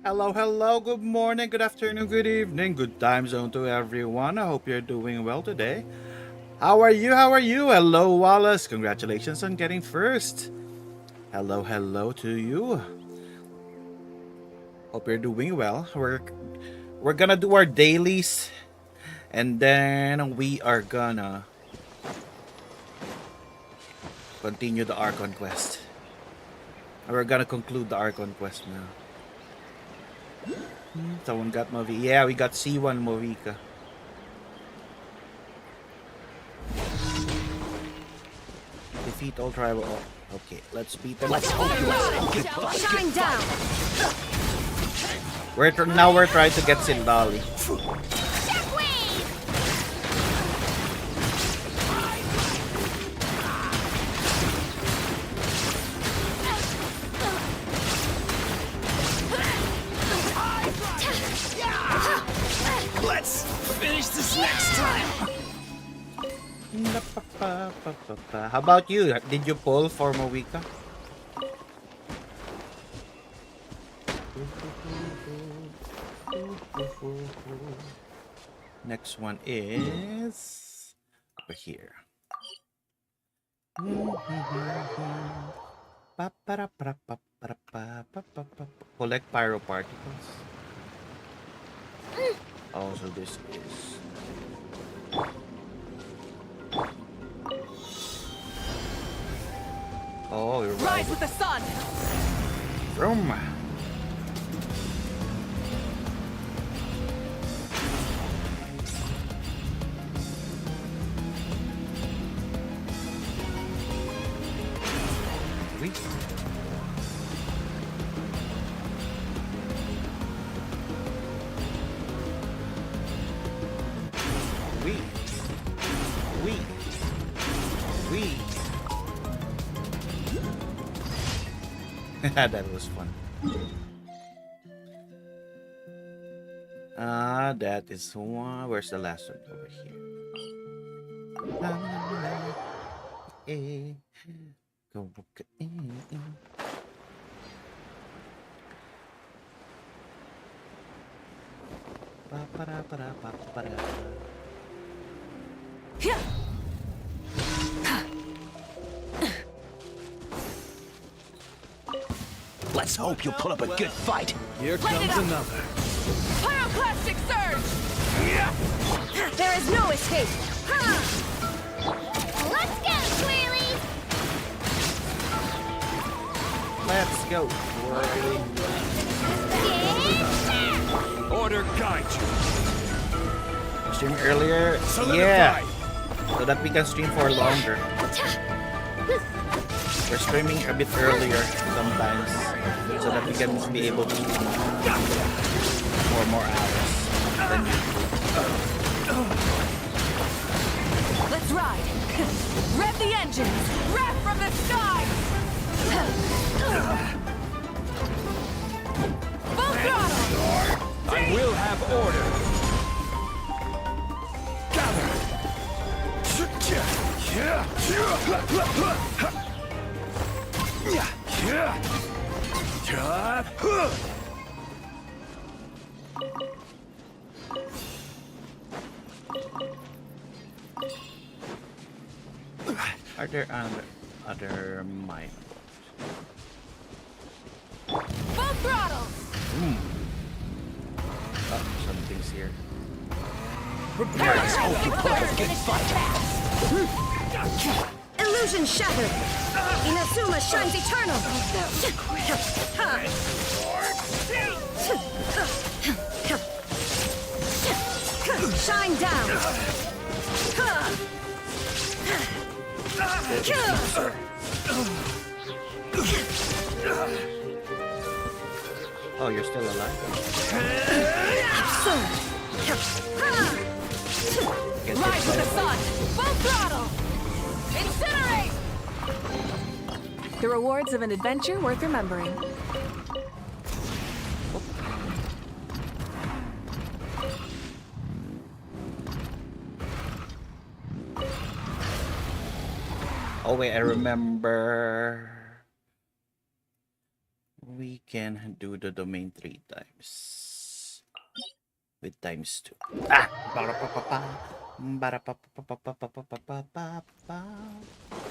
Hello, hello, good morning, good afternoon, good evening, good time zone to everyone. I hope you're doing well today. How are you? How are you? Hello, Wallace. Congratulations on getting first. Hello, hello to you. Hope you're doing well. We're gonna do our dailies and then we are gonna continue the Archon quest. We're gonna conclude the Archon quest now. Someone got Mavi. Yeah, we got C1 Movika. Defeat all tribal. Oh, okay, let's beat them. Let's hope you shine down. We're trying to get Sindali. Let's finish this next time. How about you? Did you pull for Mawika? Next one is over here. Collect pyro particles. Oh, so this is oh, you're right. Rise with the sun. Vroom. Wait. That was fun. That is one. Where's the last one? Over here. Let's hope you'll put up a good fight. Here comes another. Pyroclastic surge. There is no escape. Let's go, Twirly! Let's go. Order guide you. Stream earlier? Yeah. So that we can stream for longer. We're streaming a bit earlier sometimes so that we can be able to stream for more hours than usual. Let's ride. Rev the engines. Rev from the sky. Full throttle. I will have order. Gather. Are there other mine? Full throttle. Oh, something's here. Let's hope you put up a good fight. Illusion shattered. Inazuma shines eternal. Shine down. Oh, you're still alive? Rise with the sun. Full throttle. Incinerate. The rewards of an adventure worth remembering. Oh wait, I remember. we can do the domain 3 times with ×2. Ah! Ba-da-pa-pa-pa. Ba-da-pa-pa-pa-pa-pa-pa-pa-pa-pa.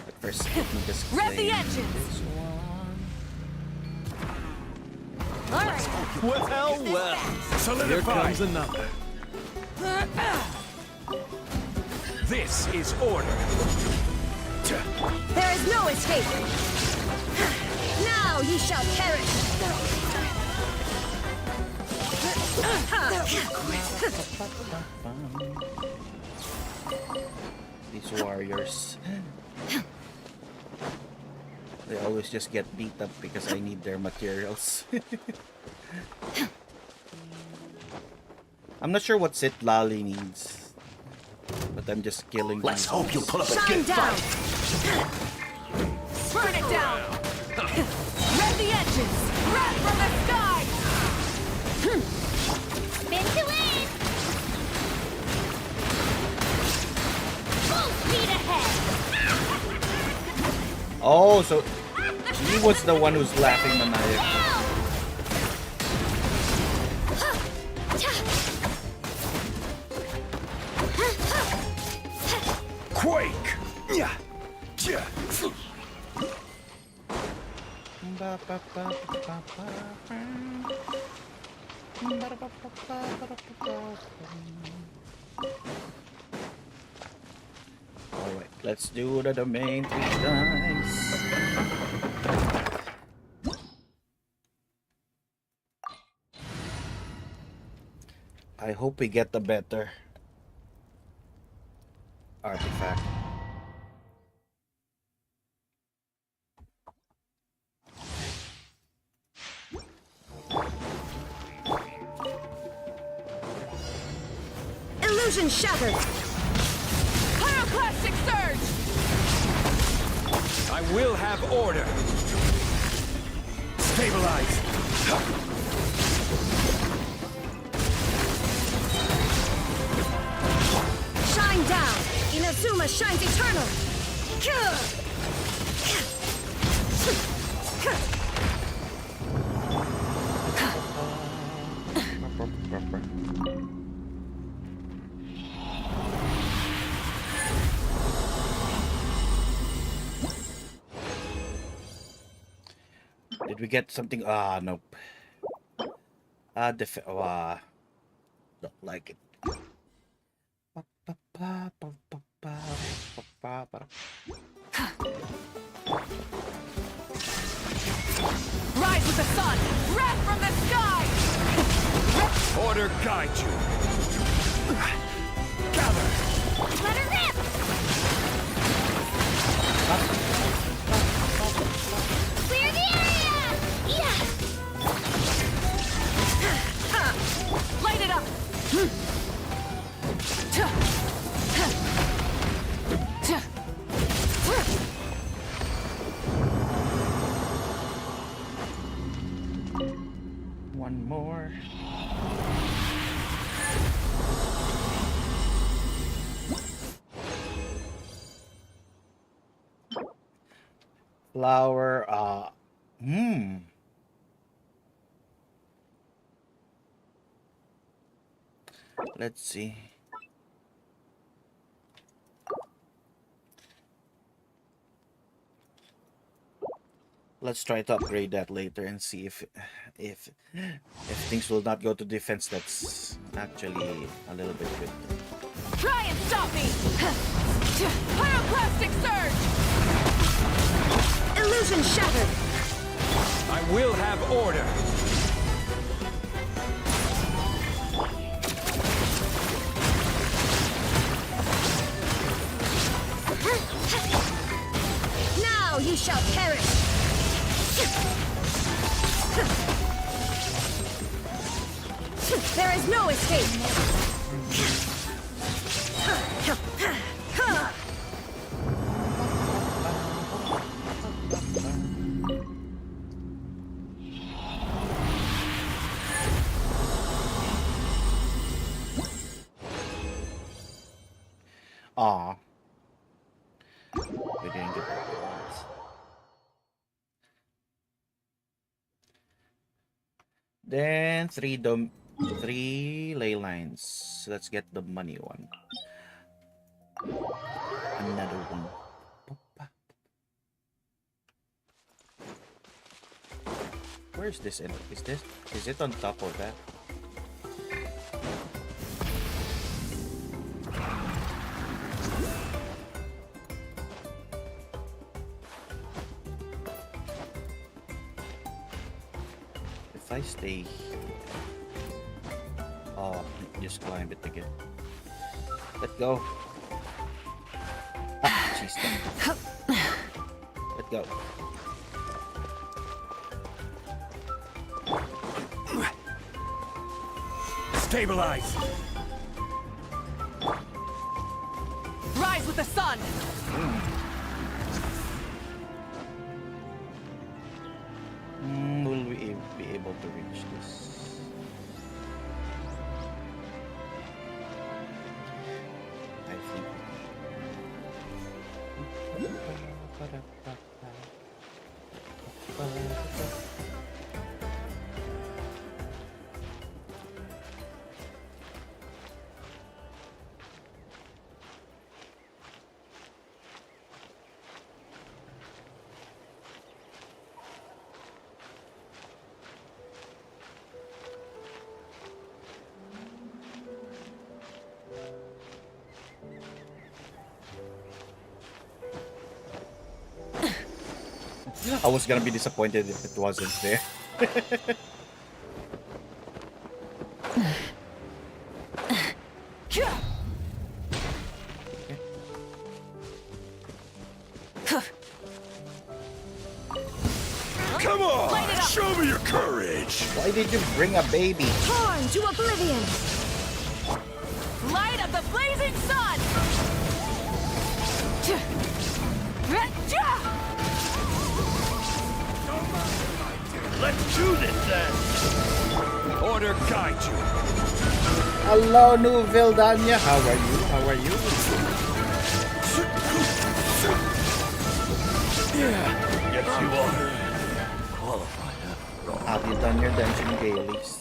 But first, let me just Rev the claim engines. this one. All right. Well. Here Solidify. comes another. This is order. There is no escape. Now ye shall perish. These warriors. They always just get beat up because I need their materials. I'm not sure what Sitlali needs, but I'm just killing Let's these hope you guys. pull up a Shine good down. fight. Burn it down. Rev the engines. Wrath from the sky. Spin to win. Full speed ahead. Oh, so he was the one who's laughing maniacally. Quake. Yeah. Yeah. Alright, let's do the domain 3 times. I hope we get the better artifact. Illusion shattered. Pyroclastic surge. I will have order. Stabilize. Shine down. Inazuma shines eternal. Did we get something? Ah, nope. Don't like it. Rise with the sun. Wrath from the sky. Order guide you. Gather. Let her rip. Clear the area. Yeah. Light it up. One more. Flower, let's see. Let's try to upgrade that later and see if things will not go to defense. That's actually a little bit good. Try and stop me. Pyroclastic surge. Illusion shattered. I will have order. Now you shall perish. There is no escape. Aw. We didn't get the rewards. Then three ley lines. Let's get the money one. Another one. Where is this in? Is it on top of that? If I stay here. Oh, just climb it again. Let go. Ah, she's stuck. Let go. Stabilize. Rise with the sun! Will we be able to reach this? I think. I was gonna be disappointed if it wasn't there. Come on! Show me your courage! Why did you bring a baby? Torn to oblivion! Light of the blazing sun! Let's do this then! Order guide you. Hello, New Vildania. How are you? How are you? Yes, you are. Have you done your Genshin dailies?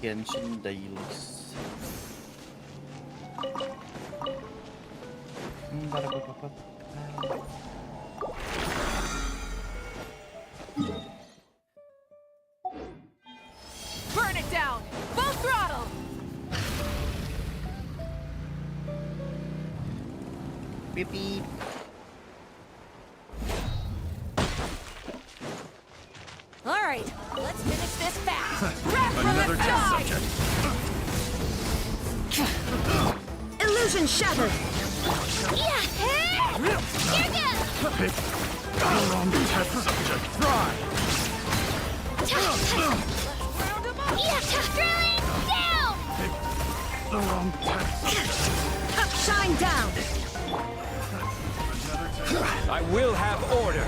Genshin dailies. Burn it down! Full throttle! Beep beep. All right, let's finish this fast. Breath from Another the test sky! subject. Illusion shattered! Wrong test subject. Try. Round 'em up! The wrong test subject. Shine down! I will have order.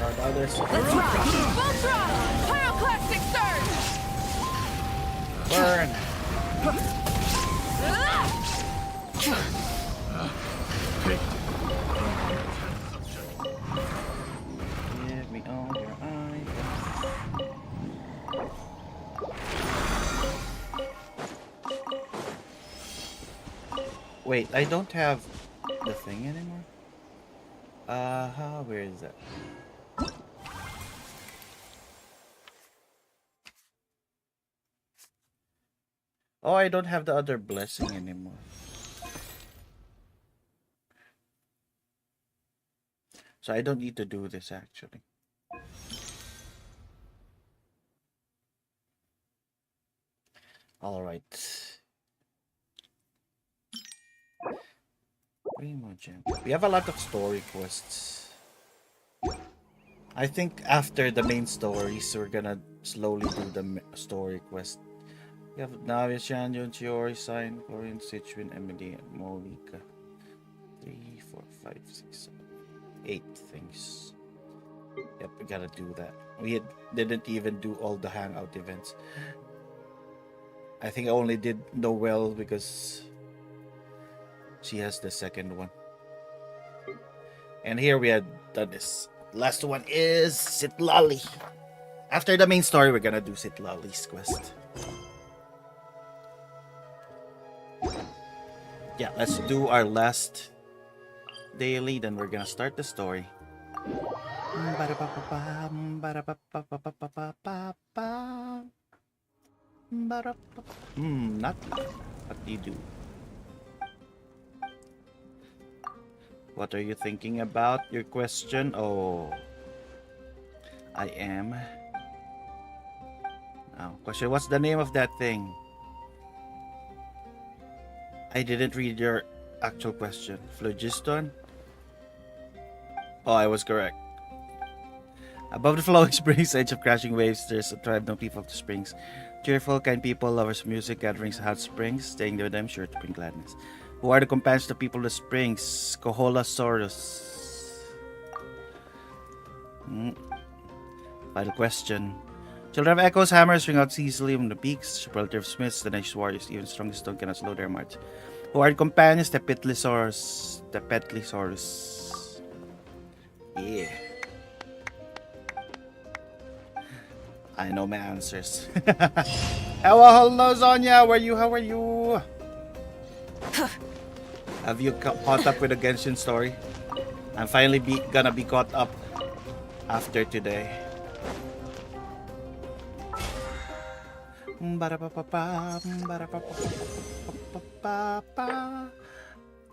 Are the others? Let's rock! Full throttle! Pyroclastic surge! Burn! Give me all your items. Wait, I don't have the thing anymore? Where is that? Oh, I don't have the other blessing anymore. So I don't need to do this actually. All right. Primogem. We have a lot of story quests. I think after the main stories, we're gonna slowly do the story quest. We have Navia, Shanjon, Chiori, Sign, Corian, Sichuan, Emily, and Molika. 3, 4, 5, 6, 7, 8 things. Yep, we gotta do that. Didn't even do all the hangout events. I think I only did Noelle because she has the second one. And here we had done this. Last one is Sitlali. After the main story, we're gonna do Citlali's quest. Yeah, let's do our last daily, then we're gonna start the story. Not what do you do? What are you thinking about? Your question? Oh, I am. Now, question, what's the name of that thing? I didn't read your actual question. Phlogiston? Oh, I was correct. Above the flowing springs, edge of crashing waves, there's a tribe known people of the springs. Cheerful, kind people, lovers of music, gatherings at hot springs, staying with them, sure to bring gladness. Who are the companions of the people of the springs? Koholasaurus. Final question. Children of echoes, hammers ring out easily from the peaks. Superlative smiths, the nice warriors, even strongest stone cannot slow their march. Who are the companions? The Petlisaurus. The Petlisaurus. Yeah. I know my answers. Hello, Zonia. How are you? How are you? Have you caught up with the Genshin story? I'm finally gonna be caught up after today.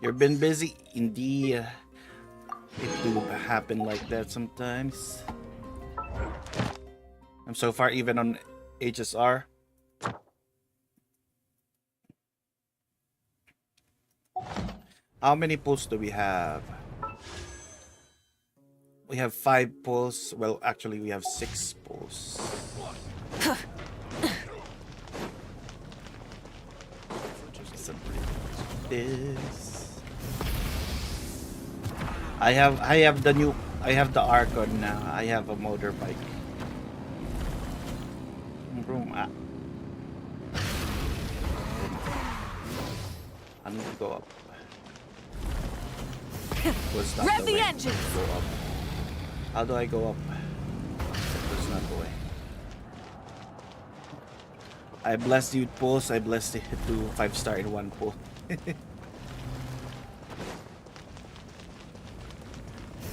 You've been busy? Indeed. It do happen like that sometimes. I'm so far even on HSR. How many pulls do we have? We have 5 pulls. Well, actually, we have 6 pulls. This. I have the Archon now. I have a motorbike. I need to go up. Was not Rev the the way. engines! Go up. How do I go up? That's not the way. I blessed you with pulls. I blessed you to 5-star in 1 pull.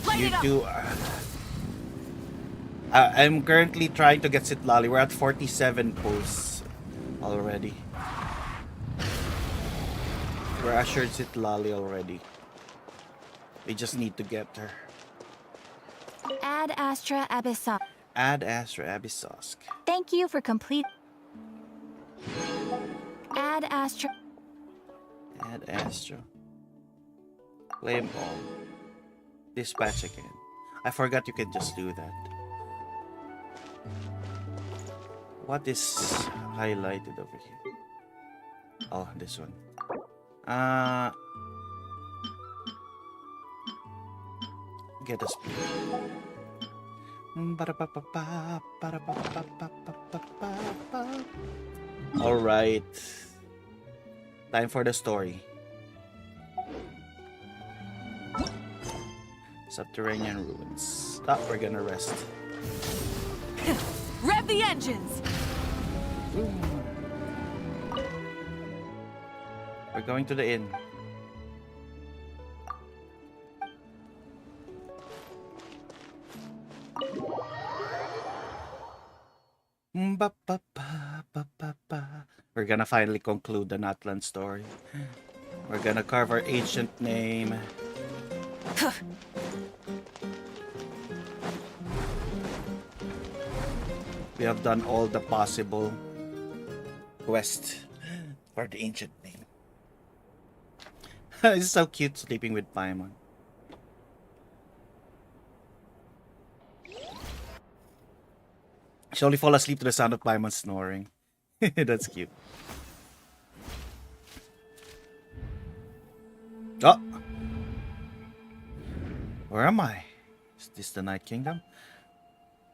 Light You it up! do. I'm currently trying to get Citlali. We're at 47 pulls already. We're assured Citlali already. We just need to get her. Ad Astra Abyssal. Ad Astra Abyssosk. Thank you for complete. Ad Astra. Ad Astra. Flame Ball. Dispatch again. I forgot you can just do that. What is highlighted over here? Oh, this one. Get a speed. Alright. Time for the story. Subterranean ruins. Ah, we're gonna rest. Rev the engines! We're going to the inn. We're gonna finally conclude the Natlan story. We're gonna carve our ancient name. We have done all the possible quest for the ancient name. It's so cute sleeping with Paimon. She only fall asleep to the sound of Paimon snoring. That's cute. Oh! Where am I? Is this the Night Kingdom?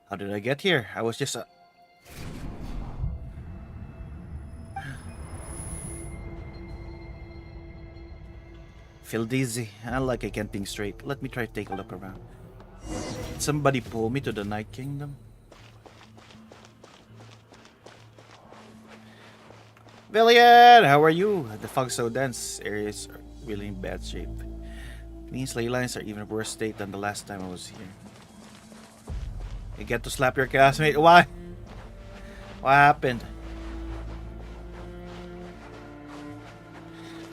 How did I get here? I was just feel dizzy. I like I can't think straight. Let me try to take a look around. Did somebody pull me to the Night Kingdom? Villian, how are you? The fog's so dense, areas are really in bad shape. Means ley lines are even worse state than the last time I was here. You get to slap your classmate. Why? What happened?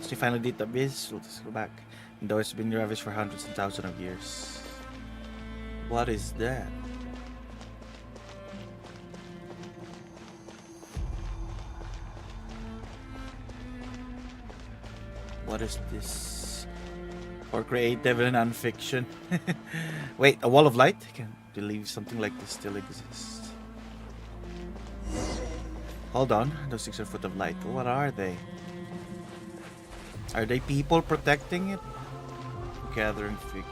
So you finally did the biz. Let's go back. And though it's been ravaged for hundreds and thousands of years. What is that? What is this? For creative and non-fiction. Wait, a wall of light? I can't believe something like this still exists. Hold on, those 6 foot of light. What are they? Are they people protecting it? Gathering figures.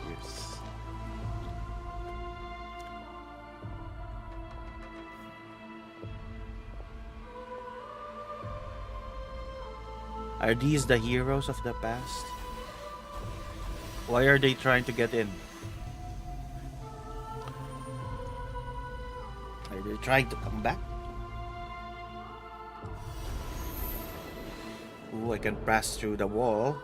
Are these the heroes of the past? Why are they trying to get in? Are they trying to come back? Ooh, I can pass through the wall.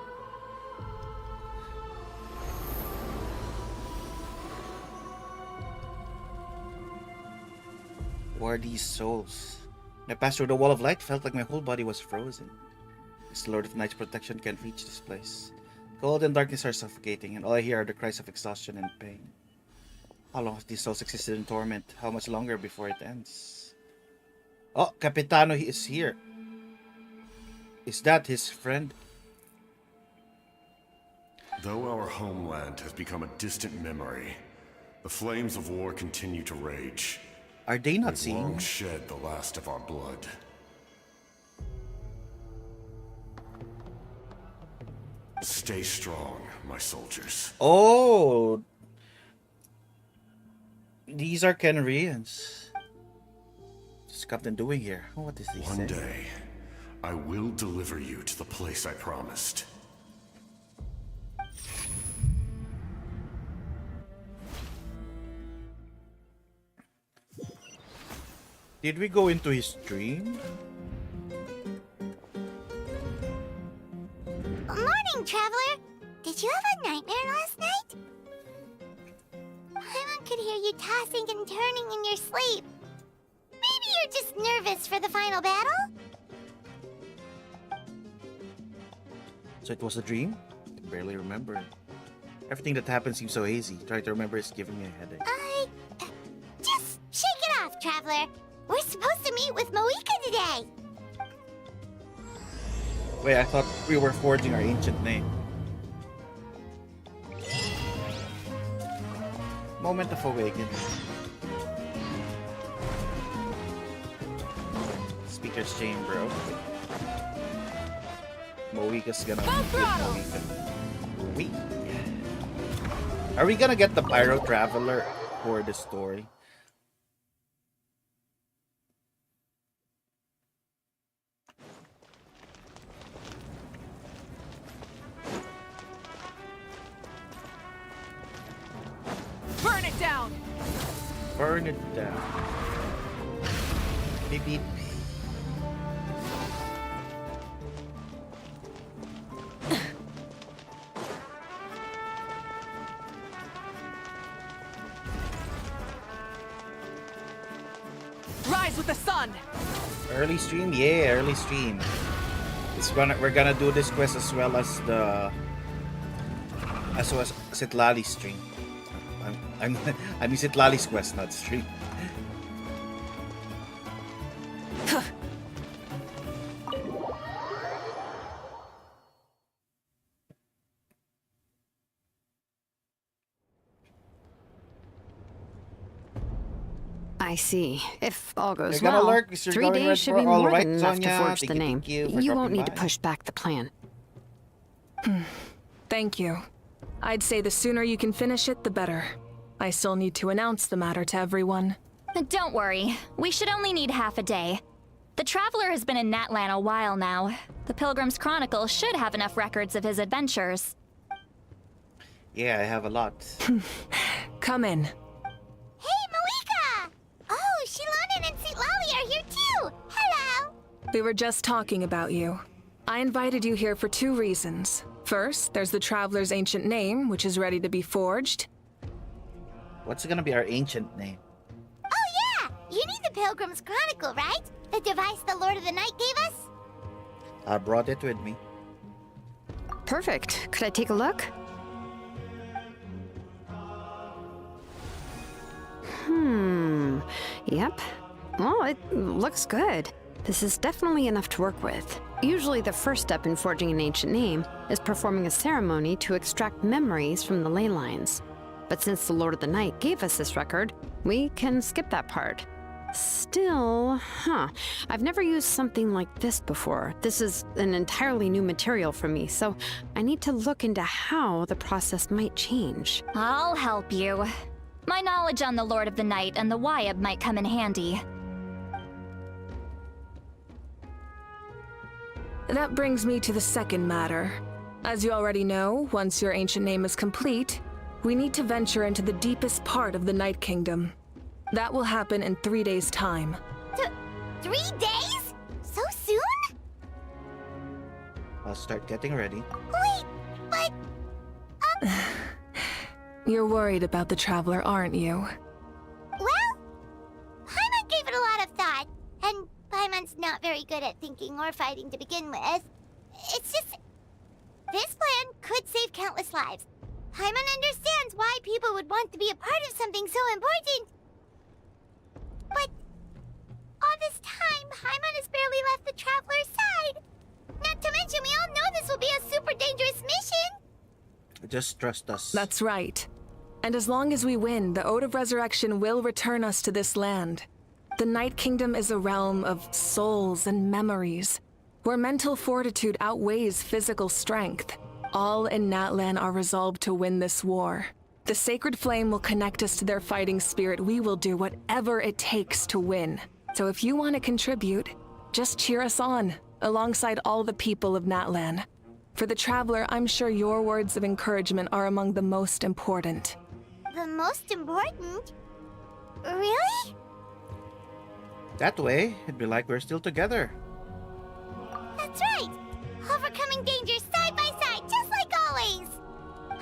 What are these souls? When I passed through the wall of light, felt like my whole body was frozen. This Lord of Night's protection can't reach this place. Cold and darkness are suffocating, and all I hear are the cries of exhaustion and pain. How long have these souls existed in torment? How much longer before it ends? Oh, Capitano, he is here. Is that his friend? Though our homeland has become a distant memory, the flames of war continue to rage. Are they not We've seeing? long shed the last of our blood. Stay strong, my soldiers. Oh, these are Kenrians. What's Captain doing here? Oh, what is he One saying? day, I will deliver you to the place I promised. Did we go into his dream? Morning, traveler. Did you have a nightmare last night? Paimon could hear you tossing and turning in your sleep. Maybe you're just nervous for the final battle? So it was a dream? I can barely remember. Everything that happened seems so hazy. Trying to remember is giving me a headache. Just shake it off, traveler. We're supposed to meet with Moika today. Wait, I thought we were forging our ancient name. Moment of awakening. Speaker's chain, bro. Moika's gonna Full get throttle! Moika. Wait. Are we gonna get the Pyro Traveler for the story? Burn it down! Burn it down. Beep beep. Rise with the sun! Early stream? Yeah, early stream. We're gonna do this quest as well as the Sitlali stream. I mean Sitlali's quest, not stream. I see. If all goes You're gonna well, lurk 'cause you're 3 going days red should for be all more right, than enough to Sonia. forge the Thank name. you for You won't dropping need to by. push back the plan. Thank you. I'd say the sooner you can finish it, the better. I still need to announce the matter to everyone. Don't worry. We should only need half a day. The Traveler has been in Natlan a while now. The Pilgrim's Chronicle should have enough records of his adventures. Yeah, I have a lot. Come in. Hey, Moika! Oh, Shilonen and Sitlali are here too! Hello! We were just talking about you. I invited you here for 2 reasons. First, there's the Traveler's ancient name, which is ready to be forged. What's gonna be our ancient name? Oh yeah! You need the Pilgrim's Chronicle, right? The device the Lord of the Night gave us? I brought it with me. Perfect. Could I take a look? Yep. Well, it looks good. This is definitely enough to work with. Usually the first step in forging an ancient name is performing a ceremony to extract memories from the ley lines. But since the Lord of the Night gave us this record, we can skip that part. Still, I've never used something like this before. This is an entirely new material for me, so I need to look into how the process might change. I'll help you. My knowledge on the Lord of the Night and the Wyab might come in handy. That brings me to the second matter. As you already know, once your ancient name is complete, we need to venture into the deepest part of the Night Kingdom. That will happen in 3 days' time. 3 days? So soon? I'll start getting ready. Wait, but... You're worried about the Traveler, aren't you? Well, Paimon gave it a lot of thought, and Paimon's not very good at thinking or fighting to begin with. It's just... this plan could save countless lives. Paimon understands why people would want to be a part of something so important. But all this time, Paimon has barely left the Traveler's side. Not to mention, we all know this will be a super dangerous mission. Just trust us. That's right. And as long as we win, the Ode of Resurrection will return us to this land. The Night Kingdom is a realm of souls and memories, where mental fortitude outweighs physical strength. All in Natlan are resolved to win this war. The Sacred Flame will connect us to their fighting spirit. We will do whatever it takes to win. So if you want to contribute, just cheer us on, alongside all the people of Natlan. For the Traveler, I'm sure your words of encouragement are among the most important. The most important? Really? That way, it'd be like we're still together. That's right! Overcoming dangers side by side, just like always!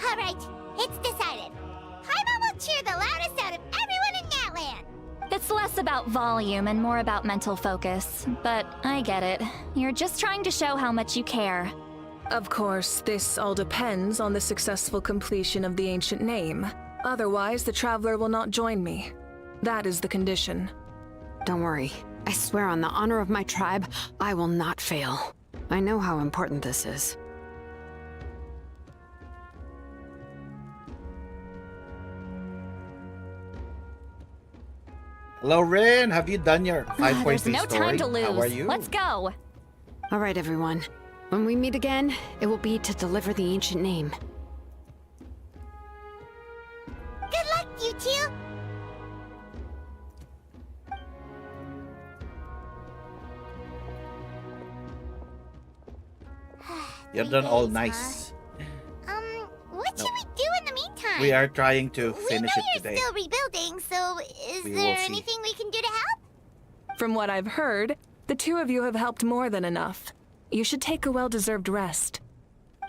Alright, it's decided. Paimon will cheer the loudest out of everyone in Natlan! It's less about volume and more about mental focus, but I get it. You're just trying to show how much you care. Of course, this all depends on the successful completion of the ancient name. Otherwise, the Traveler will not join me. That is the condition. Don't worry. I swear on the honor of my tribe, I will not fail. I know how important this is. Hello, Rin. Have you done your 5.3 There's story? no time to lose. How are you? Let's go. All right, everyone. When we meet again, it will be to deliver the ancient name. Good luck, you two! You've done all nice. What should we do in the meantime? We are trying to finish we know it today. you're still rebuilding, so is We there will see. anything we can do to help? From what I've heard, the 2 of you have helped more than enough. You should take a well-deserved rest.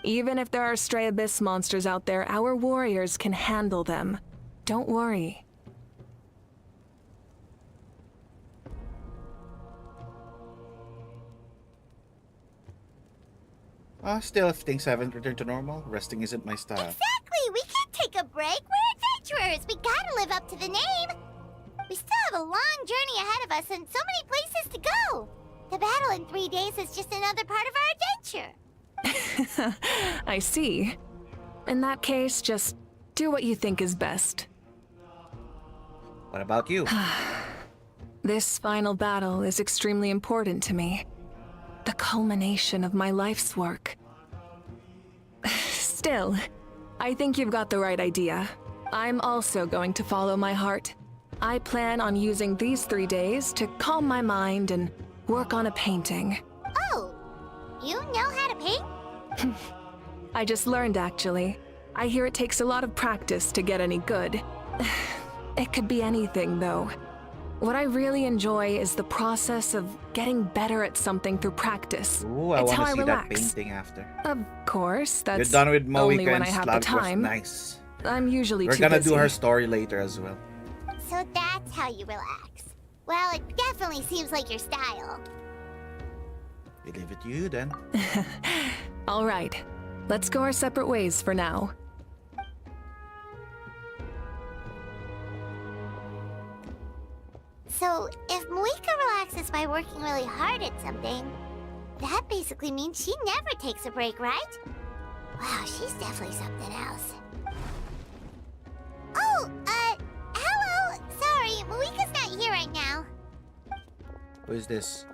Even if there are stray abyss monsters out there, our warriors can handle them. Don't worry. Still, if things haven't returned to normal, resting isn't my style. Exactly! We can't take a break! We're adventurers! We gotta live up to the name! We still have a long journey ahead of us and so many places to go! The battle in 3 days is just another part of our adventure! I see. In that case, just do what you think is best. What about you? This final battle is extremely important to me. The culmination of my life's work. Still, I think you've got the right idea. I'm also going to follow my heart. I plan on using these 3 days to calm my mind and work on a painting. Oh! You know how to paint? I just learned, actually. I hear it takes a lot of practice to get any good. It could be anything, though. What I really enjoy is the process of getting better at something through practice. Ooh, I It's want how to I see that relax. painting after. Of course, You're that's done with only Moika when and I have the Slug was time. nice. I'm usually We're too gonna busy. do her story later as well. So that's how you relax. Well, it definitely seems like your style. We leave it to you then. All right, let's go our separate ways for now. So, if Moika relaxes by working really hard at something, that basically means she never takes a break, right? Wow, she's definitely something else. Oh, hello! Sorry, Moika's not here right now. Who is this?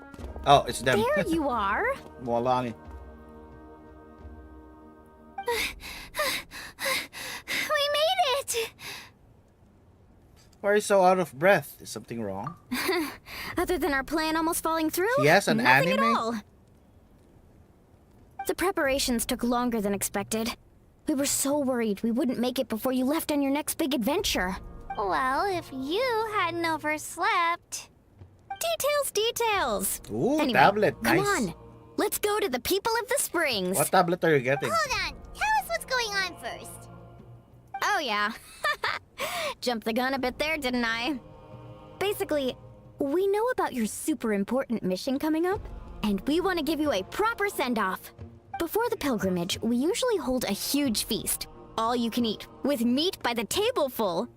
Oh, it's them. There you are. Moalani. We made it! Why are you so out of breath? Is something wrong? Other than our plan almost falling through, She has an nothing anime? at all. The preparations took longer than expected. We were so worried we wouldn't make it before you left on your next big adventure. Well, if you hadn't overslept... Details! Ooh, Anyway, tablet. come Nice. on. Let's go to the people of the springs. What tablet are you getting? Hold on, tell us what's going on first. Oh, yeah. Jumped the gun a bit there, didn't I? Basically, we know about your super important mission coming up, and we want to give you a proper send-off. Before the pilgrimage, we usually hold a huge feast, all you can eat, with meat by the tableful.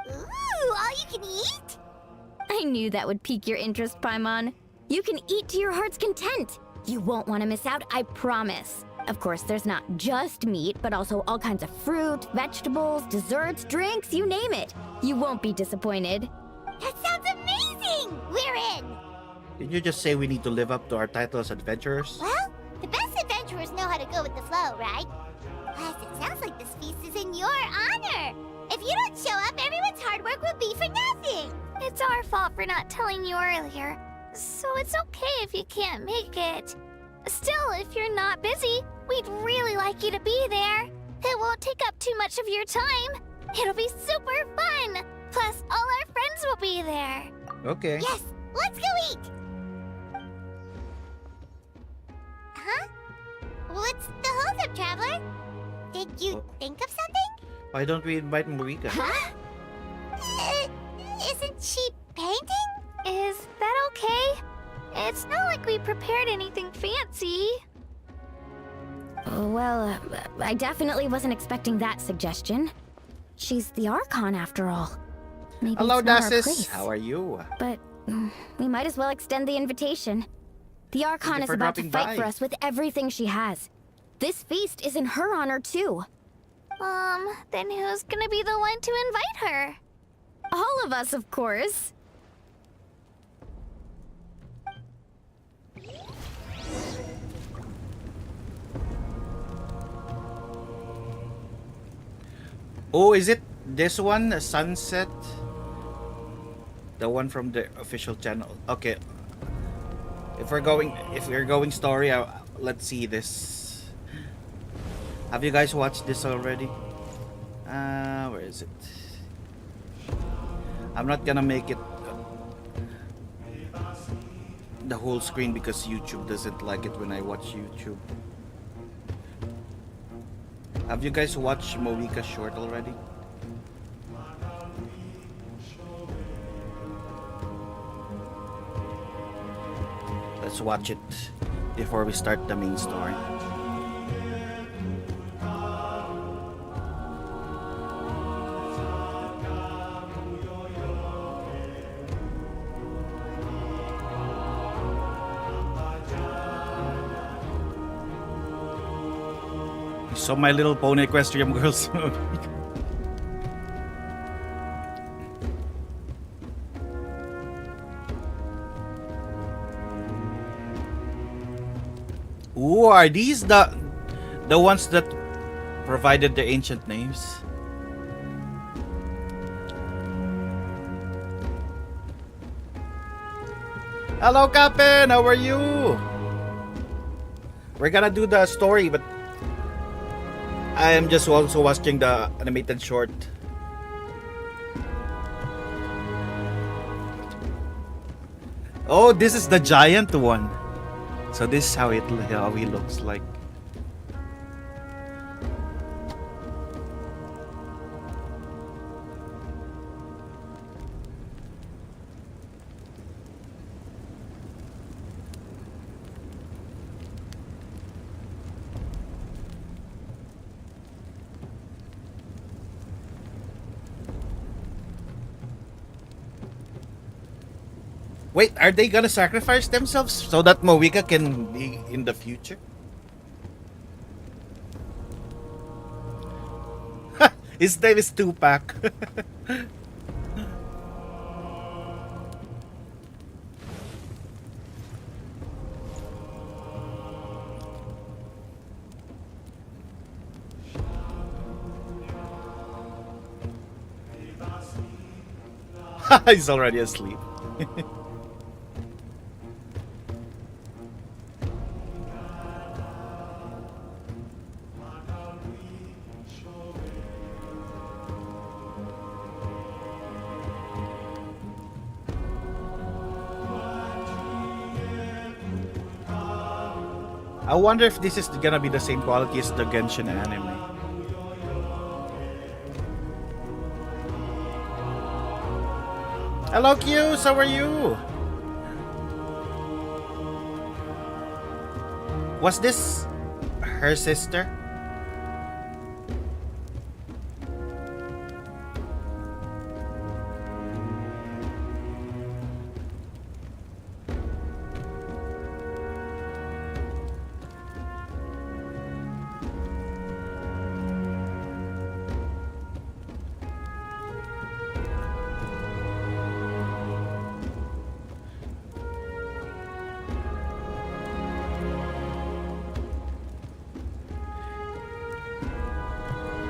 Ooh, all you can eat? I knew that would pique your interest, Paimon. You can eat to your heart's content. You won't want to miss out, I promise. Of course, there's not just meat, but also all kinds of fruit, vegetables, desserts, drinks, you name it. You won't be disappointed. That sounds amazing! We're in! Did you just say we need to live up to our title as adventurers? Well, the best adventurers know how to go with the flow, right? Plus, it sounds like this feast is in your honor. If you don't show up, everyone's hard work will be for nothing. It's our fault for not telling you earlier. So it's okay if you can't make it. Still, if you're not busy, we'd really like you to be there. It won't take up too much of your time. It'll be super fun. Plus, all our friends will be there. Okay. Yes, let's go eat. Huh? What's the holdup, Traveler? Did you think of something? Why don't we invite Marika? Huh? Isn't she painting? Is that okay? It's not like we prepared anything fancy. Well, I definitely wasn't expecting that suggestion. She's the Archon, after all. Maybe Hello, it's not our Dasis. place. How are you? But we might as well extend the invitation. The Archon you is for about to dropping fight by. for us with everything she has. This feast is in her honor, too. Then who's gonna be the one to invite her? All of us, of course. Oh, is it this one? Sunset? The one from the official channel. Okay. If we're going story, let's see this. Have you guys watched this already? Where is it? I'm not gonna make it the whole screen because YouTube doesn't like it when I watch YouTube. Have you guys watched Moika short already? Let's watch it before we start the main story. So My Little Pony Equestrian Girls. Ooh, are these the ones that provided the ancient names? Hello, Captain. How are you? We're gonna do the story, but I am just also watching the animated short. Oh, this is the giant one. So this is how he looks like. Wait, are they gonna sacrifice themselves so that Moeka can be in the future? His name is Tupac. He's already asleep. I wonder if this is gonna be the same quality as the Genshin anime. Hello, Q. How are you? Was this her sister?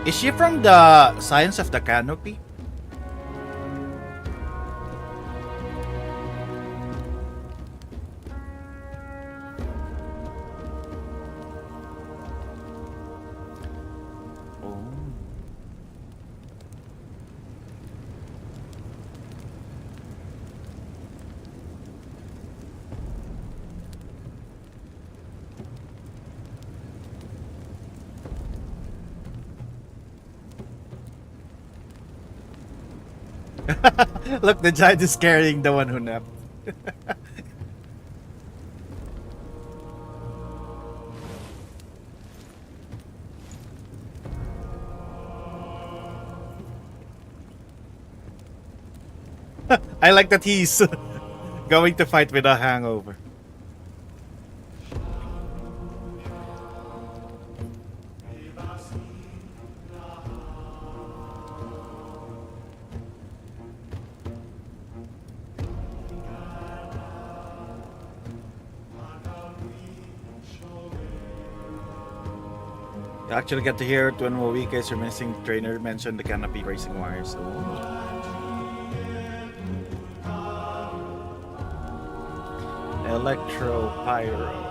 Is she from the Science of the Canopy? Look, the giant is carrying the one who napped. I like that he's going to fight with a hangover. You actually get to hear it when Moeka's missing trainer mentioned the canopy racing wires. Electro Pyro.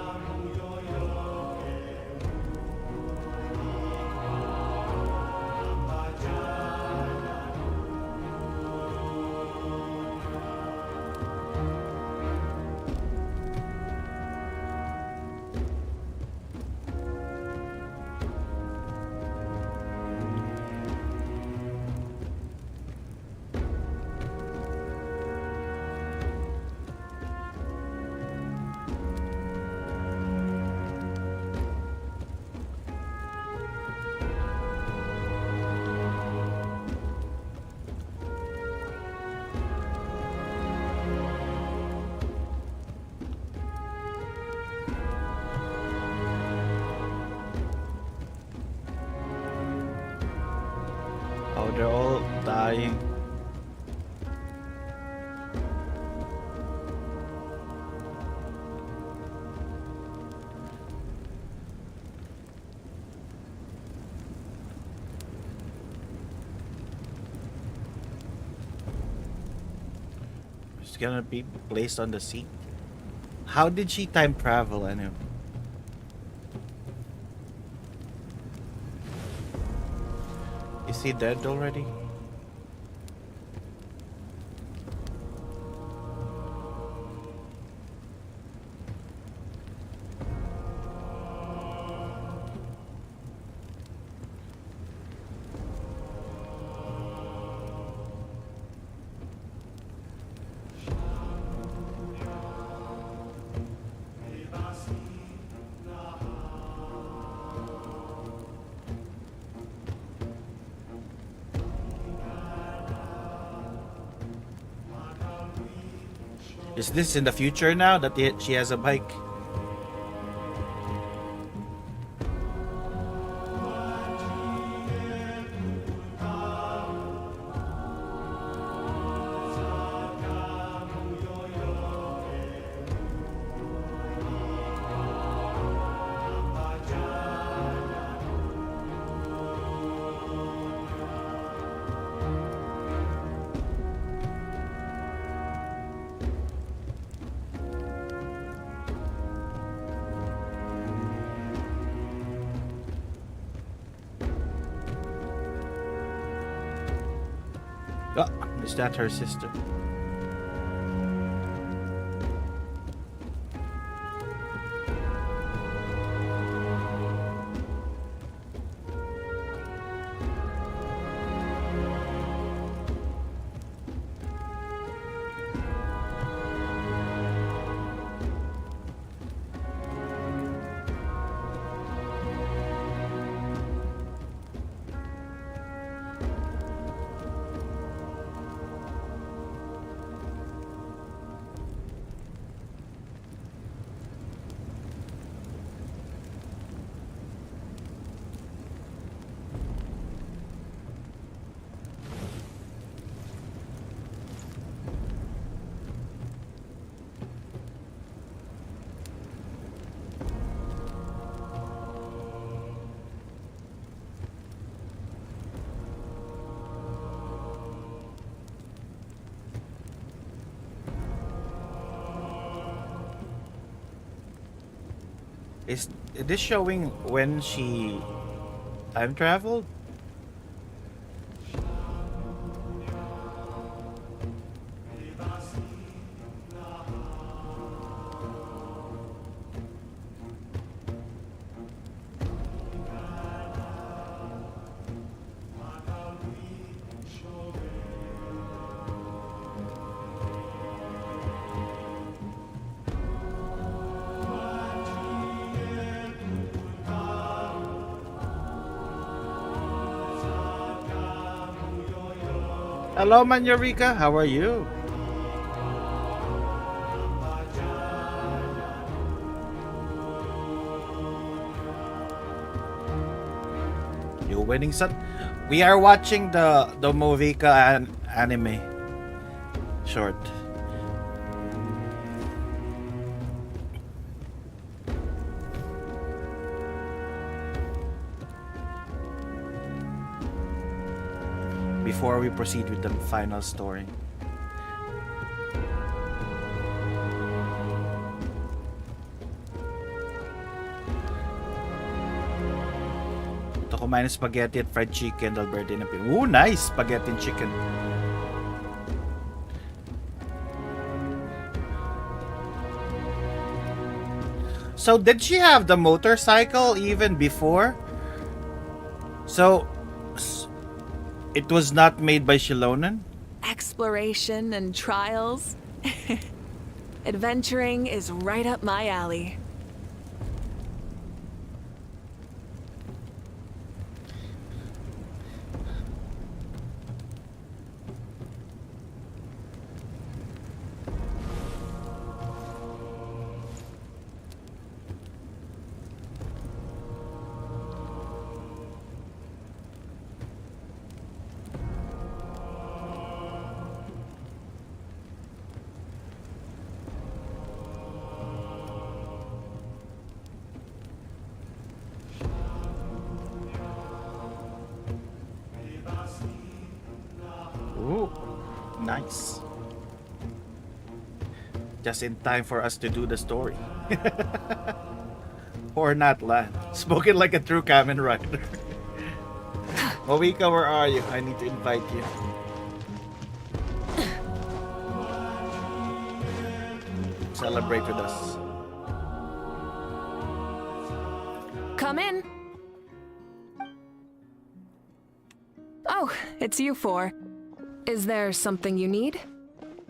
Oh, they're all dying. It's gonna be placed on the seat. How did she time travel anyway? Is he dead already? Is this in the future now that she has a bike? Oh, is that her sister? Is this showing when she time traveled? Hello, Manurika. How are you? You winning, son? We are watching the Movika anime short. Before we proceed with the final story. Ito kumain ng spaghetti at fried chicken, Alberti na pin. Ooh, nice! Spaghetti and chicken. So, did she have the motorcycle even before? So, it was not made by Shilonen? Exploration and trials. Adventuring is right up my alley. Ooh, nice. Just in time for us to do the story. Or not, Lan. Spoken like a true Kamen Rider. Movika, where are you? I need to invite you. Celebrate with us. Come in. Oh, it's you four. Is there something you need?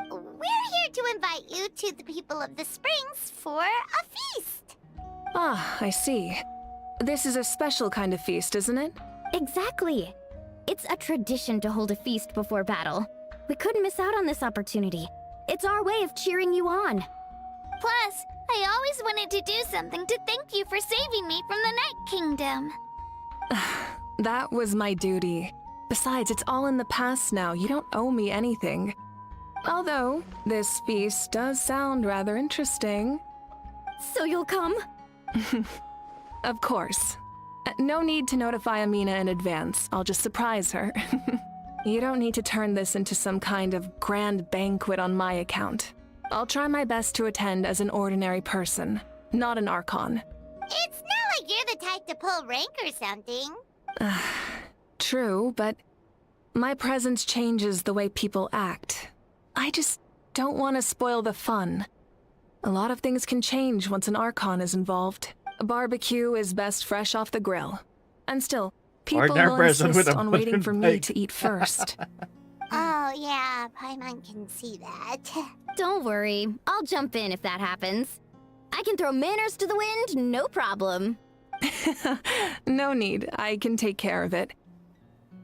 We're here to invite you to the people of the Springs for a feast. Ah, I see. This is a special kind of feast, isn't it? Exactly. It's a tradition to hold a feast before battle. We couldn't miss out on this opportunity. It's our way of cheering you on. Plus, I always wanted to do something to thank you for saving me from the Night Kingdom. That was my duty. Besides, it's all in the past now. You don't owe me anything. Although, this feast does sound rather interesting. So you'll come? Of course. No need to notify Amina in advance. I'll just surprise her. You don't need to turn this into some kind of grand banquet on my account. I'll try my best to attend as an ordinary person, not an Archon. It's not like you're the type to pull rank or something. True, but my presence changes the way people act. I just don't want to spoil the fun. A lot of things can change once an Archon is involved. A barbecue is best fresh off the grill. And still, people Ordinary will person with insist a on waiting wooden for me leg. to eat first. Oh, yeah, Paimon can see that. Don't worry, I'll jump in if that happens. I can throw manners to the wind, no problem. No need, I can take care of it.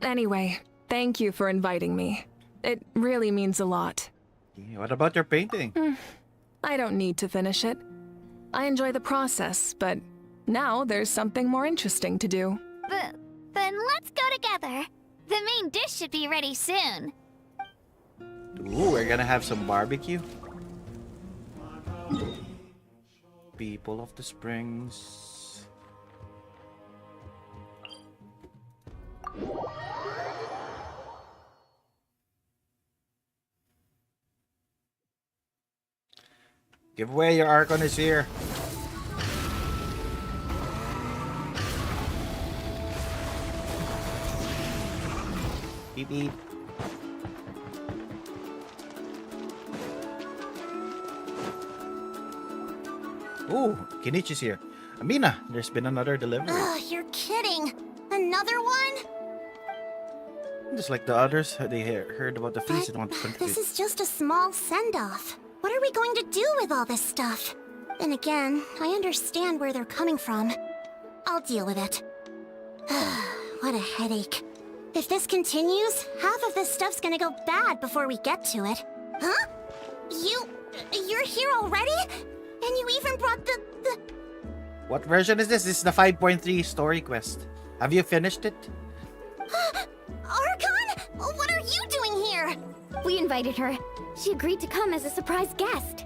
Anyway, thank you for inviting me. It really means a lot. Yeah, what about your painting? I don't need to finish it. I enjoy the process, but now there's something more interesting to do. Then let's go together. The main dish should be ready soon. Ooh, we're gonna have some barbecue. People of the Springs. Give away, your Archon is here. Beep beep. Ooh, Kenichi's here. Amina, there's been another delivery. Ugh, you're kidding. Another one? Just like the others, they heard about the feast and want to This contribute. is just a small send-off. What are we going to do with all this stuff? Then again, I understand where they're coming from. I'll deal with it. What a headache. If this continues, half of this stuff's gonna go bad before we get to it. Huh? You're here already? And you even brought the... What version is this? This is the 5.3 story quest. Have you finished it? Archon? What are you doing here? We invited her. She agreed to come as a surprise guest.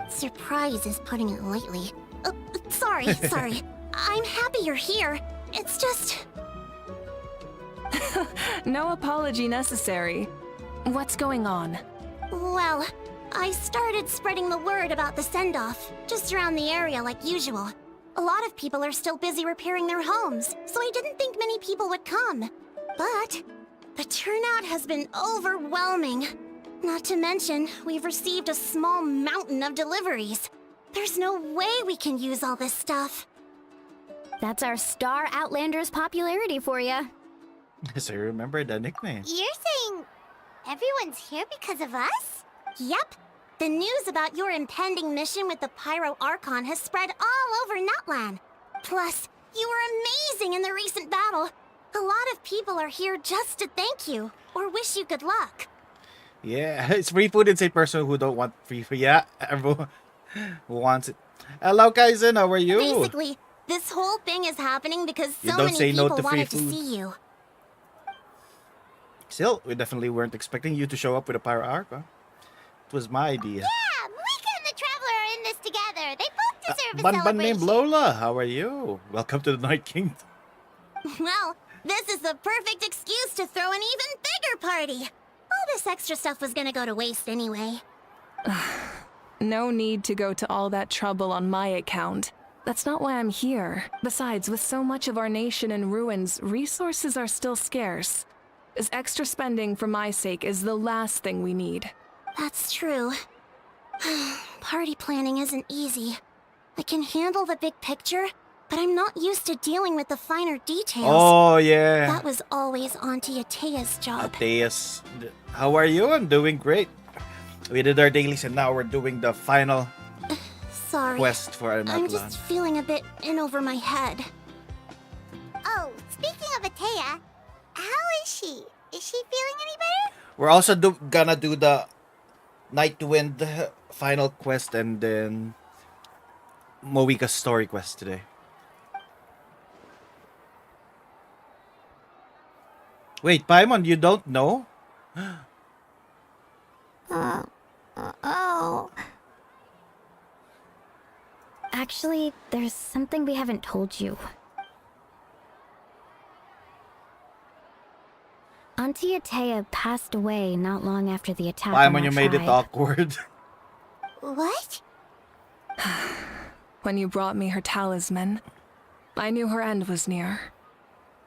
Surprise is putting it lightly. Sorry. I'm happy you're here. It's just... No apology necessary. What's going on? Well, I started spreading the word about the send-off, just around the area like usual. A lot of people are still busy repairing their homes, so I didn't think many people would come. But the turnout has been overwhelming. Not to mention, we've received a small mountain of deliveries. There's no way we can use all this stuff. That's our Star Outlander's popularity for you. So you remember the nickname. You're saying everyone's here because of us? Yep. The news about your impending mission with the Pyro Archon has spread all over Nutland. Plus, you were amazing in the recent battle. A lot of people are here just to thank you, or wish you good luck. Yeah, it's free food in St. Person who don't want free food. Yeah, everyone who wants it. Hello, Kaizen, how are you? Basically, this whole thing is happening because You so don't many say no people to free wanted to food. see you. Still, we definitely weren't expecting you to show up with a Pyro Archon. It was my idea. Yeah, Mika and the Traveler are in this together. They both deserve a Ban named celebration. Lola, how are you? Welcome to the Night Kingdom. Well, this is the perfect excuse to throw an even bigger party. All this extra stuff was gonna go to waste anyway. No need to go to all that trouble on my account. That's not why I'm here. Besides, with so much of our nation in ruins, resources are still scarce. This extra spending for my sake is the last thing we need. That's true. Party planning isn't easy. I can handle the big picture, but I'm not used to dealing with the finer details. Oh, yeah. That was always Auntie Atea's job. Ateas, how are you? I'm doing great. We did our dailies and now we're doing the final Sorry. quest for I'm Anatlan. just feeling a bit in over my head. Oh, speaking of Atea, how is she? Is she feeling any better? We're also gonna do the Nightwind final quest and then Moika's story quest today. Wait, Paimon, you don't know? Oh. Actually, there's something we haven't told you. Auntie Atea passed away not long after the attack on Paimon, our you made it tribe. awkward. What? When you brought me her talisman, I knew her end was near.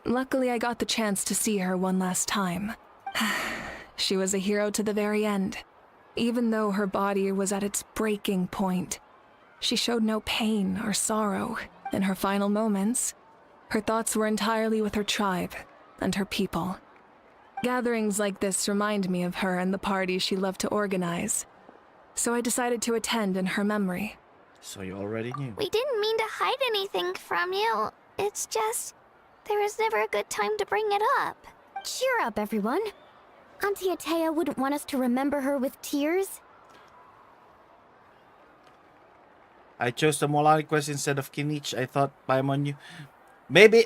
Luckily, I got the chance to see her one last time. She was a hero to the very end. Even though her body was at its breaking point, she showed no pain or sorrow. In her final moments, her thoughts were entirely with her tribe and her people. Gatherings like this remind me of her and the parties she loved to organize. So I decided to attend in her memory. So you already knew. We didn't mean to hide anything from you. It's just, there was never a good time to bring it up. Cheer up, everyone. Auntie Atea wouldn't want us to remember her with tears. I chose the Molani quest instead of Kinich. I thought Paimon knew. Maybe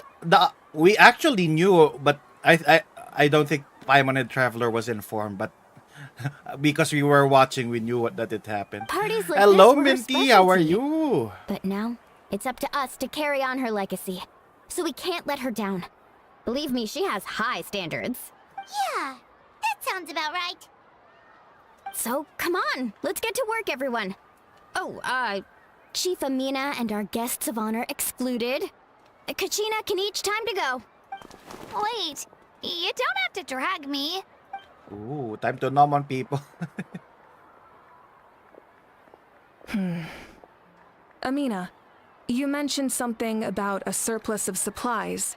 we actually knew, but I don't think Paimon and Traveler was informed, but because we were watching, we knew that it happened. Parties like Hello, this were her Minty. How are specialty. you? But now, it's up to us to carry on her legacy. So we can't let her down. Believe me, she has high standards. Yeah, that sounds about right. So, come on, let's get to work, everyone. Oh, Chief Amina and our guests of honor excluded. Kachina, Kinich, time to go. Wait, you don't have to drag me. Ooh, time to nom on people. Amina, you mentioned something about a surplus of supplies.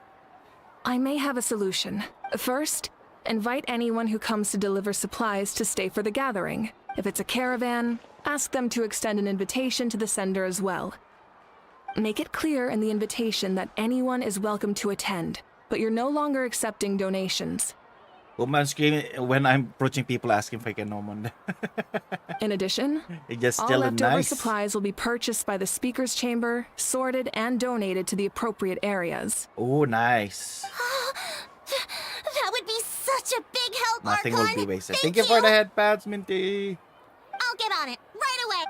I may have a solution. First, invite anyone who comes to deliver supplies to stay for the gathering. If it's a caravan, ask them to extend an invitation to the sender as well. Make it clear in the invitation that anyone is welcome to attend, but you're no longer accepting donations. Woman screaming when I'm approaching people asking if I can nom on them. In addition, It's just all still leftover nice. supplies will be purchased by the speaker's chamber, sorted, and donated to the appropriate areas. Oh, nice. That would be such a big help, Nothing Archon. will be wasted. Thank Thank you for the head pads, Minty. I'll get on it right away.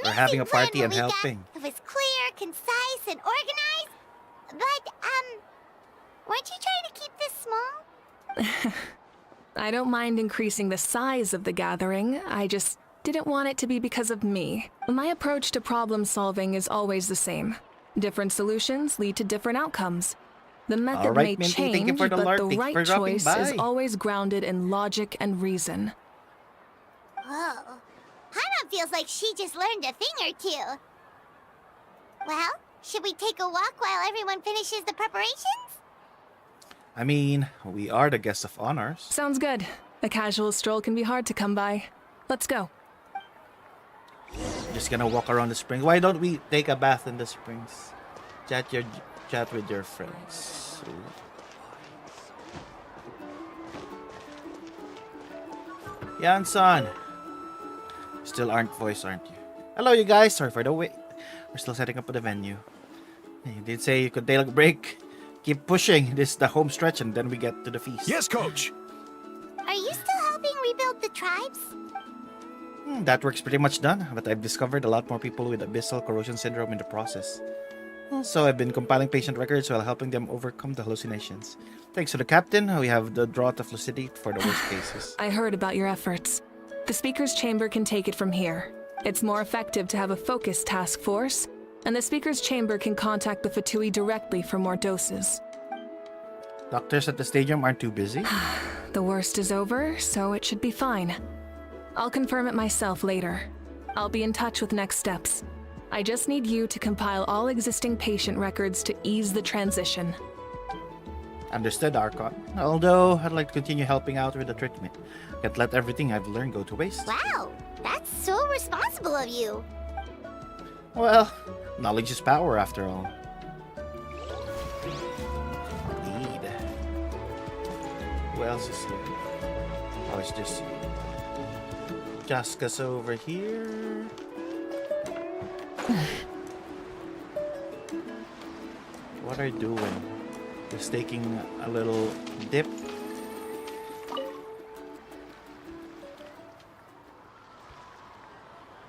We're having a Amazing party plan, and Malika. helping. It was clear, concise, and organized. But, weren't you trying to keep this small? I don't mind increasing the size of the gathering, I just didn't want it to be because of me. My approach to problem solving is always the same. Different solutions lead to different outcomes. The method Alright, may Minty, change, thank you for the but lark. the Thank you right for dropping choice is by. always grounded in logic and reason. Whoa. Hana feels like she just learned a thing or two. Well, should we take a walk while everyone finishes the preparations? I mean, we are the guests of honors. Sounds good. A casual stroll can be hard to come by. Let's go. Just gonna walk around the springs. Why don't we take a bath in the springs? Chat with your friends. Yan-san. Still aren't voiced, aren't you? Hello, you guys. Sorry for the wait. We're still setting up the venue. You did say you could take a break. Keep pushing. This is the home stretch, and then we get to the feast. Yes, coach. Are you still helping rebuild the tribes? That work's pretty much done, but I've discovered a lot more people with abyssal corrosion syndrome in the process. So I've been compiling patient records while helping them overcome the hallucinations. Thanks to the captain, we have the draught of lucidity for the worst cases. I heard about your efforts. The speaker's chamber can take it from here. It's more effective to have a focused task force, and the speaker's chamber can contact the Fatui directly for more doses. Doctors at the stadium aren't too busy. The worst is over, so it should be fine. I'll confirm it myself later. I'll be in touch with next steps. I just need you to compile all existing patient records to ease the transition. Understood, Archon. Although, I'd like to continue helping out with the treatment. Can't let everything I've learned go to waste. Wow, that's so responsible of you. Well, knowledge is power after all. Indeed. Who else is here? Oh, it's just Casca's over here. What are you doing? Just taking a little dip.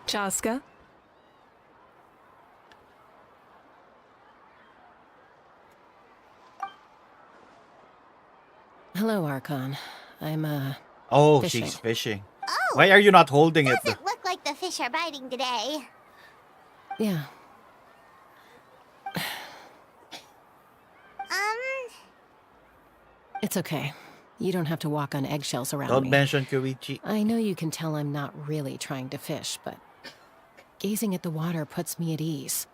Chaska? Hello, Archon. I'm, Oh, fishing. she's fishing. Oh, Why are you not holding it? doesn't look like the fish are biting today. Yeah. It's okay. You don't have to walk on eggshells around Don't me. mention Koichi. I know you can tell I'm not really trying to fish, but gazing at the water puts me at ease.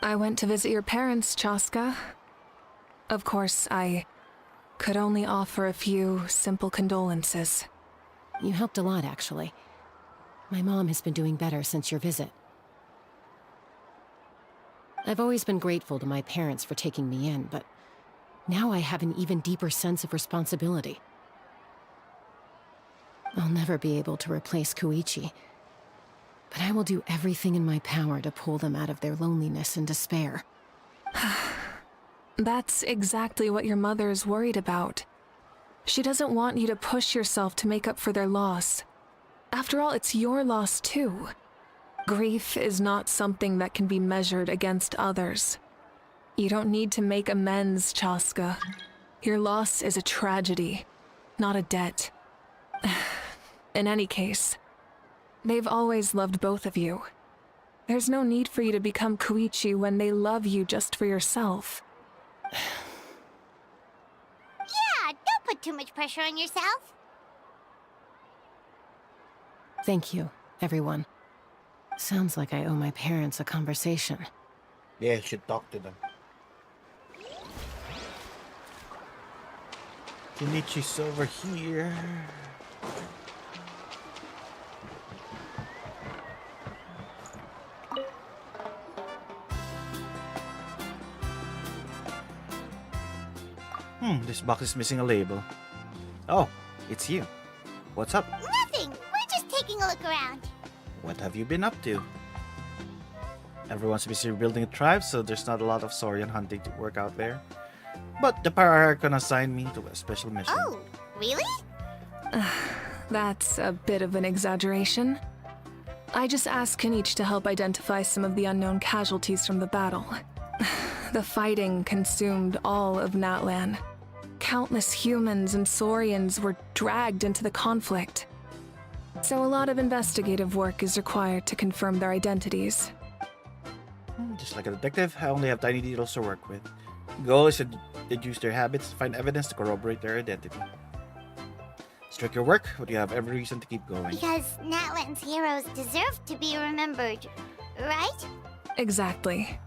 I went to visit your parents, Chaska. Of course, I could only offer a few simple condolences. You helped a lot, actually. My mom has been doing better since your visit. I've always been grateful to my parents for taking me in, but now I have an even deeper sense of responsibility. I'll never be able to replace Koichi, but I will do everything in my power to pull them out of their loneliness and despair. That's exactly what your mother is worried about. She doesn't want you to push yourself to make up for their loss. After all, it's your loss too. Grief is not something that can be measured against others. You don't need to make amends, Chaska. Your loss is a tragedy, not a debt. In any case, they've always loved both of you. There's no need for you to become Koichi when they love you just for yourself. Yeah, don't put too much pressure on yourself. Thank you, everyone. Sounds like I owe my parents a conversation. Yeah, you should talk to them. Kenichi's over here. This box is missing a label. Oh, it's you. What's up? Nothing. We're just taking a look around. What have you been up to? Everyone's busy rebuilding a tribe, so there's not a lot of Saurian hunting to work out there. But the Pararchon assigned me to a special mission. Oh, really? That's a bit of an exaggeration. I just asked Kenichi to help identify some of the unknown casualties from the battle. The fighting consumed all of Natlan. Countless humans and Saurians were dragged into the conflict. So a lot of investigative work is required to confirm their identities. Just like a detective, I only have tiny details to work with. The goal is to deduce their habits and find evidence to corroborate their identity. Strike your work, but you have every reason to keep going. Because Natlan's heroes deserve to be remembered, right? Exactly.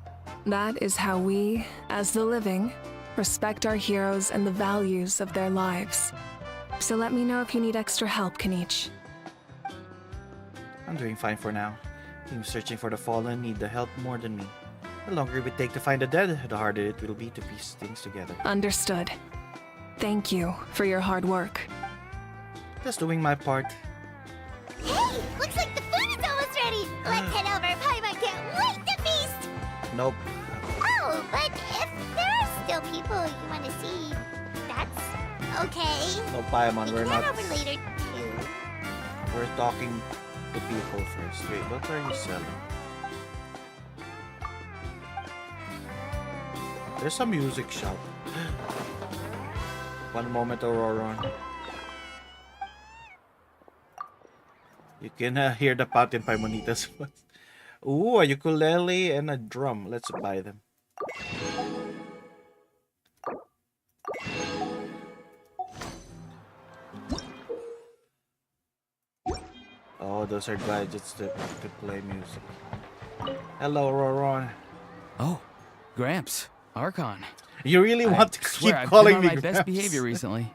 That is how we, as the living, respect our heroes and the values of their lives. So let me know if you need extra help, Kenichi. I'm doing fine for now. Teams searching for the fallen need the help more than me. The longer it would take to find the dead, the harder it will be to piece things together. Understood. Thank you for your hard work. Just doing my part. Hey, looks like the food is almost ready. Let's head over. Paimon can't wait to feast. Nope. Oh, but if there are still people you want to see, that's okay. No, Paimon, We we're can head not. over later too. We're talking to people first. Wait, what are you selling? There's a music shop. One moment, Aurora. You can hear the patin Paimonitas. Ooh, a ukulele and a drum. Let's buy them. Oh, those are gadgets to play music. Hello, Roron. Oh, Gramps, Archon. You really want to swear keep I've calling been on me my best Gramps. behavior recently.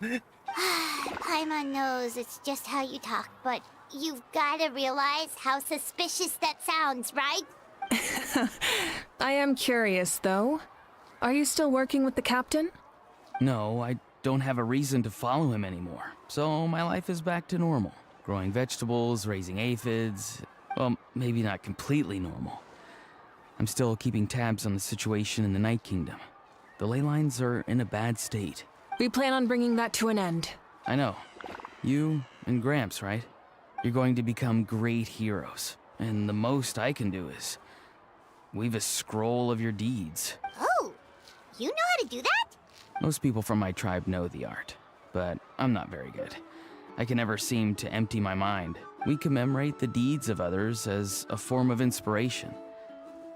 Paimon knows it's just how you talk, but you've got to realize how suspicious that sounds, right? I am curious, though. Are you still working with the captain? No, I don't have a reason to follow him anymore. so my life is back to normal. Growing vegetables, raising aphids. Well, maybe not completely normal. I'm still keeping tabs on the situation in the Night Kingdom. The ley lines are in a bad state. We plan on bringing that to an end. I know. You and Gramps, right? You're going to become great heroes. And the most I can do is weave a scroll of your deeds. Oh, you know how to do that? Most people from my tribe know the art, but I'm not very good. I can never seem to empty my mind. We commemorate the deeds of others as a form of inspiration.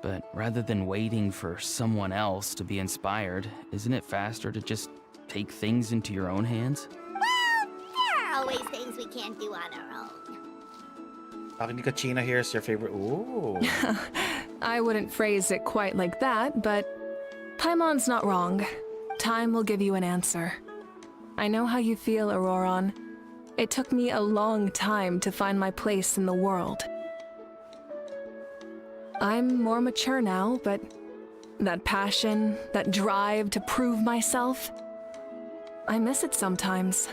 But rather than waiting for someone else to be inspired, isn't it faster to just take things into your own hands? Well, there are always things we can't do on our own. Talking to Kachina here is your favorite. Ooh. I wouldn't phrase it quite like that, but Paimon's not wrong. Time will give you an answer. I know how you feel, Auroron. It took me a long time to find my place in the world. I'm more mature now, but that passion, that drive to prove myself, I miss it sometimes.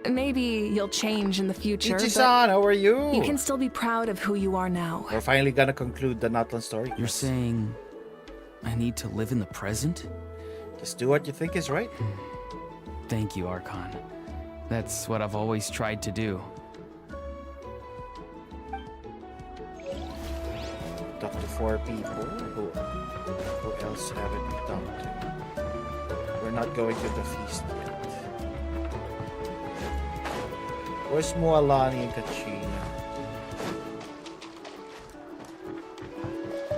Maybe you'll change in the future, Ichi-san, how are you? you can still be proud of who you are now. We're finally gonna conclude the Natlan story. You're saying I need to live in the present? Just do what you think is right. Thank you, Archon. That's what I've always tried to do. Talk to 4 people. Who else haven't we talked to? We're not going to the feast yet. Where's Moalani and Kachina?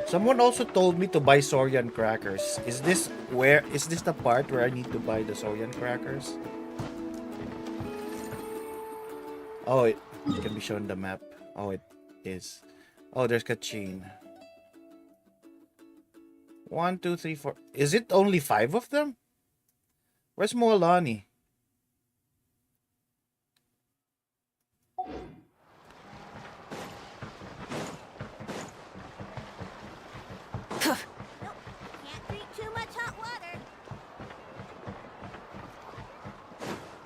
Someone also told me to buy Saurian crackers. Is this the part where I need to buy the Saurian crackers? Oh, it can be shown the map. Oh, it is. Oh, there's Kachin. 1, 2, 3, 4. Is it only 5 of them? Where's Moalani? Can't drink too much hot water.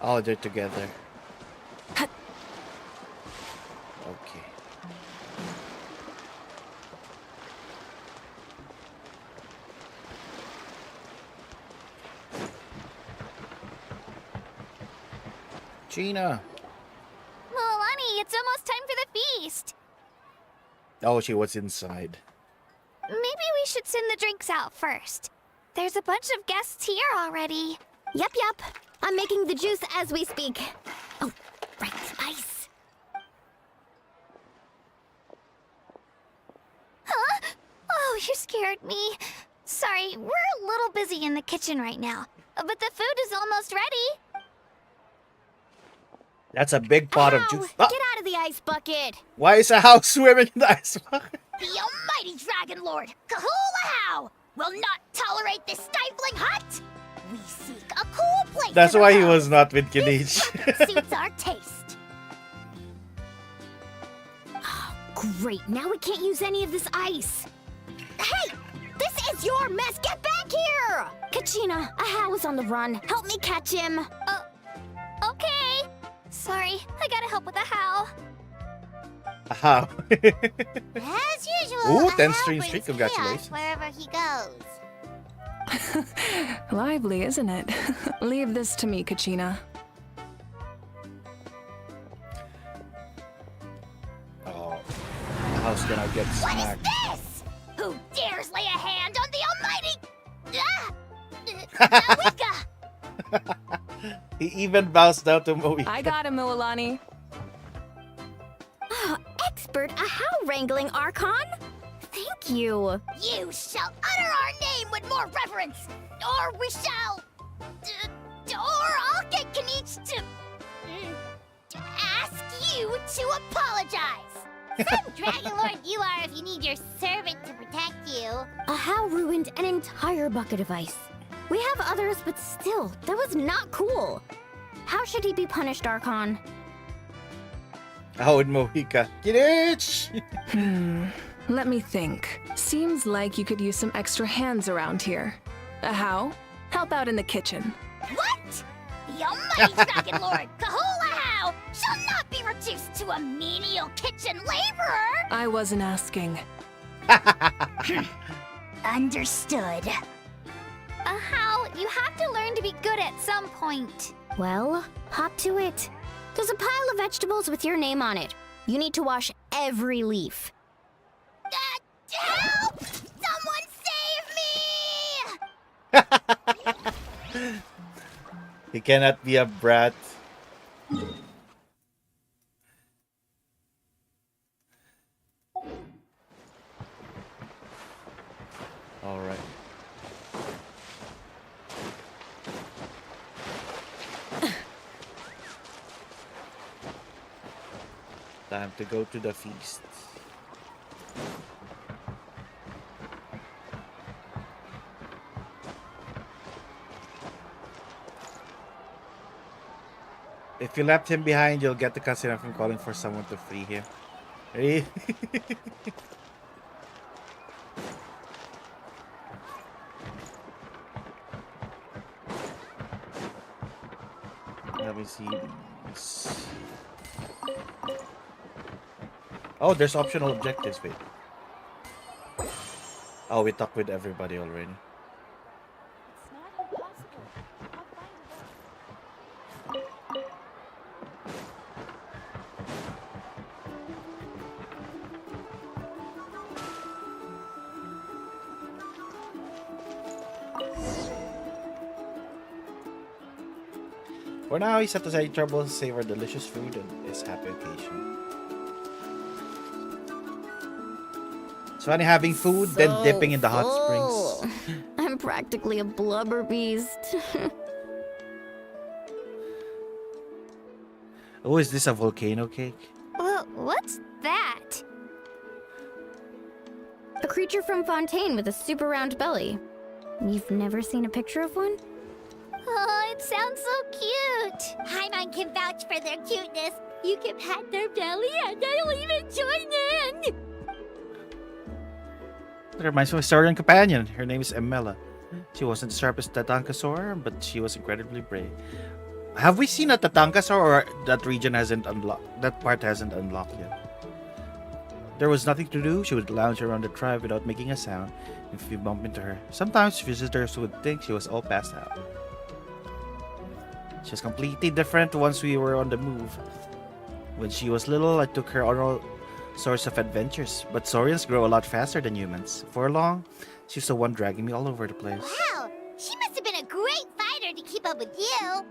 Oh, they're together. Okay. Gina. Milani, it's almost time for the feast. Oh, she was inside. Maybe we should send the drinks out first. There's a bunch of guests here already. Yep. I'm making the juice as we speak. Oh, right, ice. Huh? Oh, you scared me. Sorry, we're a little busy in the kitchen right now. But the food is almost ready. That's a big pot of Ow! juice. Get out of the ice bucket! Why is a house swimming in the ice bucket? The almighty Dragon Lord, Kahulahau, will not tolerate this stifling hut. We seek a cool place. That's in the why he world. was not with This Ganesh. bucket suits our taste. Great, now we can't use any of this ice. Hey! This is your mess! Get back here! Kachina, Ahau is on the run. Help me catch him. Okay. Sorry, I gotta help with the how. How? As usual, Ooh, 10 Ahau stream brings streak, chaos congratulations. wherever he goes. Lively, isn't it? Leave this to me, Kachina. Oh, the house gonna get What is smacked. this? Who dares lay a hand on the almighty... Wika! He even bounced out to Moe. I got him, Moalani. Expert Ahau wrangling, Archon. Thank you. You shall utter our name with more reverence, or we shall... or I'll get Kanich to ask you to apologize. Some Dragon Lord you are if you need your servant to protect you. Ahau ruined an entire bucket of ice. We have others, but still, that was not cool. How should he be punished, Archon? How would Mohika? Ganesh! Let me think. Seems like you could use some extra hands around here. How? Help out in the kitchen. What? The almighty Dragon Lord, Kahulahau! juice to a menial kitchen laborer. I wasn't asking. Understood. How? You have to learn to be good at some point. Well, hop to it. There's a pile of vegetables with your name on it. You need to wash every leaf. Help! Someone save me! He cannot be a brat. All right. Time to go to the feast. If you left him behind, you'll get the cutscene from calling for someone to free him. Really? Let me see these. Oh, there's optional objectives. Wait. Oh, we talked with everybody already. For now, he set aside trouble to savor delicious food and his happy occasion. It's funny having food, then dipping in the hot springs. I'm practically a blubber beast. Oh, is this a volcano cake? Well, what's that? A creature from Fontaine with a super round belly. You've never seen a picture of one? Oh, it sounds so cute. Paimon can vouch for their cuteness. You can pat their belly and I'll even join in. That reminds me of my Saurian companion. Her name is Emella. She wasn't the sharpest Tatankasaur, but she was incredibly brave. Have we seen a Tatankasaur, or that region hasn't unlocked? That part hasn't unlocked yet. There was nothing to do. She would lounge around the tribe without making a sound if we bump into her. Sometimes visitors would think she was all passed out. She was completely different once we were on the move. When she was little, I took her on all sorts of adventures, but Saurians grow a lot faster than humans. For long, she was the one dragging me all over the place. Wow, she must have been a great fighter to keep up with you.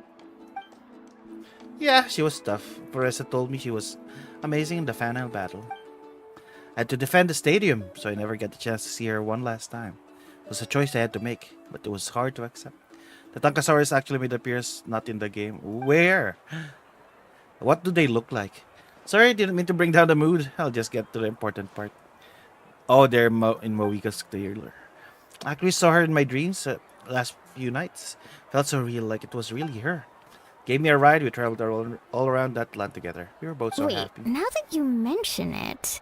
Yeah, she was tough. Paressa told me she was amazing in the final battle. I had to defend the stadium, so I never got the chance to see her one last time. It was a choice I had to make, but it was hard to accept. The Tankasaurus actually made appearance not in the game. Where? What do they look like? Sorry, didn't mean to bring down the mood. I'll just get to the important part. Oh, they're in Moika's Clearer. I actually saw her in my dreams last few nights. Felt so real, like it was really her. Gave me a ride. We traveled all around that land together. We were both so happy. Now that you mention it,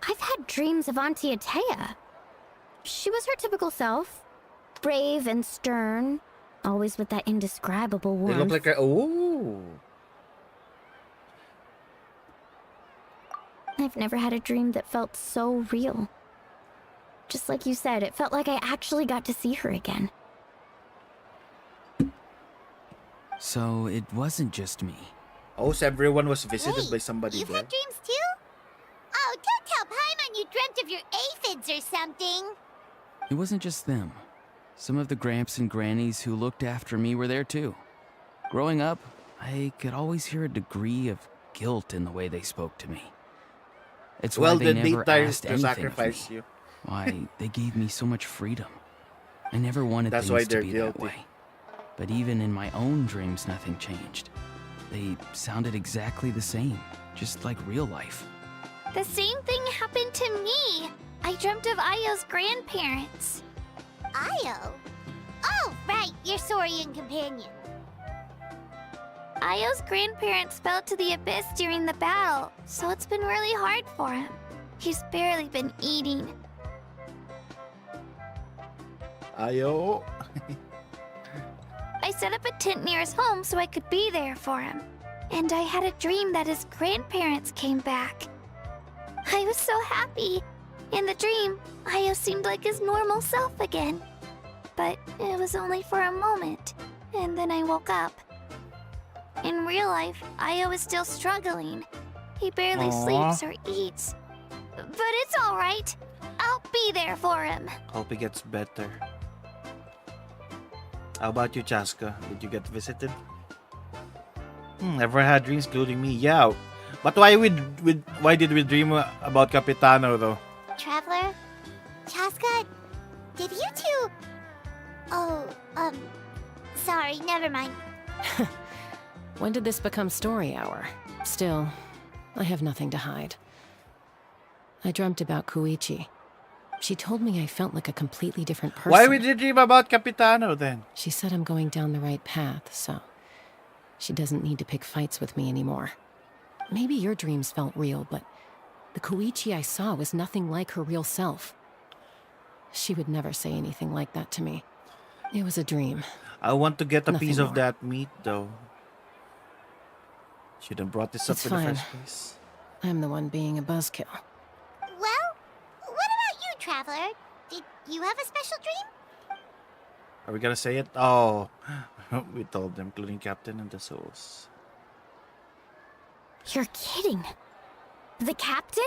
I've had dreams of Auntie Atea. She was her typical self. Brave and stern, always with that indescribable warmth. They look like her. Ooh. I've never had a dream that felt so real. Just like you said, it felt like I actually got to see her again. So it wasn't just me. Oh, so everyone was visited Wait, by somebody you've there. had dreams too? Oh, don't tell Paimon you dreamt of your aphids or something. It wasn't just them. Some of the Gramps and Grannies who looked after me were there too. Growing up, I could always hear a degree of guilt in the way they spoke to me. It's why they never asked anything sacrifice of me. you. Why they gave me so much freedom. I never wanted That's things why to they're be guilty. that way. But even in my own dreams, nothing changed. They sounded exactly the same, just like real life. The same thing happened to me. I dreamt of Ayo's grandparents. Ayo? Oh, right, your Saurian companion. Ayo's grandparents fell to the abyss during the battle, so it's been really hard for him. He's barely been eating. Ayo. I set up a tent near his home so I could be there for him. and I had a dream that his grandparents came back. I was so happy. In the dream, Io seemed like his normal self again. But it was only for a moment, and then I woke up. In real life, Io is still struggling. He barely sleeps or eats. But it's alright. I'll be there for him. Hope he gets better. How about you, Chaska? Did you get visited? Never had dreams, including me. Yeah, but why did we dream about Capitano though? Traveler? Chaska? Did you two... Oh, sorry, never mind. When did this become story hour? Still, I have nothing to hide. I dreamt about Koichi. She told me I felt like a completely different person. Why would you dream about Capitano then? She said I'm going down the right path, so she doesn't need to pick fights with me anymore. Maybe your dreams felt real, but the Koichi I saw was nothing like her real self. She would never say anything like that to me. It was a dream. I want to get a Nothing piece of more. that meat though. Shouldn't have brought this up It's in the fine. first place. I'm the one being a buzzkill. Well, what about you, Traveler? Did you have a special dream? Are we gonna say it? Oh, we told them, including Captain and the Souls. You're kidding. The captain?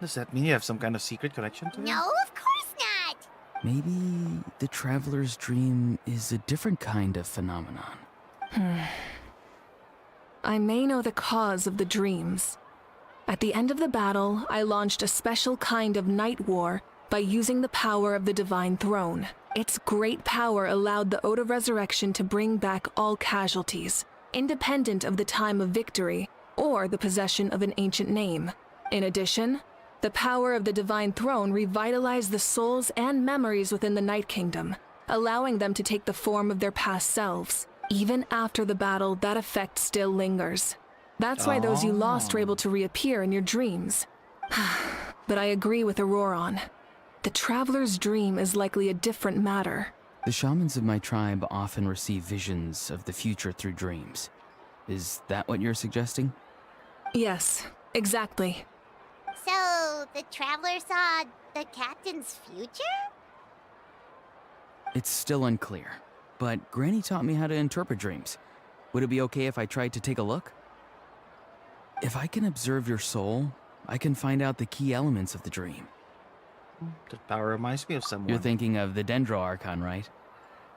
Does that mean you have some kind of secret connection to him? No, of course not. Maybe the traveler's dream is a different kind of phenomenon. I may know the cause of the dreams. At the end of the battle, I launched a special kind of night war by using the power of the Divine Throne. Its great power allowed the Ode of Resurrection to bring back all casualties, independent of the time of victory or the possession of an ancient name. In addition, the power of the Divine Throne revitalized the souls and memories within the Night Kingdom, allowing them to take the form of their past selves. Even after the battle, that effect still lingers. That's why those you lost were able to reappear in your dreams. But I agree with Auroron. The Traveler's dream is likely a different matter. The shamans of my tribe often receive visions of the future through dreams. Is that what you're suggesting? Yes, exactly. So, the Traveler saw the captain's future? It's still unclear, but Granny taught me how to interpret dreams. Would it be okay if I tried to take a look? If I can observe your soul, I can find out the key elements of the dream. That power reminds me of someone. You're thinking of the Dendro Archon, right?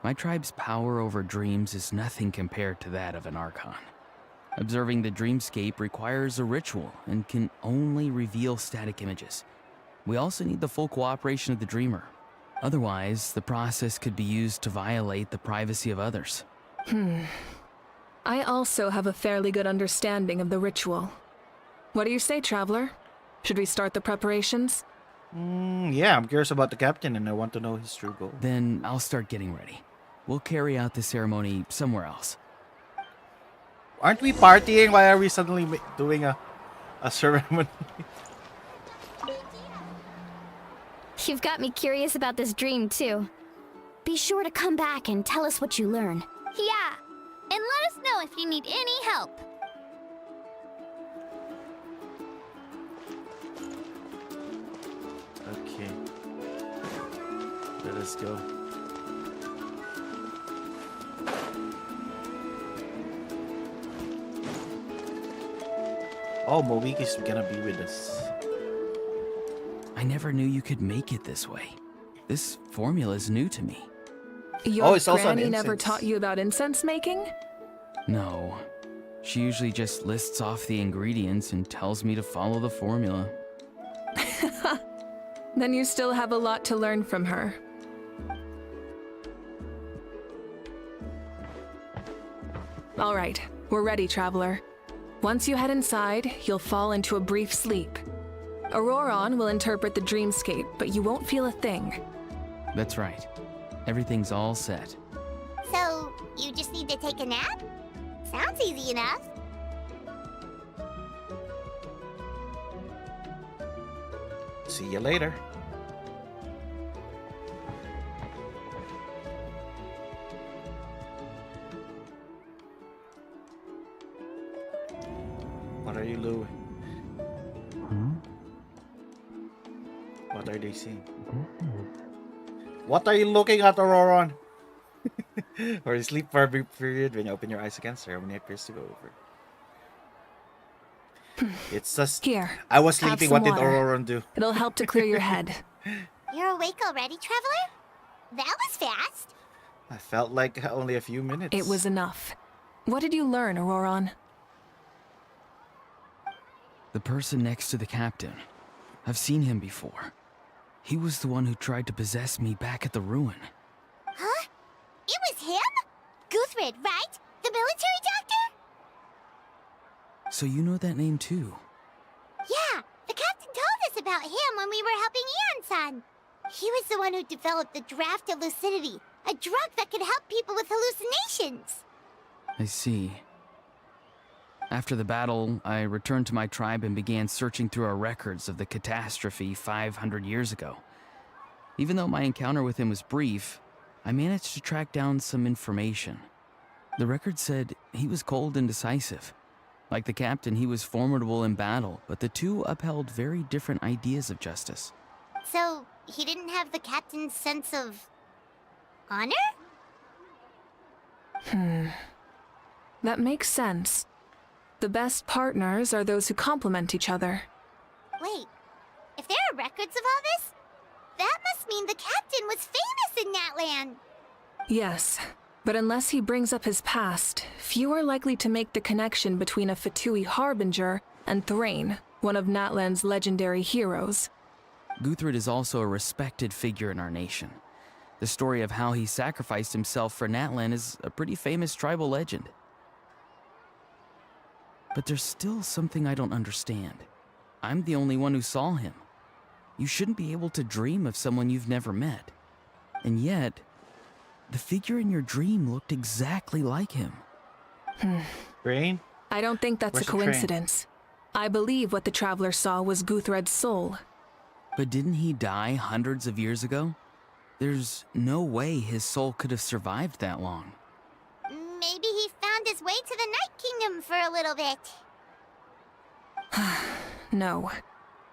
My tribe's power over dreams is nothing compared to that of an Archon. Observing the dreamscape requires a ritual and can only reveal static images. We also need the full cooperation of the dreamer. Otherwise, the process could be used to violate the privacy of others. I also have a fairly good understanding of the ritual. What do you say, Traveler? Should we start the preparations? Yeah, I'm curious about the captain and I want to know his true goal. Then I'll start getting ready. We'll carry out the ceremony somewhere else. Aren't we partying? Why are we suddenly doing a ceremony? You've got me curious about this dream, too. Be sure to come back and tell us what you learn. Yeah, and let us know if you need any help. Okay. Let us go. Oh, Moiki's gonna be with us. I never knew you could make it this way. This formula is new to me. Your it's also an granny never incense. taught you about incense making? No. She usually just lists off the ingredients and tells me to follow the formula. Then you still have a lot to learn from her. All right, we're ready, Traveler. Once you head inside, you'll fall into a brief sleep. Auroron will interpret the dreamscape, but you won't feel a thing. That's right. Everything's all set. So, you just need to take a nap? Sounds easy enough. See you later. What are you doing? What are they seeing? What are you looking at, Auroron? Or you sleep for a brief period. When you open your eyes again, ceremony appears to go over. It's just... Here. I was have sleeping. some What did water. Auroron do? It'll help to clear your head. You're awake already, Traveler? That was fast. I felt like only a few minutes. It was enough. What did you learn, Auroron? The person next to the captain. I've seen him before. He was the one who tried to possess me back at the ruin. Huh? It was him? Guthrid, right? The military doctor? So you know that name too? Yeah, the captain told us about him when we were helping Eon-san. He was the one who developed the Draft of Lucidity, a drug that could help people with hallucinations. I see. After the battle, I returned to my tribe and began searching through our records of the catastrophe 500 years ago. Even though my encounter with him was brief, I managed to track down some information. The record said he was cold and decisive. Like the captain, he was formidable in battle, but the two upheld very different ideas of justice. So, he didn't have the captain's sense of... honor? That makes sense. The best partners are those who complement each other. Wait, if there are records of all this, that must mean the captain was famous in Natlan. Yes, but unless he brings up his past, few are likely to make the connection between a Fatui Harbinger and Thrain, one of Natlan's legendary heroes. Guthrid is also a respected figure in our nation. The story of how he sacrificed himself for Natlan is a pretty famous tribal legend. But there's still something I don't understand. I'm the only one who saw him. You shouldn't be able to dream of someone you've never met. And yet, the figure in your dream looked exactly like him. Brain? I don't think that's Where's a the train? coincidence. I believe what the Traveler saw was Guthred's soul. But didn't he die hundreds of years ago? There's no way his soul could have survived that long. Maybe he found his way to the Night Kingdom for a little bit. No.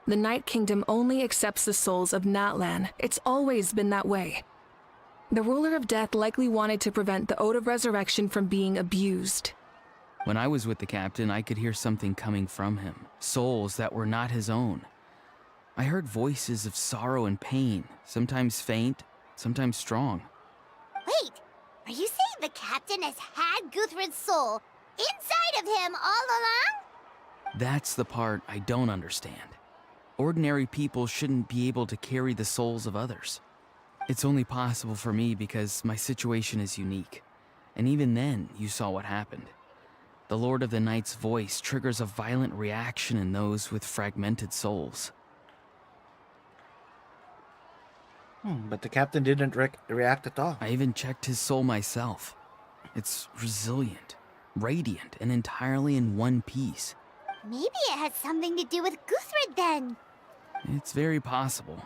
The Night Kingdom only accepts the souls of Natlan. It's always been that way. The Ruler of Death likely wanted to prevent the Ode of Resurrection from being abused. When I was with the captain, I could hear something coming from him. Souls that were not his own. I heard voices of sorrow and pain, sometimes faint, sometimes strong. Wait, are you saying the captain has had Guthrid's soul inside of him all along? That's the part I don't understand. Ordinary people shouldn't be able to carry the souls of others. It's only possible for me because my situation is unique. And even then, you saw what happened. The Lord of the Night's voice triggers a violent reaction in those with fragmented souls. But the captain didn't react at all. I even checked his soul myself. It's resilient, radiant, and entirely in one piece. Maybe it has something to do with Guthrid then. It's very possible.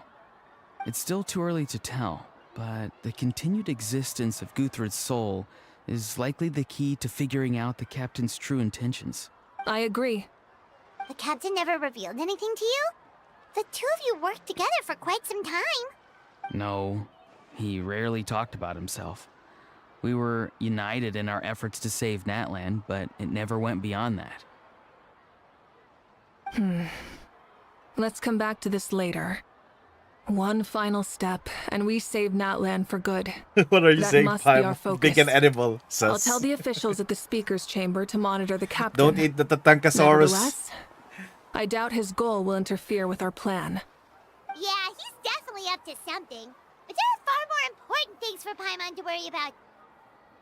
It's still too early to tell, but the continued existence of Guthrid's soul is likely the key to figuring out the captain's true intentions. I agree. The captain never revealed anything to you? The two of you worked together for quite some time. No, he rarely talked about himself. We were united in our efforts to save Natlan, but it never went beyond that. Let's come back to this later. One final step, and we save Natlan for good. What are you That saying, must be our Pime? focus. Big and edible, sus. I'll tell the officials at the speaker's chamber to monitor the captain. Don't eat the Tatankasaurus. Nevertheless, I doubt his goal will interfere with our plan. Yeah, he's definitely up to something. But there are far more important things for Paimon to worry about.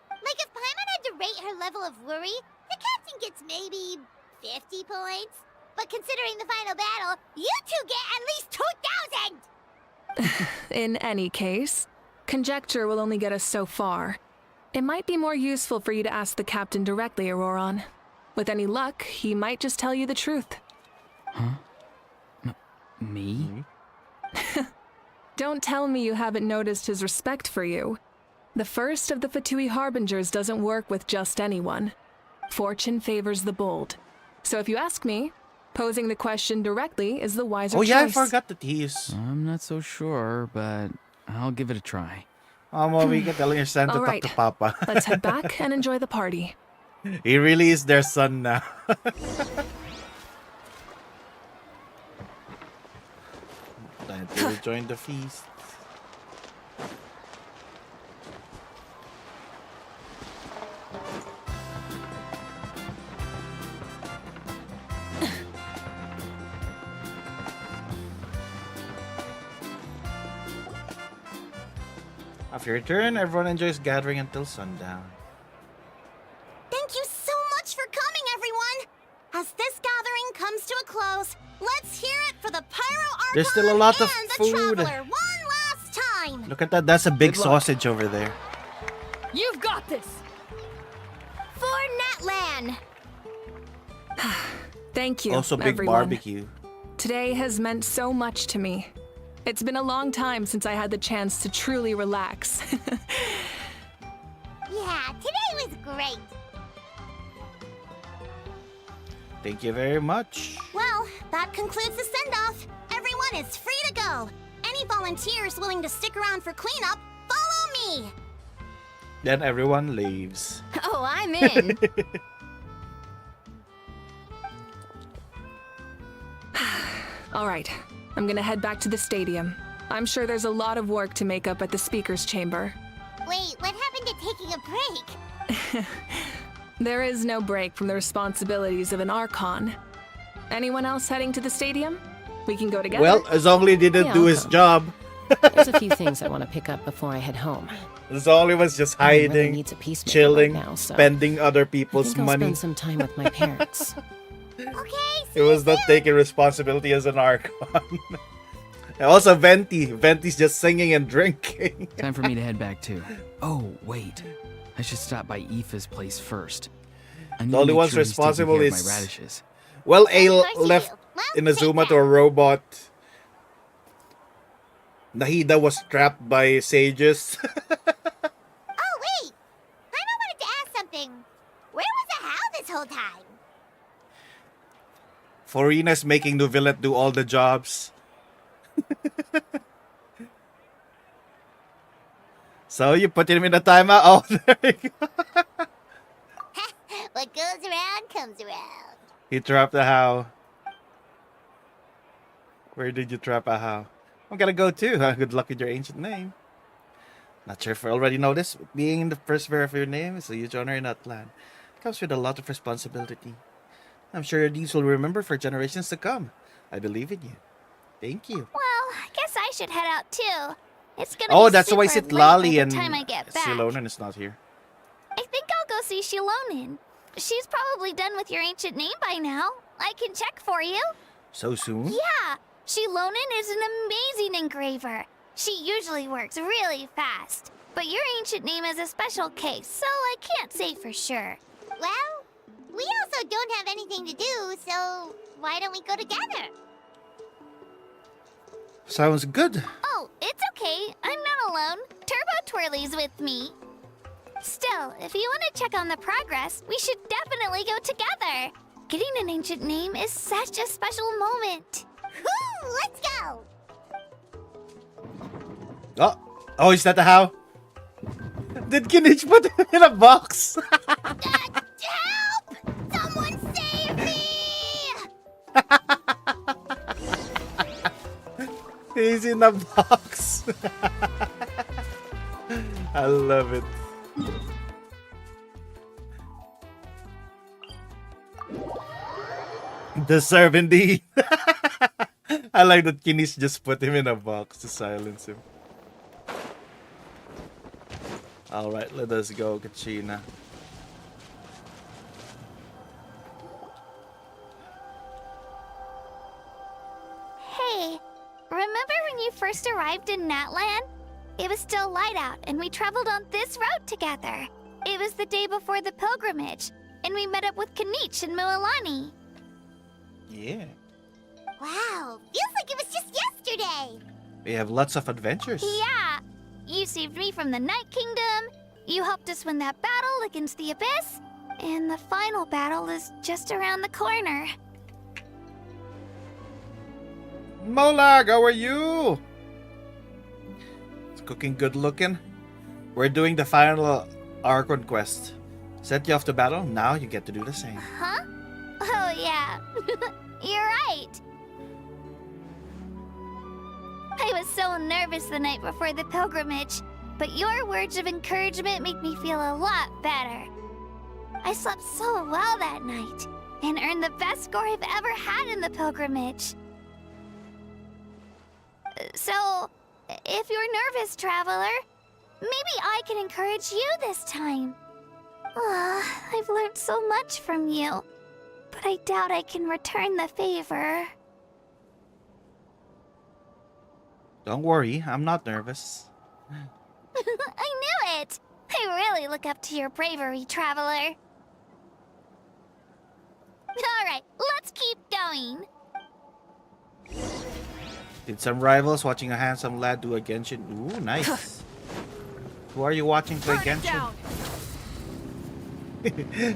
Like if Paimon had to rate her level of worry, the captain gets maybe 50 points. But considering the final battle, you two get at least 2,000! In any case, conjecture will only get us so far. It might be more useful for you to ask the captain directly, Auroron. With any luck, he might just tell you the truth. Huh? Me? Don't tell me you haven't noticed his respect for you. The first of the Fatui Harbingers doesn't work with just anyone. Fortune favors the bold. So if you ask me, posing the question directly is the wiser Oh choice. yeah, I forgot that he's... I'm not so sure, but I'll give it a try. we can tell your son to All talk right. to Papa. Let's head back and enjoy the party. He really is their son now. Time to join the feast. After your turn, everyone enjoys gathering until sundown. Thank you so much for coming, everyone! As this gathering comes to a close, let's hear it for the Pyro Archon There's still a lot of and the food. Traveler one last time! Look at that, that's a big Good luck. sausage over there. You've got this! For Natlan! Thank you, Also big everyone. barbecue. Today has meant so much to me. It's been a long time since I had the chance to truly relax. Yeah, today was great. Thank you very much. Well, that concludes the send-off. Everyone is free to go. Any volunteers willing to stick around for cleanup, follow me! Then everyone leaves. Oh, I'm in! All right, I'm gonna head back to the stadium. I'm sure there's a lot of work to make up at the speaker's chamber. Wait, what happened to taking a break? There is no break from the responsibilities of an Archon. Anyone else heading to the stadium? We can go together. Well, as long as he didn't Yeah, do I'll his come. job. There's a few things I want to pick up before I head home. Zolly was just Everyone really hiding, needs a peacemaker chilling, right now, so spending other I people's think I'll money. spend some time with my parents. Okay, He was not taking responsibility as an Archon. And also Venti. Venti's just singing and drinking. Time for me to head back too. Oh, wait. I should stop by Aoife's place first. I need The to only make one's sure he's taking responsible care of is- my radishes. Well, Ale Of course you left do. Well, Inazuma take to a that. robot. Nahida was trapped by sages. Oh, wait! I wanted to ask something. Where was the Hal this whole time? Forina's making Nuvillet do all the jobs. So you put him in a timeout. Oh, there you go. What goes around comes around. He trapped a How. Where did you trap a How? I'm gonna go too. Good luck with your ancient name. Not sure if I already know this. Being in the first verb of your name is a huge honor in Atlan. It comes with a lot of responsibility. I'm sure your deeds will be remembered for generations to come. I believe in you. Thank you. Well, I guess I should head out too. It's gonna Oh, be that's why super Sit late Lali by and the time I get back. Silonan is not here. I think I'll go see Shilonin. She's probably done with your ancient name by now. I can check for you. So soon? Yeah, Shilonin is an amazing engraver. She usually works really fast. But your ancient name is a special case, so I can't say for sure. Well, we also don't have anything to do, so why don't we go together? Sounds good. Oh, it's okay. I'm not alone. Turbo Twirly's with me. Still, if you want to check on the progress, we should definitely go together. Getting an ancient name is such a special moment. Woo! Let's go! Oh, is that the How? Did Kinich put him in a box? Help! Someone save me! He's in a box. I love it. Deserve indeed. I like that Kinis just put him in a box to silence him. Alright, let us go, Kachina. Hey, remember when you first arrived in Natlan? It was still light out, and we traveled on this road together. It was the day before the pilgrimage, and we met up with Kanich and Mualani. Yeah. Wow, feels like it was just yesterday. We have lots of adventures. Yeah, you saved me from the Night Kingdom. You helped us win that battle against the Abyss. And the final battle is just around the corner. Molag, how are you? It's cooking good looking. We're doing the final Archon quest. Set you off to battle, now you get to do the same. Huh? Oh, yeah. You're right. I was so nervous the night before the pilgrimage, but your words of encouragement make me feel a lot better. I slept so well that night, and earned the best score I've ever had in the pilgrimage. So, if you're nervous, traveler, maybe I can encourage you this time. I've learned so much from you, but I doubt I can return the favor. Don't worry, I'm not nervous. I knew it! I really look up to your bravery, traveler. Alright, let's keep going. Did some rivals watching a handsome lad do a Genshin? Ooh, nice. Who are you watching play Genshin?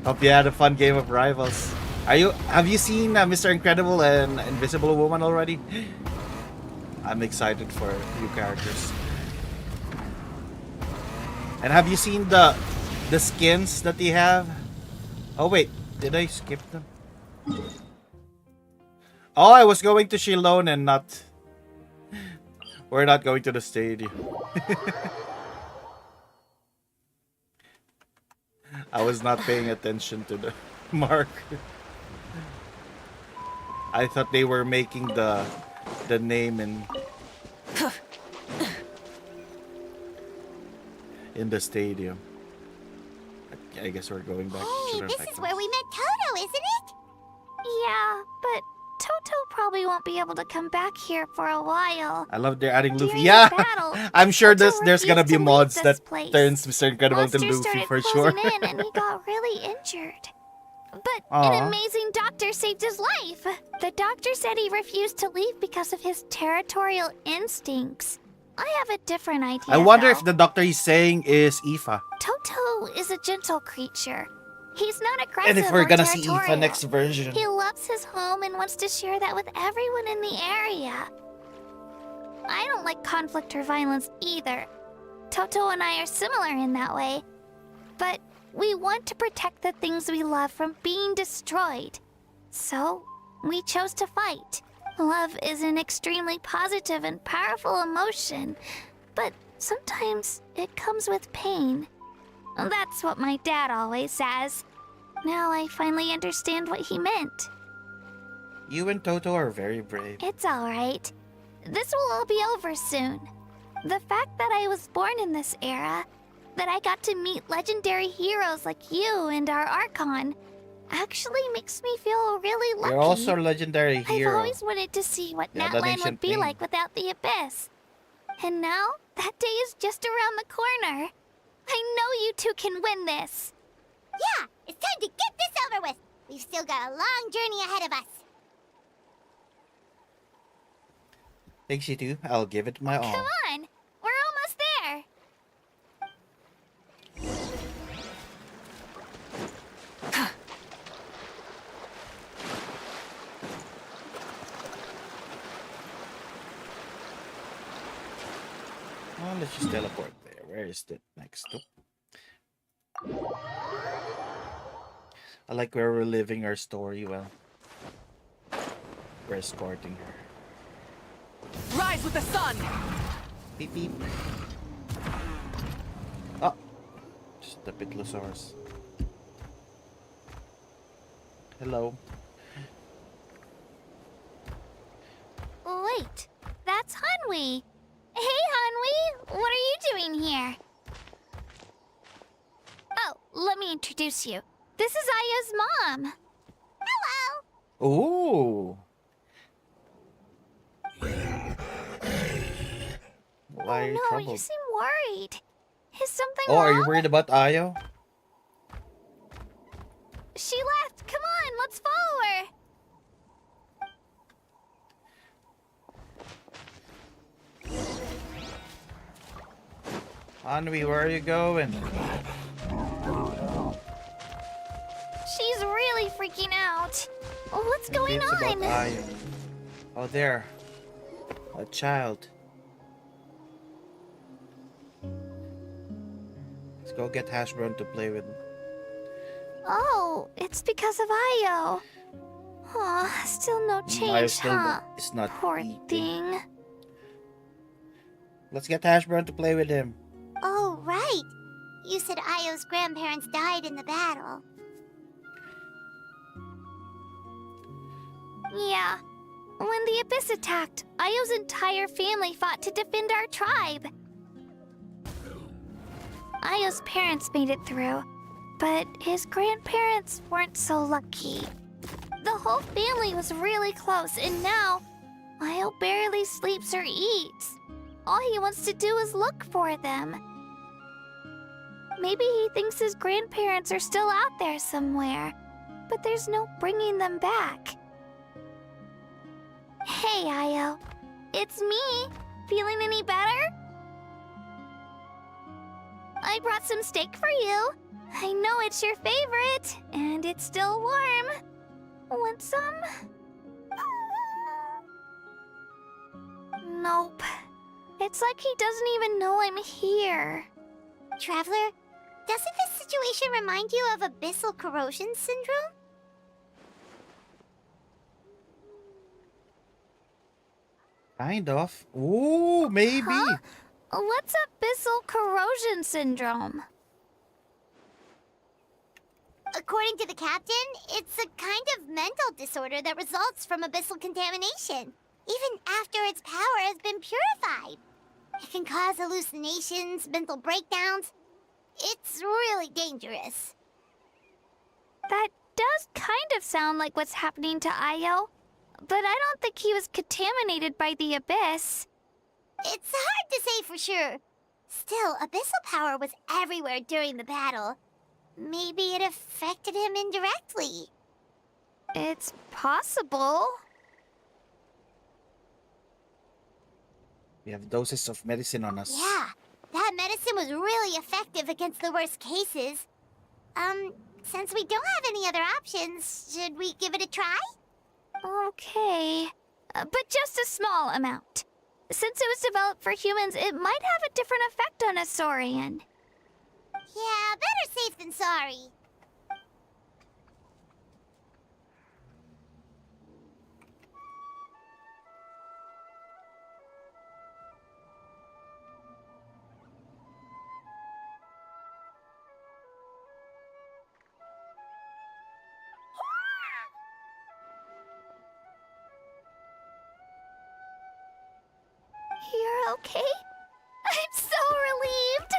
Hope you had a fun game of rivals. Have you seen Mr. Incredible and Invisible Woman already? I'm excited for new characters. And have you seen the skins that they have? Oh wait, did I skip them? Oh, I was going to Shilone and not... We're not going to the stadium. I was not paying attention to the mark. I thought they were making the name in the stadium. I guess we're going back. Hey, this is where we met Toto, isn't it? Yeah, but Toto probably won't be able to come back here for a while. I love they're adding Luffy. During Yeah, the battle, I'm sure Toto there's gonna be refused to mods leave that this place. turns Mr. Incredible into Monsters Luffy started for sure. closing in and he got really injured. But Aw. an amazing doctor saved his life. The doctor said he refused to leave because of his territorial instincts. I have a different idea. I wonder though. if the doctor he's saying is Aoife. Toto is a gentle creature. He's not aggressive And if we're or gonna see territorial. Aoife next version. He loves his home and wants to share that with everyone in the area. I don't like conflict or violence either. Toto and I are similar in that way. But we want to protect the things we love from being destroyed. So, we chose to fight. Love is an extremely positive and powerful emotion, but sometimes it comes with pain. That's what my dad always says. Now I finally understand what he meant. You and Toto are very brave. It's alright. This will all be over soon. The fact that I was born in this era, that I got to meet legendary heroes like you and our Archon, actually makes me feel really lucky. You're also a legendary I've hero. always wanted to see what Yeah, that Natlan ancient would be thing. like without the Abyss. And now, that day is just around the corner. I know you two can win this. Yeah, it's time to get this over with. We've still got a long journey ahead of us. Thanks, you two. I'll give it my all. Come on, we're almost there. Well, let's just teleport there. Where is it next? Oh. I like where we're living our story well. We're escorting her. Rise with the sun! Beep beep. Oh, just the Pitlosaurus. Hello. Wait, that's Hanwi. Hey, Hanwi, what are you doing here? Oh, let me introduce you. This is Aya's mom. Hello. Ooh. Why are you No, troubled? you seem worried. Is something Oh, wrong? are you worried about Ayo? She left. Come on, let's follow her. Anwi, where are you going? freaking out. What's Maybe going it's about on? Io. Oh, there. A child. Let's go get Hashbrown to play with. Oh, it's because of Io. Aw, still no Io change, still huh? is not Poor eating. thing. Let's get Hashbrown to play with him. Oh, right. You said Io's grandparents died in the battle. Yeah. When the Abyss attacked, Io's entire family fought to defend our tribe. Io's parents made it through, but his grandparents weren't so lucky. The whole family was really close, and now Io barely sleeps or eats. All he wants to do is look for them. Maybe he thinks his grandparents are still out there somewhere, but there's no bringing them back. Hey, Io. It's me. Feeling any better? I brought some steak for you. I know it's your favorite, and it's still warm. Want some? Nope. It's like he doesn't even know I'm here. Traveler, doesn't this situation remind you of abyssal corrosion syndrome? Kind of. Ooh, maybe. Huh? What's abyssal corrosion syndrome? According to the captain, it's a kind of mental disorder that results from abyssal contamination, even after its power has been purified. It can cause hallucinations, mental breakdowns. It's really dangerous. That does kind of sound like what's happening to Io, but I don't think he was contaminated by the Abyss. It's hard to say for sure. Still, abyssal power was everywhere during the battle. Maybe it affected him indirectly. It's possible. We have doses of medicine on us. Yeah, that medicine was really effective against the worst cases. Since we don't have any other options, should we give it a try? Okay, but just a small amount. Since it was developed for humans, it might have a different effect on a Saurian. Yeah, better safe than sorry. You're okay? I'm so relieved!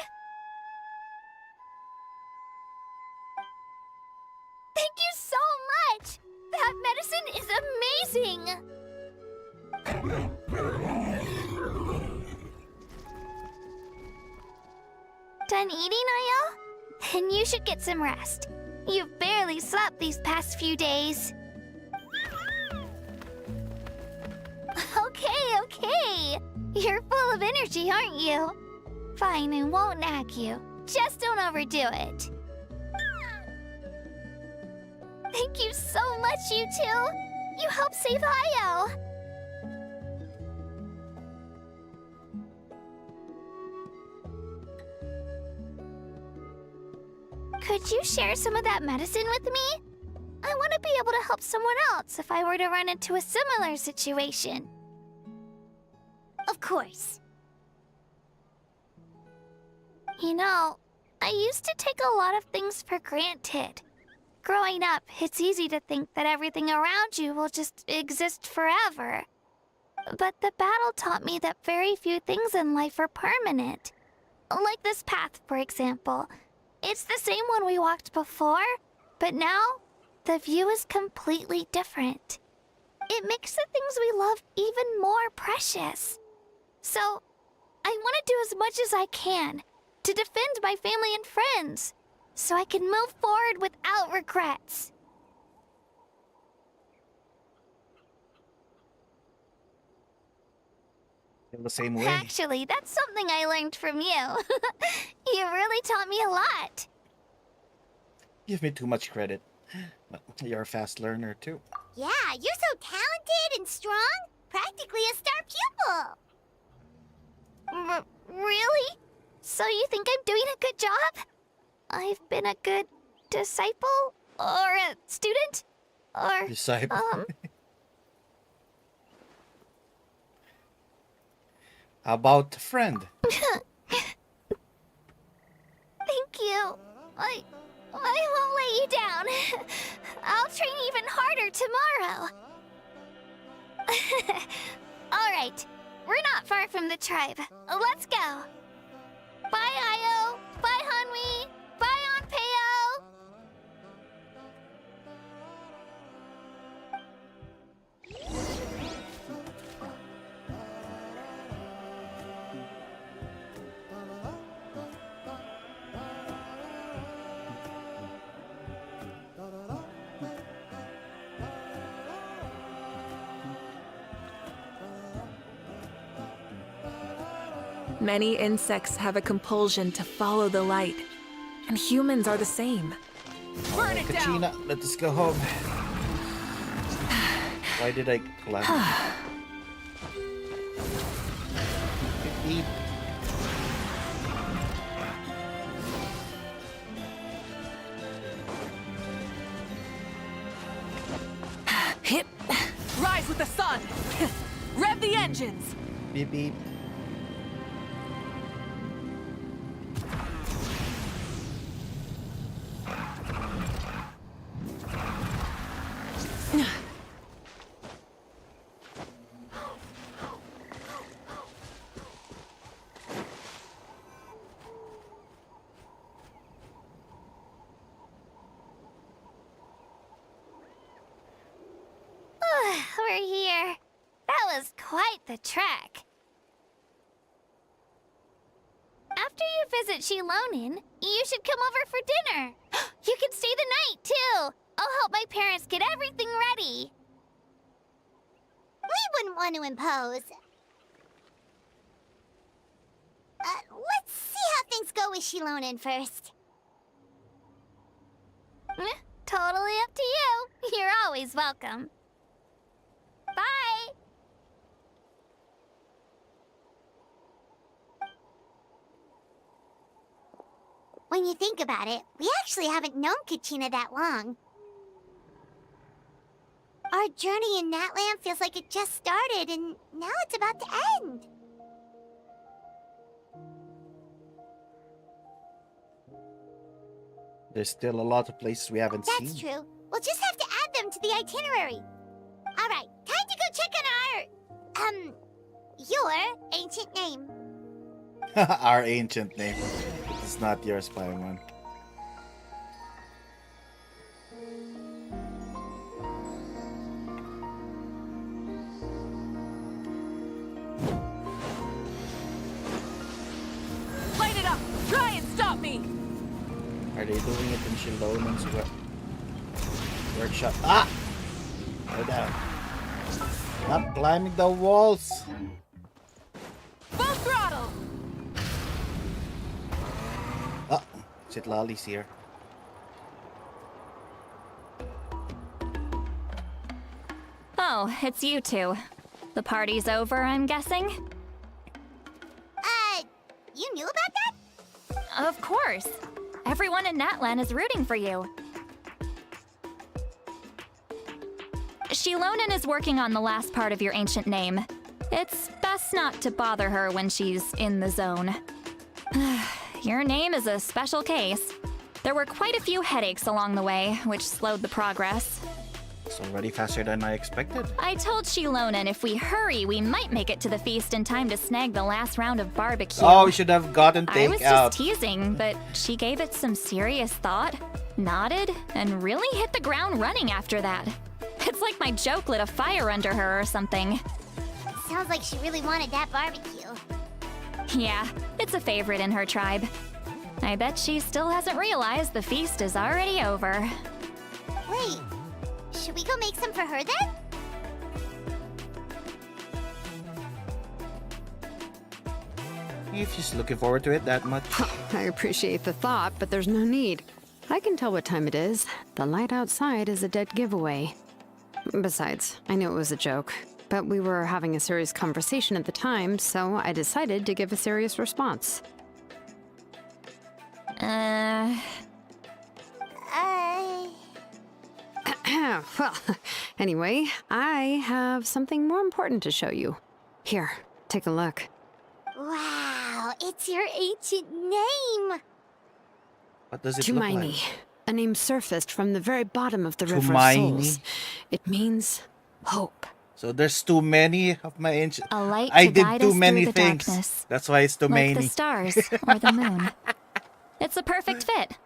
Thank you so much! That medicine is amazing! Done eating, Io? Then you should get some rest. You've barely slept these past few days. Okay. You're full of energy, aren't you? Fine, I won't nag you. Just don't overdo it. Thank you so much, you two. You helped save Io. Could you share some of that medicine with me? I want to be able to help someone else if I were to run into a similar situation. Of course. You know, I used to take a lot of things for granted. Growing up, it's easy to think that everything around you will just exist forever. But the battle taught me that very few things in life are permanent. Like this path, for example. It's the same one we walked before, but now the view is completely different. It makes the things we love even more precious. So, I want to do as much as I can to defend my family and friends, so I can move forward without regrets. Feel the same way. Actually, that's something I learned from you. You really taught me a lot. Give me too much credit. You're a fast learner too. Yeah, you're so talented and strong. Practically a star pupil. Really? So you think I'm doing a good job? I've been a good disciple? Or a student? Or, Disciple. How about friend? Thank you. I won't let you down. I'll train even harder tomorrow. All right. We're not far from the tribe. Let's go. Bye, Io. Bye, Hanwi. Bye, Onpeo. Many insects have a compulsion to follow the light, and humans are the same. Burn it down. Kachina, let us go home. Why did I climb? Beep. Hit! Rise with the sun! Rev the engines! Beep beep. We're here. That was quite the trek. After you visit Shilonin, you should come over for dinner. You can stay the night, too. I'll help my parents get everything ready. We wouldn't want to impose. Let's see how things go with Shilonin first. Totally up to you. You're always welcome. Bye! When you think about it, we actually haven't known Kachina that long. Our journey in Natlan feels like it just started, and now it's about to end. There's still a lot of places we haven't seen. That's true. We'll just have to add them to the itinerary. All right, time to go check on your ancient name. Our ancient name. It's not yours, Paimon. Light it up! Try and stop me! Are they doing it in Shilonin's workshop? Ah! Go down. Not climbing the walls. Full throttle! Oh, Citlali's here. Oh, it's you two. The party's over, I'm guessing? You knew about that? Of course. Everyone in Natlan is rooting for you. Shilonin is working on the last part of your ancient name. It's best not to bother her when she's in the zone. Your name is a special case. There were quite a few headaches along the way, which slowed the progress. It's already faster than I expected. I told Shilonin if we hurry, we might make it to the feast in time to snag the last round of barbecue. Oh, we should have gotten I was takeout. just teasing, but she gave it some serious thought, nodded, and really hit the ground running after that. It's like my joke lit a fire under her or something. Sounds like she really wanted that barbecue. Yeah, it's a favorite in her tribe. I bet she still hasn't realized the feast is already over. Wait, should we go make some for her then? If she's looking forward to it that much. I appreciate the thought, but there's no need. I can tell what time it is. The light outside is a dead giveaway. Besides, I knew it was a joke, but we were having a serious conversation at the time, so I decided to give a serious response. Well, anyway, I have something more important to show you. Here, take a look. Wow, it's your ancient name. What does it look Tumaini, like? a name surfaced from the very bottom of the River of Tumaini? Souls. It means hope. So there's too many of my ancient. A light I to did guide too us many through the things. darkness, That's why it's too like the many. stars or the moon. It's a perfect fit.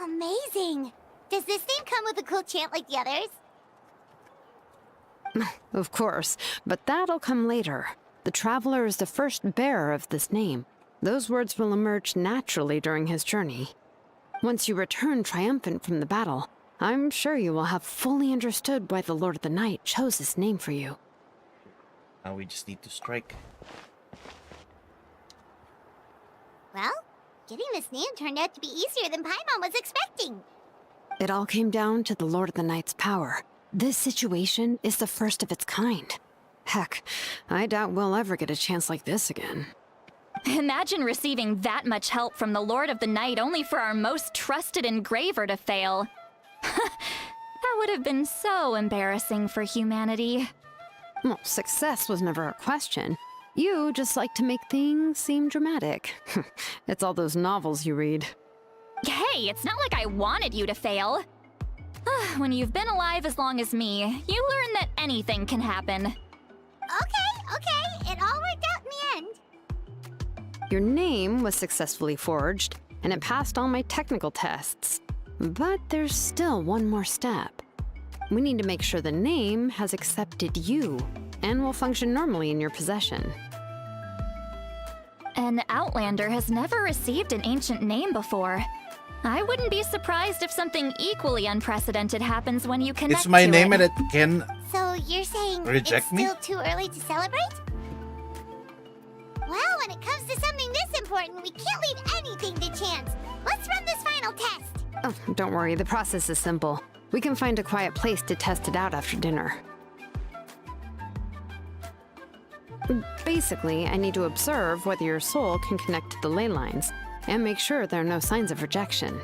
Amazing. Does this name come with a cool chant like the others? Of course, but that'll come later. The Traveler is the first bearer of this name. Those words will emerge naturally during his journey. Once you return triumphant from the battle, I'm sure you will have fully understood why the Lord of the Night chose this name for you. Now we just need to strike. Well, getting this name turned out to be easier than Paimon was expecting. It all came down to the Lord of the Night's power. This situation is the first of its kind. Heck, I doubt we'll ever get a chance like this again. Imagine receiving that much help from the Lord of the Night only for our most trusted engraver to fail. That would have been so embarrassing for humanity. Well, success was never a question. You just like to make things seem dramatic. It's all those novels you read. Hey, it's not like I wanted you to fail. When you've been alive as long as me, you learn that anything can happen. Okay, it all worked out in the end. Your name was successfully forged, and it passed all my technical tests. But there's still one more step. We need to make sure the name has accepted you, and will function normally in your possession. An Outlander has never received an ancient name before. I wouldn't be surprised if something equally unprecedented happens when you connect It's my to name it. and it can. So you're saying Reject it's me? still too early to celebrate? Well, when it comes to something this important, we can't leave anything to chance. Let's run this final test. Oh, don't worry, the process is simple. We can find a quiet place to test it out after dinner. Basically, I need to observe whether your soul can connect to the ley lines, and make sure there are no signs of rejection.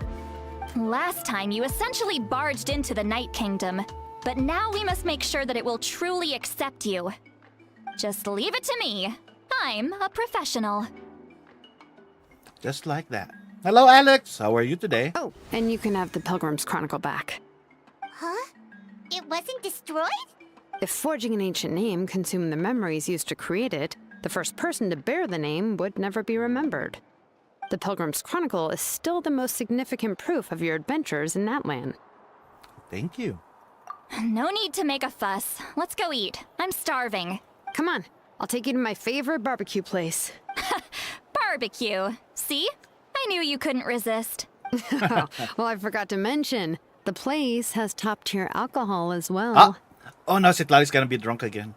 Last time, you essentially barged into the Night Kingdom, but now we must make sure that it will truly accept you. Just leave it to me. I'm a professional. Just like that. Hello, Alex. How are you today? Oh, and you can have the Pilgrim's Chronicle back. Huh? It wasn't destroyed? If forging an ancient name consumed the memories used to create it, the first person to bear the name would never be remembered. The Pilgrim's Chronicle is still the most significant proof of your adventures in Natlan. Thank you. No need to make a fuss. Let's go eat. I'm starving. Come on, I'll take you to my favorite barbecue place. Barbecue. See? I knew you couldn't resist. Well, I forgot to mention, the place has top-tier alcohol as well. Oh no, Citlali's gonna be drunk again.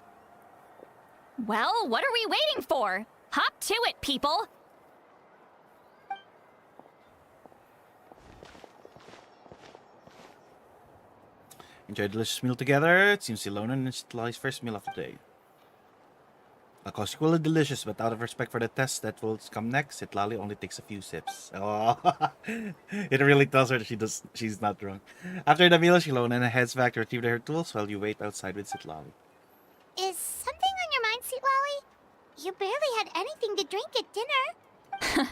Well, what are we waiting for? Hop to it, people! Enjoy a delicious meal together. It seems Ilona is Citlali's first meal of the day. Equally delicious, but out of respect for the test that will come next, Citlali only takes a few sips. Oh, it really tells her that she's not drunk. After the meal, Ilona heads back to retrieve her tools while you wait outside with Citlali. Is something on your mind, Citlali? You barely had anything to drink at dinner.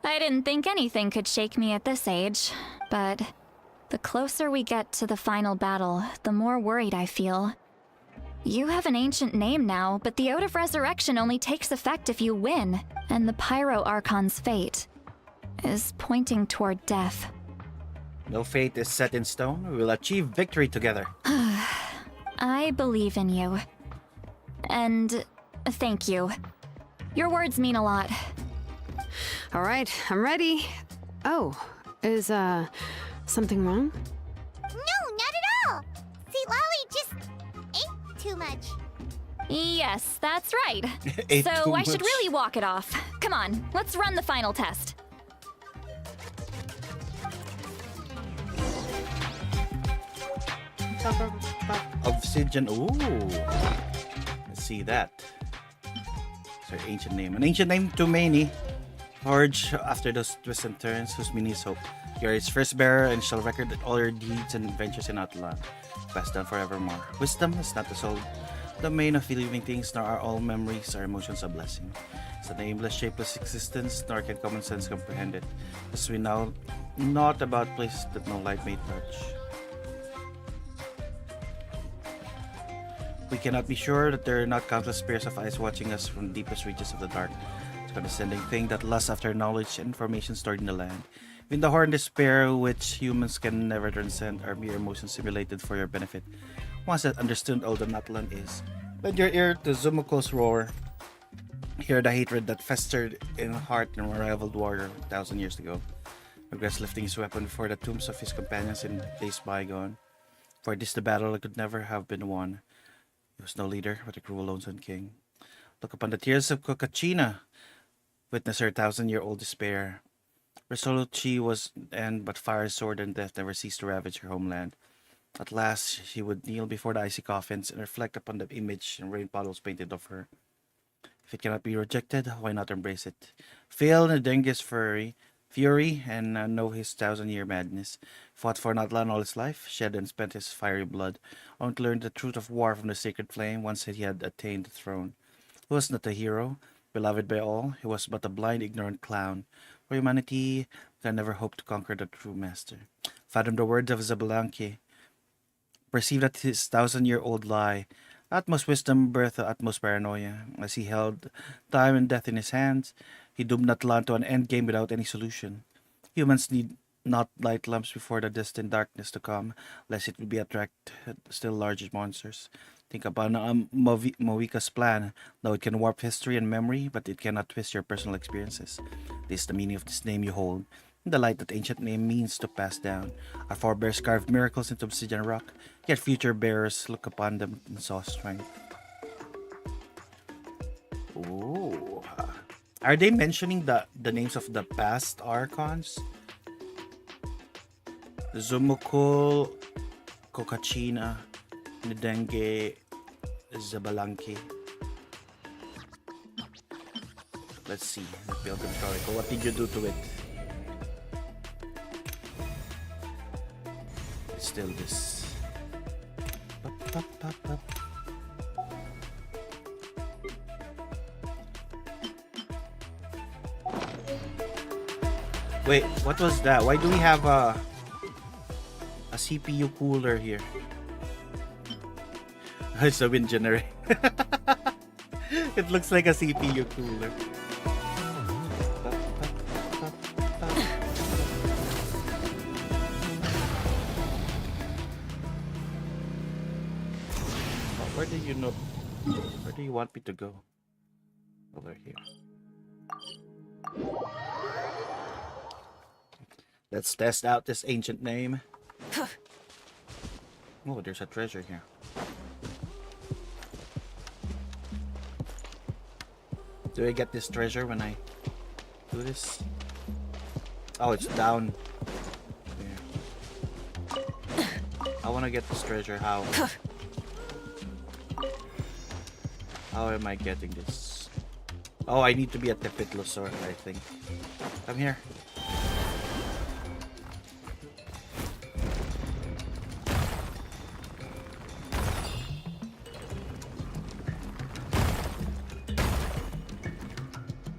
I didn't think anything could shake me at this age, but the closer we get to the final battle, the more worried I feel. You have an ancient name now, but the Oath of Resurrection only takes effect if you win, and the Pyro Archon's fate is pointing toward death. No fate is set in stone. We will achieve victory together. I believe in you. And thank you. Your words mean a lot. All right, I'm ready. Oh, is, something wrong? No, not at all. Citlali just ate too much. Yes, that's right. Ate So too I should much. really walk it off. Come on, let's run the final test. Obsidian. Ooh. Let's see that. It's her ancient name. An ancient name too many. Forge after those twists and turns, whose meaning is hope. You are its first bearer and shall record all your deeds and adventures in Atlan, passed down forevermore. Wisdom is not the sole domain of living things, nor are all memories or emotions a blessing. It's a nameless, shapeless existence, nor can common sense comprehend it, as we know not about places that no light may touch. We cannot be sure that there are not countless pairs of eyes watching us from the deepest reaches of the dark, condescending thing that lusts after knowledge and information stored in the land. Even the horror and despair which humans can never transcend are mere emotions simulated for your benefit. Once that understood all the Natlan is, lend your ear to Zumuko's roar. Hear the hatred that festered in heart and unrivaled warrior 1,000 years ago. Regrets lifting his weapon before the tombs of his companions in days bygone. For this the battle could never have been won. He was no leader, but a cruel lonesome king. Look upon the tears of Kokachina. Witness her 1,000-year-old despair. Resolute she was, and but fire, sword, and death never ceased to ravage her homeland. At last, she would kneel before the icy coffins and reflect upon the image and rain puddles painted of her. If it cannot be rejected, why not embrace it? Feel Ndenge's fury, and know his 1,000-year madness. Fought for Natlan all his life, shed and spent his fiery blood, only to learn the truth of war from the sacred flame once he had attained the throne. He was not a hero, beloved by all, he was but a blind, ignorant clown. For humanity can never hope to conquer the true master. Fathom the words of Zabalanki. Perceive that his 1,000-year-old lie, utmost wisdom birthed the utmost paranoia. As he held time and death in his hands, he doomed Natlan to an endgame without any solution. Humans need not light lamps before the destined darkness to come, lest it would be attract still larger monsters. Think upon Moika's plan. Though it can warp history and memory, but it cannot twist your personal experiences. This is the meaning of this name you hold. The light that ancient name means to pass down. Our forebears carved miracles into obsidian rock, yet future bearers look upon them and saw strength. Ooh. Are they mentioning the names of the past archons? Zumukul, Kokachina, Ndenge, Zabalanki. Let's see. The Pilgrim Chronicle. What did you do to it? It's still this. Wait, what was that? Why do we have a CPU cooler here? It's a wind generator. It looks like a CPU cooler. Where do you know? Where do you want me to go? Over here. Let's test out this ancient name. Oh, there's a treasure here. Do I get this treasure when I do this? Oh, it's down. Yeah. I want to get this treasure. How? How am I getting this? Oh, I need to be at the Pitlosor, I think. Come here.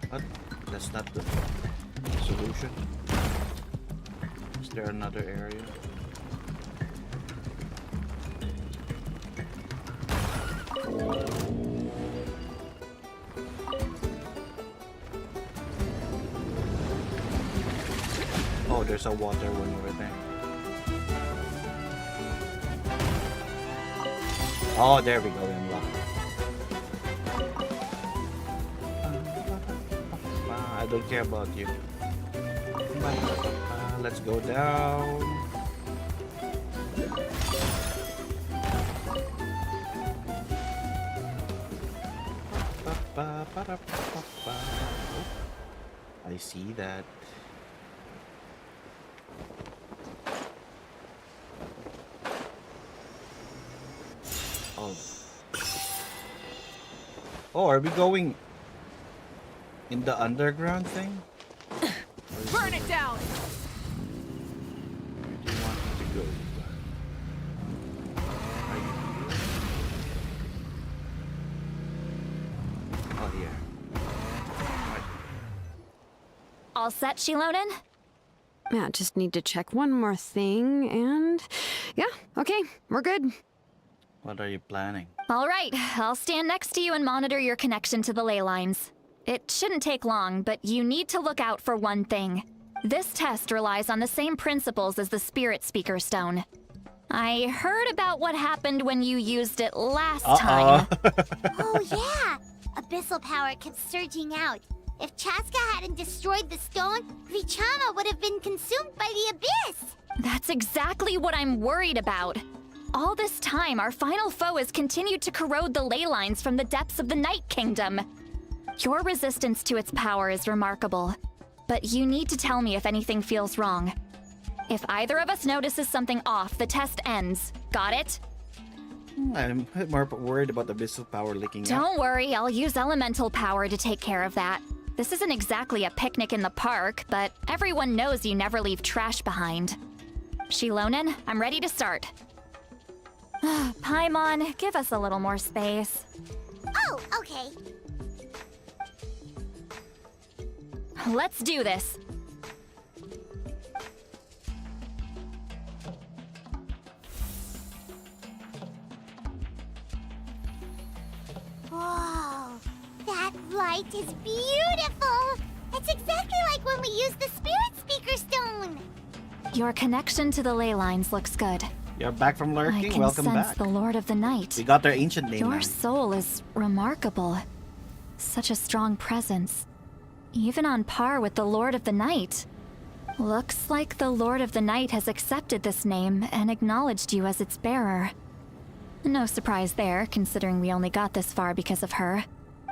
What? That's not the solution. Is there another area? Oh, there's a water one over there. Oh, there we go. Unlocked. I don't care about you. Let's go down. I see that. Oh, are we going in the underground thing? Burn it down! Where do you want me to go? Oh, here. All set, Shilonen? Yeah, just need to check one more thing, and yeah, okay, we're good. What are you planning? All right, I'll stand next to you and monitor your connection to the ley lines. It shouldn't take long, but you need to look out for one thing. This test relies on the same principles as the Spirit Speaker Stone. I heard about what happened when you used it last time. Oh yeah! Abyssal power kept surging out. If Chaska hadn't destroyed the stone, Vichama would have been consumed by the abyss! That's exactly what I'm worried about. All this time, our final foe has continued to corrode the ley lines from the depths of the Night Kingdom. Your resistance to its power is remarkable, but you need to tell me if anything feels wrong. If either of us notices something off, the test ends. Got it? I'm more worried about the abyssal power leaking out. Don't worry, I'll use elemental power to take care of that. This isn't exactly a picnic in the park, but everyone knows you never leave trash behind. Shilonen, I'm ready to start. Paimon, give us a little more space. Oh, okay. Let's do this. Whoa, that light is beautiful! It's exactly like when we used the Spirit Speaker Stone! Your connection to the ley lines looks good. You're back from I lurking. can Welcome sense back. the Lord of the Night. We got their ancient name Your now. soul is remarkable. Such a strong presence. Even on par with the Lord of the Night. Looks like the Lord of the Night has accepted this name and acknowledged you as its bearer. No surprise there, considering we only got this far because of her.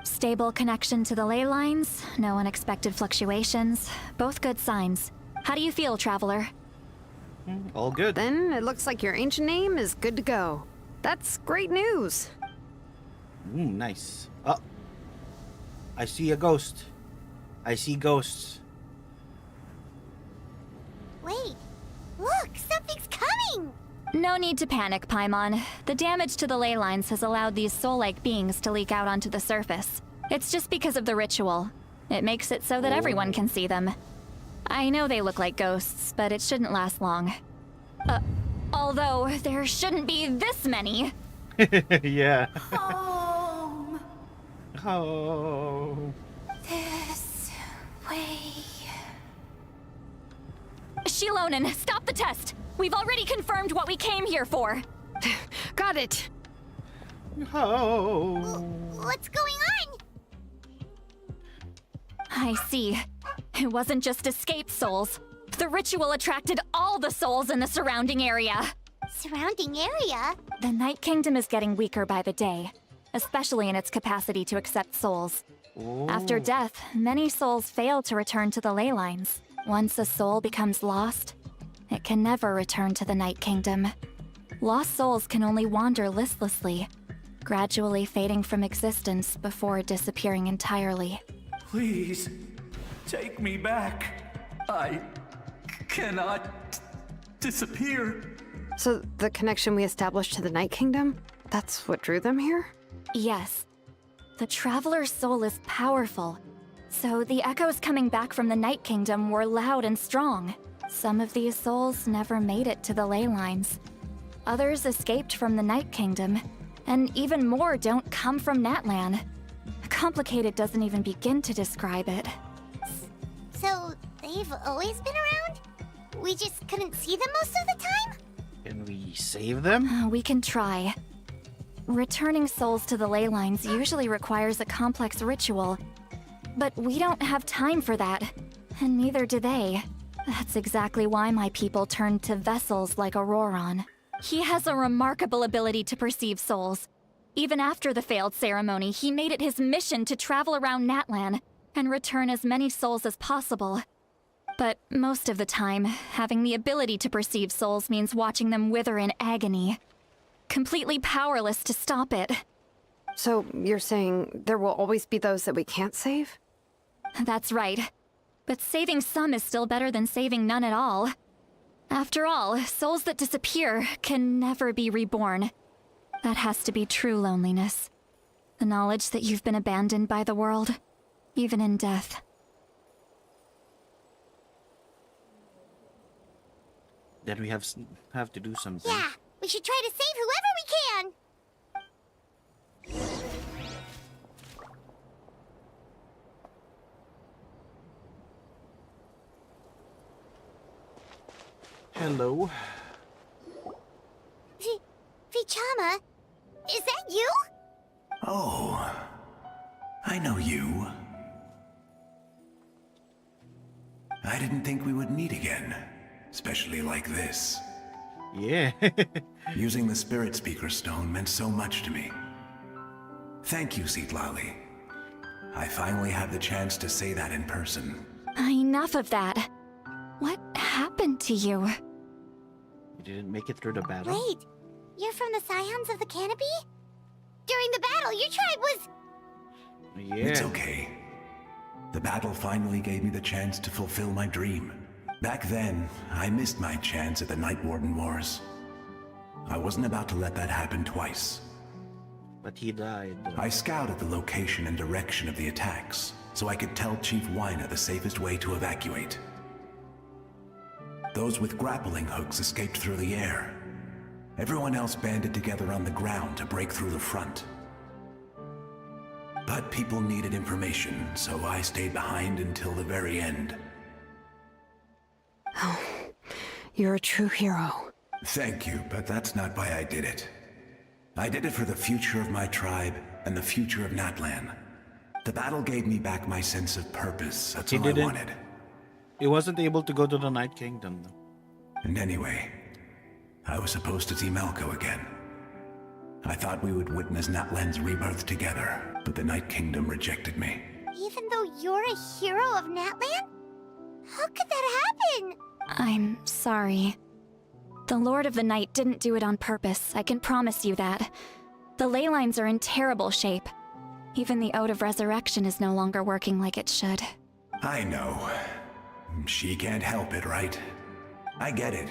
Stable connection to the ley lines, no unexpected fluctuations, both good signs. How do you feel, Traveler? All good. Then it looks like your ancient name is good to go. That's great news. Nice. Oh, I see a ghost. I see ghosts. Wait, look, something's coming! No need to panic, Paimon. The damage to the ley lines has allowed these soul-like beings to leak out onto the surface. It's just because of the ritual. It makes it so that everyone can see them. I know they look like ghosts, but it shouldn't last long. Although, there shouldn't be this many. Yeah. Home. Oh. This way. Shilonen, stop the test! We've already confirmed what we came here for. Got it. Oh. What's going on? I see. It wasn't just escaped souls. The ritual attracted all the souls in the surrounding area. Surrounding area? The Night Kingdom is getting weaker by the day, especially in its capacity to accept souls. After death, many souls fail to return to the ley lines. Once a soul becomes lost, it can never return to the Night Kingdom. Lost souls can only wander listlessly, gradually fading from existence before disappearing entirely. Please, take me back. I cannot disappear. So the connection we established to the Night Kingdom, that's what drew them here? Yes. The Traveler's soul is powerful, so the echoes coming back from the Night Kingdom were loud and strong. Some of these souls never made it to the ley lines. Others escaped from the Night Kingdom, and even more don't come from Natlan. Complicated doesn't even begin to describe it. So, they've always been around? We just couldn't see them most of the time? Can we save them? We can try. Returning souls to the ley lines usually requires a complex ritual, but we don't have time for that, and neither do they. That's exactly why my people turned to vessels like Auroron. He has a remarkable ability to perceive souls. Even after the failed ceremony, he made it his mission to travel around Natlan and return as many souls as possible. But most of the time, having the ability to perceive souls means watching them wither in agony. Completely powerless to stop it. So you're saying there will always be those that we can't save? That's right. But saving some is still better than saving none at all. After all, souls that disappear can never be reborn. That has to be true loneliness. The knowledge that you've been abandoned by the world, even in death. Then we have to do something. Yeah, we should try to save whoever we can. Hello. Vichama, is that you? Oh, I know you. I didn't think we would meet again, especially like this. Yeah. Using the Spirit Speaker Stone meant so much to me. Thank you, Citlali. I finally had the chance to say that in person. Enough of that. What happened to you? You didn't make it through the battle? Wait, you're from the Scions of the Canopy? During the battle, your tribe was... Yeah. It's okay. The battle finally gave me the chance to fulfill my dream. Back then, I missed my chance at the Night Warden Wars. I wasn't about to let that happen twice. But he died. I scouted the location and direction of the attacks, so I could tell Chief Wyna the safest way to evacuate. Those with grappling hooks escaped through the air. Everyone else banded together on the ground to break through the front. But people needed information, so I stayed behind until the very end. Oh, you're a true hero. Thank you, but that's not why I did it. I did it for the future of my tribe and the future of Natlan. The battle gave me back my sense of purpose. That's all I wanted. He wasn't able to go to the Night Kingdom, though. And anyway, I was supposed to see Malko again. I thought we would witness Natlan's rebirth together, but the Night Kingdom rejected me. Even though you're a hero of Natlan? How could that happen? I'm sorry. The Lord of the Night didn't do it on purpose, I can promise you that. The ley lines are in terrible shape. Even the Ode of Resurrection is no longer working like it should. I know. She can't help it, right? I get it.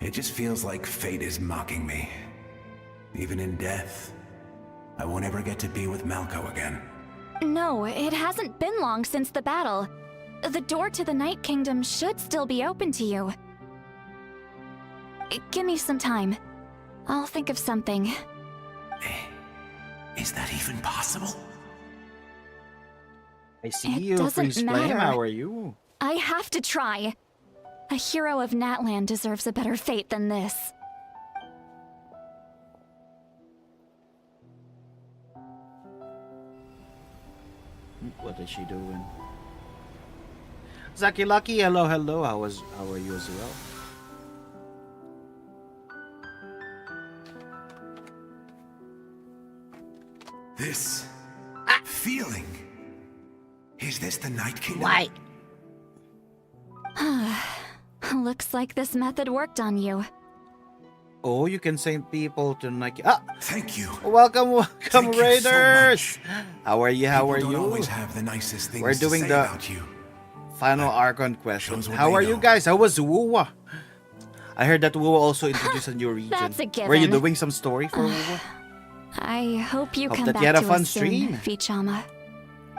It just feels like fate is mocking me. Even in death, I won't ever get to be with Malko again. No, it hasn't been long since the battle. The door to the Night Kingdom should still be open to you. Give me some time. I'll think of something. Is that even possible? I see It you, doesn't Freeze Flame. matter. How are you? I have to try. A hero of Natlan deserves a better fate than this. What is she doing? Zaki Lucky, hello, hello. How are you as well? This feeling. Is this the Night Kingdom? Why? Looks like this method worked on you. Oh, you can send people to Nike. Ah! Thank you. Welcome, Thank you Raiders! so much. How are you? How are People don't you? always have the nicest things We're doing to say the about you. final Archon quest. shows what How they are you know. guys? How was Wuwa? I heard that Wuwa also introduced a new region. That's a given. Were you doing some story for Wuwa? I hope you Hope come that back you had a to fun us soon, stream. Vichama.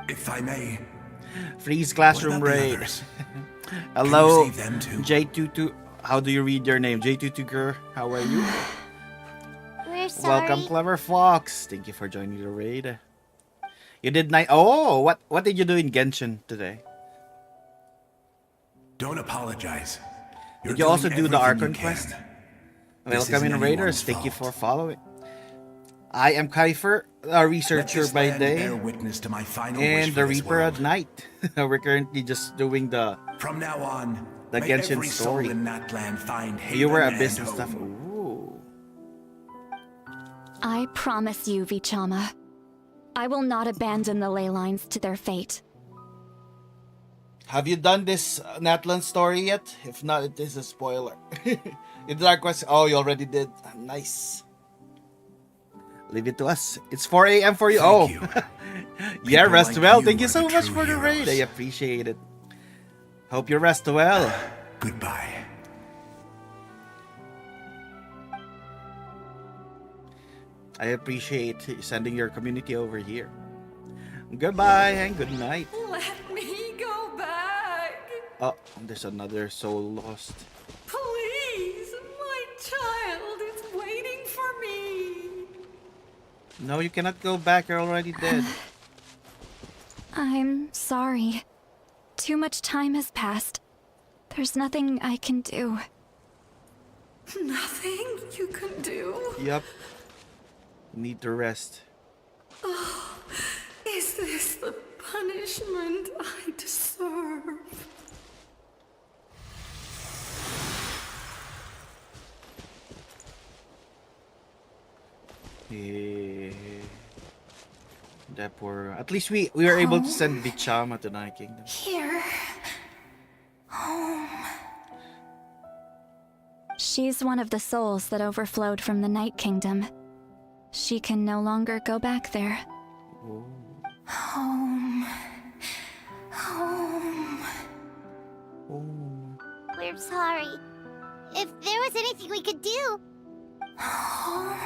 If I may, Freeze what Classroom about the Raid. others? Hello, Can you save them too? J22. How do you read your name? J22 girl. How are you? We're sorry. Welcome, Clever Fox. Thank you for joining the raid. You did night. Oh, what did you do in Genshin today? Don't apologize. You're Did you also doing do the everything Archon you quest? can. This Welcome isn't in, Raiders. anyone's Thank you fault. for following. I am Kiefer, a Let researcher this by land day, bear witness to my final wish and for the this Reaper world. at night. We're currently just doing the From now on, The may Genshin every soul story. in Natlan find haven viewer and abyss and home. stuff. Ooh. I promise you, Vichama. I will not abandon the ley lines to their fate. Have you done this Natlan story yet? If not, it is a spoiler. In Dark Quest. Oh, you already did. Nice. Leave it to us. It's 4 a.m. for you. Thank Oh, you. yeah, People rest like well. you Thank you are so the much true for the raid. I heroes. appreciate it. Hope you rest well. Goodbye. I appreciate you sending your community over here. Goodbye and good night. Let me go back. Oh, there's another soul lost. Please, my child is waiting for me. No, you cannot go back. You're already dead. I'm sorry. Too much time has passed. There's nothing I can do. Nothing you can do? Yep. Need to rest. Oh, is this the punishment I deserve? Yeah. That poor. At least we were able to send Bichama to Night Kingdom. Here. Home. She's one of the souls that overflowed from the Night Kingdom. She can no longer go back there. Oh. Home. Home. Oh. We're sorry. If there was anything we could do. Home.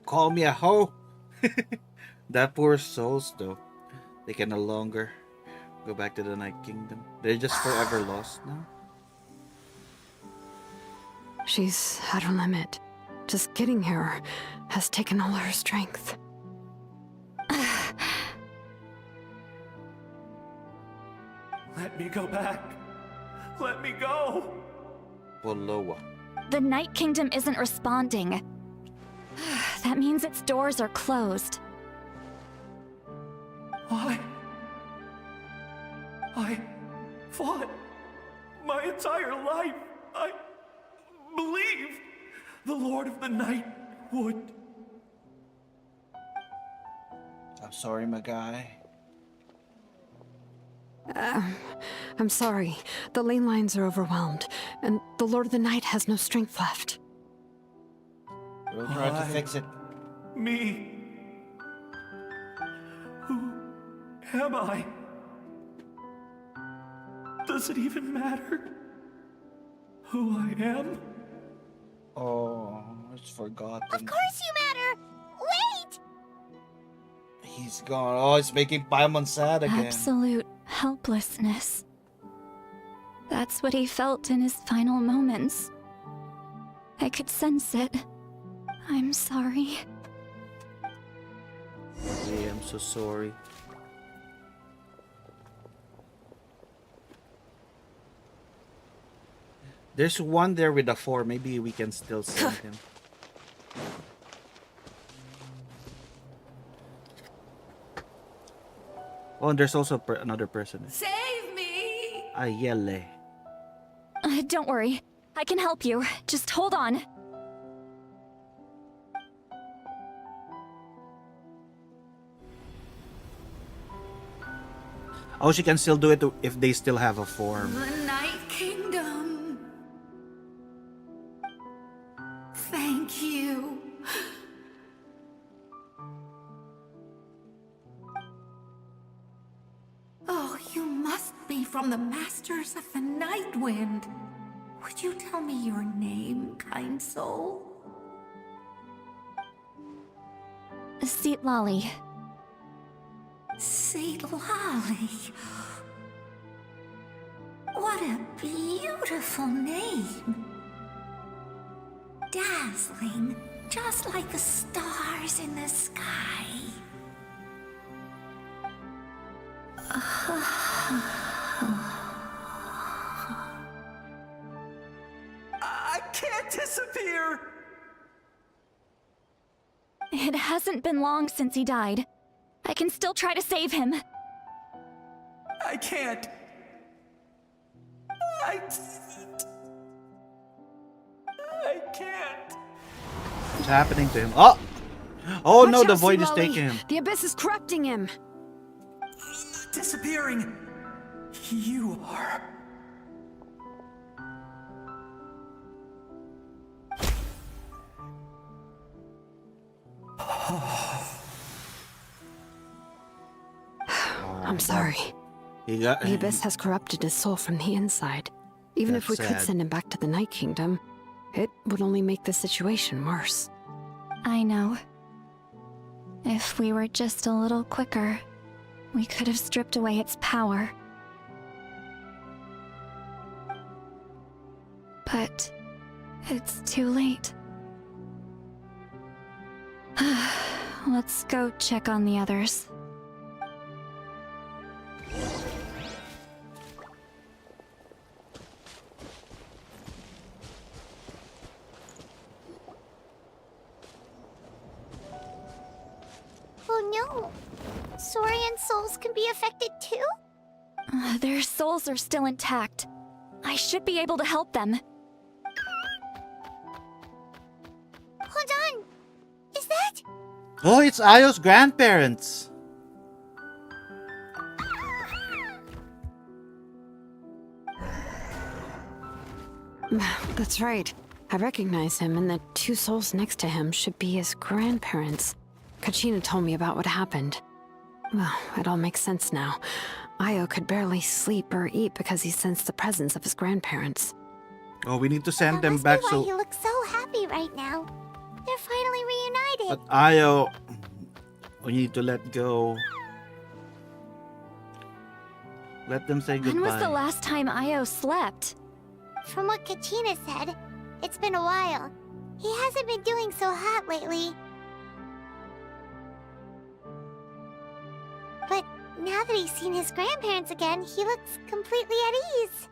Call me a hoe. That poor souls, though. They can no longer go back to the Night Kingdom. They're just forever lost now. She's at her limit. Just getting here has taken all her strength. Let me go back. Let me go. Polowa. The Night Kingdom isn't responding. That means its doors are closed. I fought my entire life. I believed the Lord of the Night would. I'm sorry, my guy. I'm sorry. The lane lines are overwhelmed, and the Lord of the Night has no strength left. We'll try to fix it. Me. Who am I? Does it even matter who I am? Oh, it's forgotten. Of course you matter! Wait! He's gone. Oh, it's making Paimon sad again. Absolute helplessness. That's what he felt in his final moments. I could sense it. I'm sorry. Yeah, I'm so sorry. There's one there with a 4. Maybe we can still send him. Oh, and there's also another person. Save me! Ayele. Don't worry. I can help you. Just hold on. Oh, she can still do it if they still have a form. The Night Kingdom. Thank you. Oh, you must be from the Masters of the Night Wind. Would you tell me your name, kind soul? Seat Lolly. Seat Lolly. What a beautiful name. Dazzling, just like the stars in the sky. I can't disappear! It hasn't been long since he died. I can still try to save him. I can't. I can't. What's happening to him? Oh! Oh Watch no, the out, void is Sealali. taking him. The abyss is corrupting him. Disappearing. You are. I'm sorry. He got. The Abyss has corrupted his soul from the inside. Even if we That's could sad. send him back to the Night Kingdom, it would only make the situation worse. I know. If we were just a little quicker, we could have stripped away its power. But it's too late. Let's go check on the others. Oh no! Saurian souls can be affected too? Their souls are still intact. I should be able to help them. Hold on! Is that? Oh, it's Ayo's grandparents. That's right. I recognize him, and the two souls next to him should be his grandparents. Kachina told me about what happened. Well, it all makes sense now. Ayo could barely sleep or eat because he sensed the presence of his grandparents. Oh, we need to send That them must back be why so. he looks so happy right now. They're finally reunited. But Ayo, we need to let go. Let them say goodbye. When was the last time Io slept? From what Kachina said, it's been a while. He hasn't been doing so hot lately. But now that he's seen his grandparents again, he looks completely at ease.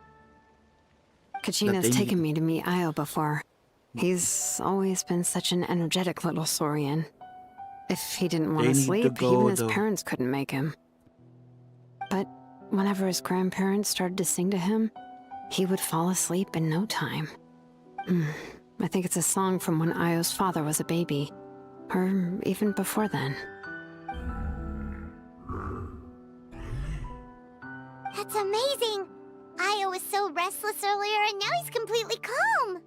Kachina's taken me to meet Ayo before. He's always been such an energetic little Saurian. If he didn't want They to need to sleep, go, even his though. parents couldn't make him. But whenever his grandparents started to sing to him, he would fall asleep in no time. I think it's a song from when Ayo's father was a baby, or even before then. That's amazing! Io was so restless earlier and now he's completely calm!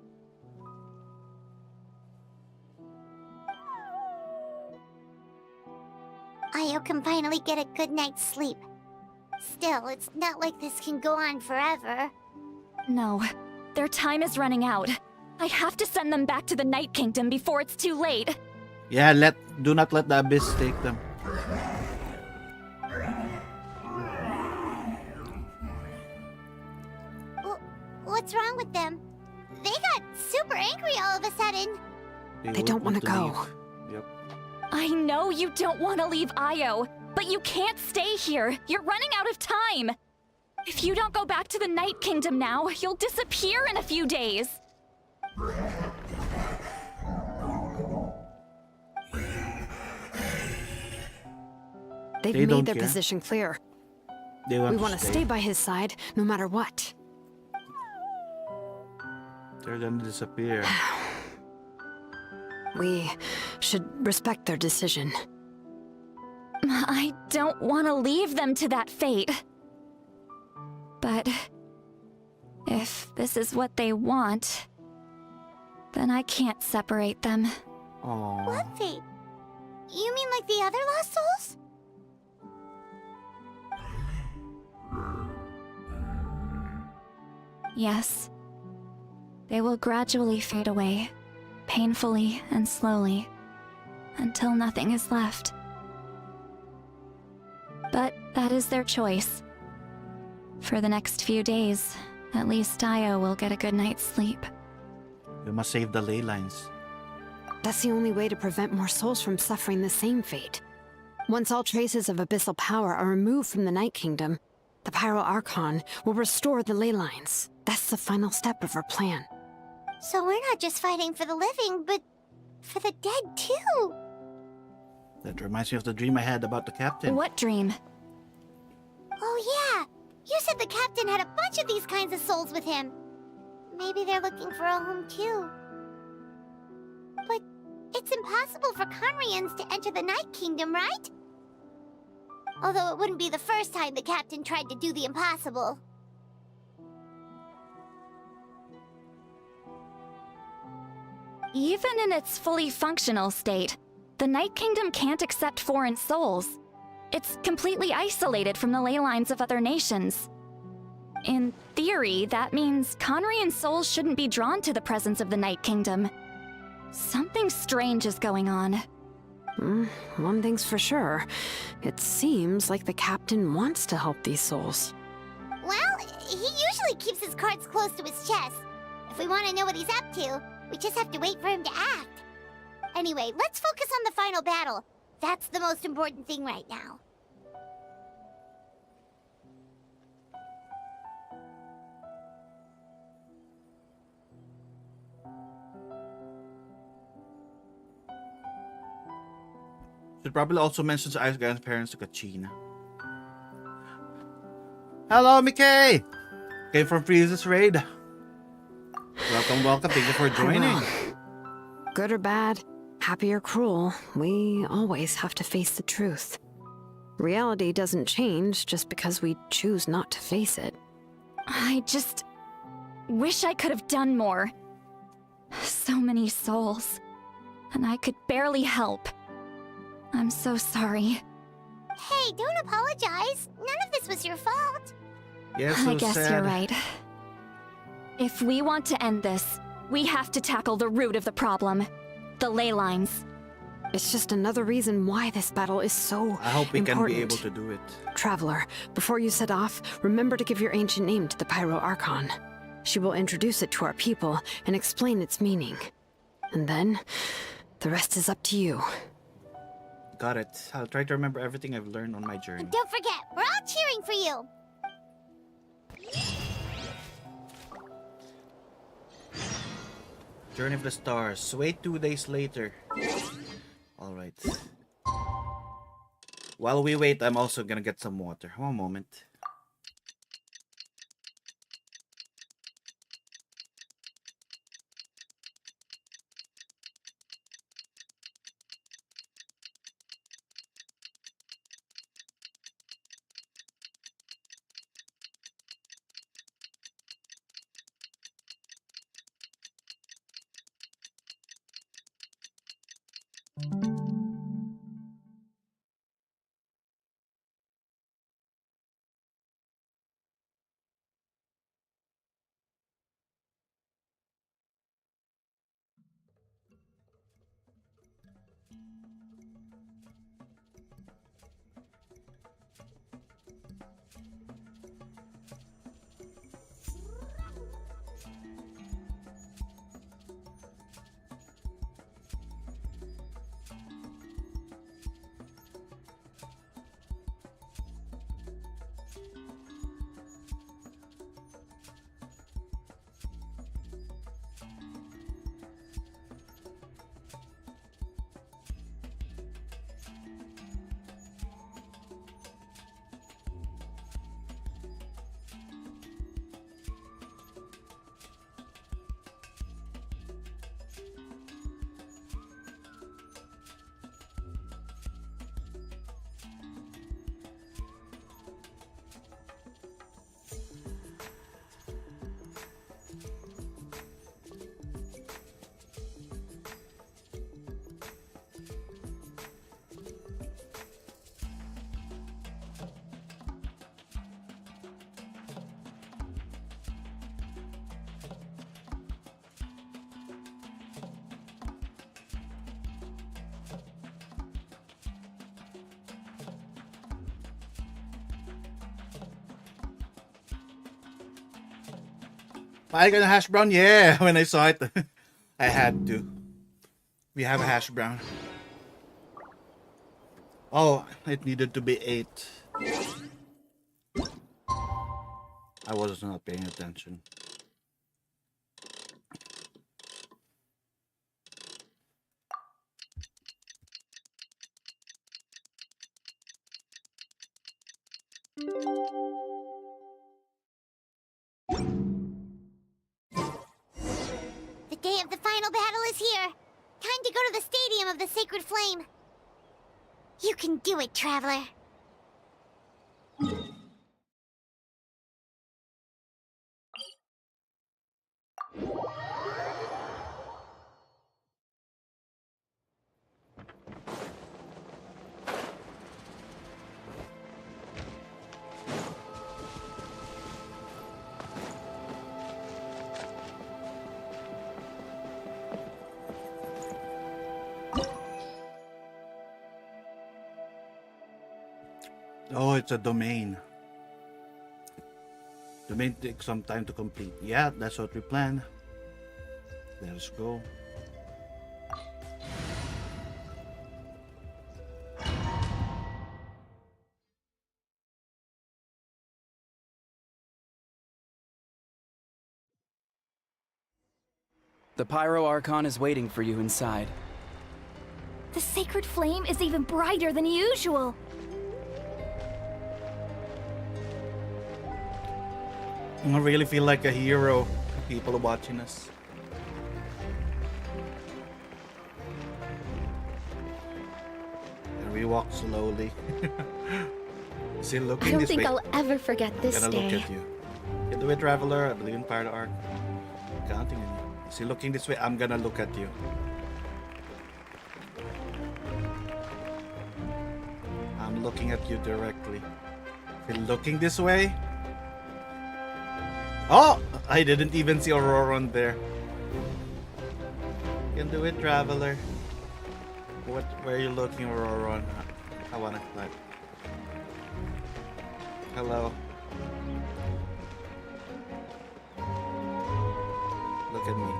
Io can finally get a good night's sleep. Still, it's not like this can go on forever. No, their time is running out. I have to send them back to the Night Kingdom before it's too late. Yeah, do not let the Abyss take them. What's wrong with them? They got super angry all of a sudden. They don't want to go. Leave. Yep. I know you don't want to leave Io, but you can't stay here. You're running out of time. If you don't go back to the Night Kingdom now, you'll disappear in a few days. They've They made don't their care. position clear. They want We to want to stay by his side, no matter what. They're gonna disappear. We should respect their decision. I don't want to leave them to that fate. But if this is what they want, then I can't separate them. Aww. What fate? You mean like the other lost souls? Yes. They will gradually fade away, painfully and slowly, until nothing is left. But that is their choice. For the next few days, at least Io will get a good night's sleep. We must save the ley lines. That's the only way to prevent more souls from suffering the same fate. Once all traces of abyssal power are removed from the Night Kingdom, the Pyro Archon will restore the ley lines. That's the final step of our plan. So we're not just fighting for the living, but for the dead too. That reminds me of the dream I had about the captain. What dream? Oh yeah! You said the captain had a bunch of these kinds of souls with him. Maybe they're looking for a home too. But it's impossible for Conrians to enter the Night Kingdom, right? Although it wouldn't be the first time the captain tried to do the impossible. Even in its fully functional state, The Night Kingdom can't accept foreign souls. It's completely isolated from the ley lines of other nations. In theory, that means Conrian souls shouldn't be drawn to the presence of the Night Kingdom. Something strange is going on. One thing's for sure. It seems like the captain wants to help these souls. Well, he usually keeps his cards close to his chest. If we want to know what he's up to, we just have to wait for him to act. Anyway, let's focus on the final battle. That's the most important thing right now. Should probably also mention Ice grandparents to Kachina. Hello, Mickey! Came from Frieza's raid. Welcome, welcome. Thank you for joining. Good or bad, happy or cruel, we always have to face the truth. Reality doesn't change just because we choose not to face it. I just wish I could have done more. So many souls, and I could barely help. I'm so sorry. Hey, don't apologize. None of this was your fault. Yeah, so I guess sad. you're right. If we want to end this, we have to tackle the root of the problem. The ley lines. It's just another reason why this battle is so I hope we important. can be able to do it. Traveler, before you set off, remember to give your ancient name to the Pyro Archon. She will introduce it to our people and explain its meaning. And then, the rest is up to you. Got it. I'll try to remember everything I've learned on my journey. And don't forget, we're all cheering for you. Journey of the Stars. Wait 2 days later. Alright. While we wait, I'm also gonna get some water. One moment. I got a hash brown? Yeah, when I saw it, I had to. We have a hash brown. Oh, it needed to be 8. I was not paying attention. The day of the final battle is here. Time to go to the Stadium of the Sacred Flame. You can do it, Traveler. Oh, it's a domain. Domain takes some time to complete. Yeah, that's what we plan. Let us go. The Pyro Archon is waiting for you inside. The sacred flame is even brighter than usual. I really feel like a hero. People are watching us. And we walk slowly. See, I looking don't this think way. I'll ever forget this Gonna look day. at you. You do it, Traveler. I believe in Pyro Arc. Counting on you. See, looking this way, I'm gonna look at you. I'm looking at you directly. If you're looking this way. Oh! I didn't even see Auroron there. You can do it, Traveler. Where are you looking, Auroron? I wanna climb. Hello. Look at me.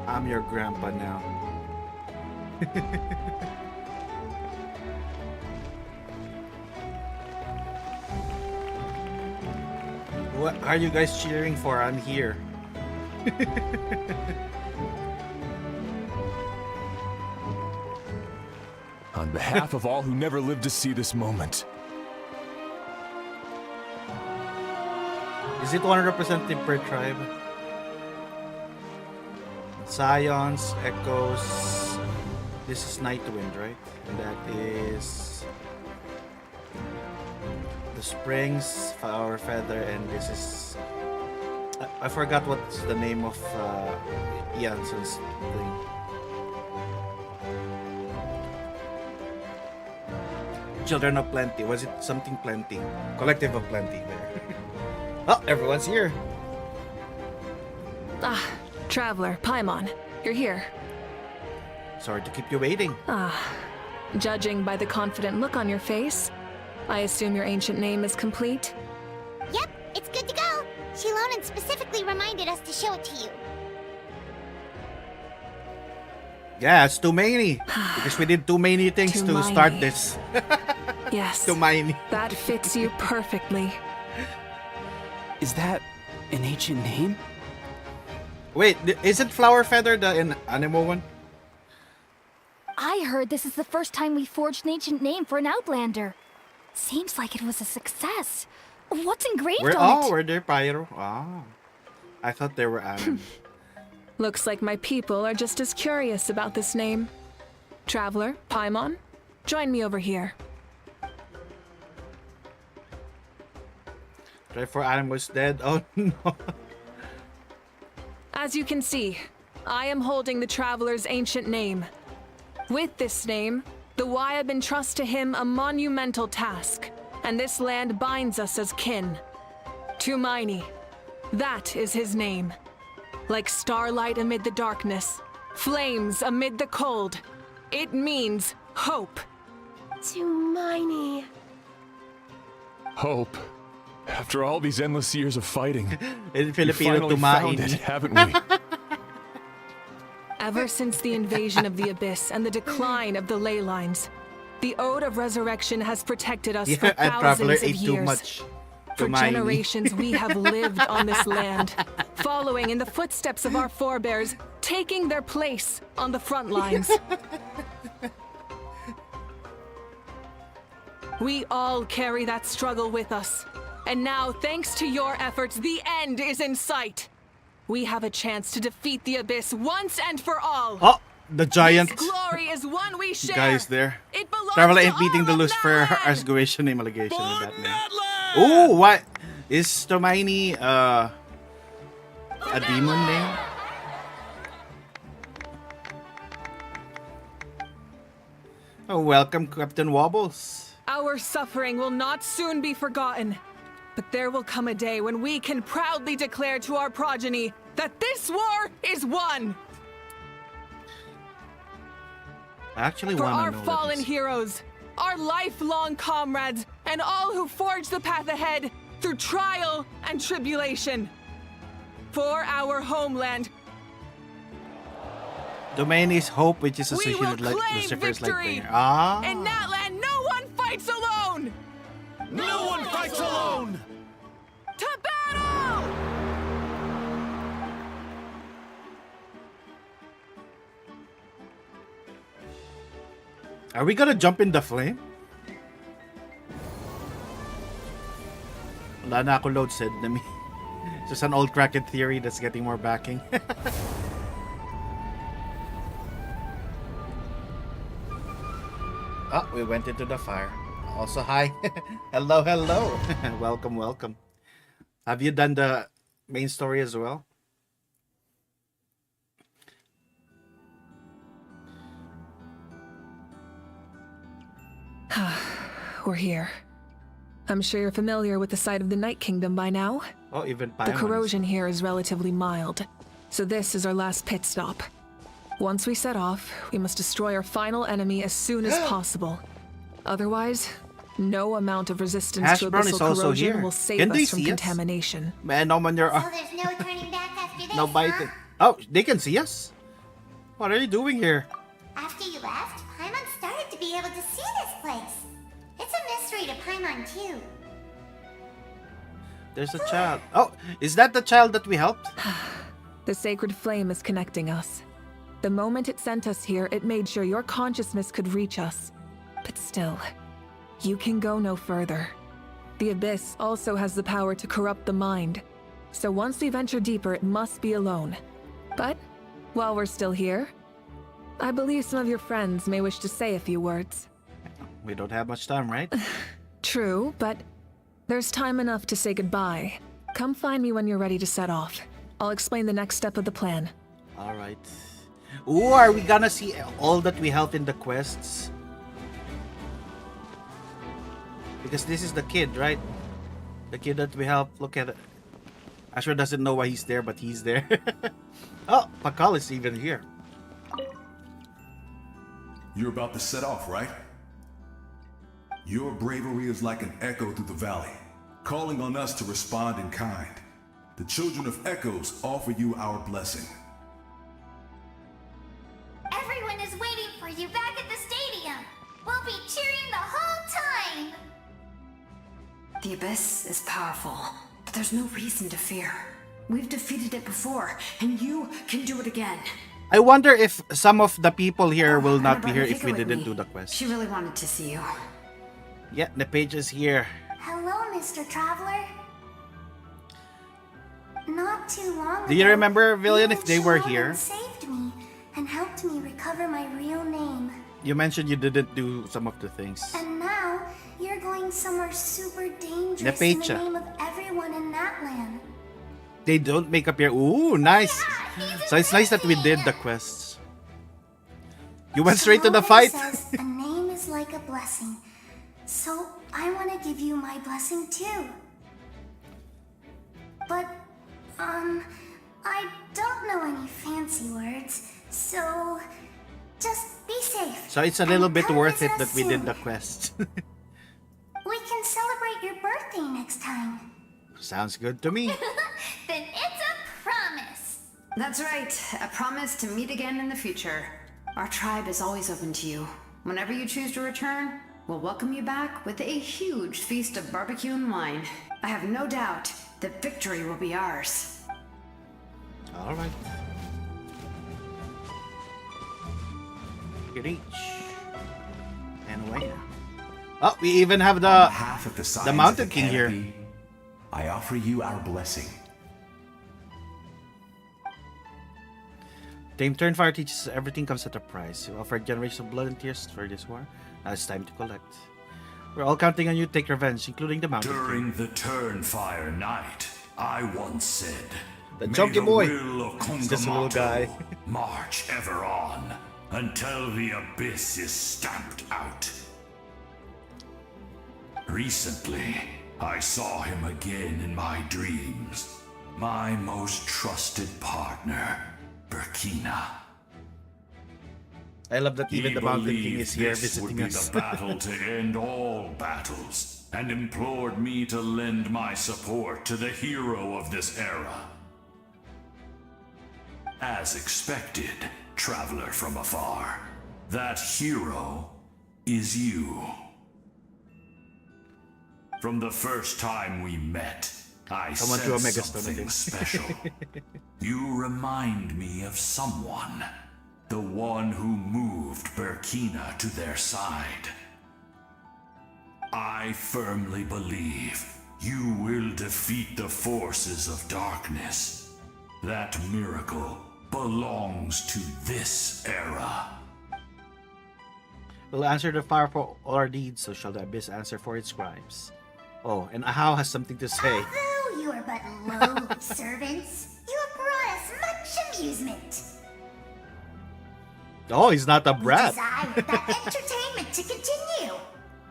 I'm your grandpa now. What are you guys cheering for? I'm here. On behalf of all who never lived to see this moment. Is it 100% per tribe? Scions, Echoes. This is Nightwind, right? And that is the Springs, Flower Feather, and this is I forgot what's the name of Janssen's thing. Children of Plenty. Was it something Plenty? Collective of Plenty there. Oh, everyone's here. Ah, Traveler, Paimon, you're here. Sorry to keep you waiting. Judging by the confident look on your face, I assume your ancient name is complete? Yep, it's good to go. Shilonan specifically reminded us to show it to you. Yeah, it's too many. Because we did too many things Too to start many. this. Yes. Too many. That fits you perfectly. Is that an ancient name? Wait, isn't Flower Feather the Anemo one? I heard this is the first time we forged an ancient name for an Outlander. Seems like it was a success. What's engraved on it? Were they Pyro? Ah. I thought they were Anemo. Looks like my people are just as curious about this name. Traveler, Paimon, join me over here. Try for Anemo's dead. Oh no. As you can see, I am holding the Traveler's ancient name. With this name, the Wyab entrust to him a monumental task, and this land binds us as kin. Tumaini, that is his name. Like starlight amid the darkness, flames amid the cold, it means hope. Tumaini. Hope. After all these endless years of fighting, In we Filipino, finally found Tumaini. it, haven't we? Ever since the invasion of the Abyss and the decline of the ley lines, the Ode of Resurrection has protected us for And Traveler thousands of ate too years. much. For Tumaini. generations, we have lived on this land, following in the footsteps of our forebears, taking their place on the front lines. We all carry that struggle with us. And now, thanks to your efforts, the end is in sight. We have a chance to defeat the Abyss once and for all. Oh, the giant This glory is one we share. guys there. It belongs Traveler to ain't beating all the of Lucifer Natlan. Asgration name allegation in that name. Oh, what? Is Tumaini a demon name? Oh, welcome, Captain Wobbles. Our suffering will not soon be forgotten. But there will come a day when we can proudly declare to our progeny that this war is won. I actually For want our to know fallen what heroes, our lifelong comrades, and all who forge the path ahead through trial and tribulation. For our homeland, Domain is hope, which is we will associated with claim Lucifer's victory. Lightbringer. Ah. In that land, no one fights alone. No one fights alone! To battle! Are we gonna jump in the flame? Wala na ako load said na me. It's just an old cracked theory that's getting more backing. Oh, we went into the fire. Also, hi. Hello, hello. Welcome, welcome. Have you done the main story as well? We're here. I'm sure you're familiar with the site of the Night Kingdom by now. Oh, even The corrosion here is relatively mild, so this is our last pit stop. Once we set off, we must destroy our final enemy as soon as possible. Otherwise, no amount of resistance to Hash brown is abyssal also corrosion here. will save Can they us from see us? contamination. Man, no wonder. So there's no turning back after this, No biting. Oh, they can see us? What are you doing here? After you left, Paimon started to be able to see this place. It's a mystery to Paimon, too. There's a child. Oh, is that the child that we helped? The sacred flame is connecting us. The moment it sent us here, it made sure your consciousness could reach us. But still, you can go no further. The Abyss also has the power to corrupt the mind. So once we venture deeper, it must be alone. But while we're still here, I believe some of your friends may wish to say a few words. We don't have much time, right? True, but there's time enough to say goodbye. Come find me when you're ready to set off. I'll explain the next step of the plan. Alright. Ooh, are we gonna see all that we helped in the quests? Because this is the kid, right? The kid that we helped. Look at it. Ashra doesn't know why he's there, but he's there. Oh, Pakal is even here. You're about to set off, right? Your bravery is like an echo through the valley, calling on us to respond in kind. The children of Echoes offer you our blessing. Everyone is waiting for you back at the stadium. We'll be cheering the whole time. The Abyss is powerful, but there's no reason to fear. We've defeated it before, and you can do it again. I wonder if some of the people here will I not be brought here Nafika if we with didn't me. do the quest. She really wanted to see you. Yeah, the page is here. Hello, Mr. Traveler. Not too long Do you ago, remember, Villian, you if they and were Shalom here? saved me and helped me recover my real name. You mentioned you didn't do some of the things. And now, you're going somewhere super dangerous in the Nepecha. name of everyone in that land. They don't make up here. Ooh, nice. So it's nice that we did the quests. You went straight to the Shalom fight. says a name is like a blessing. So I want to give you my blessing too. But, I don't know any fancy words, so just be safe. So it's a little and bit come worth visit it us that we did soon. the quest. We can celebrate your birthday next time. Sounds good to me. Then it's a promise. That's right, a promise to meet again in the future. Our tribe is always open to you. Whenever you choose to return, we'll welcome you back with a huge feast of barbecue and wine. I have no doubt that victory will be ours. Alright. Reach. And wait. Oh, we even have the Half of the signs the of Mountain the King here. canopy, I offer you our blessing. Tame Turnfire teaches everything comes at a price. You offer a generation of blood and tears for this war. Now it's time to collect. We're all counting on you to take revenge, including the Mountain During King. the Turnfire night, I once said, The "May chunky the boy. will of He's just a little guy. Kongamato march ever on until the abyss is stamped out." Recently, I saw him again in my dreams. My most trusted partner, Burkina. I love that even He the Mountain King believed is here this would visiting be us. the battle to end all battles, and implored me to lend my support to the hero of this era. As expected, traveler from afar, that hero is you. From the first time we met, I Someone threw a sensed megastone something again. special. You remind me of someone. The one who moved Burkina to their side. I firmly believe you will defeat the forces of darkness. That miracle belongs to this era. We'll answer the fire for all our deeds, so shall the abyss answer for its crimes. Oh, and Ahau has something to say. Although you are but lowly servants, you have brought us much amusement. Oh, he's not a We brat. desire that entertainment to continue.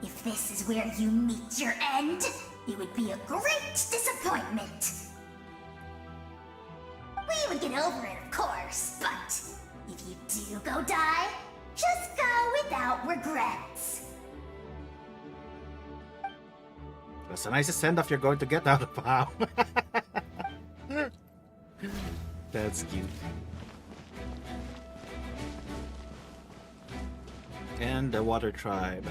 If this is where you meet your end, it would be a great disappointment. We would get over it, of course, but if you do go die, just go without regrets. That's the nicest send-off you're going to get out of Ahau. That's cute. And the Water Tribe.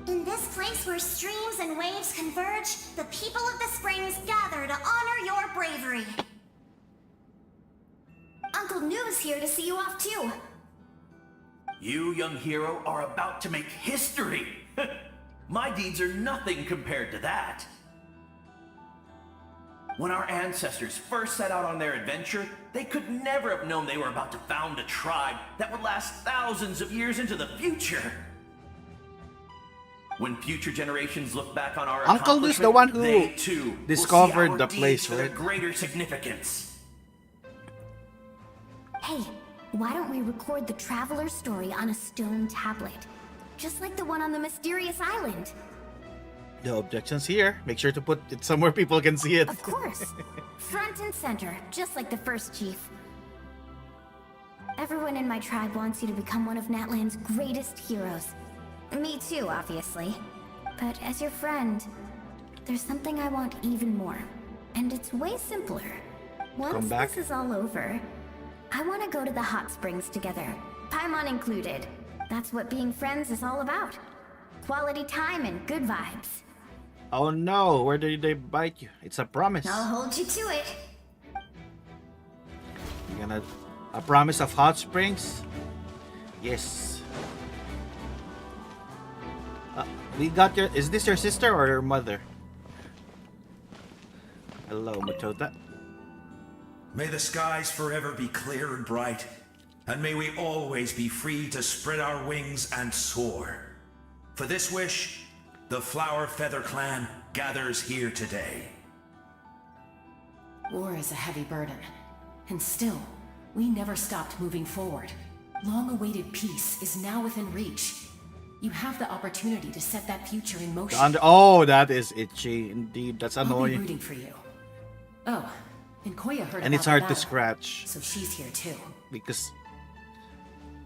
In this place where streams and waves converge, the people of the springs gather to honor your bravery. Uncle Noo's here to see you off too. You, young hero, are about to make history. My deeds are nothing compared to that. When our ancestors first set out on their adventure, they could never have known they were about to found a tribe that would last thousands of years into the future. When future generations look back on our Uncle Noo's the one who they too discovered will see the our place, deeds for their right? greater significance. Hey, why don't we record the traveler's story on a stone tablet? Just like the one on the mysterious island. No objections here. Make sure to put it somewhere people can see it. Of course. Front and center, just like the first chief. Everyone in my tribe wants you to become one of Natlan's greatest heroes. Me too, obviously. But as your friend, there's something I want even more. And it's way simpler. Once back. this is all over, I want to go to the hot springs together. Paimon included. That's what being friends is all about. Quality time and good vibes. Oh no, where did they bite you? It's a promise. I'll hold you to it. You're gonna... A promise of hot springs? Yes. We got your... Is this your sister or your mother? Hello, Matota. May the skies forever be clear and bright, and may we always be free to spread our wings and soar. For this wish, the Flower Feather Clan gathers here today. War is a heavy burden, and still, we never stopped moving forward. Long-awaited peace is now within reach. You have the opportunity to set that future in motion. Oh, that is itchy. Indeed, that's I'll be annoying. rooting for you. Oh, and Koya heard And about it's hard the to battle, scratch so she's here too. because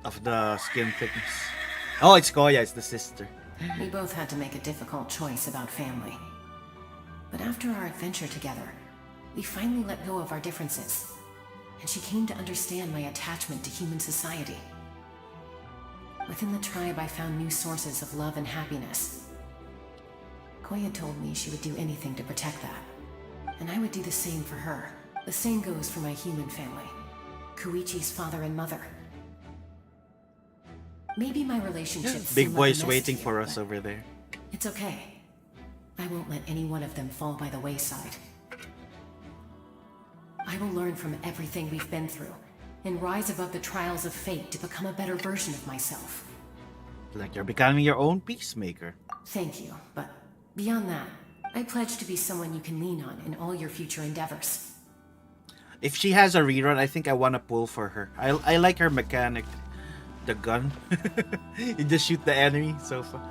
of the skin thickness. Oh, it's Koya, it's the sister. We both had to make a difficult choice about family. But after our adventure together, we finally let go of our differences, and she came to understand my attachment to human society. Within the tribe, I found new sources of love and happiness. Koya told me she would do anything to protect that, and I would do the same for her. The same goes for my human family, Koichi's father and mother. Maybe my relationships Big seem like a boy's mess waiting to you, for us but over there. it's okay. I won't let any one of them fall by the wayside. I will learn from everything we've been through, and rise above the trials of fate to become a better version of myself. Like you're becoming your own peacemaker. Thank you, but beyond that, I pledge to be someone you can lean on in all your future endeavors. If she has a rerun, I think I want to pull for her. I like her mechanic. The gun. You just shoot the enemy so far.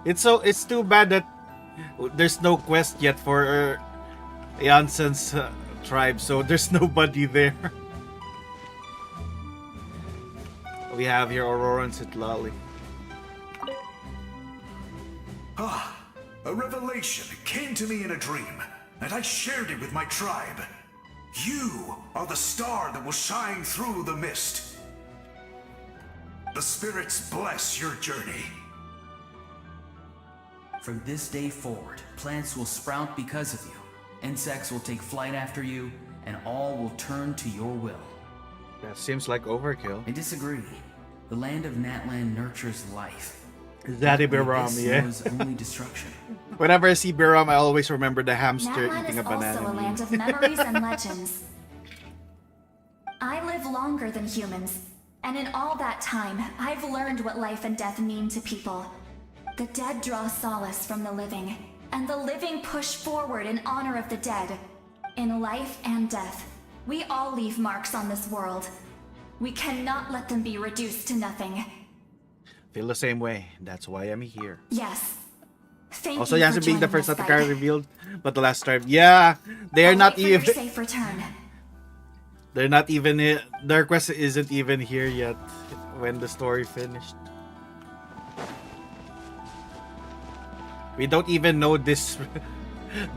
It's too bad that there's no quest yet for Janssen's tribe, so there's nobody there. We have here Aurora and Citlali. Ah, a revelation came to me in a dream, and I shared it with my tribe. You are the star that will shine through the mist. The spirits bless your journey. From this day forward, plants will sprout because of you. Insects will take flight after you, and all will turn to your will. That seems like overkill. I disagree. The land of Natlan nurtures life. Zaddy Biram, yeah. Knows only destruction. Whenever I see Biram, I always remember the hamster Natlan eating is a banana. also a land of memories and legends. I live longer than humans, and in all that time, I've learned what life and death mean to people. The dead draw solace from the living, and the living push forward in honor of the dead. In life and death, we all leave marks on this world. We cannot let them be reduced to nothing. Feel the same way. That's why I'm here. Yes. Thank Also, you Yasmin for being the joining first this Atakara fight. revealed, but the last tribe. Yeah, they are I'll not wait for your even. safe return. They're not even. Their quest isn't even here yet. When the story finished, we don't even know this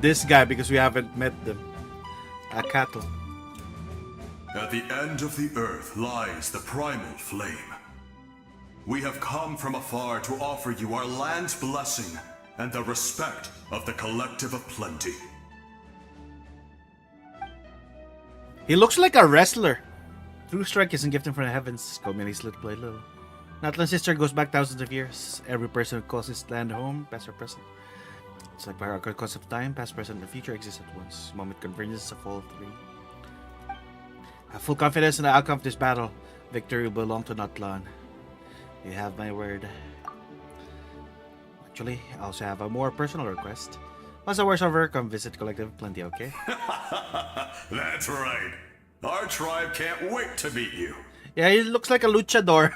this guy because we haven't met them. Akato. At the end of the earth lies the primal flame. We have come from afar to offer you our land's blessing and the respect of the collective of plenty. He looks like a wrestler. True strike isn't gifted from the heavens. Community slit blade little. Natlan's history goes back thousands of years. Every person who calls his land home, past or present. It's like hierarchical course of time, past, present, and future exist at once. Moment converges of all three. I have full confidence in the outcome of this battle. Victory will belong to Natlan. You have my word. Actually, I also have a more personal request. Once the war's over, come visit Collective Plenty, okay? That's right. Our tribe can't wait to meet you. Yeah, he looks like a luchador.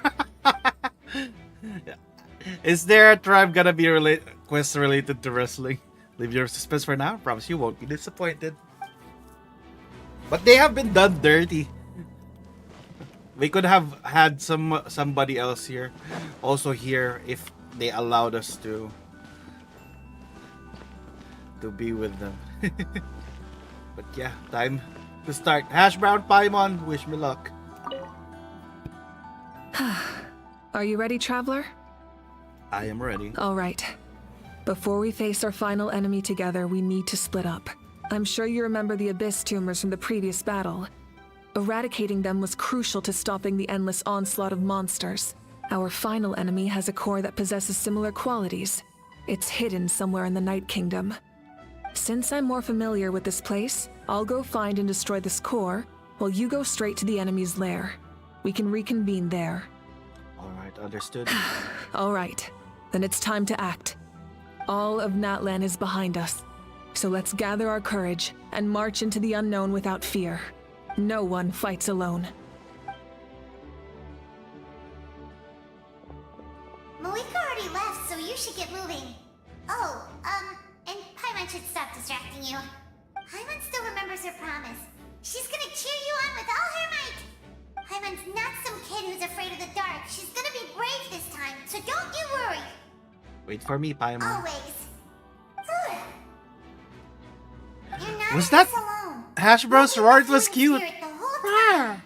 Is there a tribe gonna be quest related to wrestling? Leave your suspense for now. Promise you won't be disappointed. But they have been done dirty. We could have had somebody else here, also here, if they allowed us to be with them. But yeah, time to start. Hash Brown Paimon, wish me luck. Are you ready, traveler? I am ready. All right. Before we face our final enemy together, we need to split up. I'm sure you remember the Abyss tumors from the previous battle. Eradicating them was crucial to stopping the endless onslaught of monsters. Our final enemy has a core that possesses similar qualities. It's hidden somewhere in the Night Kingdom. Since I'm more familiar with this place, I'll go find and destroy this core, while you go straight to the enemy's lair. We can reconvene there. Alright, understood. Alright, then it's time to act. All of Natlan is behind us, so let's gather our courage and march into the unknown without fear. No one fights alone. Malika already left, so you should get moving. Oh, and Paimon should stop distracting you. Paimon still remembers her promise. She's gonna cheer you on with all her might. Paimon's not some kid who's afraid of the dark. She's gonna be brave this time, so don't you worry. Wait for me, Paimon. Always. You're not Was in that this alone. Hash Brown's roar? It was cute. Spirit the whole time.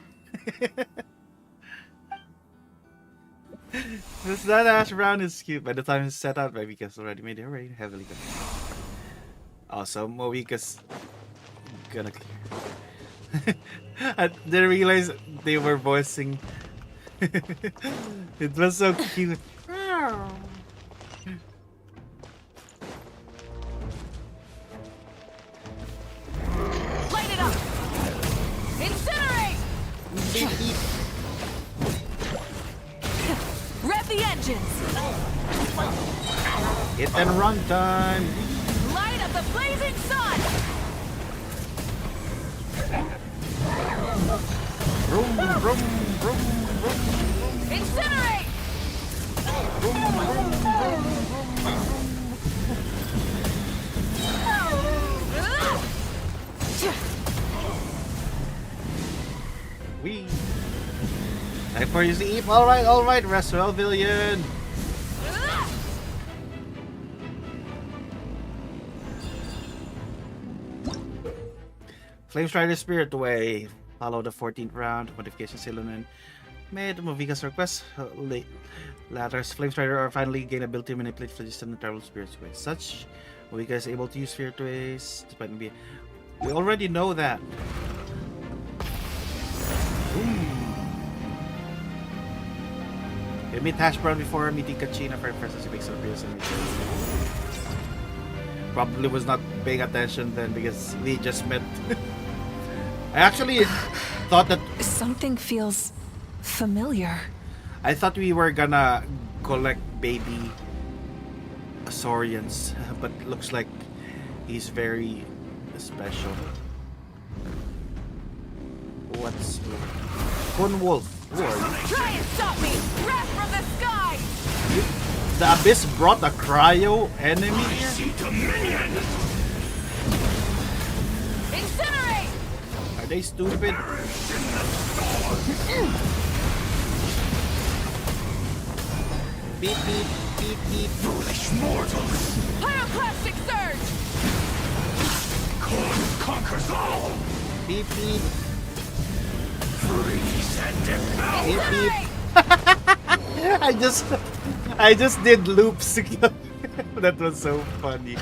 This that Hash Brown is cute. By the time it's set out, Moika's already made it already heavily good. Also, Moika's gonna clear. I didn't realize they were voicing. It was so cute. Light it up! Incinerate! Rev the engines! Hit and run time! Light up the blazing sun! Vroom, vroom, vroom, vroom. Incinerate! before you sleep. Alright, rest well, Villian. Flamestrider Spirit Way. Follow the 14th round. Modification Silunan made Moviga's request. Latter's Flamestrider are finally gain ability to manipulate phlogiston and travel spirits way. Such Moviga is able to use Spirit Ways despite be. We already know that. We meet Hash Brown before meeting Kachina for first as he makes an appearance in Probably was not paying attention then because we just met. I actually thought that something feels familiar. I thought we were gonna collect baby Saurians, but looks like he's very special. What's Kun Wolf? Who are you? Try and stop me! Wrath from the sky! The Abyss brought a cryo enemy here? Incinerate! Are they stupid? Beep beep beep beep. Foolish mortals! Pyroclastic surge! Conquers all! Beep beep. Freeze and devour! Beep beep. I just did loops. That was so funny.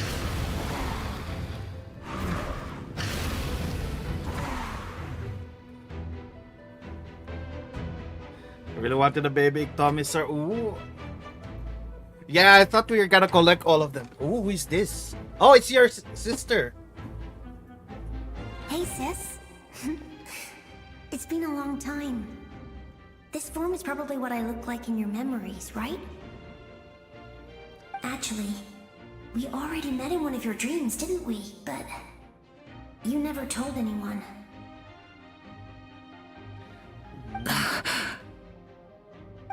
I really wanted a baby Ectomisar. Ooh. Yeah, I thought we were gonna collect all of them. Ooh, who is this? Oh, it's your sister. Hey, sis. It's been a long time. This form is probably what I look like in your memories, right? Actually, we already met in one of your dreams, didn't we? But you never told anyone.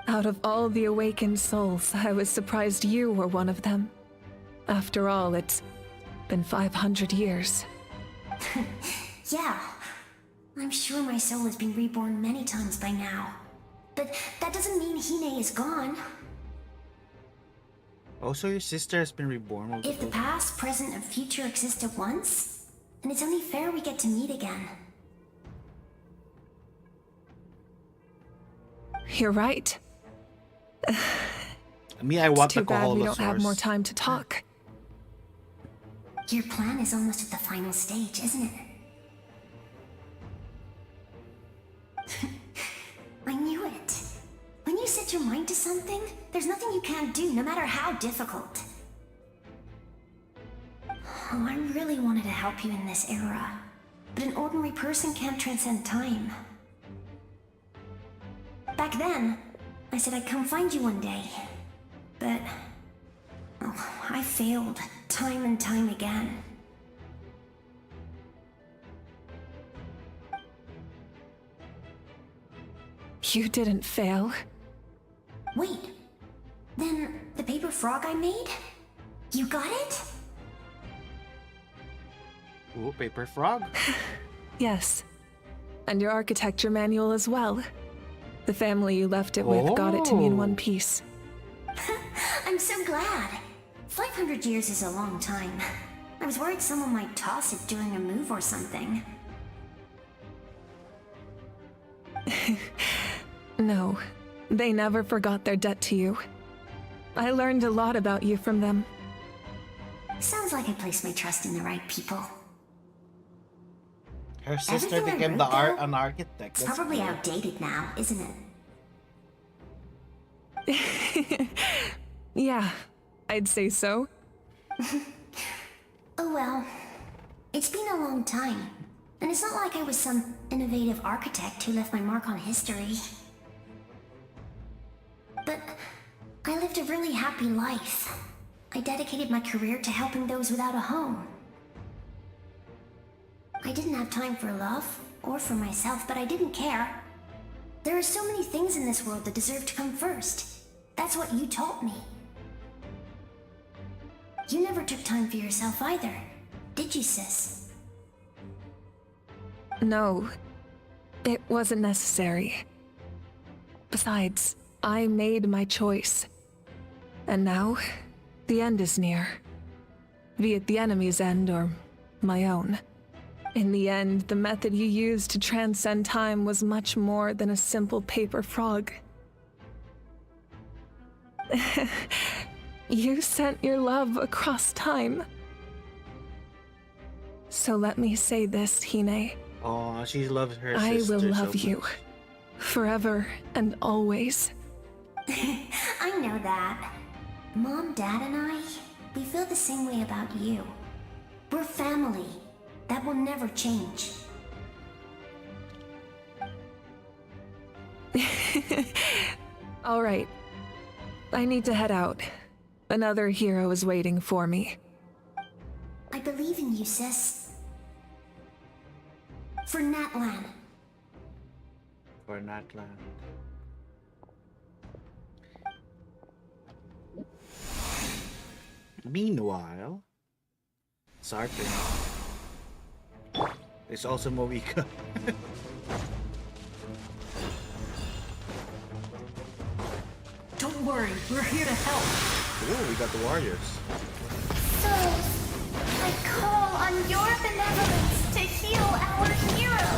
Out of all the awakened souls, I was surprised you were one of them. After all, it's been 500 years. Yeah. I'm sure my soul has been reborn many times by now. But that doesn't mean Hine is gone. Also, your sister has been reborn. If the past, present, and future exist at once, then it's only fair we get to meet again. You're right. Me, I want it's too the bad we Koholosaurs. don't have more time to talk. Your plan is almost at the final stage, isn't it? I knew it. When you set your mind to something, there's nothing you can't do, no matter how difficult. Oh, I really wanted to help you in this era. But an ordinary person can't transcend time. Back then, I said I'd come find you one day. But... oh, I failed, time and time again. You didn't fail. Wait, then the paper frog I made? You got it? Ooh, paper frog. Yes. And your architecture manual as well. The family you left it with got it to me in one piece. I'm so glad. 500 years is a long time. I was worried someone might toss it during a move or something. No, they never forgot their debt to you. I learned a lot about you from them. Sounds like I placed my trust in the right people. Her sister Everything I became wrote, an architect. It's That's probably cool. outdated now, isn't it? Yeah, I'd say so. Oh well. It's been a long time. And it's not like I was some innovative architect who left my mark on history. But I lived a really happy life. I dedicated my career to helping those without a home. I didn't have time for love, or for myself, but I didn't care. There are so many things in this world that deserve to come first. That's what you taught me. You never took time for yourself either, did you, sis? No, it wasn't necessary. Besides, I made my choice. And now, the end is near. Be it the enemy's end or my own. In the end, the method you used to transcend time was much more than a simple paper frog. You sent your love across time. So let me say this, Hine. Oh, she loves her I sister will love so you. much. Forever and always. I know that. Mom, Dad, and I, we feel the same way about you. We're family. That will never change. All right. I need to head out. Another hero is waiting for me. I believe in you, sis. For Natlan. For Natlan. Meanwhile, Sarkin is also Moika. Don't worry, we're here to help. Oh, we got the warriors. So, I call on your benevolence to heal our hero.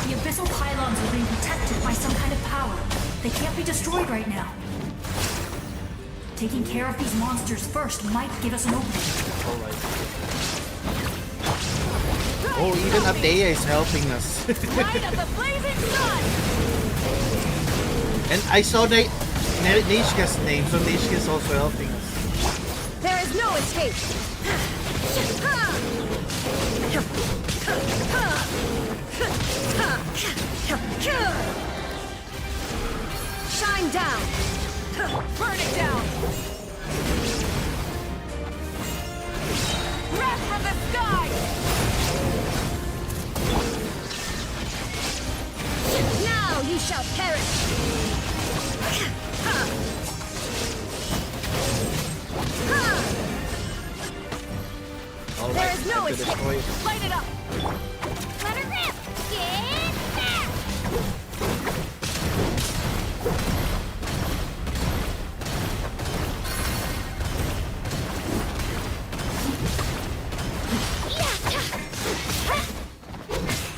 The abyssal pylons are being protected by some kind of power. They can't be destroyed right now. Taking care of these monsters first might give us an opening. Alright. Oh, even Atea is helping us. Light of the blazing sun! And I saw Nishka's name, so Nishka is also helping us. There is no escape! Shine down! Burn it down! Wrath from the sky! Now you shall perish! All There right, is no time to destroy escape! it. Light it up! Let her rip! Get back!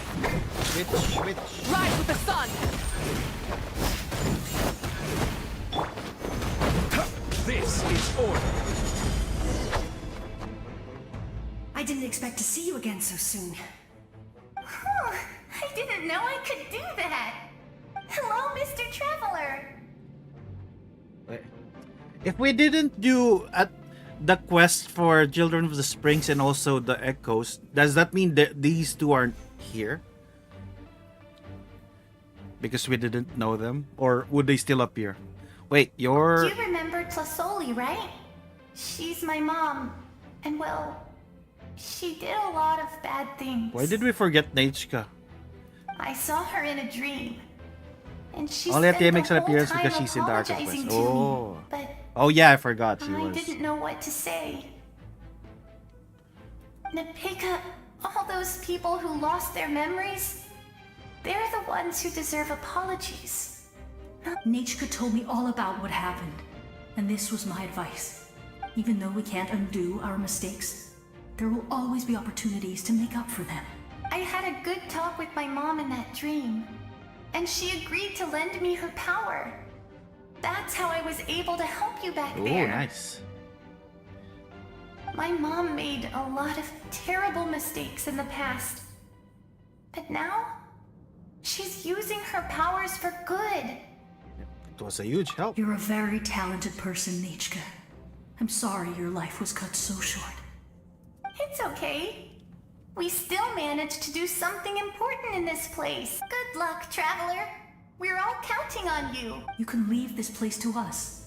Switch. Rise with the sun! This is order. I didn't expect to see you again so soon. I didn't know I could do that. Hello, Mr. Traveler. If we didn't do the quest for Children of the Springs and also the Echoes, does that mean that these two aren't here? Because we didn't know them? Or would they still appear? Wait, you're... You remember Tlasoli, right? She's my mom. And well, she did a lot of bad things. Why did we forget Nechka? I saw her in a dream. And she Only spent Atea makes the an whole appearance time because she's in Dark apologizing Quest. to Oh. me, but Oh yeah, I forgot she I was. didn't know what to say. Napika, all those people who lost their memories, they're the ones who deserve apologies. Nechka told me all about what happened, and this was my advice. Even though we can't undo our mistakes, there will always be opportunities to make up for them. I had a good talk with my mom in that dream, and she agreed to lend me her power. That's how I was able to help you back Oh, there. nice. My mom made a lot of terrible mistakes in the past. But now, she's using her powers for good. It was a huge help. You're a very talented person, Nechka. I'm sorry your life was cut so short. It's okay. We still managed to do something important in this place. Good luck, Traveler. We're all counting on you. You can leave this place to us.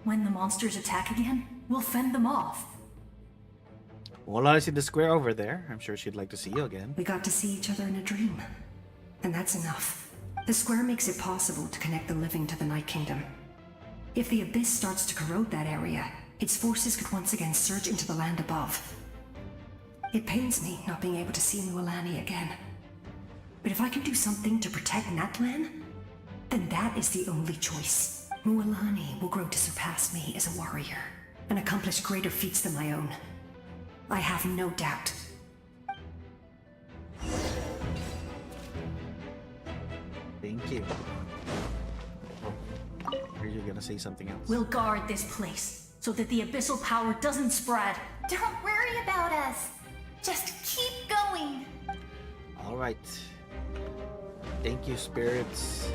When the monsters attack again, we'll fend them off. Well, I see the square over there. I'm sure she'd like to see you again. We got to see each other in a dream. And that's enough. The square makes it possible to connect the living to the Night Kingdom. If the Abyss starts to corrode that area, its forces could once again surge into the land above. It pains me not being able to see Mualani again. But if I can do something to protect Natlan, then that is the only choice. Mualani will grow to surpass me as a warrior and accomplish greater feats than my own. I have no doubt. Thank you. Are you gonna say something else? We'll guard this place so that the abyssal power doesn't spread. Don't worry about us. Just keep going. All right. Thank you, spirits.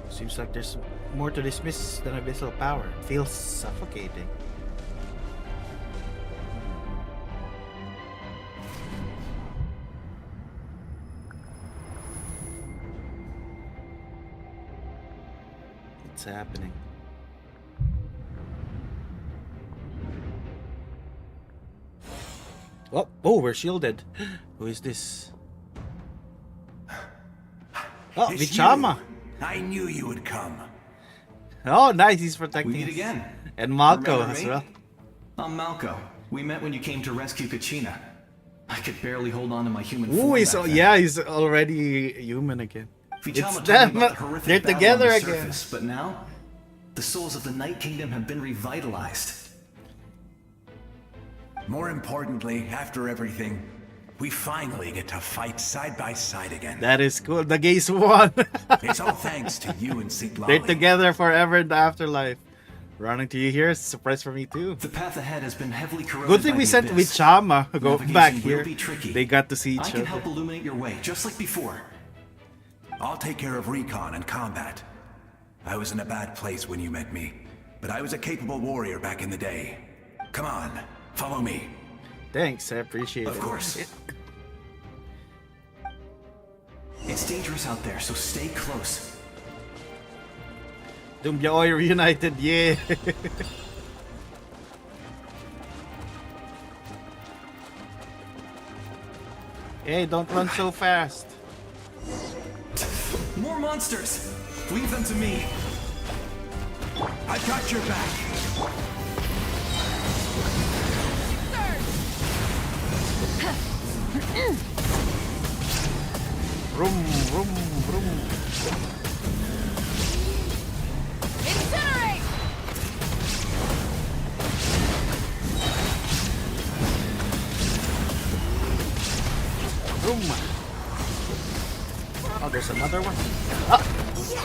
Seems like there's more to dismiss than abyssal power. Feels suffocating. It's happening. Oh, we're shielded. Who is this? Oh, It's Vichama. you. I knew you would come. Oh, nice. He's protecting We meet us. again. And Malco Remember as me? well. I'm Malco. We met when you came to rescue Kachina. I could barely hold on to my human form. Ooh, he's back then. yeah, he's already human again. Vichama It's told them. me about the horrific They're battle together on the again. surface, but now, the souls of the Night Kingdom have been revitalized. More importantly, after everything, we finally get to fight side by side again. That is cool. The gays won. It's all thanks to you and They're Sitlali. together forever in the afterlife. Running to you here is a surprise for me too. The path ahead has been heavily corroded Good thing by we the sent abyss. Vichama. Go Navigation back will here. be tricky. They got to see I each can other. help illuminate your way, just like before. I'll take care of recon and combat. I was in a bad place when you met me, but I was a capable warrior back in the day. Come on, follow me. Thanks, I appreciate Of it. course. It's dangerous out there, so stay close. Dumbyaoy reunited, yeah. Hey, don't run so fast. More monsters! Leave them to me. I've got your back. Vroom, vroom, vroom. Incinerate! Vroom. Oh, there's another one. Ah,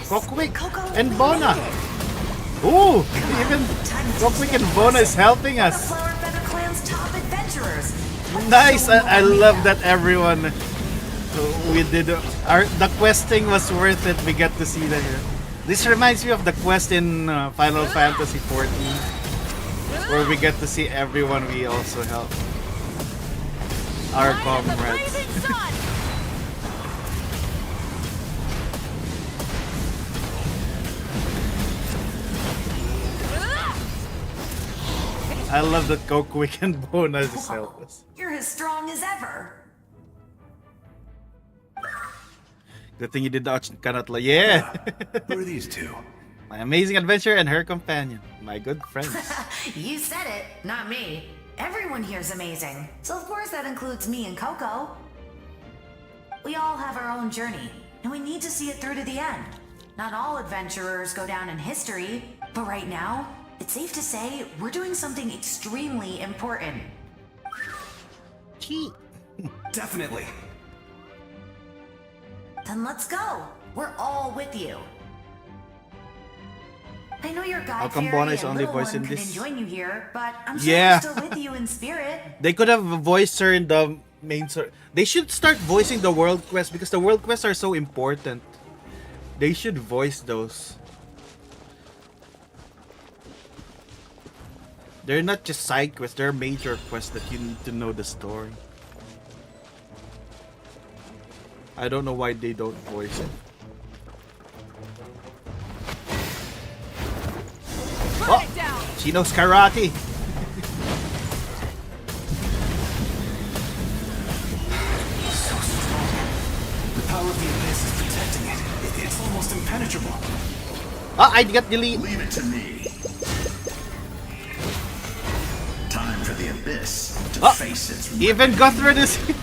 Kokwick and Bona. Ooh, even Kokwick and Bona is helping us. Flower Feather Clan's top adventurers. Nice. I love that everyone we did the questing was worth it. We get to see that here. This reminds me of the quest in Final Fantasy XIV, where we get to see everyone we also help. Our comrades. I love that Kokwick and Bona just help us. You're as strong as ever. Good thing you did the Kanatla. Yeah. Who are these two? My amazing adventure and her companion. My good friends. You said it, not me. Everyone here's amazing. So of course that includes me and Coco. We all have our own journey, and we need to see it through to the end. Not all adventurers go down in history, but right now, it's safe to say we're doing something extremely important. Gee. Definitely. Then let's go. We're all with you. I know your How god come fairy Bona is and only little voicing one couldn't this? join you here, but I'm sure Yeah. we're still with you in spirit. They could have voiced her in the main story. They should start voicing the world quests because the world quests are so important. They should voice those. They're not just side quests, they're major quests that you need to know the story. I don't know why they don't voice it. Oh, she knows karate. The power of the abyss is protecting it. It's almost impenetrable. impenetrable. Ah, I got delete. Leave it to me. Time for the abyss to face its Even Guthred is here.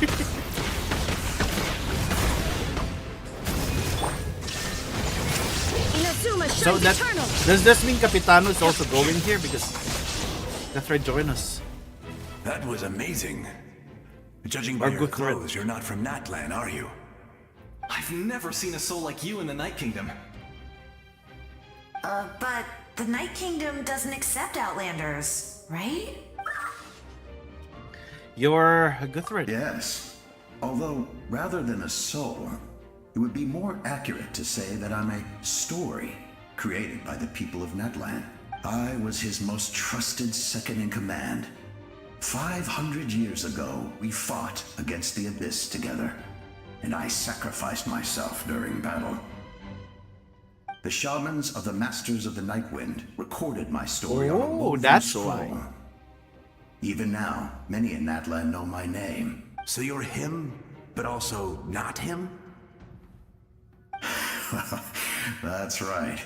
So that does this mean Capitano is also going here because Guthred joined us? That was amazing. Judging by your clothes, you're not from Natlan, are you? I've never seen a soul like you in the Night Kingdom. But the Night Kingdom doesn't accept Outlanders, right? You're Guthred. Yes. Although, rather than a soul, it would be more accurate to say that I'm a story created by the people of Natlan. I was his most trusted second in command. 500 years ago, we fought against the Abyss together, and I sacrificed myself during battle. The shamans of the Masters of the Nightwind recorded my story on a woven that's scroll. why. Even now, many in Natlan know my name. So you're him, but also not him? That's right.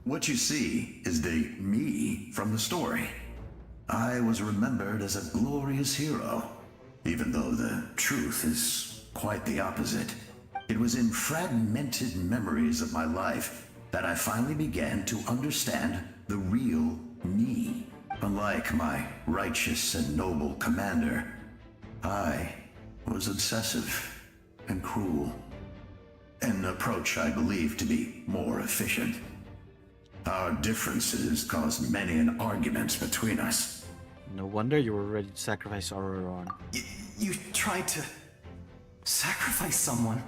What you see is the me from the story. I was remembered as a glorious hero, even though the truth is quite the opposite. It was in fragmented memories of my life that I finally began to understand the real me. Unlike my righteous and noble commander, I was obsessive and cruel. An approach I believe to be more efficient. Our differences caused many an arguments between us. No wonder you were ready to sacrifice Auroron. You tried to sacrifice someone.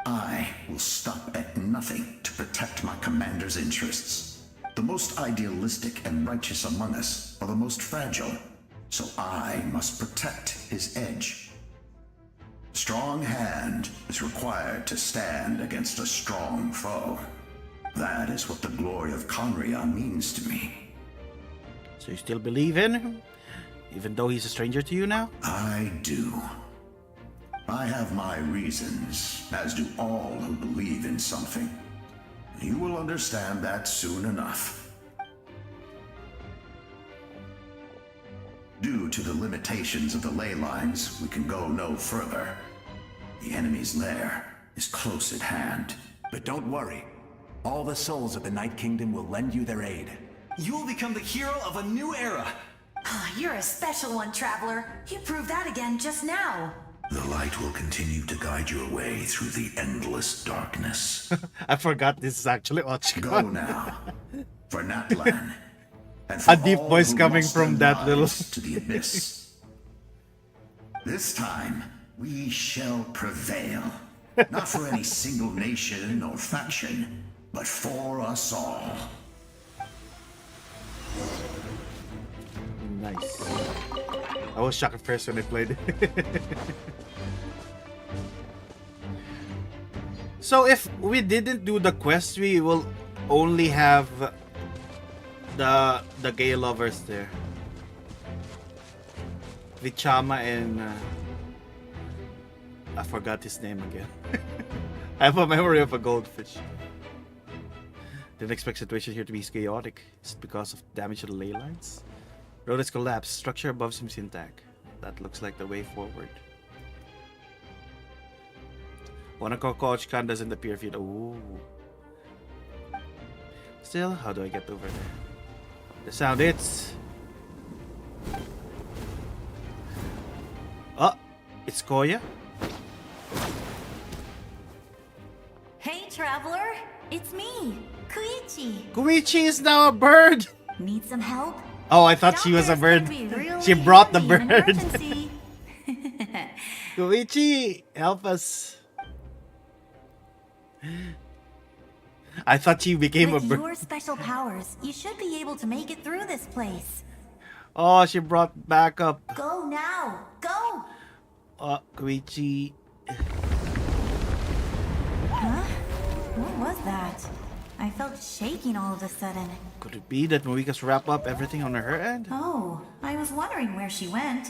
I will stop at nothing to protect my commander's interests. The most idealistic and righteous among us are the most fragile, so I must protect his edge. Strong hand is required to stand against a strong foe. That is what the glory of Conria means to me. So you still believe in him? Even though he's a stranger to you now? I do. I have my reasons, as do all who believe in something. You will understand that soon enough. Due to the limitations of the ley lines, we can go no further. The enemy's lair is close at hand. But don't worry. All the souls of the Night Kingdom will lend you their aid. You will become the hero of a new era. You're a special one, Traveler. You proved that again just now. The light will continue to guide your way through the endless darkness. I forgot this is actually Ochcon. Go now, for Natlan, and for a deep all voice who coming lost from their that little... lives to the abyss. This time, we shall prevail. Not for any single nation or faction, but for us all. Nice. I was shocked at first when I played it. So if we didn't do the quest, we will only have the gay lovers there. Vichama and I forgot his name again. I have a memory of a goldfish. Didn't expect situation here to be chaotic. Is it because of damage to the ley lines? Road has collapsed. Structure above seems intact. That looks like the way forward. Wanako Ochcon doesn't appear if you... Ooh. Still, how do I get over there? The sound hits. Oh, it's Koya. Hey, Traveler. It's me, Koichi. Koichi is now a bird. Need some help? Oh, I thought she was a bird. She brought the bird. Koichi, help us. I thought she became With a bird. your special powers, you should be able to make it through this place. Oh, she brought backup. Go now. Go. Koichi. Huh? What was that? I felt shaking all of a sudden. Could it be that Moika's wrap up everything on her end? Oh, I was wondering where she went.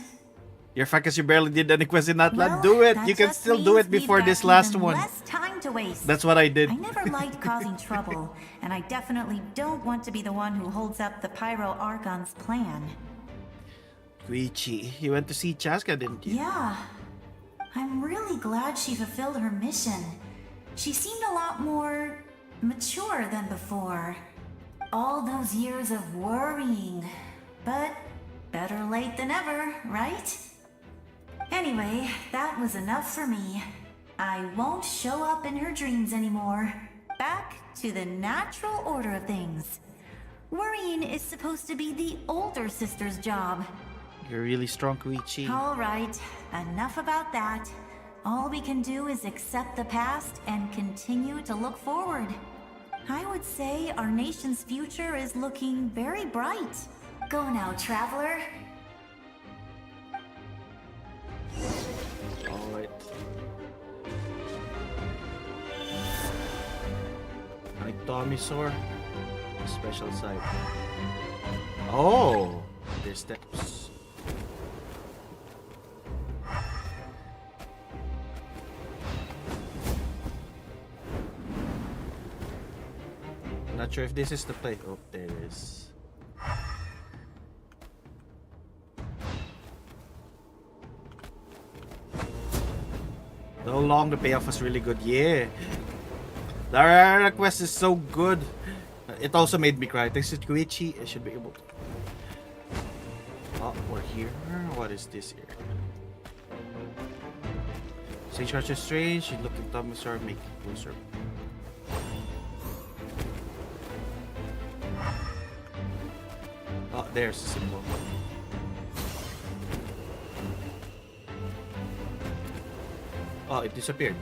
Your fact is you barely did any quest in Natlan. Well, do it. that You can just still do means it before we've this got last even one. less time to waste. That's what I did. I never liked causing trouble, and I definitely don't want to be the one who holds up the Pyro Archon's plan. Koichi, you went to see Chaska, didn't you? Yeah. I'm really glad she fulfilled her mission. She seemed a lot more mature than before. All those years of worrying. But better late than ever, right? Anyway, that was enough for me. I won't show up in her dreams anymore. Back to the natural order of things. Worrying is supposed to be the older sister's job. You're really strong, Koichi. All right, enough about that. All we can do is accept the past and continue to look forward. I would say our nation's future is looking very bright. Go now, traveler. Alright. Like Tommysaur. Special side. Oh! There's steps. Not sure if this is the place. Oh, there it is. So long, the payoff was really good. Yeah. The Rara quest is so good. It also made me cry. Thanks to Koichi, I should be able to. Oh, we're here. What is this here? Sage Archer Strange, you look at Tommysaur, make it closer. Oh, there's the symbol. Oh, it disappeared.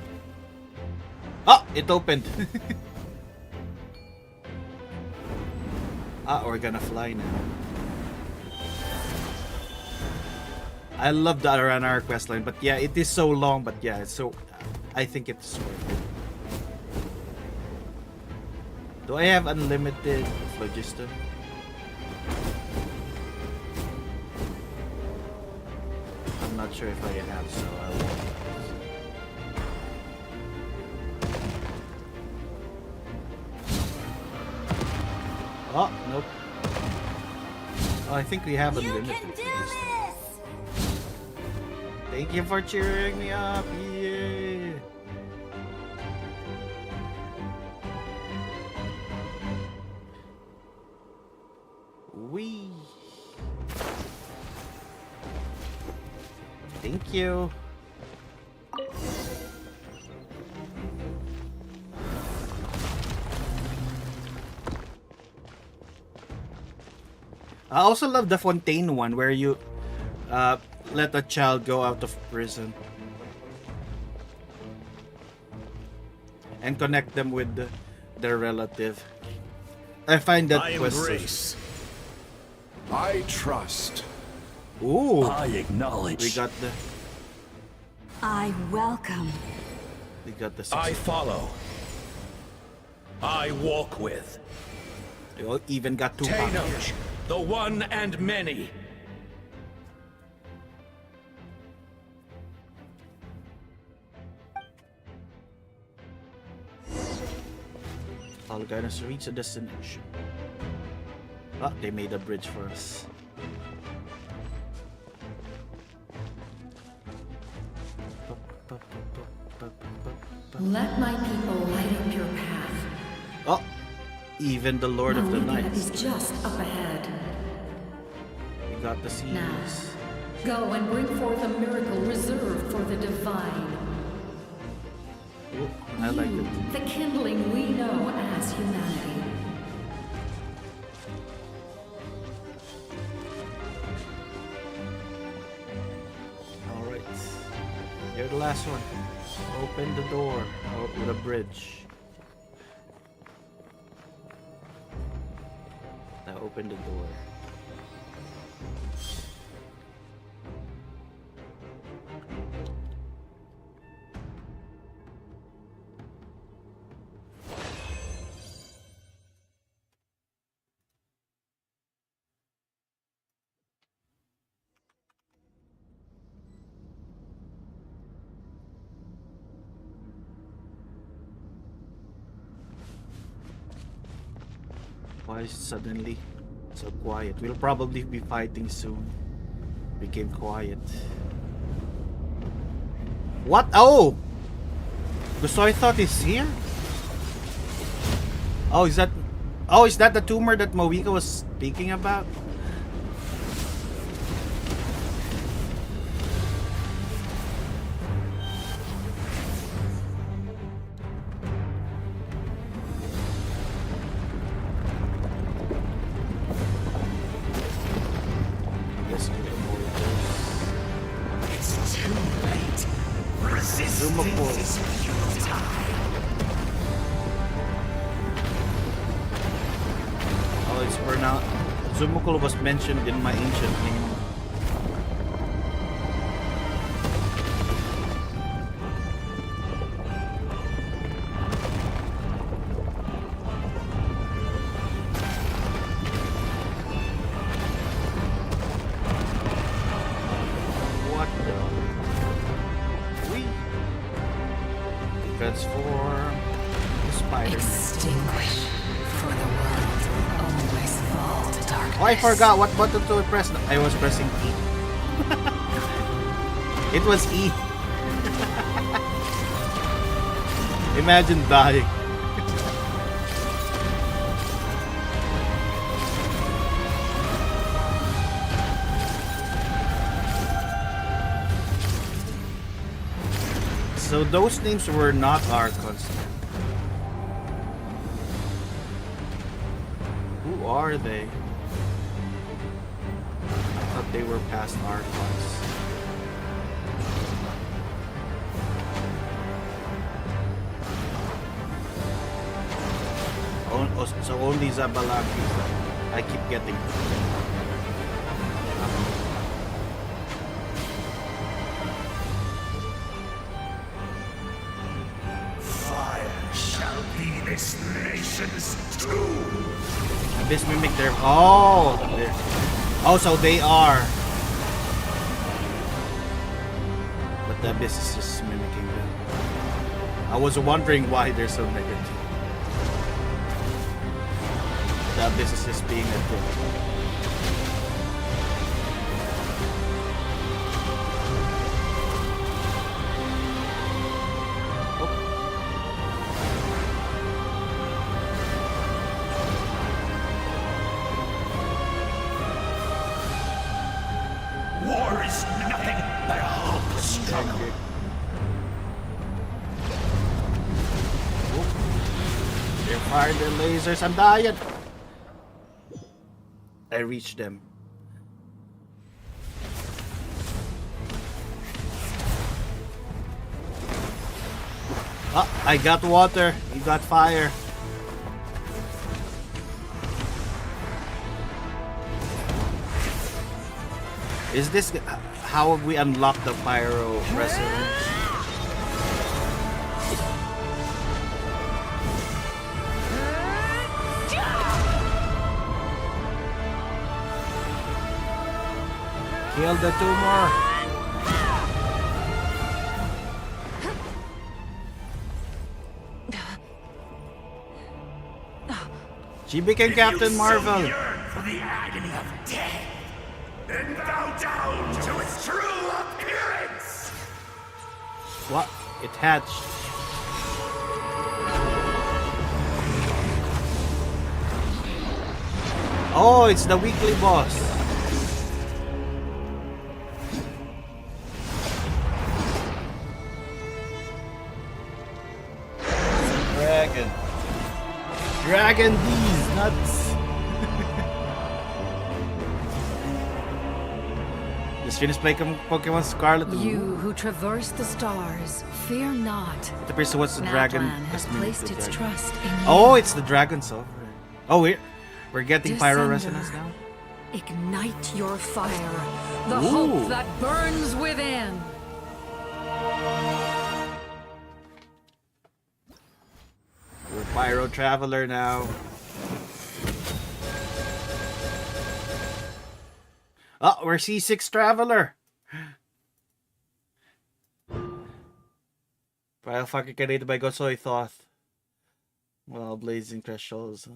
Oh, it opened. We're gonna fly now. I love the Aranar questline, but yeah, it is so long, but yeah, it's so... I think it's worth it. Do I have unlimited phlogiston? I'm not sure if I have, so I won't. Oh, nope. Oh, I think we have unlimited. Thank you for cheering me up. Yeah. Wee. Thank you. I also love the Fontaine one where you let a child go out of prison and connect them with their relative. I find that I embrace. I trust. Ooh. I acknowledge. We got the. I welcome. We got the. I follow. I walk with. You even got two. Tenoch, the one and many. All guide us to reach a destination. Ah, they made a bridge for us. Let my people light up your path. Oh, even the Lord of the Knights. Is just up ahead. We got the seas. Now, go and bring forth a miracle reserved for the divine. Ooh, I like it. The kindling we know as humanity. Alright. You're the last one. Open the door. Oh, with a bridge. Now open the door. Why suddenly so quiet? We'll probably be fighting soon. Became quiet. What? Oh! So I thought he's here? Oh, is that... Oh, is that the tumor that Moika was speaking about? It's too late. Resistance is futile. Oh, it's pronounced. Zumukul was mentioned in my ancient name. What the? We transform the spider. Extinguish, for the world will always fall to darkness. Oh, I forgot what button to press. I was pressing E. It was E. Imagine dying. So those names were not Archons. Who are they? I thought they were past Archons. So only Zabalaki. I keep getting. Fire shall be this nation's tomb. Abyss mimic their. Oh! Oh, so they are. But the Abyss is just mimicking them. I was wondering why they're so negative. The Abyss is just being a dick. War is nothing but a hopeless struggle. They fired their lasers. I'm dying. I reached them. Ah, I got water. You got fire. Is this how have we unlocked the pyro resurrection? Kill the tumor. She became Captain Marvel. So yearn for the agony of death, then bow down to its true appearance. What? It hatched. Oh, it's the weekly boss. Dragon. Dragon D's nuts. Just finished playing Pokemon Scarlet and You Moon. who traverse the stars, fear not. The person what's the dragon Natlan has just mimicked placed the its dragon. trust in you. Oh, it's the dragon sovereign. Oh, we're getting pyro Descender, resonance now. Ignite your fire, the Ooh. hope that burns within. We're Pyro Traveler now. Oh, we're C6 Traveler. Biofucker created by Gosoy Thoth. Well, Blazing Thresholds.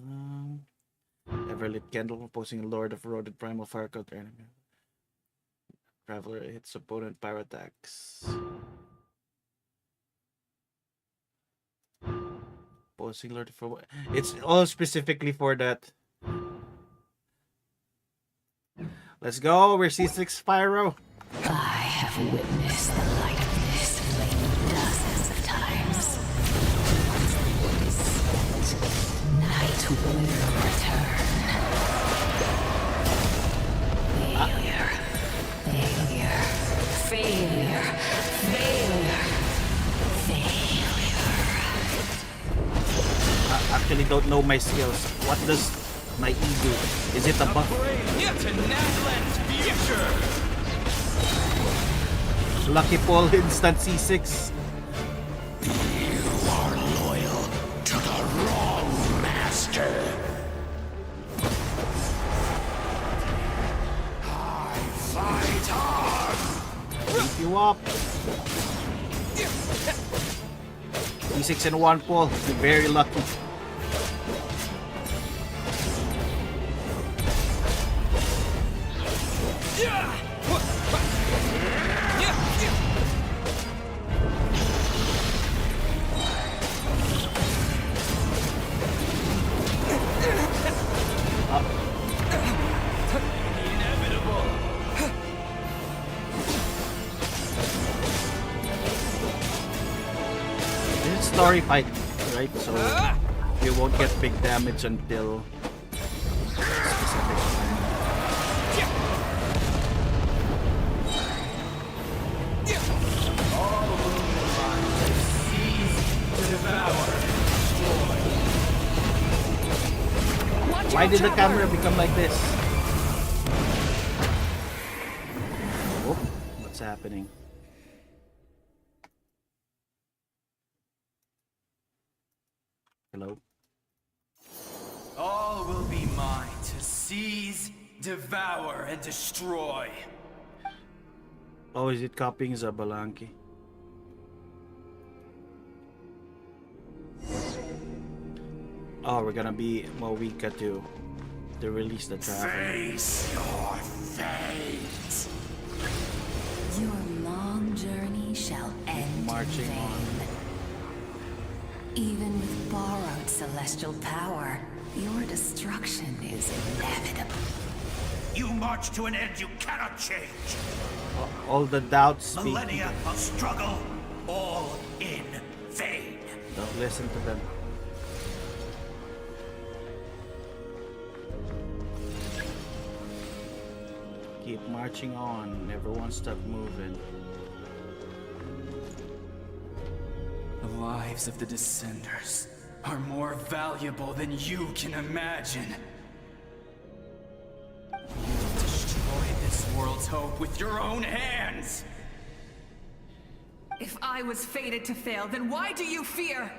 Everlit candle proposing Lord of Rodent Primal Fire counter enemy. Traveler hits opponent pyro attacks. Posing Lord for it's all specifically for that. Let's go. We're C6 Pyro. I have witnessed the light of this flame dozens of times. Night will return. Failure. Failure. Failure. Failure. Failure. I actually don't know my skills. What does my E do? Is it a buff? To Natlan's future. Lucky Pull instant C6. You are loyal to the wrong master. I fight hard. Beat you up. C6 and 1 pull. You're very lucky. Story fight, right? So you won't get big damage until specific time. Why did the camera become like this? Oh, what's happening? Hello? All will be mine to seize, devour, and destroy. Oh, is it copying Zabalanki? Oh, we're gonna be Mawika to release the traffic. Face your fate. Your long journey shall end Marching in vain. Even with borrowed celestial power, your destruction is inevitable. You march to an end you cannot change. All the doubts speak. Millennia of struggle, all in vain. Don't listen to them. Keep marching on. Everyone stop moving. The lives of the Descenders are more valuable than you can imagine. You've destroyed this world's hope with your own hands! If I was fated to fail, then why do you fear?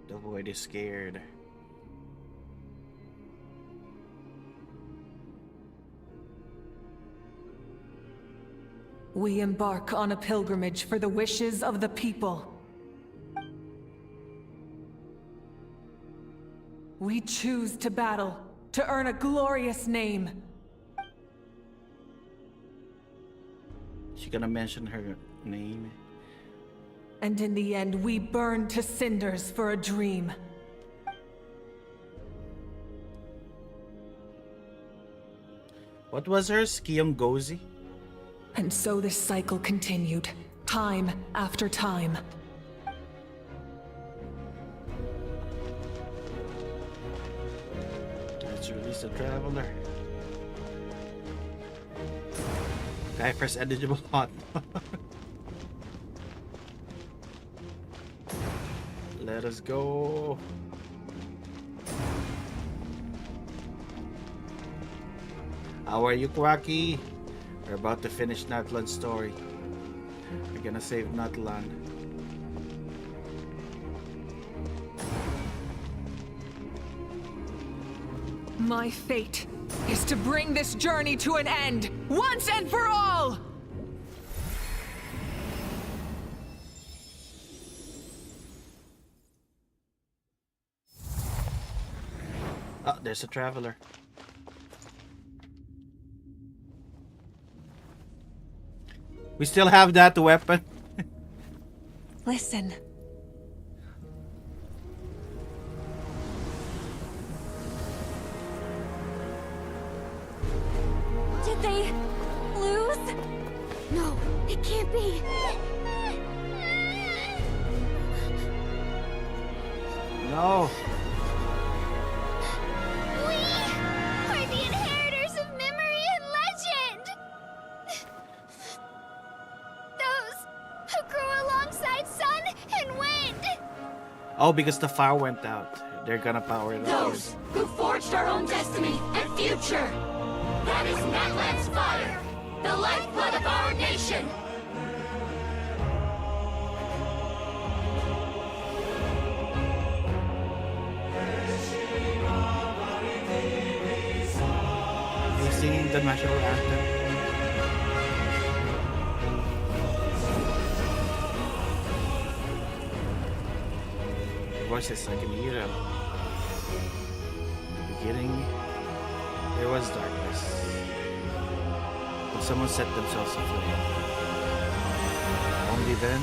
The void is scared. We embark on a pilgrimage for the wishes of the people. We choose to battle, to earn a glorious name. She gonna mention her name? And in the end, we burn to cinders for a dream. What was hers? Kiyongozi? And so this cycle continued, time after time. Let's release the Traveler. Guy first eligible hot. Let us go. How are you, Quacky? We're about to finish Natlan's story. We're gonna save Natlan. My fate is to bring this journey to an end, once and for all! Oh, there's a traveler. We still have that weapon. Listen. Did they lose? No, it can't be. No. We are the inheritors of memory and legend! Those who grew alongside sun and wind! Oh, because the fire went out. They're gonna power it up. Those who forged our own destiny and future. That is Natlan's fire, the lifeblood of our nation. You singing the national anthem? The voices, I can hear them. In the beginning, there was darkness. But someone set themselves aflame. Only then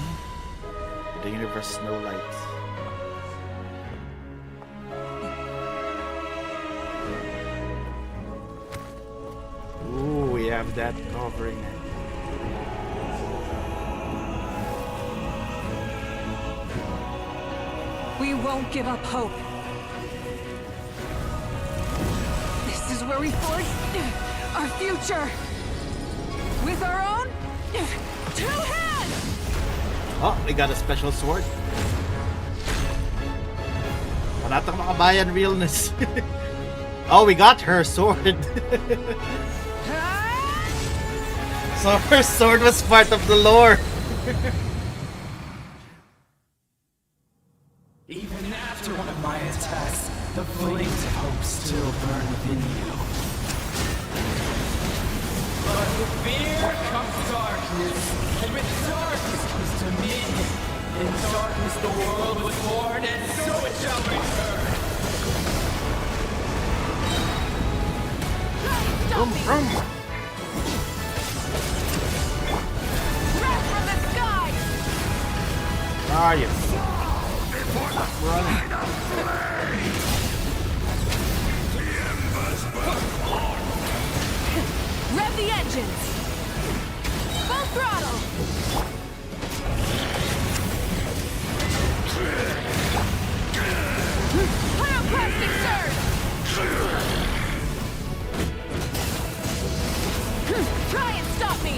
did the universe know light. Ooh, we have that covering it. We won't give up hope. This is where we forge our future. With our own 2 hands! Oh, we got a special sword. Panatang makabayan realness. Oh, we got her sword. So her sword was part of the lore. Even after one of my attacks, the flames of hope still burn within you. But with fear comes darkness, and with darkness comes dominion. In darkness the world was born, and so it shall return. Vroom, vroom. Wrath from the sky! Where are you? Running. Rev the engines! Full throttle! Pyroclastic surge! Try and stop me!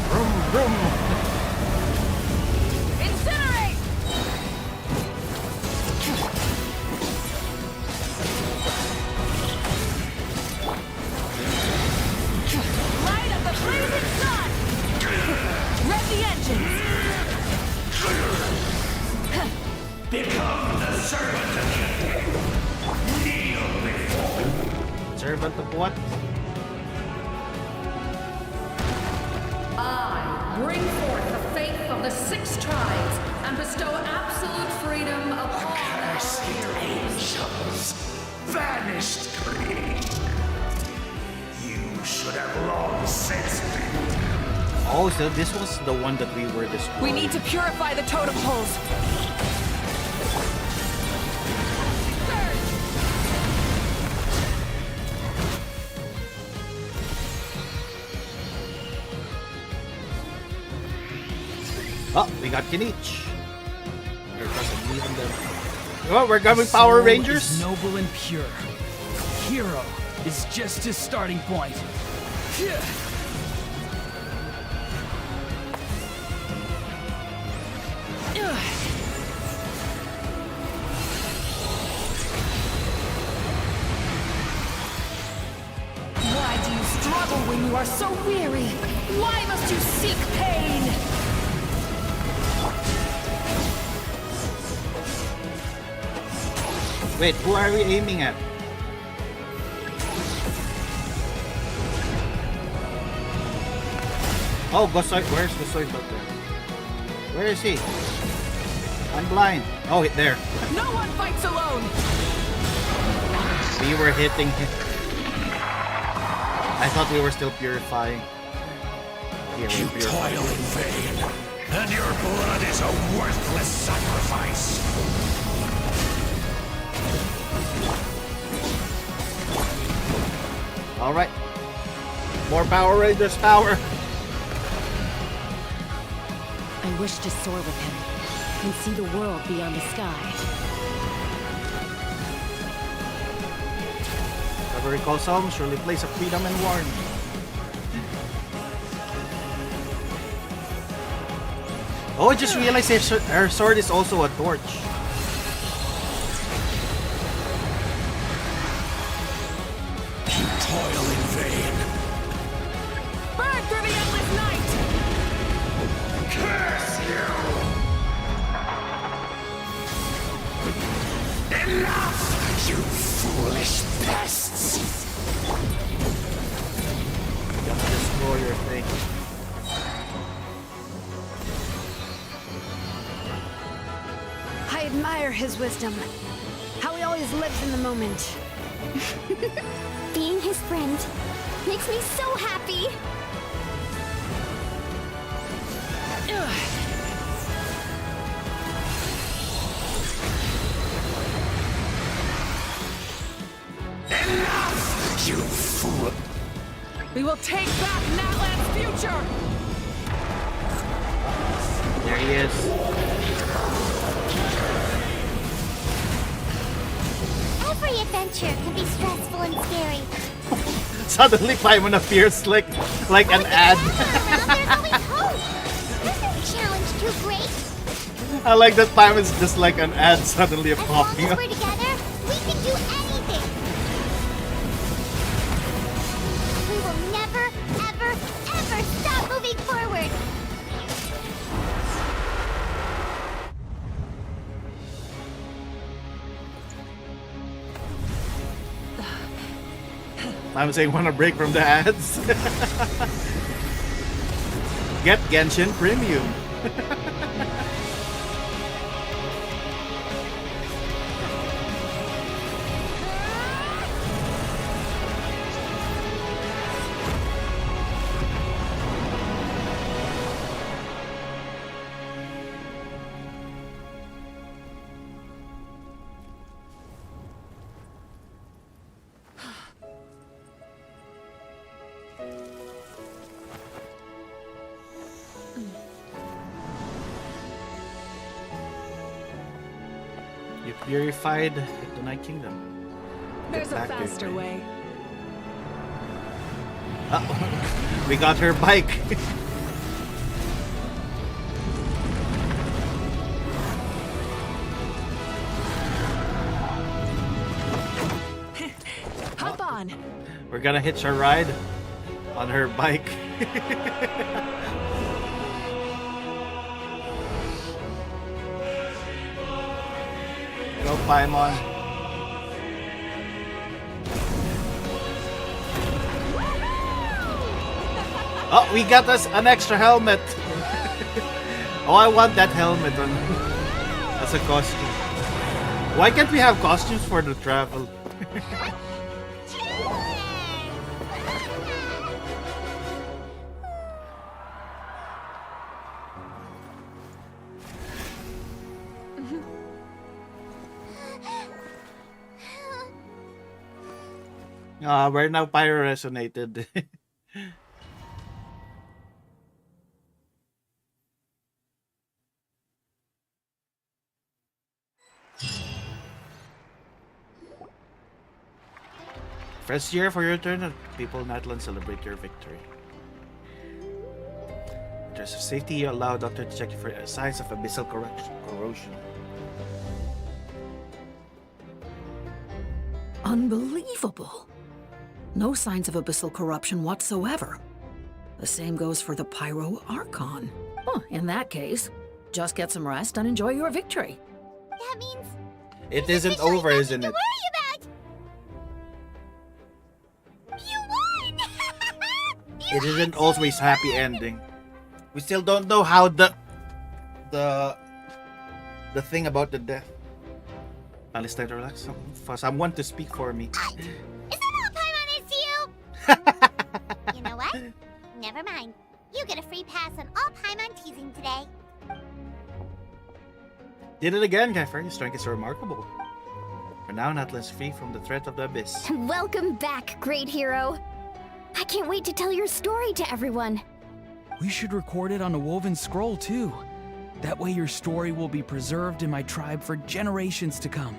Vroom, vroom. Incinerate! Light of the blazing sun! Rev the engines! Become the servant of the kneel before. Servant of what? I bring forth the faith of the 6 tribes and bestow absolute freedom upon Cursed angels, vanished greed. You should have long since been. Oh, so this was the one that we were destroying. We need to purify the totem poles. Oh, we got Kinich. Oh, we're coming Power Soul Rangers. is noble and pure. Hero is just his starting point. Why do you struggle when you are so weary? Why must you seek pain? Wait, who are we aiming at? Oh, Gosoy. Where's Gosoy Doctor? Where is he? I'm blind. Oh, there. No one fights alone! We were hitting him. I thought we were still purifying. Here, You toil in vain, and your blood is a worthless sacrifice. Alright. More Power Rangers power. I wish to soar with him and see the world beyond the sky. Whoever he calls home surely place of freedom and warmth. Oh, I just realized her sword is also a torch. You toil in vain. Burn through the endless night! Curse you! Enough, you foolish pests! Just destroy your thing. I admire his wisdom. How he always lives in the moment. Being his friend makes me so happy. Enough, you fool! We will take back Natlan's future! There he is. Every adventure can be stressful and scary. Suddenly Paimon appears like an ad. There's always hope. There's no challenge too great. I like that Paimon's just like an ad suddenly popping As up. we're together, we can do anything. We will never, ever, ever stop moving forward. I'm saying want a break from the ads. Get Genshin Premium. You purified the Night Kingdom. There's a back to your faster thing. way. Uh-oh. We got her bike. Hop on. We're gonna hitch a ride on her bike. Go Paimon. Oh, we got us an extra helmet. Oh, I want that helmet on as a costume. Why can't we have costumes for the travel? We're now pyro resonated. First year for your turn, people in Natlan celebrate your victory. In terms of safety, you allow a doctor to check for signs of abyssal corrosion. Unbelievable. No signs of abyssal corruption whatsoever. The same goes for the Pyro Archon. In that case, just get some rest and enjoy your victory. That means It isn't over, isn't it? Worry about. You won! It isn't always happy ending. We still don't know how the thing about the death. Now let's try to relax. For someone to speak for me. Is that all Paimon is to you? You know what? Never mind. You get a free pass on all Paimon teasing today. Did it again, Kiefer. Your strength is remarkable. For now, Natlan's free from the threat of the abyss. Welcome back, great hero. I can't wait to tell your story to everyone. We should record it on a woven scroll, too. That way your story will be preserved in my tribe for generations to come.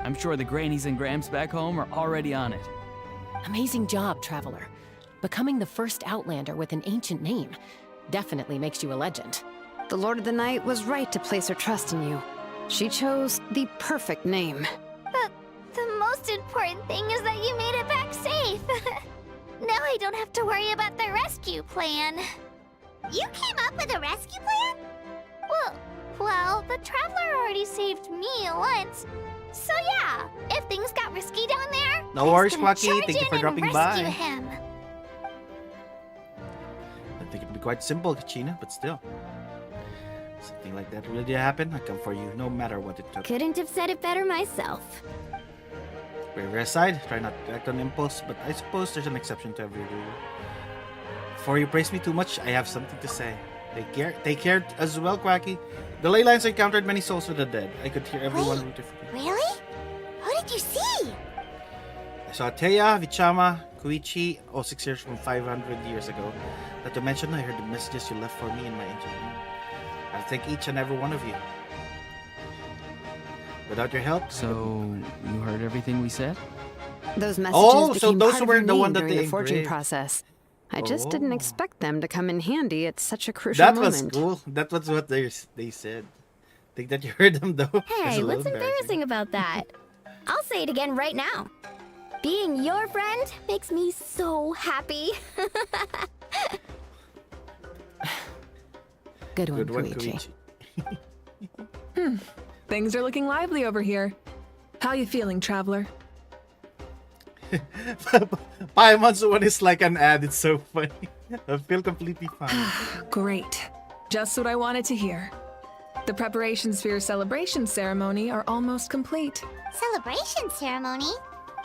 I'm sure the Grannies and Gramps back home are already on it. Amazing job, Traveler. Becoming the first Outlander with an ancient name definitely makes you a legend. The Lord of the Night was right to place her trust in you. She chose the perfect name. But the most important thing is that you made it back safe. Now I don't have to worry about the rescue plan. You came up with a rescue plan? Well, the Traveler already saved me once. So yeah, if things got risky down there, no worries, gonna Quacky. charge Thank you for in dropping and by. rescue him. I think it'd be quite simple, Kachina, but still. Something like that really happen, I come for you, no matter what it took. Couldn't have said it better myself. Bravery aside, try not to act on impulse, but I suppose there's an exception to every rule. Before you praise me too much, I have something to say. They cared as well, Quacky. The ley lines encountered many souls of the dead. I could hear everyone rooting for me. Really? Who did you see? I saw Teya, Vichama, Koichi, all 6 years from 500 years ago. Not to mention, I heard the messages you left for me in my ancient room. I thank each and every one of you. Without your help... So, you heard everything we said? Those messages became those part of were your the name one that during they the forging engraved. process. I just didn't expect them to come in handy at such a crucial That moment. was cool. That was what they said. Think that you heard them though. It's Hey, a little what's embarrassing about that? I'll say it again right now. Being your friend makes me so happy. Good one, Good one, Koichi. Things are looking lively over here. How you feeling, Traveler? Paimon's one is like an ad. It's so funny. I feel completely fine. Great. Just what I wanted to hear. The preparations for your celebration ceremony are almost complete. Celebration ceremony?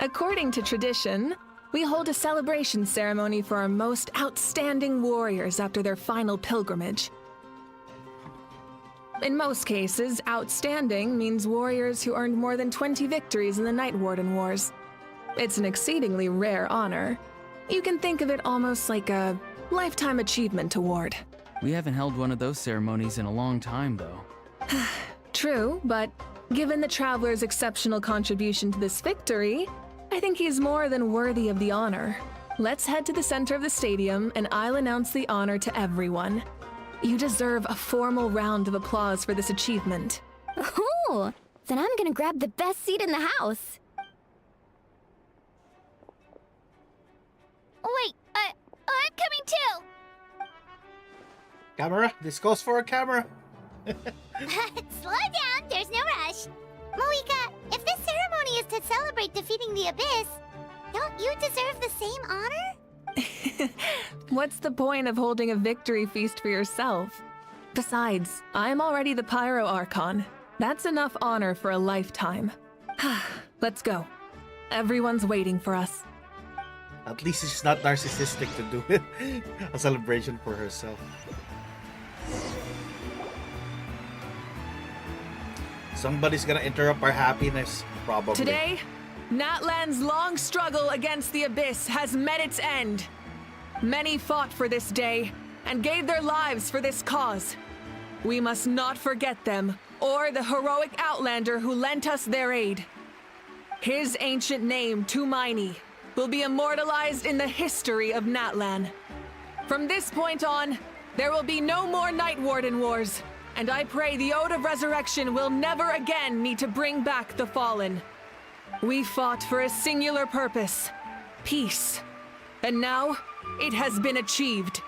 According to tradition, we hold a celebration ceremony for our most outstanding warriors after their final pilgrimage. In most cases, outstanding means warriors who earned more than 20 victories in the Night Warden Wars. It's an exceedingly rare honor. You can think of it almost like a lifetime achievement award. We haven't held one of those ceremonies in a long time, though. True, but given the Traveler's exceptional contribution to this victory, I think he's more than worthy of the honor. Let's head to the center of the stadium and I'll announce the honor to everyone. You deserve a formal round of applause for this achievement. Ooh, then I'm gonna grab the best seat in the house. Wait, I'm coming too. Camera? This calls for a camera. Slow down, there's no rush. Moika, if this ceremony is to celebrate defeating the Abyss, don't you deserve the same honor? What's the point of holding a victory feast for yourself? Besides, I'm already the Pyro Archon. That's enough honor for a lifetime. Let's go. Everyone's waiting for us. At least she's not narcissistic to do it. A celebration for herself. Somebody's gonna interrupt our happiness, probably. Today, Natlan's long struggle against the Abyss has met its end. Many fought for this day and gave their lives for this cause. We must not forget them or the heroic Outlander who lent us their aid. His ancient name, Tumaini, will be immortalized in the history of Natlan. From this point on, there will be no more Night Warden Wars, and I pray the Ode of Resurrection will never again need to bring back the Fallen. We fought for a singular purpose, peace, and now it has been achieved.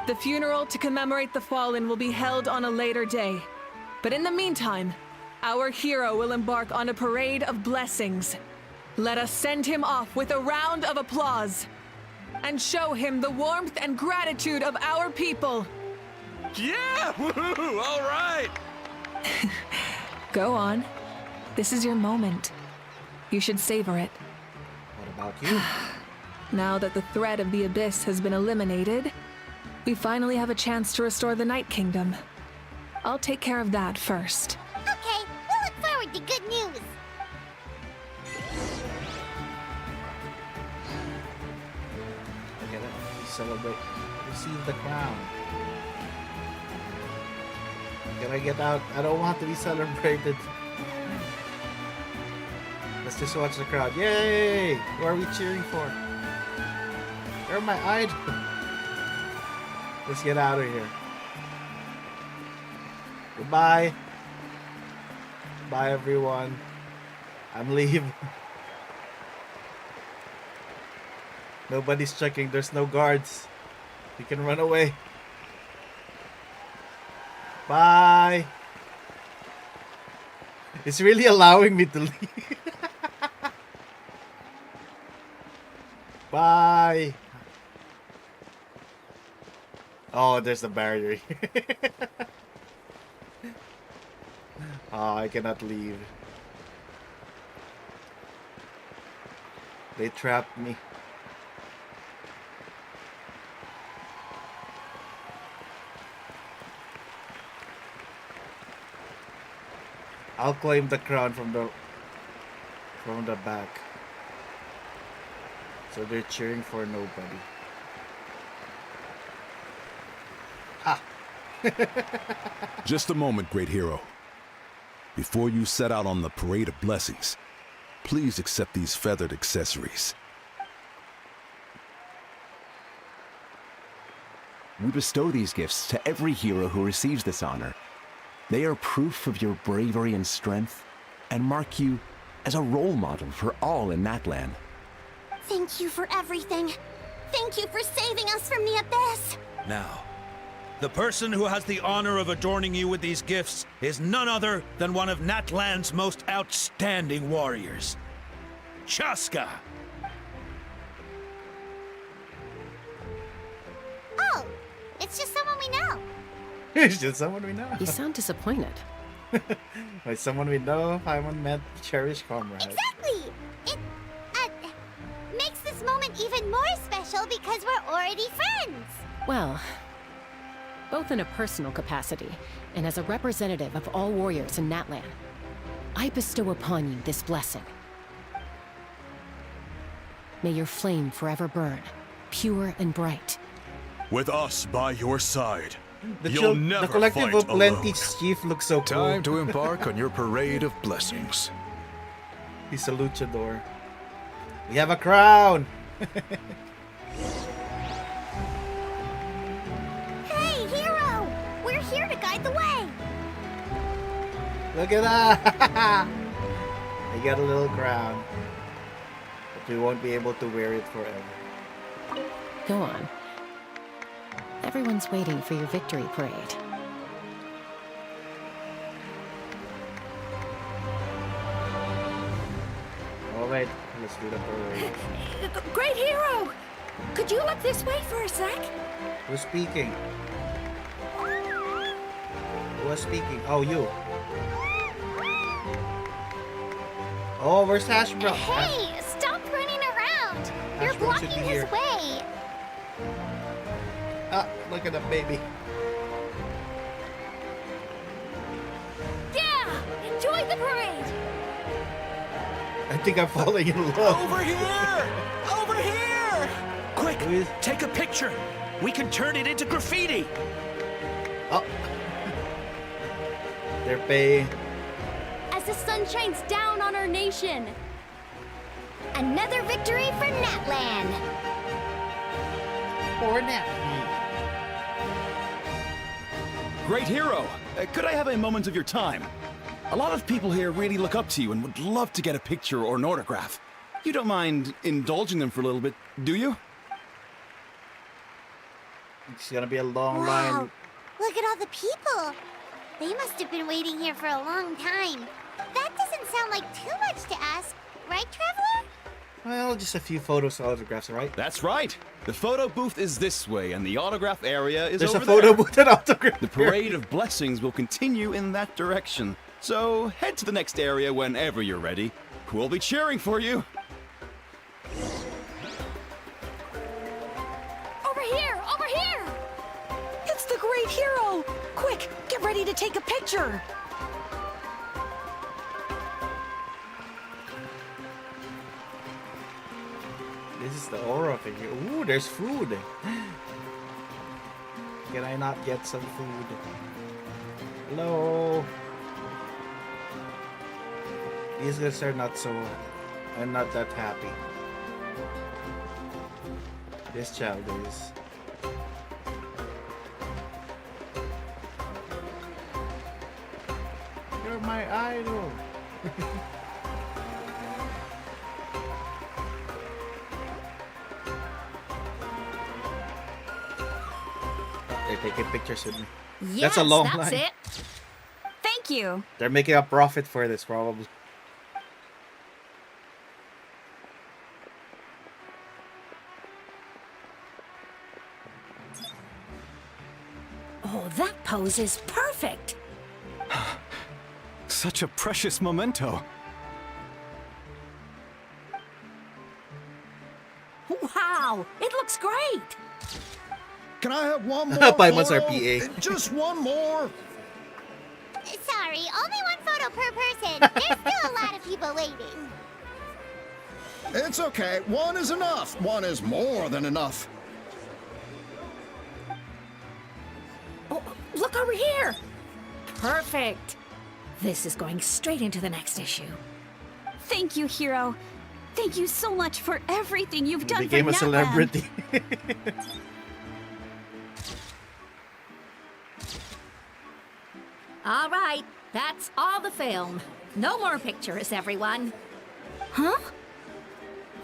The funeral to commemorate the Fallen will be held on a later day, but in the meantime, our hero will embark on a parade of blessings. Let us send him off with a round of applause and show him the warmth and gratitude of our people. Yeah! Woohoo! All right! Go on. This is your moment. You should savor it. What about you? Now that the threat of the Abyss has been eliminated, we finally have a chance to restore the Night Kingdom. I'll take care of that first. Okay, we'll look forward to good news. Look at it. We celebrate. Receive the crown. Can I get out? I don't want to be celebrated. Let's just watch the crowd. Yay! Who are we cheering for? They're my idol. Let's get out of here. Goodbye. Bye, everyone. I'm leaving. Nobody's checking. There's no guards. You can run away. Bye. It's really allowing me to leave. Bye. Oh, there's a barrier here. Oh, I cannot leave. They trapped me. I'll claim the crown from the back. So they're cheering for nobody. Ha! Just a moment, great hero. Before you set out on the parade of blessings, please accept these feathered accessories. We bestow these gifts to every hero who receives this honor. They are proof of your bravery and strength, and mark you as a role model for all in Natlan. Thank you for everything. Thank you for saving us from the Abyss. Now, the person who has the honor of adorning you with these gifts is none other than one of Natlan's most outstanding warriors, Shaska. Oh, it's just someone we know. It's just someone we know. You sound disappointed. By someone we know, Paimon met cherished comrade. Exactly! It makes this moment even more special because we're already friends. Well, both in a personal capacity and as a representative of all warriors in Natlan, I bestow upon you this blessing. May your flame forever burn, pure and bright. With us by your side, The never collective fight of Plenty alone. chief looks so cool. Time to embark on your parade of blessings. He's a luchador. We have a crown! Hey, hero! We're here to guide the way. Look at that! We got a little crown. But we won't be able to wear it forever. Go on. Everyone's waiting for your victory parade. Oh wait, let's do the parade. Great hero! Could you look this way for a sec? Who's speaking? Who was speaking? Oh, you. Oh, where's Hashbro? Hey, stop running around! You're Ashbrook should blocking be his here. way. Ah, look at that baby. Yeah! Enjoy the parade! I think I'm falling in love. Over here! Over here! Quick, Who is- take a picture. We can turn it into graffiti. Oh. They're paying. As the sun shines down on our nation. Another victory for Natlan. For Nat. Great hero! Could I have a moment of your time? A lot of people here really look up to you and would love to get a picture or an autograph. You don't mind indulging them for a little bit, do you? It's gonna be a long Wow, line. look at all the people. They must have been waiting here for a long time. That doesn't sound like too much to ask, right, Traveler? Well, just a few photos and autographs, right? That's right. The photo booth is this way, and the autograph area is There's over a photo there. booth and autograph. The parade of blessings will continue in that direction. So head to the next area whenever you're ready. We'll be cheering for you. Over here! Over here! It's the Great Hero! Quick, get ready to take a picture! This is the aura thing. Ooh, there's food. Can I not get some food? Hello. These guys are not so. I'm not that happy. This child is. You're my idol. They're taking pictures with me. That's a long line. it. Thank you. They're making a profit for this, probably. Oh, that pose is perfect. Such a precious memento. Wow, it looks great. Can I have one more? Paimon's our photo? PA. Just one more. Sorry, only one photo per person. There's still a lot of people waiting. It's okay. One is enough. One is more than enough. Oh, look over here. Perfect. This is going straight into the next issue. Thank you, Hero. Thank you so much for everything you've done Became for a Natlan. celebrity. All right, that's all the film. No more pictures, everyone. Huh?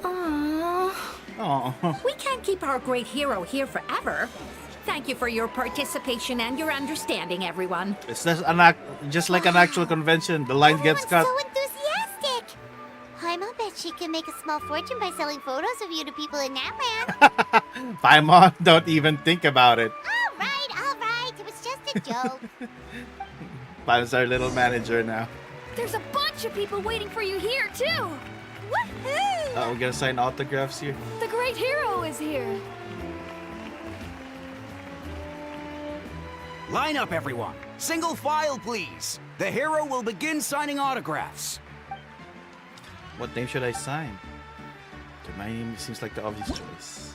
Aww. Aww. We can't keep our great hero here forever. Thank you for your participation and your understanding, everyone. It's just like an actual convention. The line gets cut. So enthusiastic. Paimon bet she can make a small fortune by selling photos of you to people in Natlan. Paimon, don't even think about it. All right. It was just a joke. Paimon's our little manager now. There's a bunch of people waiting for you here, too. Woohoo! We're gonna sign autographs here. The Great Hero is here. Line up, everyone. Single file, please. The hero will begin signing autographs. What name should I sign? Okay, my name seems like the obvious choice.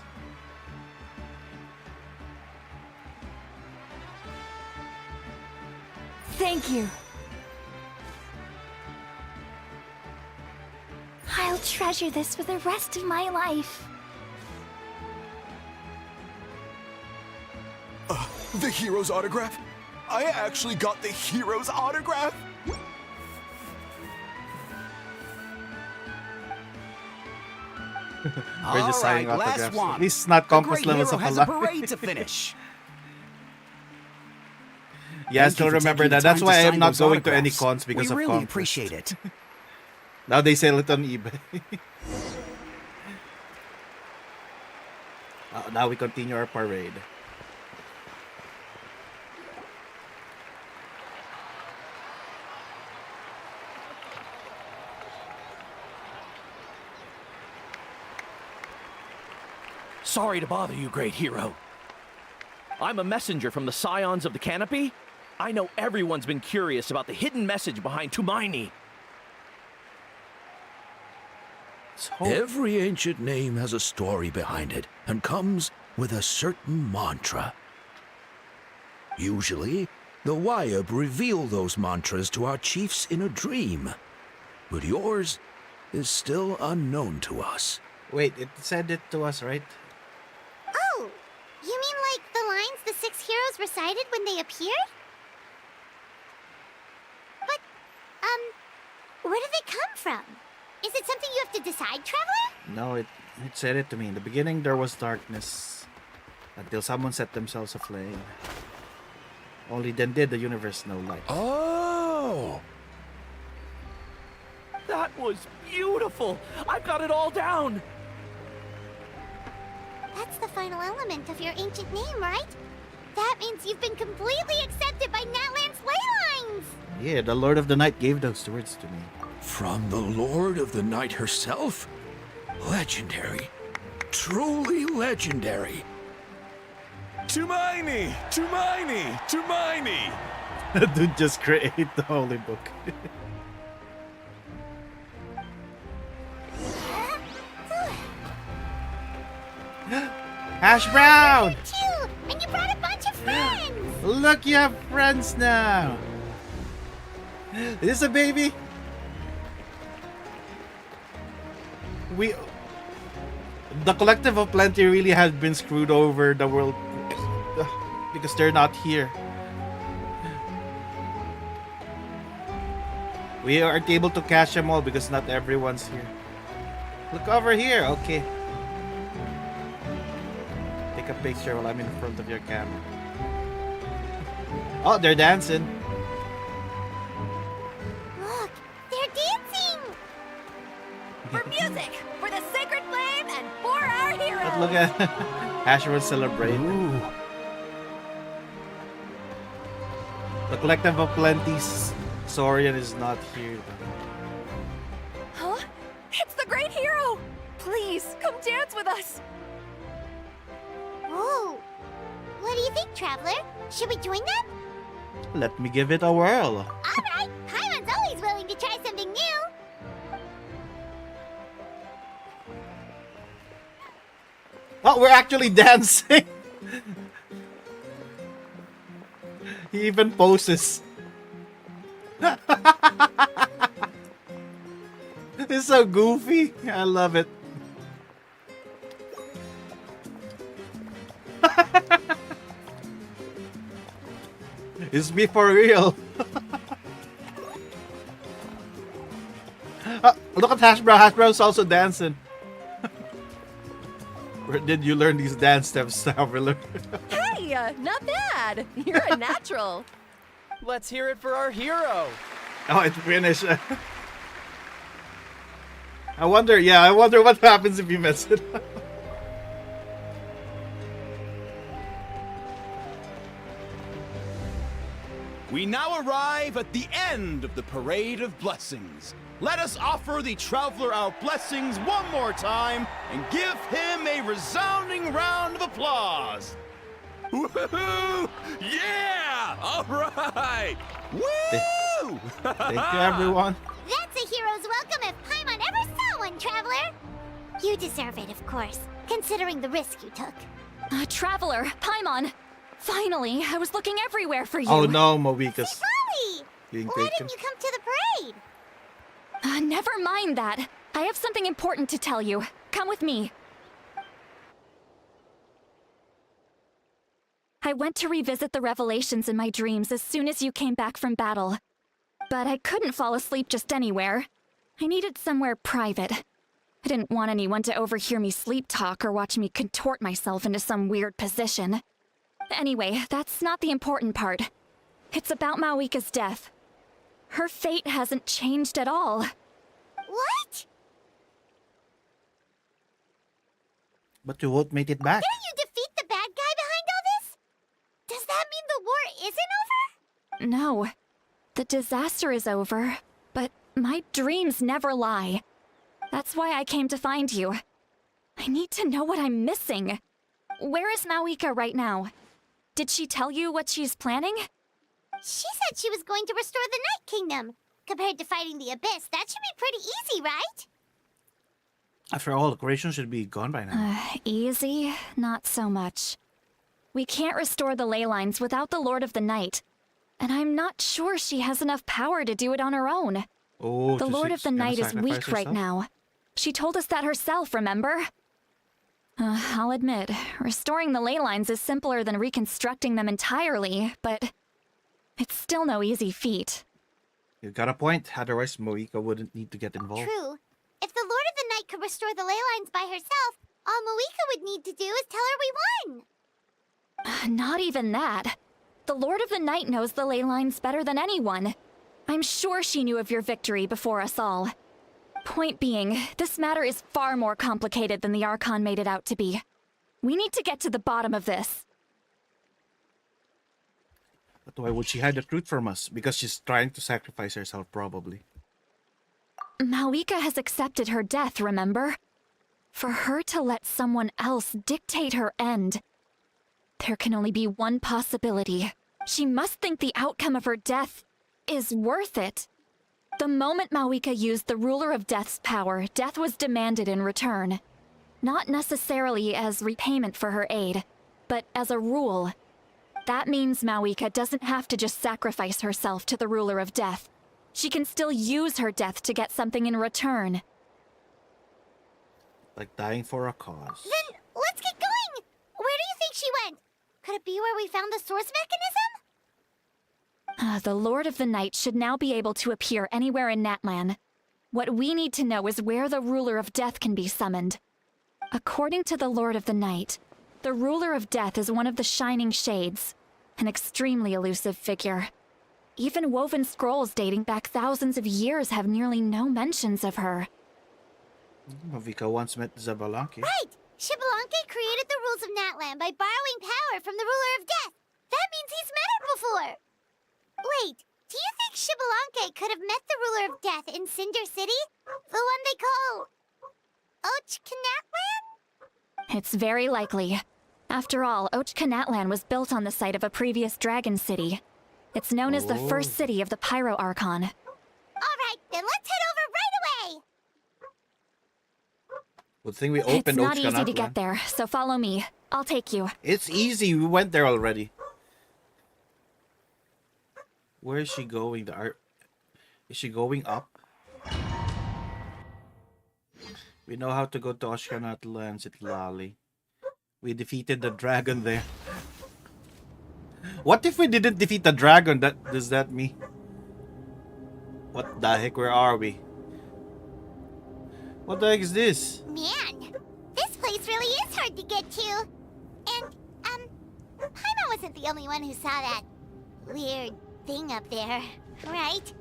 Thank you. I'll treasure this for the rest of my life. The hero's autograph? I actually got the hero's autograph? We're just signing All right, last autographs. one. At least it's not The compass Great levels Hero of has a a lot. parade to finish. Yeah, I Thank still you for remember taking the that. That's time why to I'm sign not those going to any autographs. cons because We of really Conquest. appreciate it. Now they sell it on eBay. Now we continue our parade. Sorry to bother you, great hero. I'm a messenger from the Scions of the Canopy. I know everyone's been curious about the hidden message behind Tumaini. Every ancient name has a story behind it and comes with a certain mantra. Usually, the Wayab reveal those mantras to our chiefs in a dream. But yours is still unknown to us. Wait, it said it to us, right? Oh, you mean like the lines the 6 heroes recited when they appeared? But, where do they come from? Is it something you have to decide, Traveler? No, it said it to me. In the beginning, there was darkness. Until someone set themselves aflame. Only then did the universe know light. Oh! That was beautiful! I've got it all down! That's the final element of your ancient name, right? That means you've been completely accepted by Natlan's ley lines! Yeah, the Lord of the Night gave those words to me. From the Lord of the Night herself? Legendary. Truly legendary. Tumaini! Tumaini! Tumaini! Dude just create the holy book. Hash Brown! Too! And you brought a bunch of friends! Look, you have friends now! Is this a baby? The Collective of Plenty really has been screwed over the world because they're not here. We aren't able to catch them all because not everyone's here. Look over here, okay. Take a picture while I'm in front of your camera. Oh, they're dancing. Look, they're dancing! For music, for the sacred flame, and for our heroes! But look at Asher celebrate. Ooh. The Collective of Plenty's Saurian is not here. Huh? It's the great hero! Please, come dance with us! Whoa! What do you think, Traveler? Should we join them? Let me give it a whirl. Alright! Paimon's always willing to try something new! Oh, we're actually dancing! He even poses. It's so goofy. I love it. It's me for real. Look at Hashbrow. Hashbrow's also dancing. Where did you learn these dance steps, Traveler? Hey, not bad. You're a natural. Let's hear it for our hero. Oh, it's finished. I wonder what happens if you mess it up. We now arrive at the end of the Parade of Blessings. Let us offer the Traveler our blessings one more time and give him a resounding round of applause. Woohoo! Yeah! All right! Woo! Thank you, everyone. That's a hero's welcome if Paimon ever saw one, Traveler! You deserve it, of course, considering the risk you took. Traveler, Paimon! Finally, I was looking everywhere for you. Oh no, Mobica's Holly! being Why taken. didn't you come to the parade? Never mind that. I have something important to tell you. Come with me. I went to revisit the revelations in my dreams as soon as you came back from battle. But I couldn't fall asleep just anywhere. I needed somewhere private. I didn't want anyone to overhear me sleep talk or watch me contort myself into some weird position. Anyway, that's not the important part. It's about Mawika's death. Her fate hasn't changed at all. What? But you won't make it back. Didn't you defeat the bad guy behind all this? Does that mean the war isn't over? No. The disaster is over, but my dreams never lie. That's why I came to find you. I need to know what I'm missing. Where is Mawika right now? Did she tell you what she's planning? She said she was going to restore the Night Kingdom. Compared to fighting the Abyss, that should be pretty easy, right? After all, the creation should be gone by now. Easy? Not so much. We can't restore the ley lines without the Lord of the Night. And I'm not sure she has enough power to do it on her own. Oh, the Lord of the Night is weak right now. She told us that herself, remember? I'll admit, restoring the ley lines is simpler than reconstructing them entirely, but it's still no easy feat. You got a point, otherwise Moika wouldn't need to get involved. True. If the Lord of the Night could restore the ley lines by herself, all Moika would need to do is tell her we won. Not even that. The Lord of the Night knows the ley lines better than anyone. I'm sure she knew of your victory before us all. Point being, this matter is far more complicated than the Archon made it out to be. We need to get to the bottom of this. But why would she hide the truth from us? Because she's trying to sacrifice herself, probably. Malika has accepted her death, remember? For her to let someone else dictate her end, there can only be one possibility. She must think the outcome of her death is worth it. The moment Malika used the Ruler of Death's power, death was demanded in return. Not necessarily as repayment for her aid, but as a rule. That means Malika doesn't have to just sacrifice herself to the Ruler of Death. She can still use her death to get something in return. Like dying for a cause. Then let's get going! Where do you think she went? Could it be where we found the source mechanism? The Lord of the Night should now be able to appear anywhere in Natlan. What we need to know is where the Ruler of Death can be summoned. According to the Lord of the Night, the Ruler of Death is one of the Shining Shades, an extremely elusive figure. Even woven scrolls dating back thousands of years have nearly no mentions of her. Malika once met Xbalanque. Right! Xbalanque created the rules of Natlan by borrowing power from the Ruler of Death. That means he's met her before. Wait, do you think Xbalanque could have met the Ruler of Death in Cinder City? The one they call... Ochkanatlan? It's very likely. After all, Ochkanatlan was built on the site of a previous dragon city. It's known as the first city of the Pyro Archon. Alright, then let's head over right away! Good thing we opened It's not easy to Ochkanatlan. get there, so follow me. I'll take you. It's easy. We went there already. Where is she going? Is she going up? We know how to go to Ochkanatlan, Citlali. We defeated the dragon there. What if we didn't defeat the dragon? Does that mean? What the heck? Where are we? What the heck is this? Man, this place really is hard to get to. And, Paimon wasn't the only one who saw that weird thing up there, right?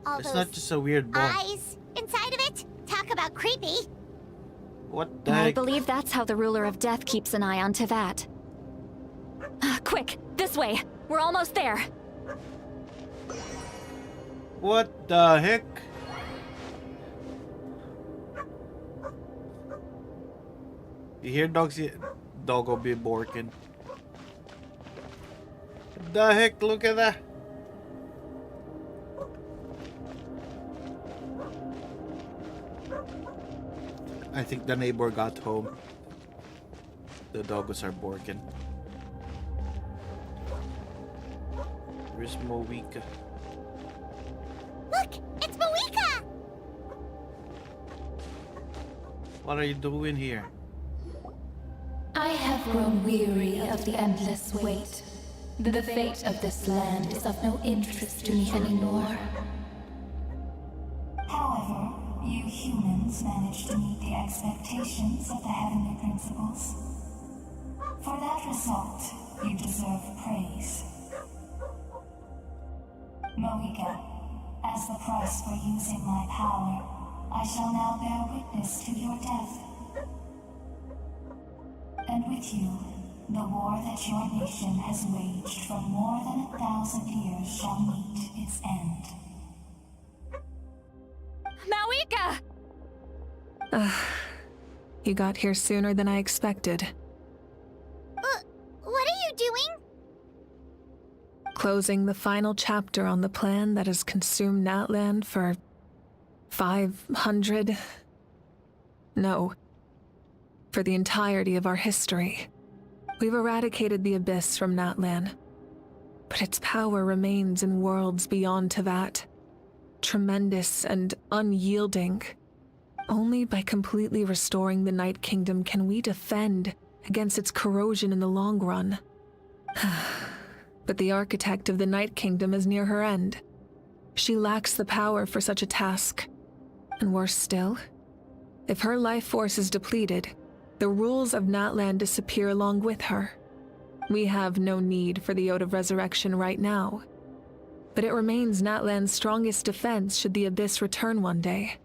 All It's those not just a weird ball. eyes inside of it? Talk about creepy. What the I heck? believe that's how the Ruler of Death keeps an eye on Tevat. Quick, this way. We're almost there. What the heck? You hear dogs? Doggo be barking. What the heck? Look at that. I think the neighbor got home. The doggos are barking. Where's Moika? Look, it's Moika! What are you doing here? I have grown weary of the endless wait. The fate of this land is of no interest to me anymore. However, you humans managed to meet the expectations of the Heavenly Principles. For that result, you deserve praise. Moika, as the price for using my power, I shall now bear witness to your death. And with you, the war that your nation has waged for more than 1,000 years shall meet its end. Malika! You got here sooner than I expected. What are you doing? Closing the final chapter on the plan that has consumed Natlan for 500... No. For the entirety of our history. We've eradicated the Abyss from Natlan. But its power remains in worlds beyond Tevat. Tremendous and unyielding. Only by completely restoring the Night Kingdom can we defend against its corrosion in the long run. But the architect of the Night Kingdom is near her end. She lacks the power for such a task. And worse still, if her life force is depleted, the rules of Natlan disappear along with her. We have no need for the Ode of Resurrection right now, but it remains Natlan's strongest defense should the Abyss return one day.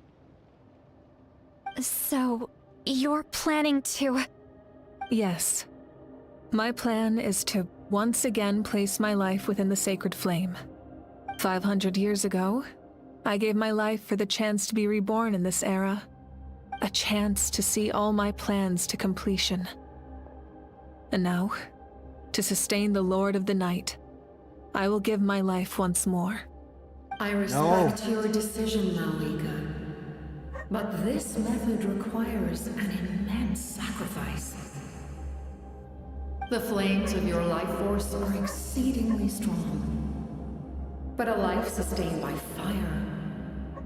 So, you're planning to... Yes. My plan is to once again place my life within the sacred flame. 500 years ago, I gave my life for the chance to be reborn in this era. A chance to see all my plans to completion. And now, to sustain the Lord of the Night, I will give my life once more. I respect your decision, Malika. But this method requires an immense sacrifice. The flames of your life force are exceedingly strong. But a life sustained by fire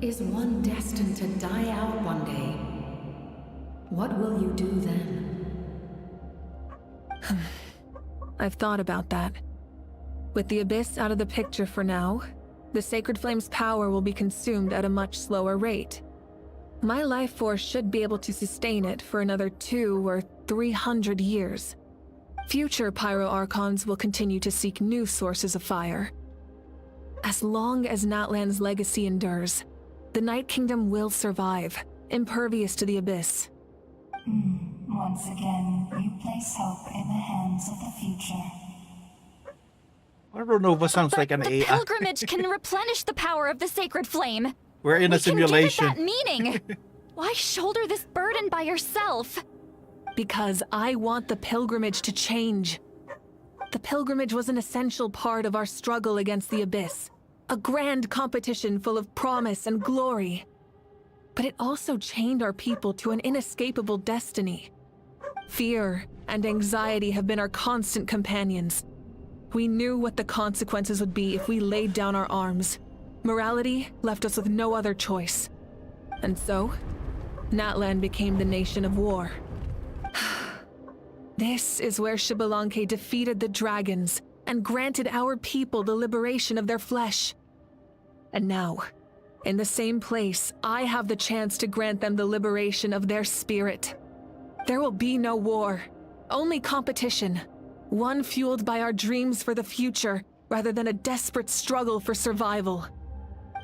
is one destined to die out one day. What will you do then? I've thought about that. With the Abyss out of the picture for now, the Sacred Flame's power will be consumed at a much slower rate. My life force should be able to sustain it for another 200 or 300 years. Future Pyro Archons will continue to seek new sources of fire. As long as Natlan's legacy endures, the Night Kingdom will survive, impervious to the Abyss. Once again, you place hope in the hands of the future. Renova sounds like an The AI. pilgrimage can replenish the power of the sacred flame. We're in a simulation. Can give it that meaning. Why shoulder this burden by yourself? Because I want the pilgrimage to change. The pilgrimage was an essential part of our struggle against the Abyss. A grand competition full of promise and glory. But it also chained our people to an inescapable destiny. Fear and anxiety have been our constant companions. We knew what the consequences would be if we laid down our arms. Morality left us with no other choice. And so, Natlan became the nation of war. This is where Xbalanque defeated the dragons and granted our people the liberation of their flesh. And now, in the same place, I have the chance to grant them the liberation of their spirit. There will be no war, only competition. One fueled by our dreams for the future, rather than a desperate struggle for survival.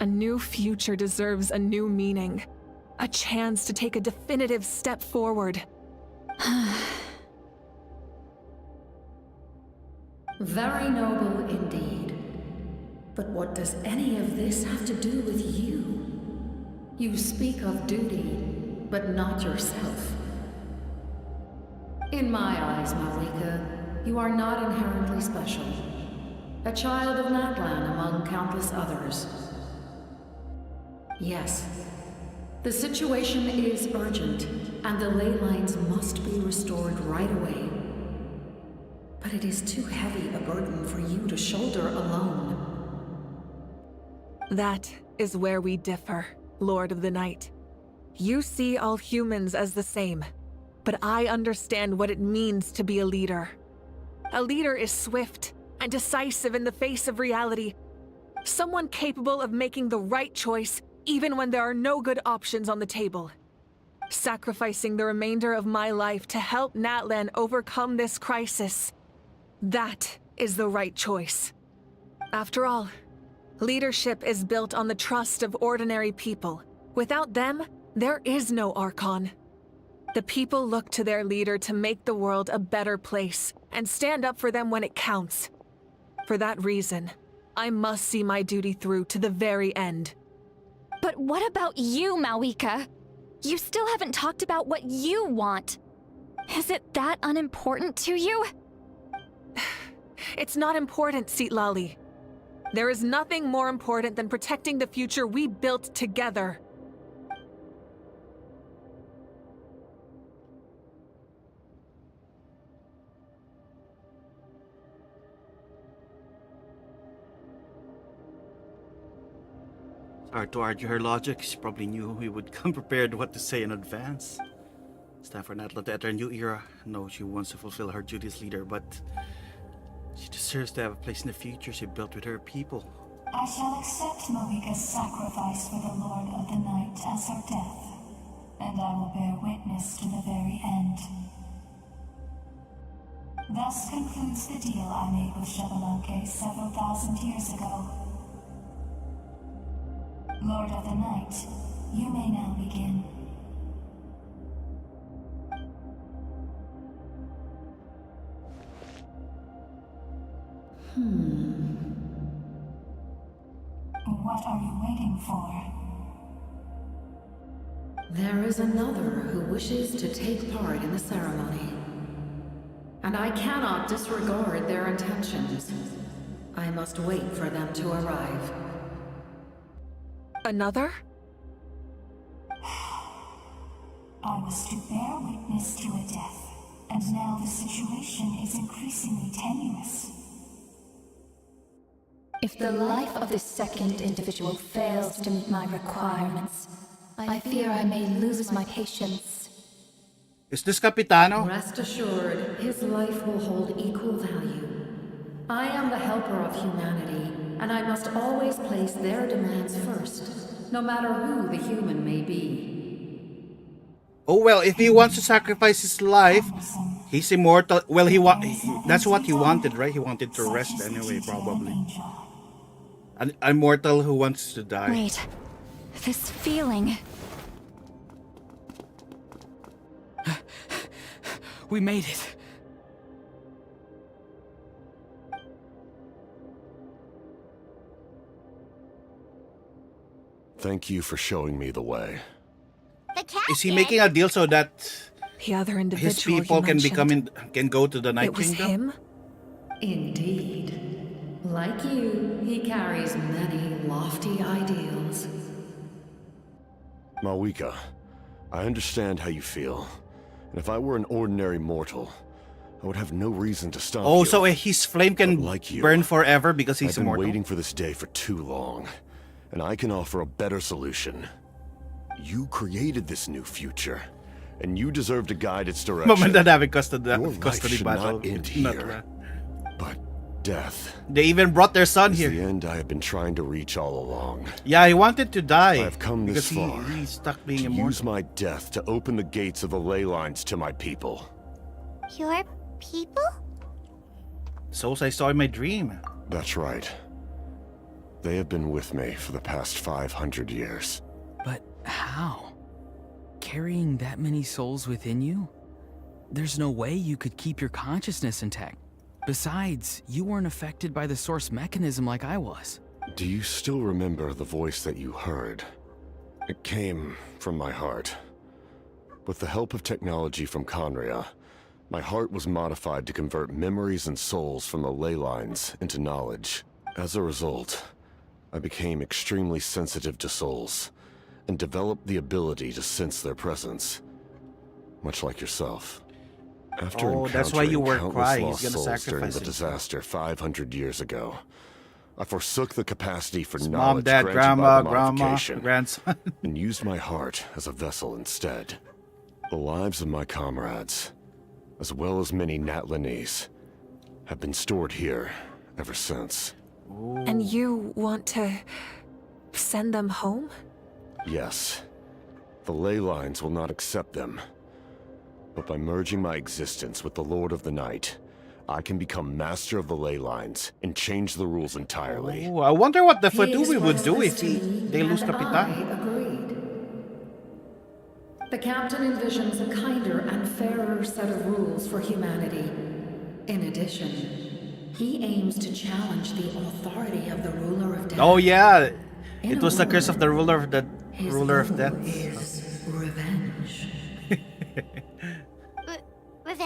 A new future deserves a new meaning. A chance to take a definitive step forward. Very noble indeed. But what does any of this have to do with you? You speak of duty, but not yourself. In my eyes, Malika, you are not inherently special. A child of Natlan among countless others. Yes, the situation is urgent, and the ley lines must be restored right away. But it is too heavy a burden for you to shoulder alone. That is where we differ, Lord of the Night. You see all humans as the same, but I understand what it means to be a leader. A leader is swift and decisive in the face of reality. Someone capable of making the right choice even when there are no good options on the table. Sacrificing the remainder of my life to help Natlan overcome this crisis. That is the right choice. After all, leadership is built on the trust of ordinary people. Without them, there is no Archon. The people look to their leader to make the world a better place and stand up for them when it counts. For that reason, I must see my duty through to the very end. But what about you, Malika? You still haven't talked about what you want. Is it that unimportant to you? It's not important, Citlali. There is nothing more important than protecting the future we built together. It's hard to argue her logic. She probably knew we would come prepared what to say in advance. It's time for Natlan to enter a new era. No, she wants to fulfill her duty as leader, but she deserves to have a place in the future she built with her people. I shall accept Malika's sacrifice for the Lord of the Night as her death, and I will bear witness to the very end. Thus concludes the deal I made with Xbalanque several thousand years ago. Lord of the Night, you may now begin. What are you waiting for? There is another who wishes to take part in the ceremony. And I cannot disregard their intentions. I must wait for them to arrive. Another? I was to bear witness to a death, and now the situation is increasingly tenuous. If the life of this second individual fails to meet my requirements, I fear I may lose my patience. Is this Capitano? Rest assured, his life will hold equal value. I am the helper of humanity, and I must always place their demands first, no matter who the human may be. Oh well, if he wants to sacrifice his life, he's immortal. Well, that's what he wanted, right? He wanted to rest anyway, probably. An immortal who wants to die. Wait, this feeling. We made it. Thank you for showing me the way. Is he making a deal so that The other individual his people can go to the Night It was Kingdom? him? Indeed. Like you, he carries many lofty ideals. Malwika, I understand how you feel. And if I were an ordinary mortal, I would have no reason to stop Oh, you. so his flame can like you, burn forever because he's I've been immortal? waiting for this day for too long, and I can offer a better solution. You created this new future, and you deserve to guide its direction. Mamanda namin custody Your life should battle. not end Not here, ra- but death. They even brought their son is here. the end I have been trying to reach all along. Yeah, he wanted to die. I've come because this far he's stuck being to immortal. use my death to open the gates of the ley lines to my people. Your people? Souls I saw in my dream. That's right. They have been with me for the past 500 years. But how? Carrying that many souls within you? There's no way you could keep your consciousness intact. Besides, you weren't affected by the source mechanism like I was. Do you still remember the voice that you heard? It came from my heart. With the help of technology from Conria, my heart was modified to convert memories and souls from the ley lines into knowledge. As a result, I became extremely sensitive to souls, and developed the ability to sense their presence, much like yourself. After Oh, that's why you were encountering crying. countless He's gonna lost souls during sacrifice the himself. disaster 500 years ago, I forsook the capacity for His knowledge mom, dad, granted grandma, by the grandma, modification, grandson. and used my heart as a vessel instead. The lives of my comrades, as well as many Natlanese, have been stored here ever since. And you want to send them home? Yes, the ley lines will not accept them. But by merging my existence with the Lord of the Night, I can become master of the ley lines and change the rules entirely. Oh, I wonder what the He Fatui would expressed do this if to me, they lose and Capitan. I agreed. The captain envisions a kinder and fairer set of rules for humanity. In addition, he aims to challenge the authority of the ruler of death. Oh yeah, In it a was the curse of the ruler of death. Is revenge.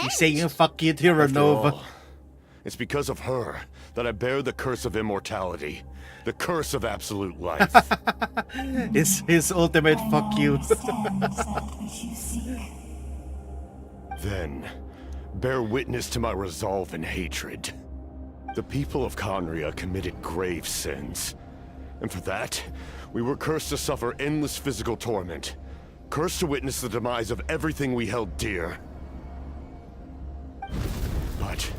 He's saying fuck you to After Renova. all, it's because of her that I bear the curse of immortality, the curse of absolute life. It's his ultimate fuck you. Then, bear witness to my resolve and hatred. The people of Conria committed grave sins. And for that, we were cursed to suffer endless physical torment. Cursed to witness the demise of everything we held dear. But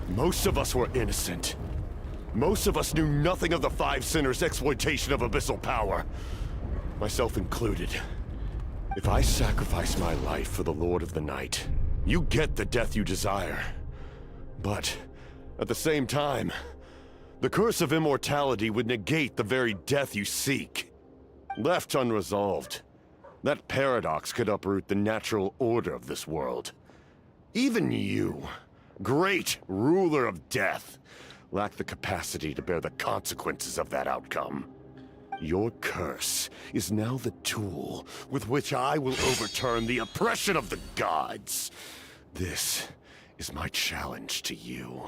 most of us were innocent. Most of us knew nothing of the Five Sinners' exploitation of abyssal power. Myself included. If I sacrifice my life for the Lord of the Night, you get the death you desire. But at the same time, the curse of immortality would negate the very death you seek. Left unresolved, that paradox could uproot the natural order of this world. Even you, great ruler of death, lack the capacity to bear the consequences of that outcome. Your curse is now the tool with which I will overturn the oppression of the gods. This is my challenge to you.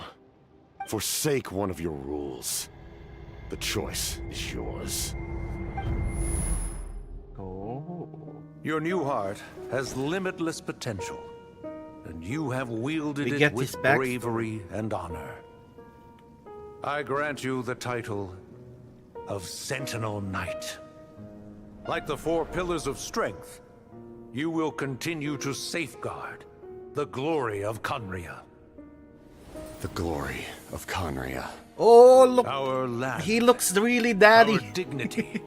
Forsake one of your rules. The choice is yours. Your new heart has limitless potential, and you have wielded We it get with this back. bravery and honor. I grant you the title of Sentinel Knight. Like the four pillars of strength, you will continue to safeguard the glory of Conria. The glory of Conria. Oh, look. Our land, He looks really daddy. our dignity,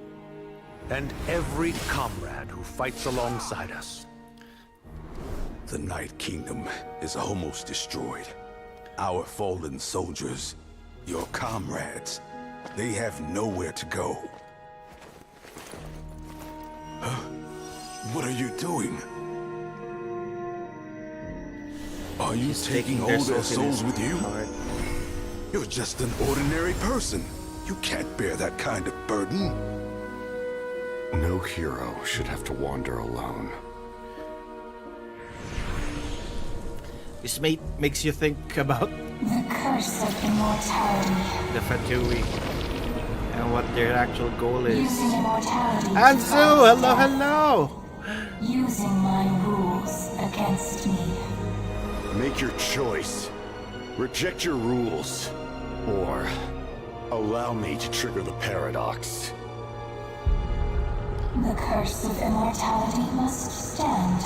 and every comrade who fights alongside us. The Night Kingdom is almost destroyed. Our fallen soldiers, your comrades, they have nowhere to go. Huh? What are you doing? Are you taking all their souls with you? You're just an ordinary person. You can't bear that kind of burden. No hero should have to wander alone. This makes you think about The curse of immortality. the Fatui and what their actual goal is. Using immortality. Anzu, hello, hello. Using my rules against me. Make your choice. Reject your rules. Or allow me to trigger the paradox. The curse of immortality must stand.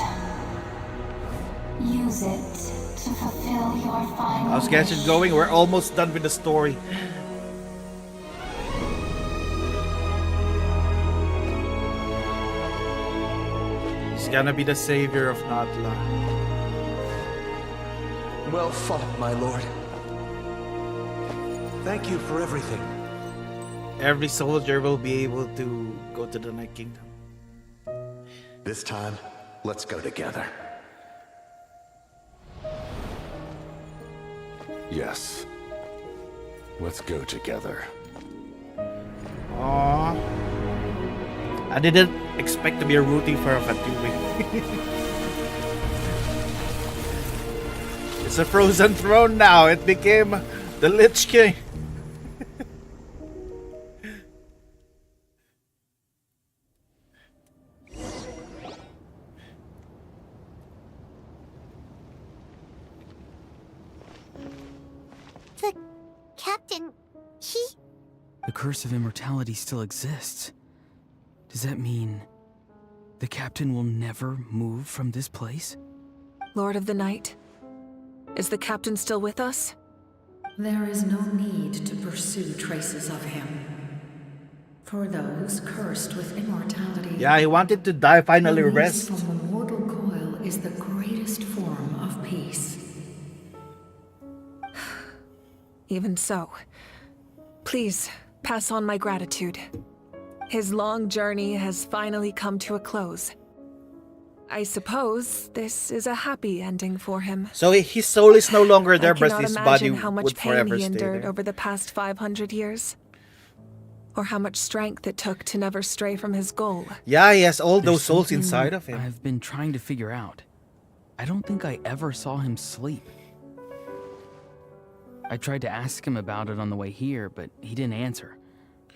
Use it to fulfill your final How's Gadget wish. going? We're almost done with the story. He's gonna be the savior of Natla. Well fought, my lord. Thank you for everything. Every soldier will be able to go to the Night Kingdom. This time, let's go together. Yes. Let's go together. Aww. I didn't expect to be rooting for a Fatui. It's a frozen throne now. It became the Lich King. The captain, he... The curse of immortality still exists. Does that mean the captain will never move from this place? Lord of the Night, is the captain still with us? There is no need to pursue traces of him. For those cursed with immortality, Yeah, he wanted to die, finally release rest. from the mortal coil is the greatest form of peace. Even so, please pass on my gratitude. His long journey has finally come to a close. I suppose this is a happy ending for him. So his soul is no longer there, I but cannot his body imagine how much would pain forever he stay endured there. over the past 500 years. Or how much strength it took to never stray from his goal. Yeah, he has all There's those souls something inside of him. I've been trying to figure out. I don't think I ever saw him sleep. I tried to ask him about it on the way here, but he didn't answer.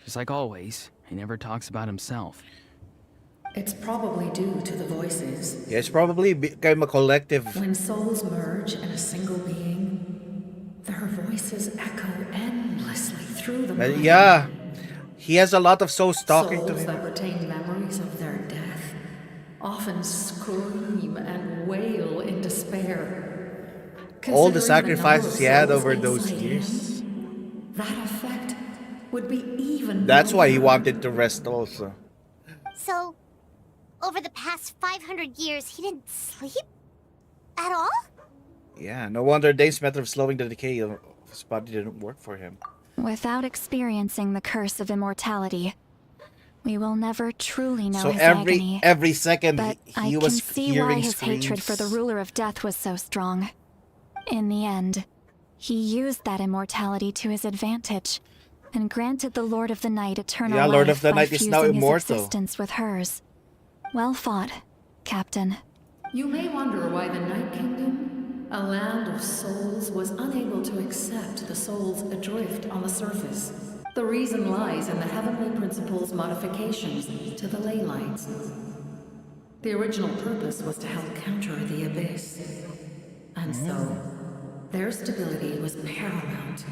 Just like always, he never talks about himself. It's probably due to the voices. Yeah, it's probably became a collective. When souls merge in a single being, their voices echo endlessly through the But mind. yeah, he has a lot of souls talking to Souls him. that retain memories of their death often scream and wail in despair. All the Considering sacrifices he number of had souls over those inside years. him, that effect would be even That's why he greater. wanted to rest also. So, over the past 500 years, he didn't sleep? At all? Yeah, no wonder Dane's method of slowing the decay of his body didn't work for him. Without experiencing the curse of immortality, we will never truly know So his every agony. every second But he I was can see hearing why his hatred for the screams. ruler of death was so strong. In the end, he used that immortality to his advantage and granted the Lord of the Night eternal Yeah, life Lord of the by Night is now fusing his immortal. existence with hers. Well fought, Captain. You may wonder why the Night Kingdom, a land of souls, was unable to accept the souls adrift on the surface. The reason lies in the Heavenly Principle's modifications to the ley lines. The original purpose was to help counter the Abyss. And so, their stability was paramount.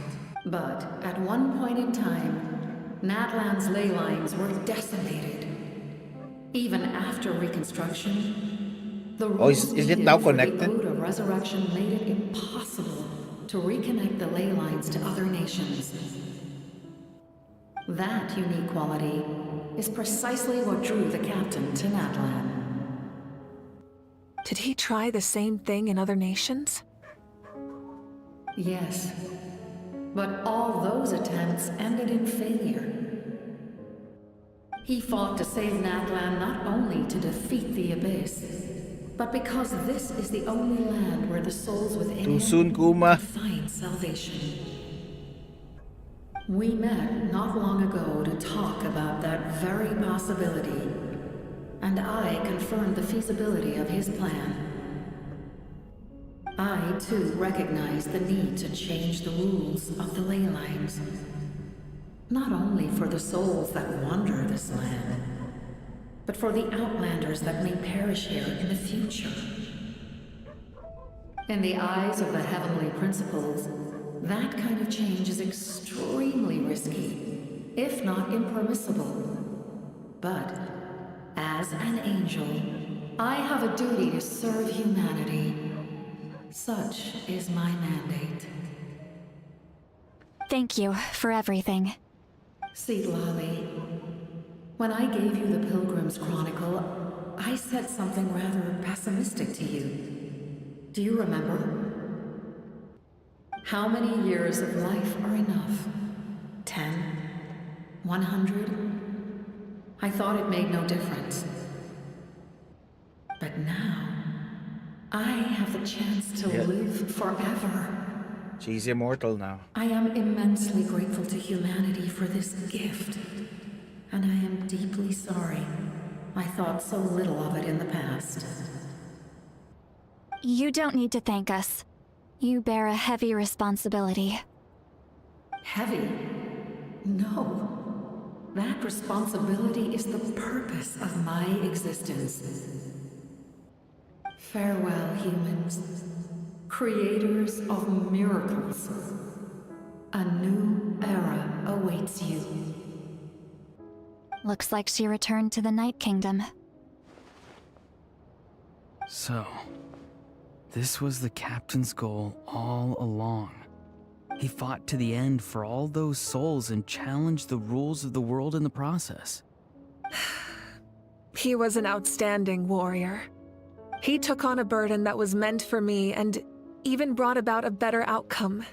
But at one point in time, Natlan's ley lines were decimated. Even after reconstruction, the rules is it needed now for connected? the Ode of Resurrection made it impossible to reconnect the ley lines to other nations. That unique quality is precisely what drew the captain to Natlan. Did he try the same thing in other nations? Yes, but all those attempts ended in failure. He fought to save Natlan not only to defeat the Abyss, but because this is the only land where the souls within Too him soon, Kuma. find salvation. We met not long ago to talk about that very possibility, and I confirmed the feasibility of his plan. I, too, recognize the need to change the rules of the ley lines. Not only for the souls that wander this land, but for the outlanders that may perish here in the future. In the eyes of the Heavenly Principles, that kind of change is extremely risky, if not impermissible. But, as an angel, I have a duty to serve humanity. Such is my mandate. Thank you for everything. Seedlali, when I gave you the Pilgrim's Chronicle, I said something rather pessimistic to you. Do you remember? How many years of life are enough? 10? 100? I thought it made no difference. But now, I have the chance to Yep. live forever. She's immortal now. I am immensely grateful to humanity for this gift. And I am deeply sorry I thought so little of it in the past. You don't need to thank us. You bear a heavy responsibility. Heavy? No. That responsibility is the purpose of my existence. Farewell, humans. Creators of miracles. A new era awaits you. Looks like she returned to the Night Kingdom. So, this was the captain's goal all along. He fought to the end for all those souls and challenged the rules of the world in the process. He was an outstanding warrior. He took on a burden that was meant for me and even brought about a better outcome.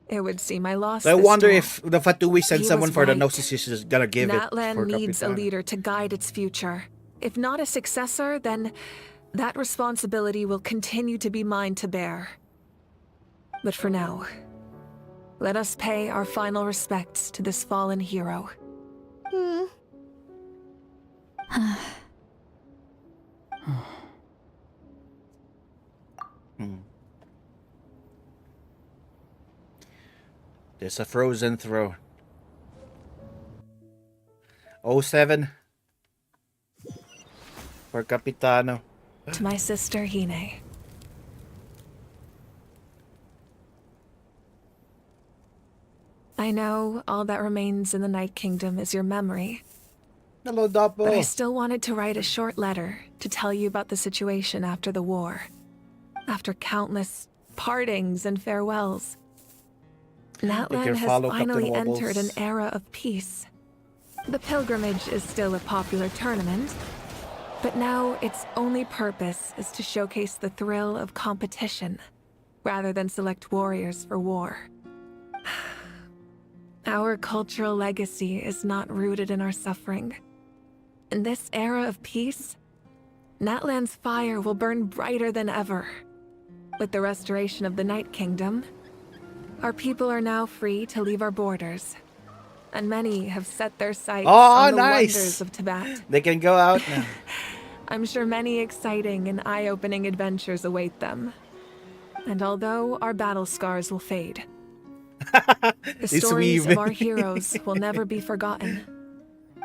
It would seem I lost I this wonder duel. if the Fatui sent He someone was for the right. Gnosis is gonna give it Natlan for needs a Capitan. leader to guide its future. If not a successor, then that responsibility will continue to be mine to bear. But for now, let us pay our final respects to this fallen hero. There's a frozen throne. 07 for Capitano. To my sister, Hine. I know all that remains in the Night Kingdom is your memory. Hello, Doppo. But I still wanted to write a short letter to tell you about the situation after the war. After countless partings and farewells. Natlan has follow finally Captain entered an Wobbles. era of peace. The pilgrimage is still a popular tournament, But now its only purpose is to showcase the thrill of competition, rather than select warriors for war. Our cultural legacy is not rooted in our suffering. In this era of peace, Natlan's fire will burn brighter than ever. With the restoration of the Night Kingdom, our people are now free to leave our borders, and many have set their sights on the wonders of Tibet. They can go out now. I'm sure many exciting and eye-opening adventures await them. And although our battle scars will fade, the stories of our heroes will never be forgotten.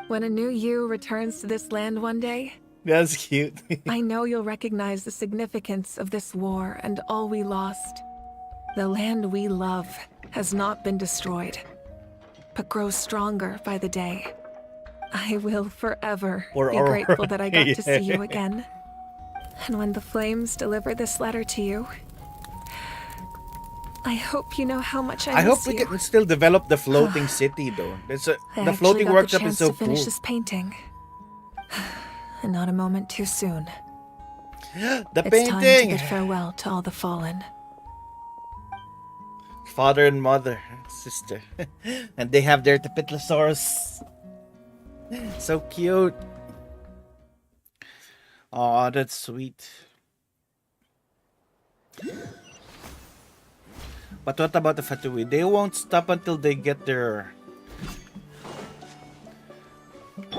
When a new you returns to this land one day, That's cute. I know you'll recognize the significance of this war and all we lost. The land we love has not been destroyed, but grows stronger by the day. I will forever be grateful that I got to see you again. And when the flames deliver this letter to you, I hope you know how much I miss hope we you. can still develop the floating city though. I The floating actually got workshop the is chance so to finish cool. this painting. And not a moment too soon. The It's time to painting! bid farewell to all the fallen. Father and mother, sister. And they have their Tapitlosaurus. So cute. Aw, that's sweet. But what about the Fatui? They won't stop until they get their...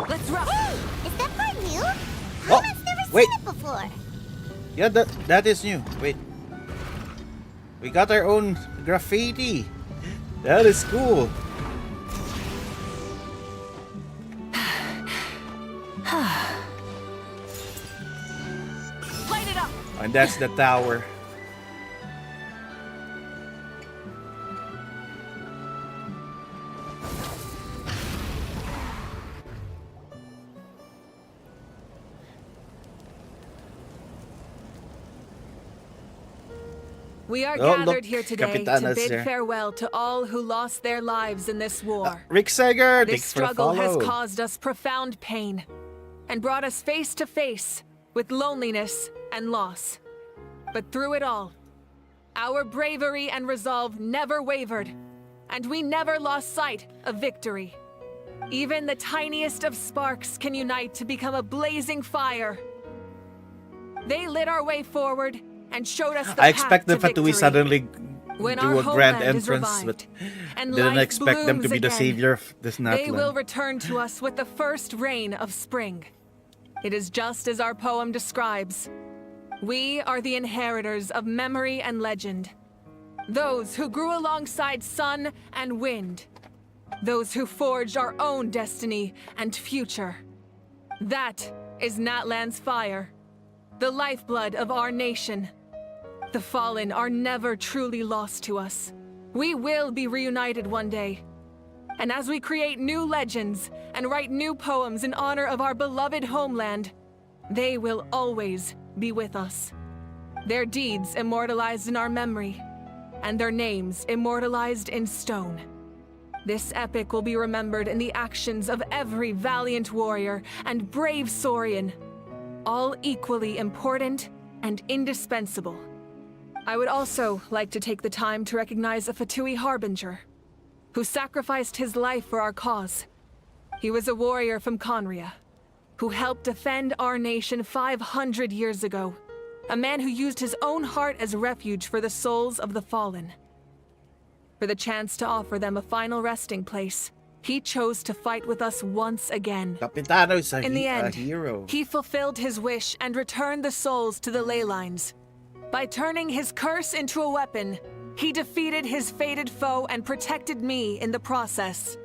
Let's rock! Is that part new? Oh, I've never wait. seen it before. Yeah, that is new. Wait. We got our own graffiti. That is cool. Light it up! And that's the tower. We are Oh, gathered look, here today to Capitana's bid here. farewell to all who lost their lives in this war. Rick Sager, This thanks for the struggle has follow. caused us profound pain and brought us face to face with loneliness and loss. But through it all, our bravery and resolve never wavered, and we never lost sight of victory. Even the tiniest of sparks can unite to become a blazing fire. They lit our way forward and showed us the I path expect the to Fatui victory. suddenly When do our a grand homeland is entrance, but revived and didn't life expect them to blooms be the again, savior of this they will Natlan. return to us with the first rain of spring. It is just as our poem describes. We are the inheritors of memory and legend. Those who grew alongside sun and wind. Those who forged our own destiny and future. That is Natlan's fire, the lifeblood of our nation. The fallen are never truly lost to us. We will be reunited one day. And as we create new legends and write new poems in honor of our beloved homeland, they will always be with us. Their deeds immortalized in our memory, and their names immortalized in stone. This epic will be remembered in the actions of every valiant warrior and brave Saurian, all equally important and indispensable. I would also like to take the time to recognize a Fatui Harbinger, who sacrificed his life for our cause. He was a warrior from Conria, who helped defend our nation 500 years ago. A man who used his own heart as refuge for the souls of the fallen. For the chance to offer them a final resting place, he chose to fight with us once again. Capitano is In the a end, hero. he fulfilled his wish and returned the souls to the ley lines. By turning his curse into a weapon, he defeated his fated foe and protected me in the process.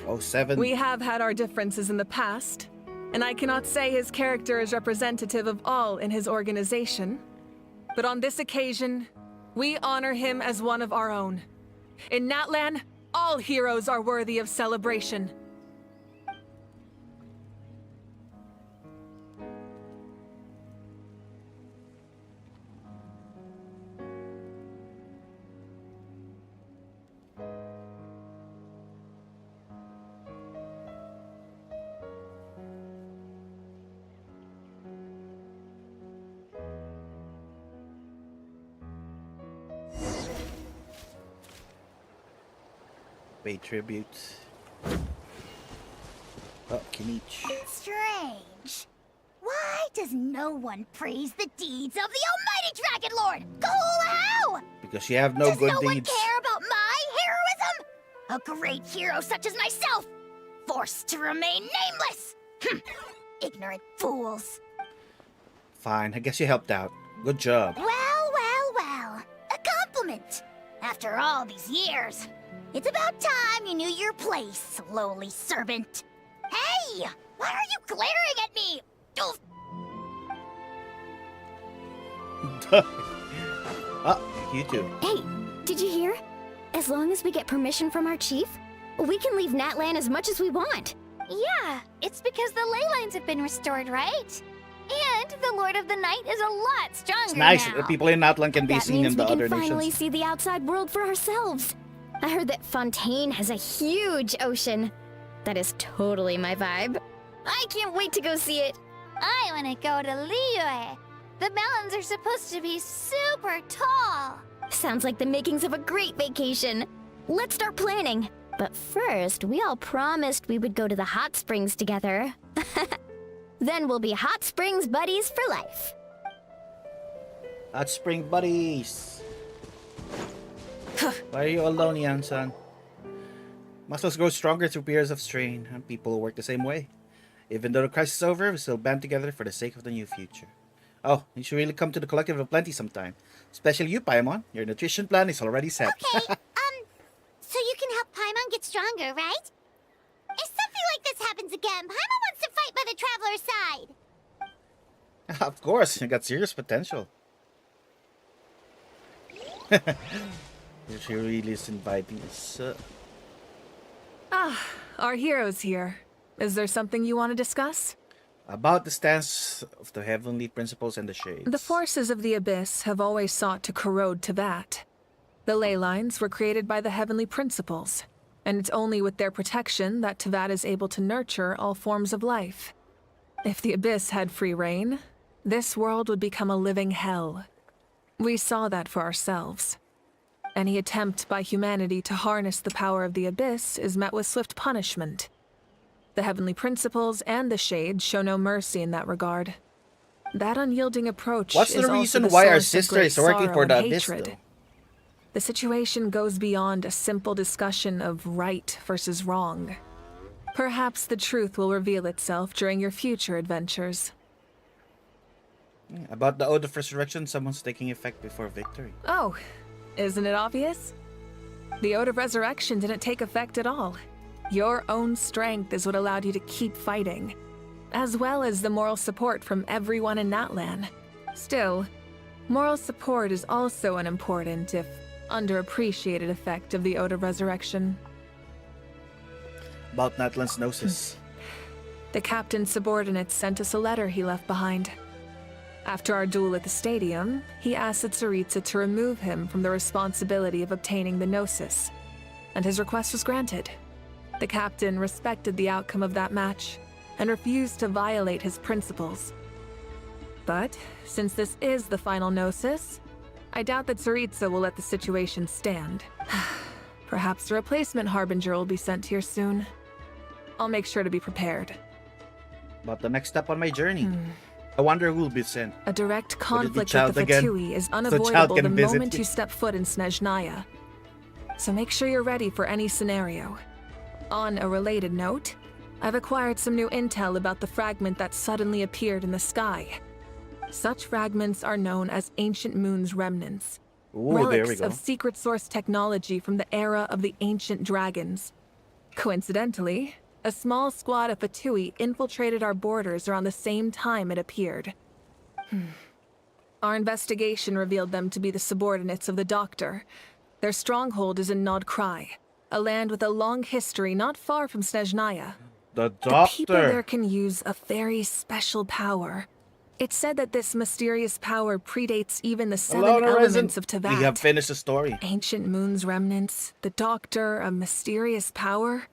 Oh, 7. We have had our differences in the past, and I cannot say his character is representative of all in his organization. But on this occasion, we honor him as one of our own. In Natlan, all heroes are worthy of celebration. Pay tribute. Oh, Kinich. Strange. Why does no one praise the deeds of the Almighty Dragon Lord? How? Because you have no Does good no one deeds. care about my heroism? A great hero such as myself, forced to remain nameless. Ignorant fools. Fine, I guess you helped out. Good job. Well. A compliment. After all these years, it's about time you knew your place, lowly servant. Hey! Why are you glaring at me? Oof. You too. Hey, did you hear? As long as we get permission from our chief, we can leave Natlan as much as we want. Yeah, it's because the ley lines have been restored, right? And the Lord of the Night is a lot stronger It's nice now. that people in Natlan can be That seen means in the we other can finally nations. see the outside world for ourselves. I heard that Fontaine has a huge ocean. That is totally my vibe. I can't wait to go see it. I want to go to Liyue. The mountains are supposed to be super tall. Sounds like the makings of a great vacation. Let's start planning. But first, we all promised we would go to the hot springs together. Then we'll be hot springs buddies for life. Hot spring buddies. Why are you alone, Yan-san? Muscles grow stronger through periods of strain, and people work the same way. Even though the crisis is over, we still band together for the sake of the new future. Oh, you should really come to the Collective of Plenty sometime. Especially you, Paimon. Your nutrition plan is already set. Okay, so you can help Paimon get stronger, right? If something like this happens again, Paimon wants to fight by the Traveler's side. Of course, you got serious potential. She really is inviting us. Our hero's here. Is there something you want to discuss? About the stance of the heavenly principles and the shades. The forces of the Abyss have always sought to corrode Teyvat. The ley lines were created by the heavenly principles, and it's only with their protection that Teyvat is able to nurture all forms of life. If the Abyss had free reign, this world would become a living hell. We saw that for ourselves. Any attempt by humanity to harness the power of the Abyss is met with swift punishment. The heavenly principles and the shades show no mercy in that regard. That unyielding approach What's is the also reason the why our source of sister great is working sorrow for the and Abyss, hatred. though? The situation goes beyond a simple discussion of right versus wrong. Perhaps the truth will reveal itself during your future adventures. About the Ode of Resurrection, someone's taking effect before victory. Oh, isn't it obvious? The Ode of Resurrection didn't take effect at all. Your own strength is what allowed you to keep fighting, as well as the moral support from everyone in Natlan. Still, moral support is also an important, if underappreciated, effect of the Ode of Resurrection. About Natlan's Gnosis. The captain's subordinates sent us a letter he left behind. After our duel at the stadium, he asked Tsaritsa to remove him from the responsibility of obtaining the Gnosis, and his request was granted. The captain respected the outcome of that match and refused to violate his principles. But since this is the final Gnosis, I doubt that Tsaritsa will let the situation stand. Perhaps a replacement Harbinger will be sent here soon. I'll make sure to be prepared. About the next step on my journey. I wonder who will be sent. A direct Would it be conflict with Child the again? Fatui is So Child unavoidable can the visit moment you. you step foot in Snezhnaya. So make sure you're ready for any scenario. On a related note, I've acquired some new intel about the fragment that suddenly appeared in the sky. Such fragments are known as Ancient Moon's remnants. Ooh, there we Relics go. of secret source technology from the era of the ancient dragons. Coincidentally, a small squad of Fatui infiltrated our borders around the same time it appeared. Our investigation revealed them to be the subordinates of the Doctor. Their stronghold is in Nod Krai, a land with a long history not far from Snezhnaya. The The people there Doctor. can use a very special power. It's said that this mysterious power predates even the seven Hello, elements Horizon. of Teyvat. We have finished the story. Ancient Moon's remnants, the Doctor, a mysterious power.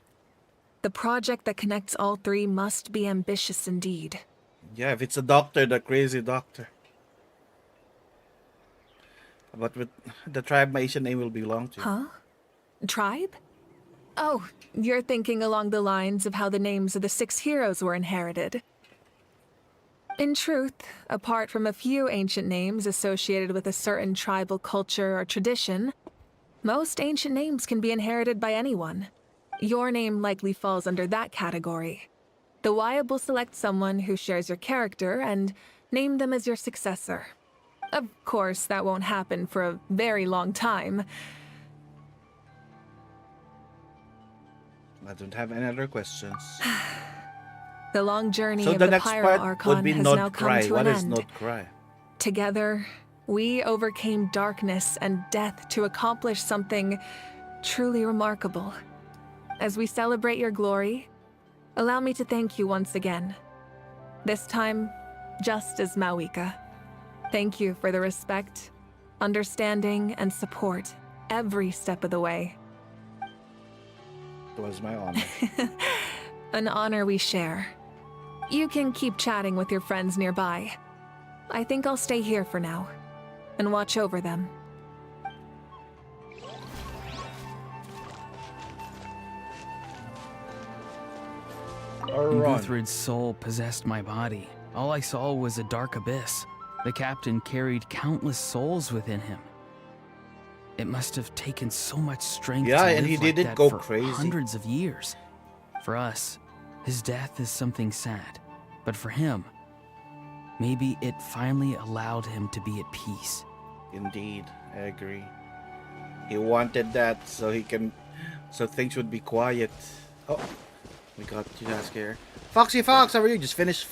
The project that connects all three must be ambitious indeed. Yeah, if it's a doctor, the crazy doctor. But with the tribe my Asian name will belong to. Huh? Tribe? Oh, you're thinking along the lines of how the names of the 6 heroes were inherited. In truth, apart from a few ancient names associated with a certain tribal culture or tradition, most ancient names can be inherited by anyone. Your name likely falls under that category. The Wyatt will select someone who shares your character and name them as your successor. Of course, that won't happen for a very long time. I don't have any other questions. The long journey So of the the next Pyro part Archon would be has now Not come Cry. to What an is end. Not Cry? Together, we overcame darkness and death to accomplish something truly remarkable. As we celebrate your glory, allow me to thank you once again. This time, just as Mawika. Thank you for the respect, understanding, and support every step of the way. It was my honor. An honor we share. You can keep chatting with your friends nearby. I think I'll stay here for now and watch over them. Guthred's soul possessed my body. All I saw was a dark abyss. The captain carried countless souls within him. It must have taken so much strength Yeah, to and live he like didn't that go for crazy. hundreds of years. For us, his death is something sad. But for him, maybe it finally allowed him to be at peace. Indeed, I agree. He wanted that so things would be quiet. Oh, we got you guys here. Foxy Fox, how are you? Just finished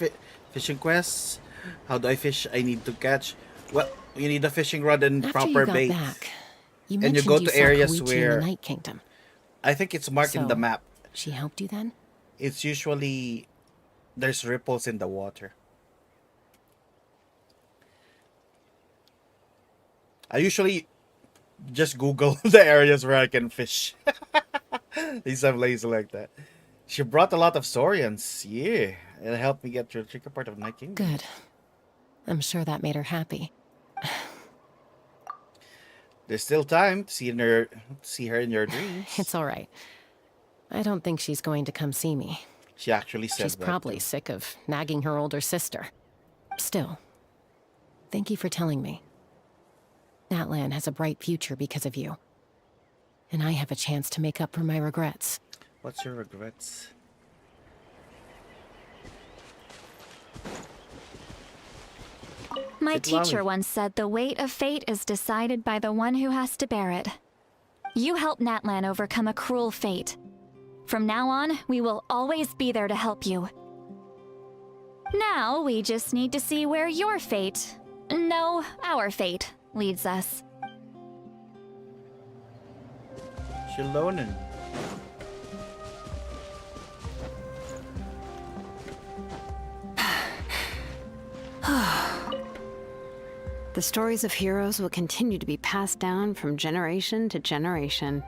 fishing quests. How do I fish? I need to catch. Well, you need a fishing rod and After proper you got bait. back, you and you mentioned go you to saw areas Koichi in where the Night Kingdom. I think it's marked in the So, map. She helped you then? It's usually there's ripples in the water. I usually just Google the areas where I can fish. These some places like that. She brought a lot of Saurians. Yeah, it helped me get to the tricky part of Night Kingdom. Good. I'm sure that made her happy. There's still time to see her in your dreams. It's all right. I don't think she's going to come see me. She actually said She's that. probably sick of nagging her older sister. Still, thank you for telling me. Natlan has a bright future because of you. And I have a chance to make up for my regrets. What's your regrets? My Sit teacher loudly. once said the weight of fate is decided by the one who has to bear it. You helped Natlan overcome a cruel fate. From now on, we will always be there to help you. Now, we just need to see where your fate, no, our fate, leads us. Shilonen. The stories of heroes will continue to be passed down from generation to generation.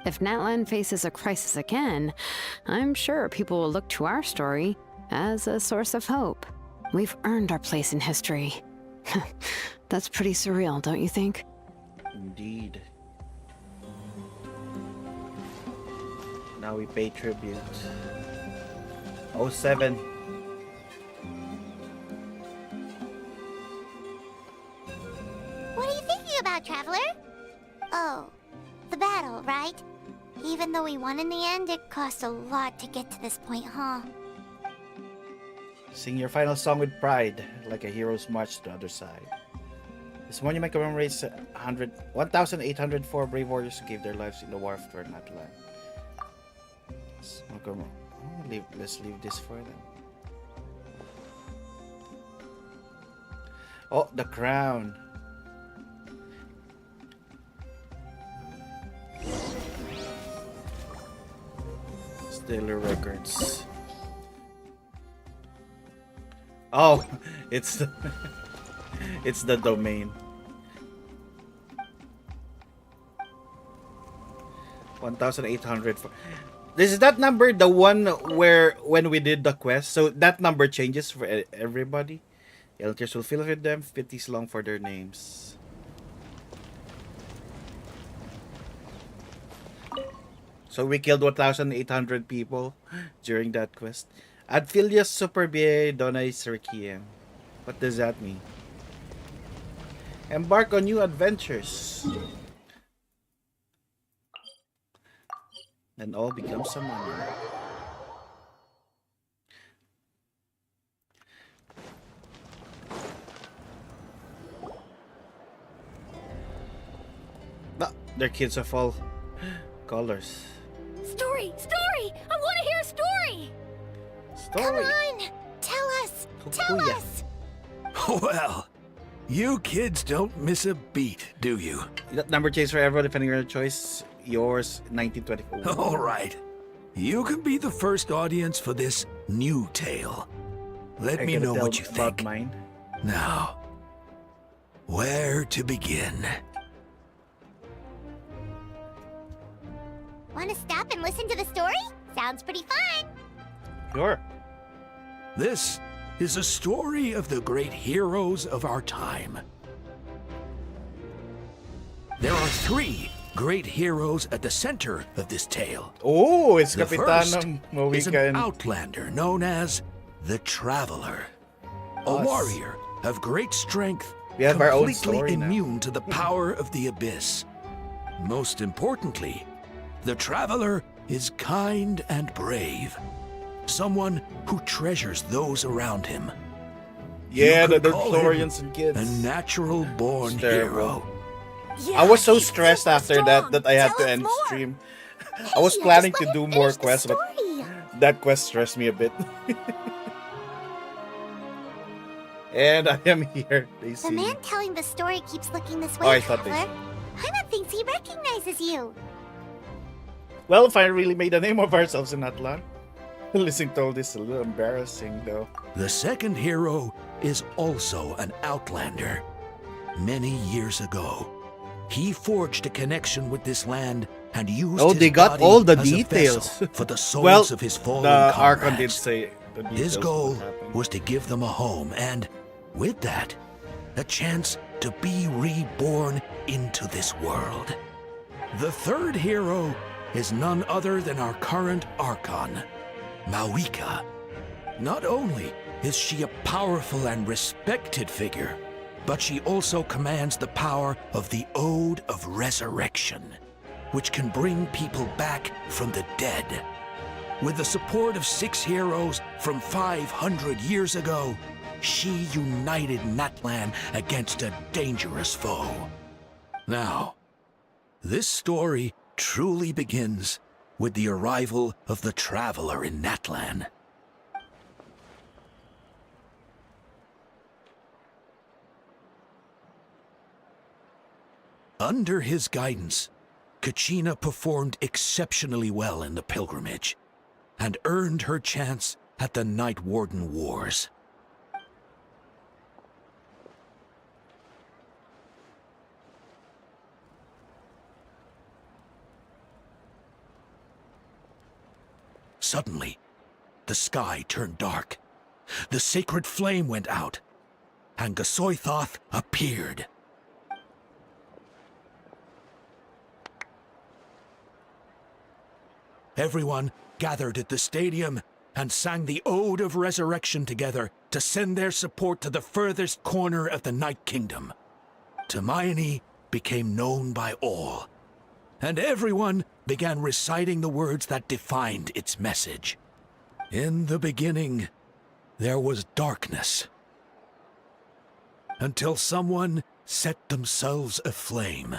If Natlan faces a crisis again, I'm sure people will look to our story as a source of hope. We've earned our place in history. That's pretty surreal, don't you think? Indeed. Now we pay tribute. 07. What are you thinking about, Traveler? Oh, the battle, right? Even though we won in the end, it cost a lot to get to this point, huh? Sing your final song with pride, like a hero's march to the other side. This monument commemorates 1,804 brave warriors who gave their lives in the war for Natlan. Let's leave this for them. Oh, the crown. Stellar Records. Oh, it's the it's the domain. 1,800. Is that number the one where when we did the quest? So that number changes for everybody. Eltiers will fill with them 50s long for their names. So we killed 1,800 people during that quest. Ad filius superbiae donae requiem. What does that mean? Embark on new adventures. And all becomes a money. They're kids of all colors. Story! Story! I want to hear a story! Come on! Tell us! Tell us! Well, you kids don't miss a beat, do you? That number change for everyone depending on your choice. Yours, 1924. All right. You can be the first audience for this new tale. Let me know what you think. Mine. Now, where to begin? Want to stop and listen to the story? Sounds pretty fun. Sure. This is a story of the great heroes of our time. There are 3 great heroes at the center of this tale. Oh, it's The Kapitan first Moika is an and outlander known as the Traveler. A warrior of great strength, We have our own completely story now. immune to the power of the abyss. Most importantly, the Traveler is kind and brave. Someone who treasures those around him. Yeah, You could the call him Florians and kids. a natural-born It's terrible. hero. I was so stressed after that I had to end stream. I was planning to do more quests, but that quest stressed me a bit. And I am here. They The see. man telling the story keeps looking this way, Oh, I thought they Traveler. Paimon thinks he recognizes you. Well, if I really made a name of ourselves in Atlan. Listening to all this is a little embarrassing, though. The second hero is also an outlander. Many years ago, he forged a connection with this land and used Oh, his they got body all the as a details. vessel for the souls Well, of his fallen the comrades. Archon did say the details His of goal what happened. was to give them a home and, with that, a chance to be reborn into this world. The third hero is none other than our current Archon, Mawika. Not only is she a powerful and respected figure, but she also commands the power of the Ode of Resurrection, which can bring people back from the dead. With the support of 6 heroes from 500 years ago, she united Natlan against a dangerous foe. Now, this story truly begins with the arrival of the Traveler in Natlan. Under his guidance, Kachina performed exceptionally well in the pilgrimage and earned her chance at the Night Warden Wars. Suddenly, the sky turned dark. The sacred flame went out, and Gasoithoth appeared. Everyone gathered at the stadium and sang the Ode of Resurrection together to send their support to the furthest corner of the Night Kingdom. Hermione became known by all, and everyone began reciting the words that defined its message. In the beginning, there was darkness, until someone set themselves aflame.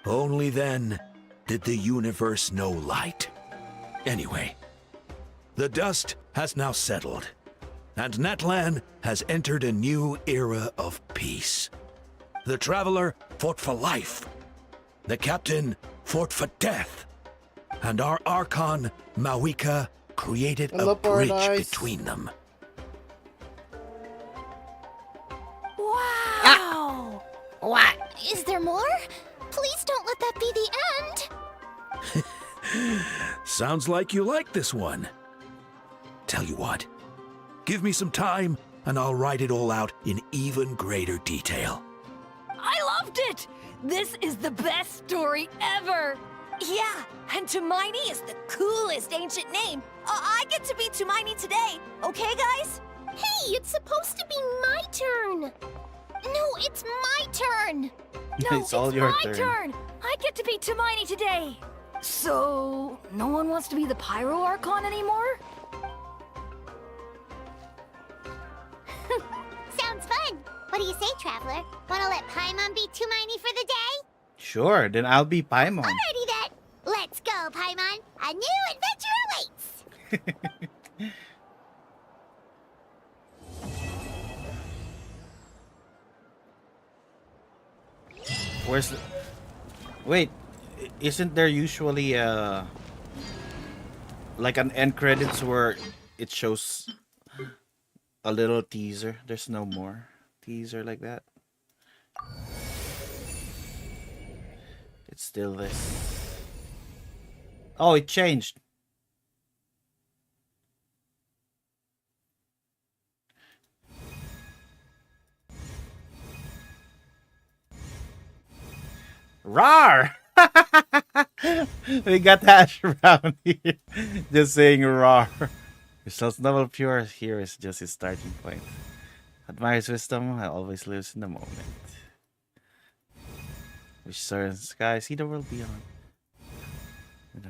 Only then did the universe know light. Anyway, the dust has now settled, and Natlan has entered a new era of peace. The Traveler fought for life, the Captain fought for death, and our Archon, Mawika, created a bridge between them. Wow! What? Is there more? Please don't let that be the end. Sounds like you like this one. Tell you what, give me some time and I'll write it all out in even greater detail. I loved it! This is the best story ever! Yeah, and Tumaini is the coolest ancient name. I get to be Tumaini today, okay, guys? Hey, it's supposed to be my turn. No, it's my turn. No, It's all your my turn. I get to be Tumaini today. So, no one wants to be the Pyro Archon anymore? Sounds fun. What do you say, Traveler? Wanna let Paimon be Tumaini for the day? Sure, then I'll be Paimon. Alrighty then. Let's go, Paimon. A new adventure awaits. Where's the... Wait, isn't there usually like an end credits where it shows a little teaser? There's no more teaser like that. It's still this. Oh, it changed. Rawr! We got Hash Brown here. Just saying rawr. Results novel pure here is just his starting point. Admires wisdom, always lives in the moment. Which stars in the sky, see the world beyond.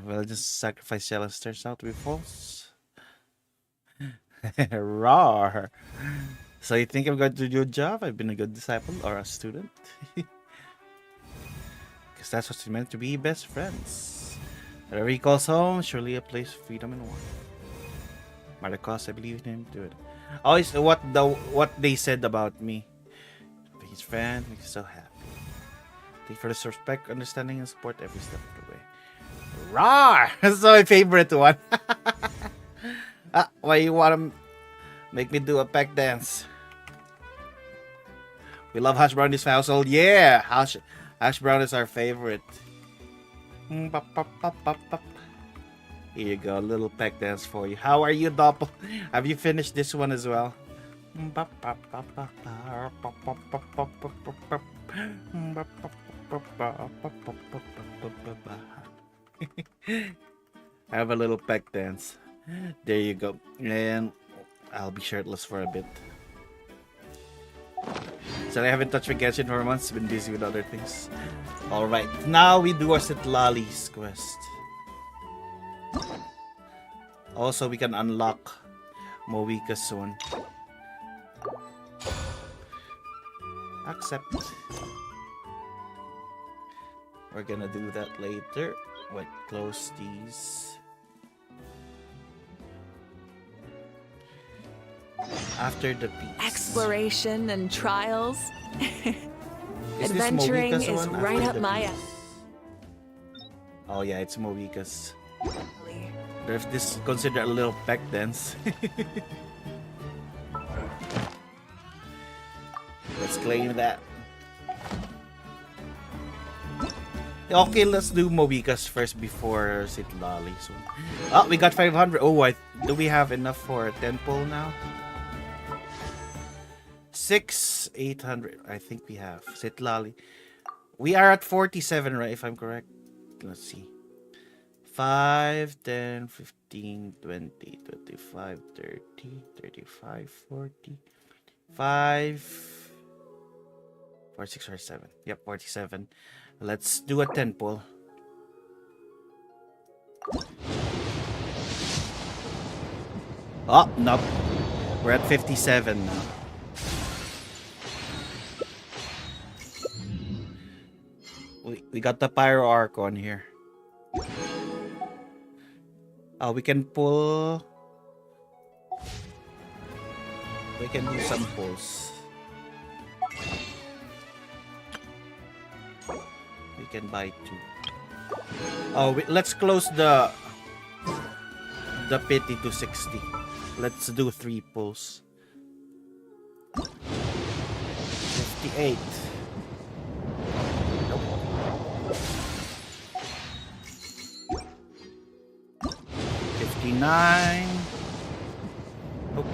Well, just sacrifice jealous turns out to be false. Rawr! So you think I'm going to do a job? I've been a good disciple or a student? Because that's what it's meant to be, best friends. Whatever he calls home, surely a place of freedom and warmth. Marcos, I believe in him to it. Always what they said about me. Being his friend makes you so happy. Thank you for this respect, understanding, and support every step of the way. Rawr! That's my favorite one. Why you wanna make me do a peck dance? We love Hash Brown in this household. Yeah! Hash Brown is our favorite. Here you go, a little peck dance for you. How are you, Doppel? Have you finished this one as well? Have a little peck dance. There you go. And I'll be shirtless for a bit. So I haven't touched Genshin for months, been busy with other things. Alright, now we do our Citlali's quest. Also, we can unlock Moeka soon. Accept. We're gonna do that later. Wait, close these. After the peace. Exploration and trials. Is Adventuring this is one? right After up the my peace. alley. Oh yeah, it's Moeka's. There's this considered a little peck dance. Let's claim that. Okay, let's do Moeka's first before Citlali. So, oh, we got 500. Oh, do we have enough for a 10 pull now? 800. I think we have. Citlali. We are at 47, right? If I'm correct. Let's see. 5, 10, 15, 20, 25, 30, 35, 40, 5, 46, 47. Yep, 47. Let's do a 10 pull. Oh, nope. We're at 57 now. We got the Pyro Archon here. Oh, we can pull. We can do some pulls. We can buy 2. Oh, let's close the pity to 60. Let's do 3 pulls. 58. Nope. 59. Nope.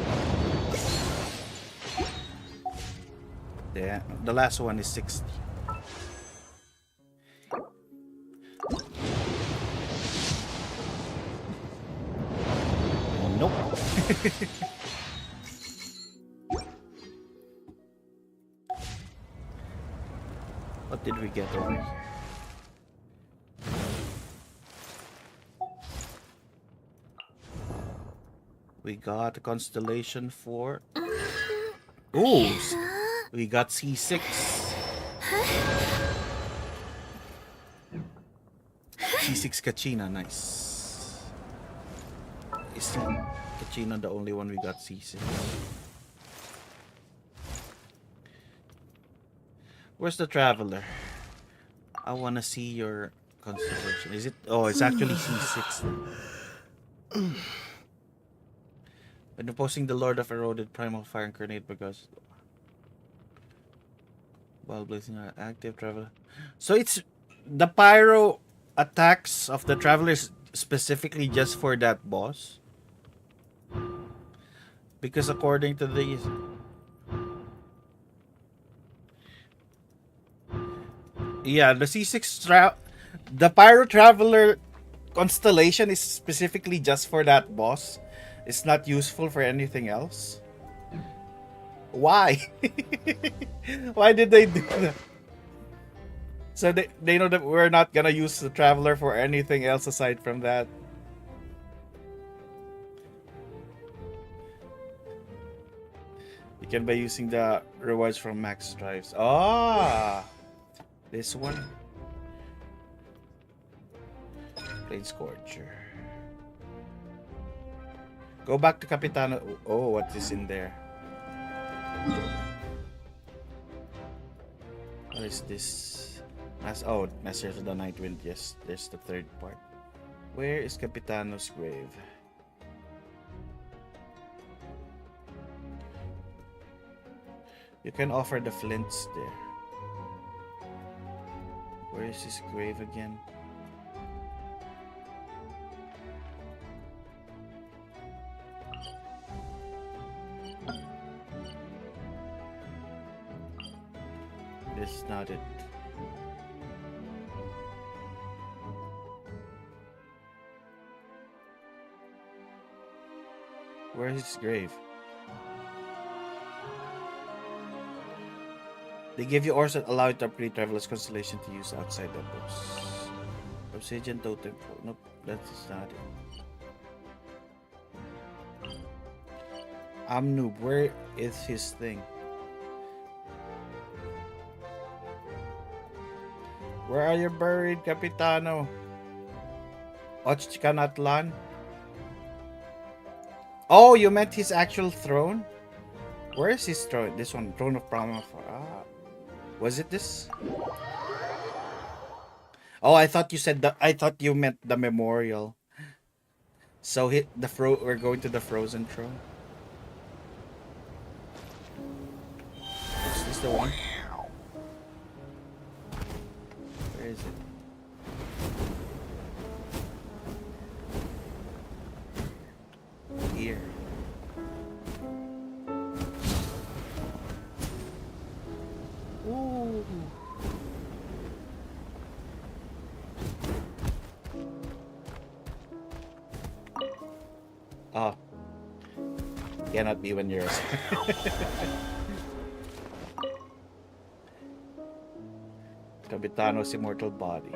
Yeah, the last one is 60. What did we get over here? We got a constellation for... Ooh! We got C6. C6 Kachina, nice. Is Kachina the only one we got C6? Where's the Traveler? I wanna see your constellation. Is it? Oh, it's actually C6. When opposing the Lord of Eroded Primal Fire Incarnate because while blazing active Traveler. So it's the pyro attacks of the Travelers specifically just for that boss. Because according to the the C6 the Pyro Traveler constellation is specifically just for that boss. It's not useful for anything else. Why? Why did they do that? So they know that we're not gonna use the Traveler for anything else aside from that. You can by using the rewards from max drives. Ah, this one. Plain Scorcher. Go back to Capitano. Oh, what is in there? What is this? Masters of the Night Wind. Yes, there's the third part. Where is Capitano's grave? You can offer the flints there. Where is his grave again? This is not it. Where is his grave? They give you ores that allow you to upgrade Traveler's Constellation to use outside the boss. Obsidian Totem. Nope, that's not it. I'm noob. Where is his thing? Where are you buried, Capitano? Ochkanatlan? Oh, you meant his actual throne? Where is his throne? This one, Throne of Primal Fire. Was it this? Oh, I thought you said I thought you meant the memorial. So we're going to the Frozen Throne. Is this the one? Where is it? Here. Ooh. Oh. Cannot be when you're Capitano's immortal body.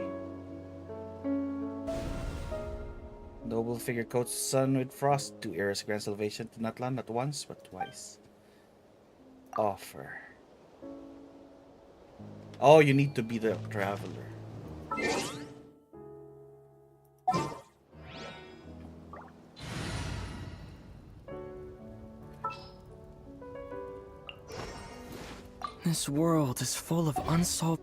Noble figure coats the sun with frost. 2 heirs grant salvation to Natlan not once but twice. Offer. Oh, you need to be the Traveler. This world is full of unsolved...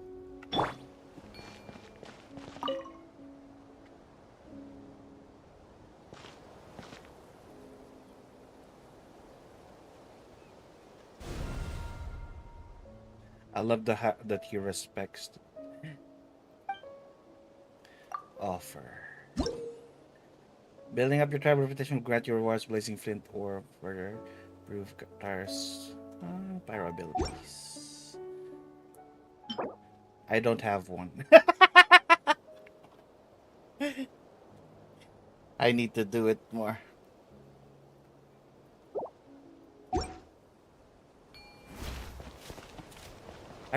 I love that he respects. Offer. Building up your tribe reputation will grant you rewards, blazing flint or further prove tires pyro abilities. I don't have one. I need to do it more.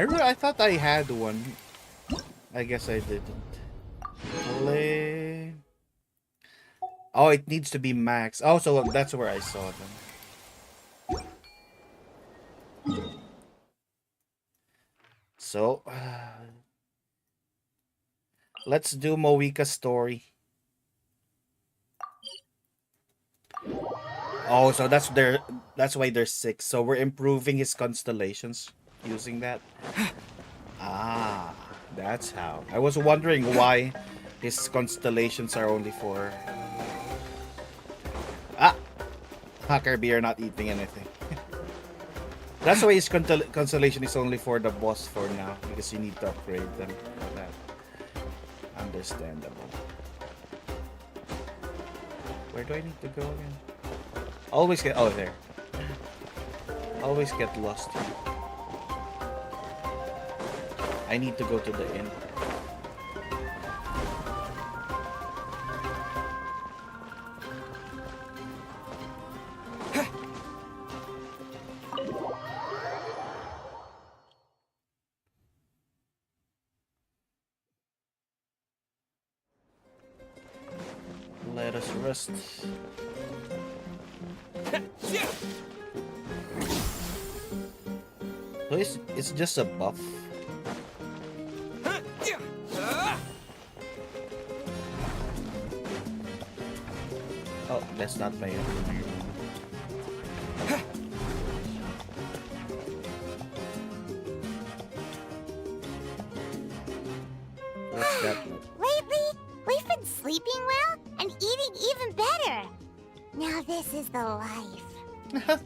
I thought I had one. I guess I didn't. Play. Oh, it needs to be max. Oh, so that's where I saw them. So, let's do Moika's story. Oh, so that's why there's 6. So we're improving his constellations using that. Ah, that's how. I was wondering why his constellations are only 4. Ah! Kirby, you're not eating anything. That's why his constellation is only for the boss for now, because you need to upgrade them for that. Understandable. Where do I need to go again? Always get... Oh, there. Always get lost here. I need to go to the inn. Let us rest. So it's just a buff. Oh, that's not my enemy. What's that? Lately, we've been sleeping well and eating even better. Now this is the life.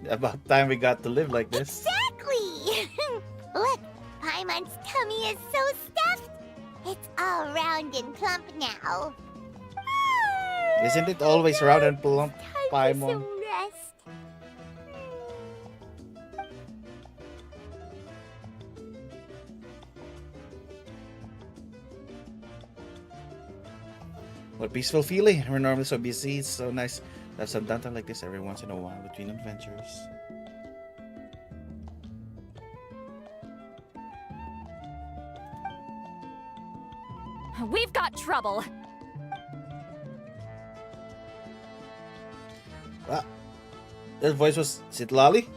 About time we got to live like this. Exactly! Look, Paimon's tummy is so stuffed. It's all round and plump now. Isn't it always round and plump, Paimon? Rest. What a peaceful feeling. We're normally so busy. It's so nice to have some downtime like this every once in a while between adventures. We've got trouble. Ah, that voice was Citlali?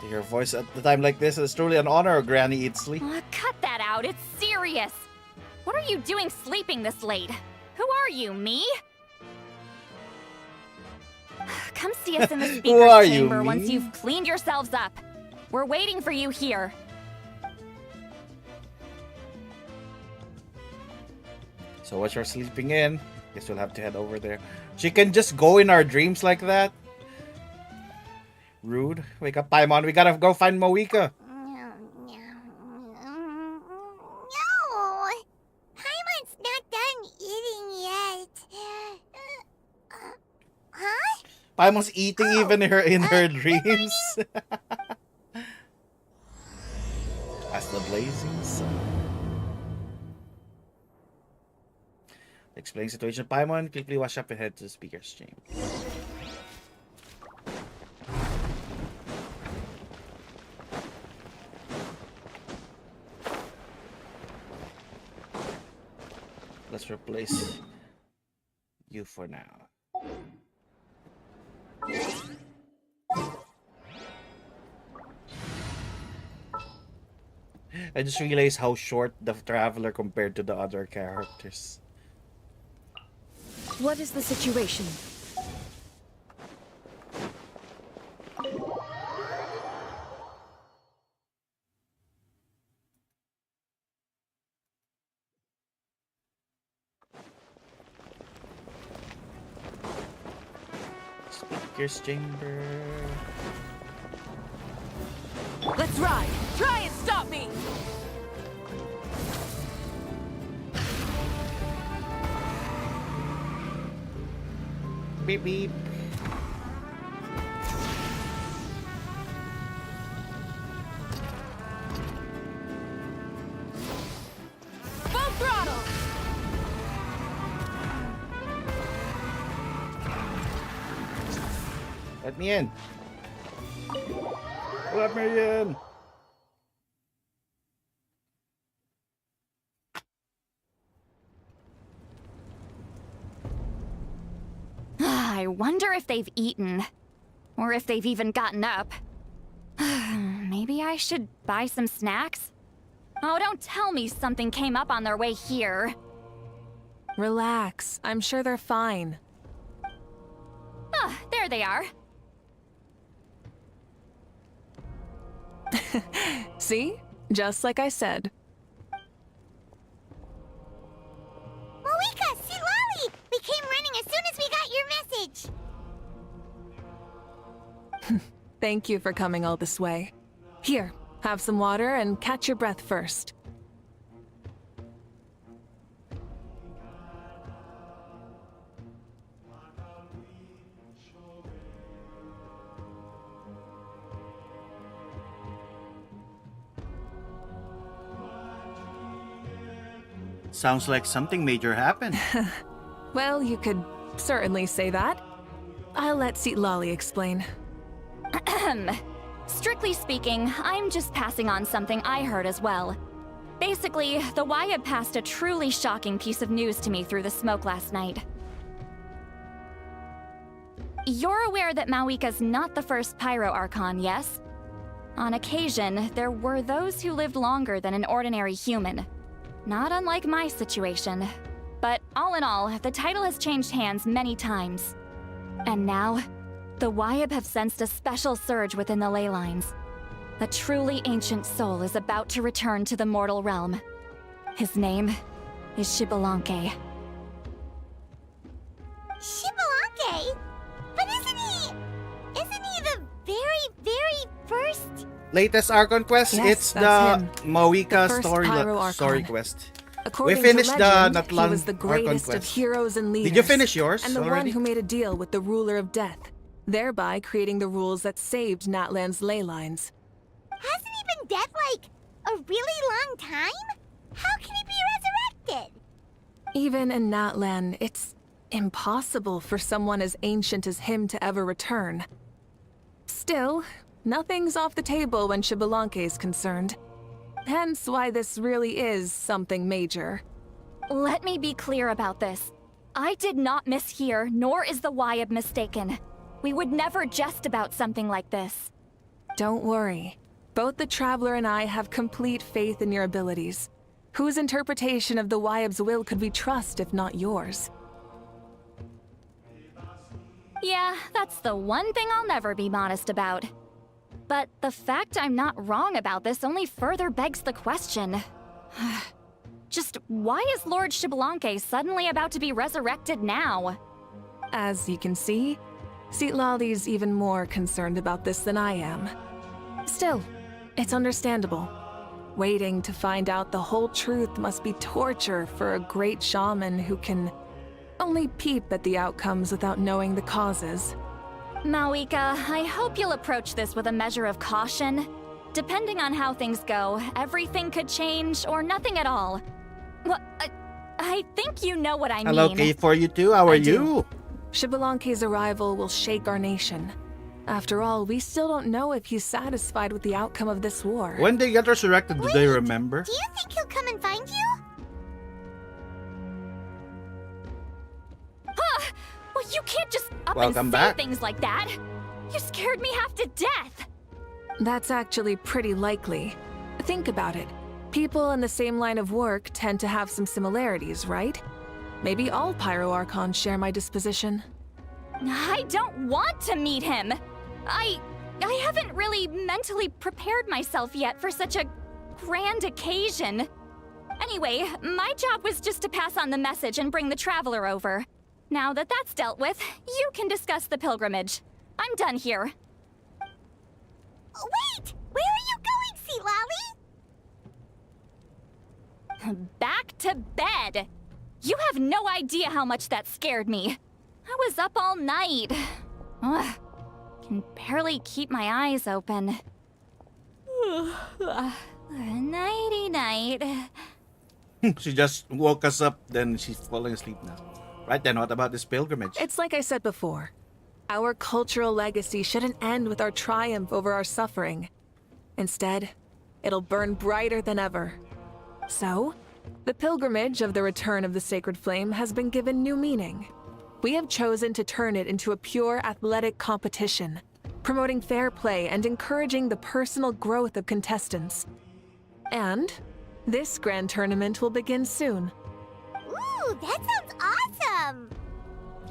To hear a voice at the time like this is truly an honor, Granny Eatsley. Cut that out. It's serious. What are you doing sleeping this late? Who are you, me? Come see us in the speaker's chamber once you've cleaned yourselves up. We're waiting for you here. So what you're sleeping in, guess we'll have to head over there. She can just go in our dreams like that? Rude. Wake up, Paimon. We gotta go find Moika. No. Paimon's not done eating yet. Huh? Paimon's eating even in her dreams. As the blazing sun. Explain situation. Paimon, quickly wash up and head to the speaker's chamber. Let's replace you for now. I just realized how short the Traveler compared to the other characters. What is the situation? Speaker's chamber. Let's ride. Try and stop me. Beep beep. Full throttle. Let me in. Let me in. I wonder if they've eaten. Or if they've even gotten up. Maybe I should buy some snacks? Oh, don't tell me something came up on their way here. Relax. I'm sure they're fine. Ah, there they are. See? Just like I said. Moeka, Silali! We came running as soon as we got your message. Thank you for coming all this way. Here, have some water and catch your breath first. Sounds like something major happened. Well, you could certainly say that. I'll let Citlali explain. Strictly speaking, I'm just passing on something I heard as well. Basically, the Wyab passed a truly shocking piece of news to me through the smoke last night. You're aware that Mawika's not the first Pyro Archon, yes? On occasion, there were those who lived longer than an ordinary human. Not unlike my situation. But all in all, the title has changed hands many times. And now, the Wyab have sensed a special surge within the ley lines. A truly ancient soul is about to return to the mortal realm. His name is Xbalanque. Xbalanque? But isn't he the very first? Latest Archon quest, Yes, it's that's the him. Mawika The first story Pyro Archon. story quest. According We finished to legend, the he Natlan was the Archon greatest of quest. heroes and leaders. Did you finish yours And the one already? who made a deal with the ruler of death, thereby creating the rules that saved Natlan's ley lines. Hasn't he been dead like a really long time? How can he be resurrected? Even in Natlan, it's impossible for someone as ancient as him to ever return. Still, nothing's off the table when Xbalanque is concerned. Hence why this really is something major. Let me be clear about this. I did not mishear, nor is the Wyab mistaken. We would never jest about something like this. Don't worry. Both the Traveler and I have complete faith in your abilities. Whose interpretation of the Wyab's will could we trust if not yours? Yeah, that's the one thing I'll never be modest about. But the fact I'm not wrong about this only further begs the question. Just why is Lord Xbalanque suddenly about to be resurrected now? As you can see, Citlali's even more concerned about this than I am. Still, it's understandable. Waiting to find out the whole truth must be torture for a great shaman who can only peep at the outcomes without knowing the causes. Mawika, I hope you'll approach this with a measure of caution. Depending on how things go, everything could change or nothing at all. Well, I think you know what I mean. Hello, K42, how are you? Xbalanque's arrival will shake our nation. After all, we still don't know if he's satisfied with the outcome of this war. When they get resurrected, do they remember? Do you think he'll come and find you? Huh! Well, you can't just up Welcome and back. say things like that. You scared me half to death. That's actually pretty likely. Think about it. People in the same line of work tend to have some similarities, right? Maybe all Pyro Archons share my disposition. I don't want to meet him. I haven't really mentally prepared myself yet for such a grand occasion. Anyway, my job was just to pass on the message and bring the Traveler over. Now that that's dealt with, you can discuss the pilgrimage. I'm done here. Wait! Where are you going, Citlali? Back to bed! You have no idea how much that scared me. I was up all night. Ugh. Can barely keep my eyes open. Nighty-night. She just woke us up, then she's falling asleep now. Right then, what about this pilgrimage? It's like I said before. Our cultural legacy shouldn't end with our triumph over our suffering. Instead, it'll burn brighter than ever. So, the pilgrimage of the return of the sacred flame has been given new meaning. We have chosen to turn it into a pure athletic competition, promoting fair play and encouraging the personal growth of contestants. And this grand tournament will begin soon. Ooh, that sounds awesome!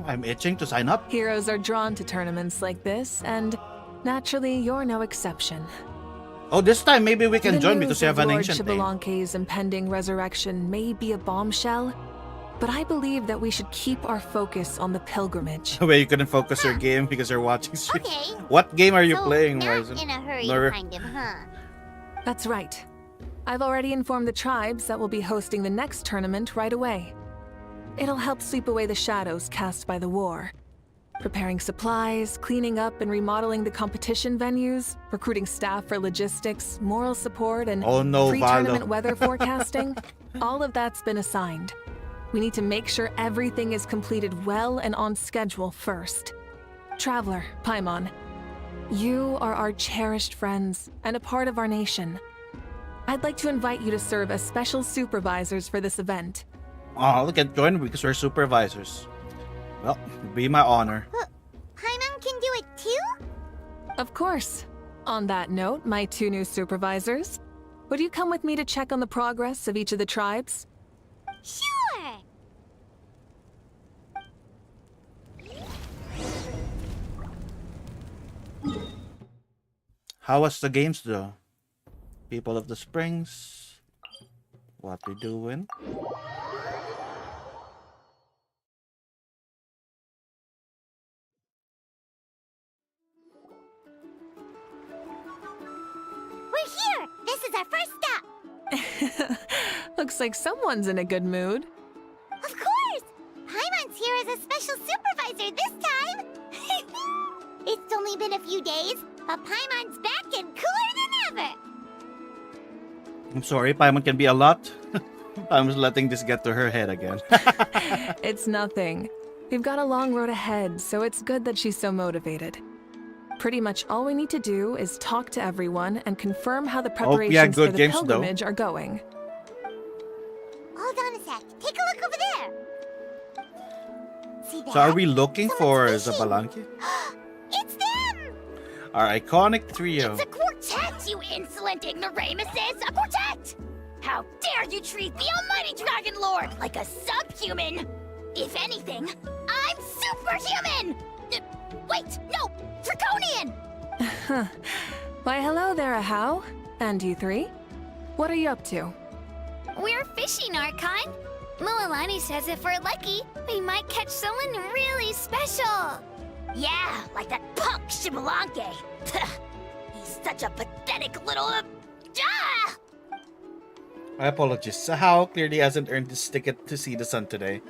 I'm itching to sign up. Heroes are drawn to tournaments like this, and naturally, you're no exception. Oh, this time maybe we can The join news because you have of an Lord ancient name. Xbalanque's impending resurrection may be a bombshell, but I believe that we should keep our focus on the pilgrimage. Wait, you couldn't focus your game because you're watching stream. Okay. What game are you So, playing, not Ryzen? in a hurry, Nor- kind of, huh? That's right. I've already informed the tribes that will be hosting the next tournament right away. It'll help sweep away the shadows cast by the war. Preparing supplies, cleaning up and remodeling the competition venues, recruiting staff for logistics, moral support, and Oh no, pre-tournament Valdo. weather forecasting, all of that's been assigned. We need to make sure everything is completed well and on schedule first. Traveler, Paimon, you are our cherished friends and a part of our nation. I'd like to invite you to serve as special supervisors for this event. Oh, look at join because we're supervisors. Well, it'd be my honor. Paimon can do it too? Of course. On that note, my two new supervisors, would you come with me to check on the progress of each of the tribes? Sure! How was the games though? People of the Springs. What we doing? We're here! This is our first stop! Looks like someone's in a good mood. Of course! Paimon's here as a special supervisor this time! It's only been a few days, but Paimon's back and cooler than ever! I'm sorry, Paimon can be a lot. I'm just letting this get to her head again. It's nothing. We've got a long road ahead, so it's good that she's so motivated. Pretty much all we need to do is talk to everyone and confirm how the preparations good for the games, though. pilgrimage are going. Hold on a sec. Take a look over there! See that? So are we looking for Someone's fishing. Xbalanque? It's them! Our iconic trio. It's a quartet, you insolent ignoramuses! A quartet! How dare you treat the almighty Dragon Lord like a subhuman! If anything, I'm superhuman! Wait, no! Draconian! Why, hello there, Ahau. And you three? What are you up to? We're fishing, Archon. Mualani says if we're lucky, we might catch someone really special. Yeah, like that punk Xbalanque. He's such a pathetic little... My apologies. Sahao clearly hasn't earned his ticket to see the sun today.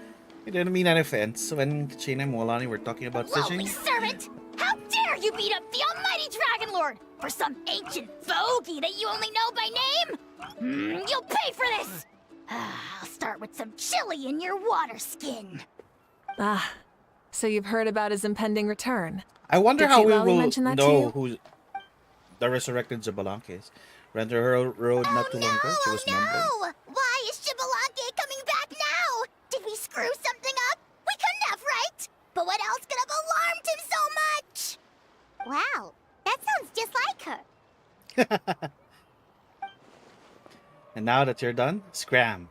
It didn't mean any offense when Chena and Mualani were talking about Lowly fishing. servant! How dare you beat up the almighty Dragon Lord for some ancient fogey that you only know by name? You'll pay for this! I'll start with some chili in your water skin. Ah, so you've heard about his impending return. I wonder Did how we Chitlali will mention that to know you? who the resurrected Xbalanque is. Ran through her road not too long ago. She was mumbling. No! Why is Xbalanque coming back now? Did we screw something up? We couldn't have, right? But what else could have alarmed him so much? Wow, that sounds just like her. And now that you're done, scram.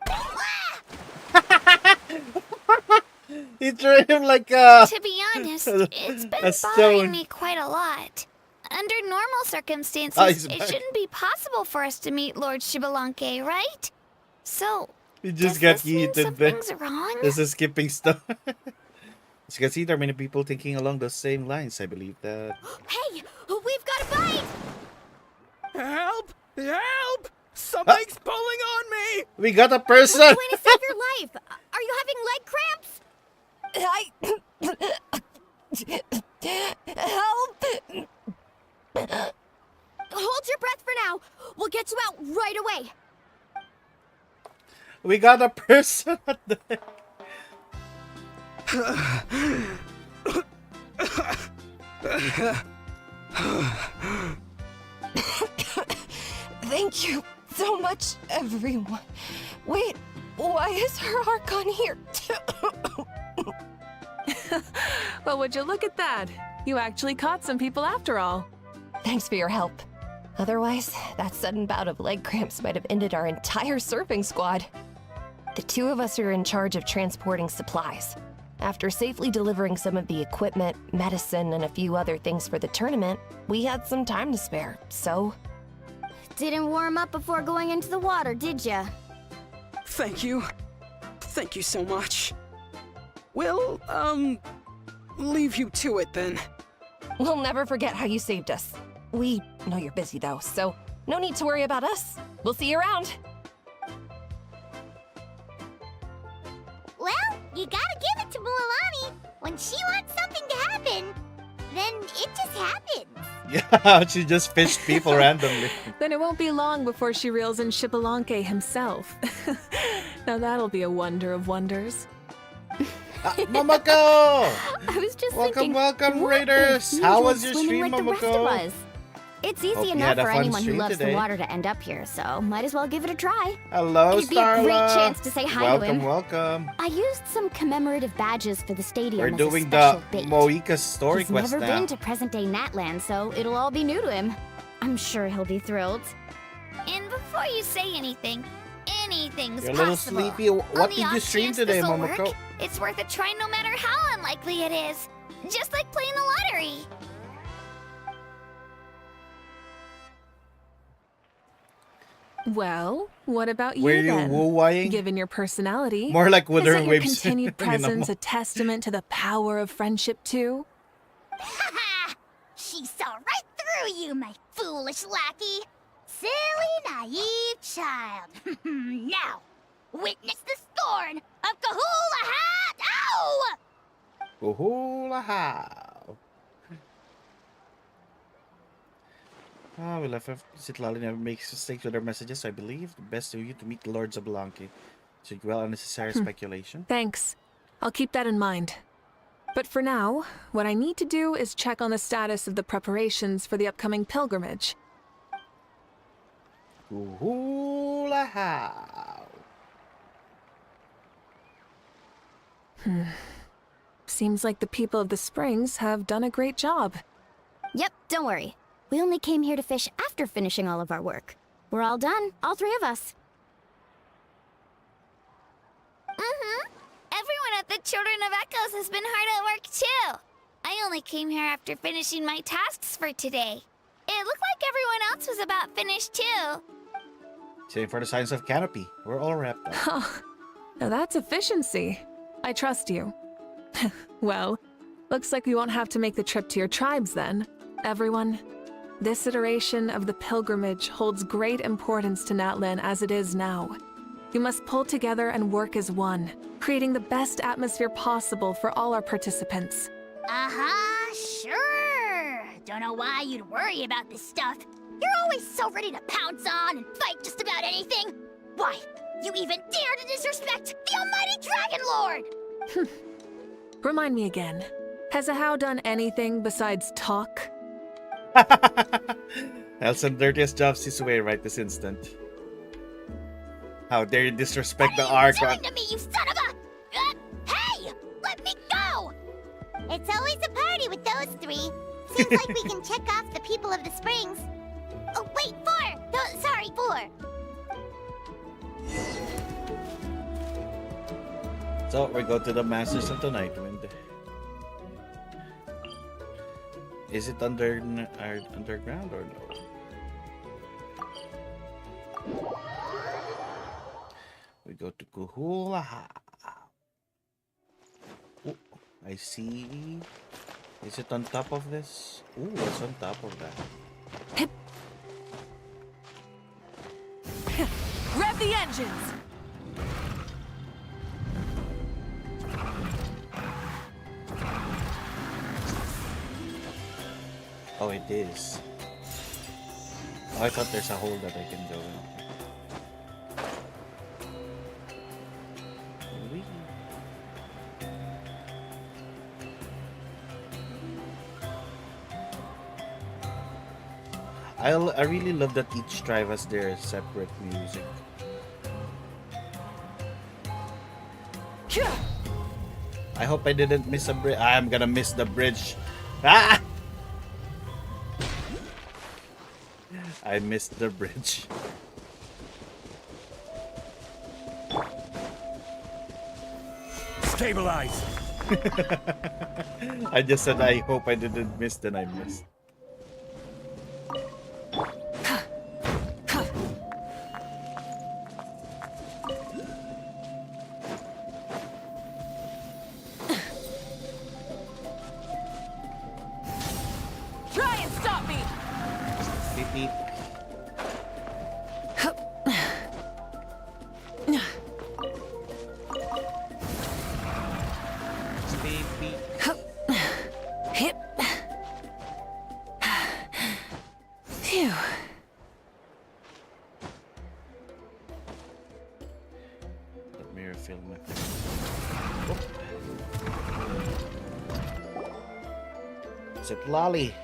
He threw him like To be honest, it's been a bothering stone. me quite a lot. Under normal circumstances, Oh, he's it back. shouldn't be possible for us to meet Lord Xbalanque, right? So, He does just got this mean yeeted there. something's wrong? This is skipping stuff. As you can see, there are many people thinking along the same lines. I believe that. Hey, we've got a bite! Help! Help! Something's pulling on me! We got a person. Way to save your life! Are you having leg cramps? Help! Hold your breath for now. We'll get you out right away. We got a person. At the... Thank you so much, everyone. Wait, why is her Archon here? Well, would you look at that? You actually caught some people after all. Thanks for your help. Otherwise, that sudden bout of leg cramps might have ended our entire surfing squad. The two of us are in charge of transporting supplies. After safely delivering some of the equipment, medicine, and a few other things for the tournament, we had some time to spare, so... Didn't warm up before going into the water, did ya? Thank you. Thank you so much. We'll, leave you to it then. We'll never forget how you saved us. We know you're busy though, so no need to worry about us. We'll see you around. Well, you gotta give it to Mualani. When she wants something to happen, then it just happens. Yeah, she just fished people randomly. Then it won't be long before she reels in Xbalanque himself. Now that'll be a wonder of wonders. Momoko! I was just welcome, thinking, welcome, what Raiders! if How we was your swimming stream, like the rest of Momoko? us? It's easy Hope you enough had a for fun anyone who stream loves today. the water to end up here, so might as well give it a try. Hello, It'd be a great Starla. chance to say hi welcome, to him. welcome. I used some commemorative badges for the stadium We're as doing a the special bait. Moika story He's quest never now. been to present-day Natland, so it'll all be new to him. I'm sure he'll be thrilled. And before you say anything, anything's You're a little possible. sleepy. What On did the you off stream chance today, this'll Momoko? work, it's worth a try no matter how unlikely it is. Just like playing the lottery. Well, what about you Were you then? woo-whying? Given your personality, More like Wuthering isn't your Waves. continued You know. presence a testament to the power of friendship too? Ha! She saw right through you, my foolish lackey. Silly, naive child. Now, witness the scorn of Kahula Hat! Ow! Hula how. Ah, we left Citlali never makes mistakes with her messages. I believe the best of you to meet the Lord Xbalanque. So well unnecessary speculation. Thanks. I'll keep that in mind. But for now, what I need to do is check on the status of the preparations for the upcoming pilgrimage. Hula how. Seems like the people of the Springs have done a great job. Yep, don't worry. We only came here to fish after finishing all of our work. We're all done, all three of us. Mm-hmm. Everyone at the Children of Echoes has been hard at work too. I only came here after finishing my tasks for today. It looked like everyone else was about finished too. Same for the Signs of Canopy. We're all wrapped up. Huh. Now that's efficiency. I trust you. Well, looks like we won't have to make the trip to your tribes then. Everyone, this iteration of the pilgrimage holds great importance to Natlan as it is now. We must pull together and work as one, creating the best atmosphere possible for all our participants. Uh-huh, sure. Don't know why you'd worry about this stuff. You're always so ready to pounce on and fight just about anything. Why, you even dare to disrespect the almighty Dragon Lord! Remind me again, has Ahau done anything besides talk? Elson dirtiest job Sisue right this instant. How dare you disrespect the Archon? Doing to me, you son of a... hey! Let me go! It's always a party with those three. Seems like we can check off the people of the Springs. Oh, wait, 4! No, sorry, 4. So we go to the Masters of the Nightwind. Is it underground or no? We go to Kuhulaha. Oh, I see. Is it on top of this? Ooh, it's on top of that. Rev the engines! Oh, it is. Oh, I thought there's a hole that I can go in. Whee. I really love that each tribe has their separate music. I hope I didn't miss a bridge. I'm gonna miss the bridge. Ah! I missed the bridge. Stabilize. I just said I hope I didn't miss, then I missed. Try and stop me! Beep, beep. Beep, beep. Hip. Phew. Let me refill my Is it Lolly?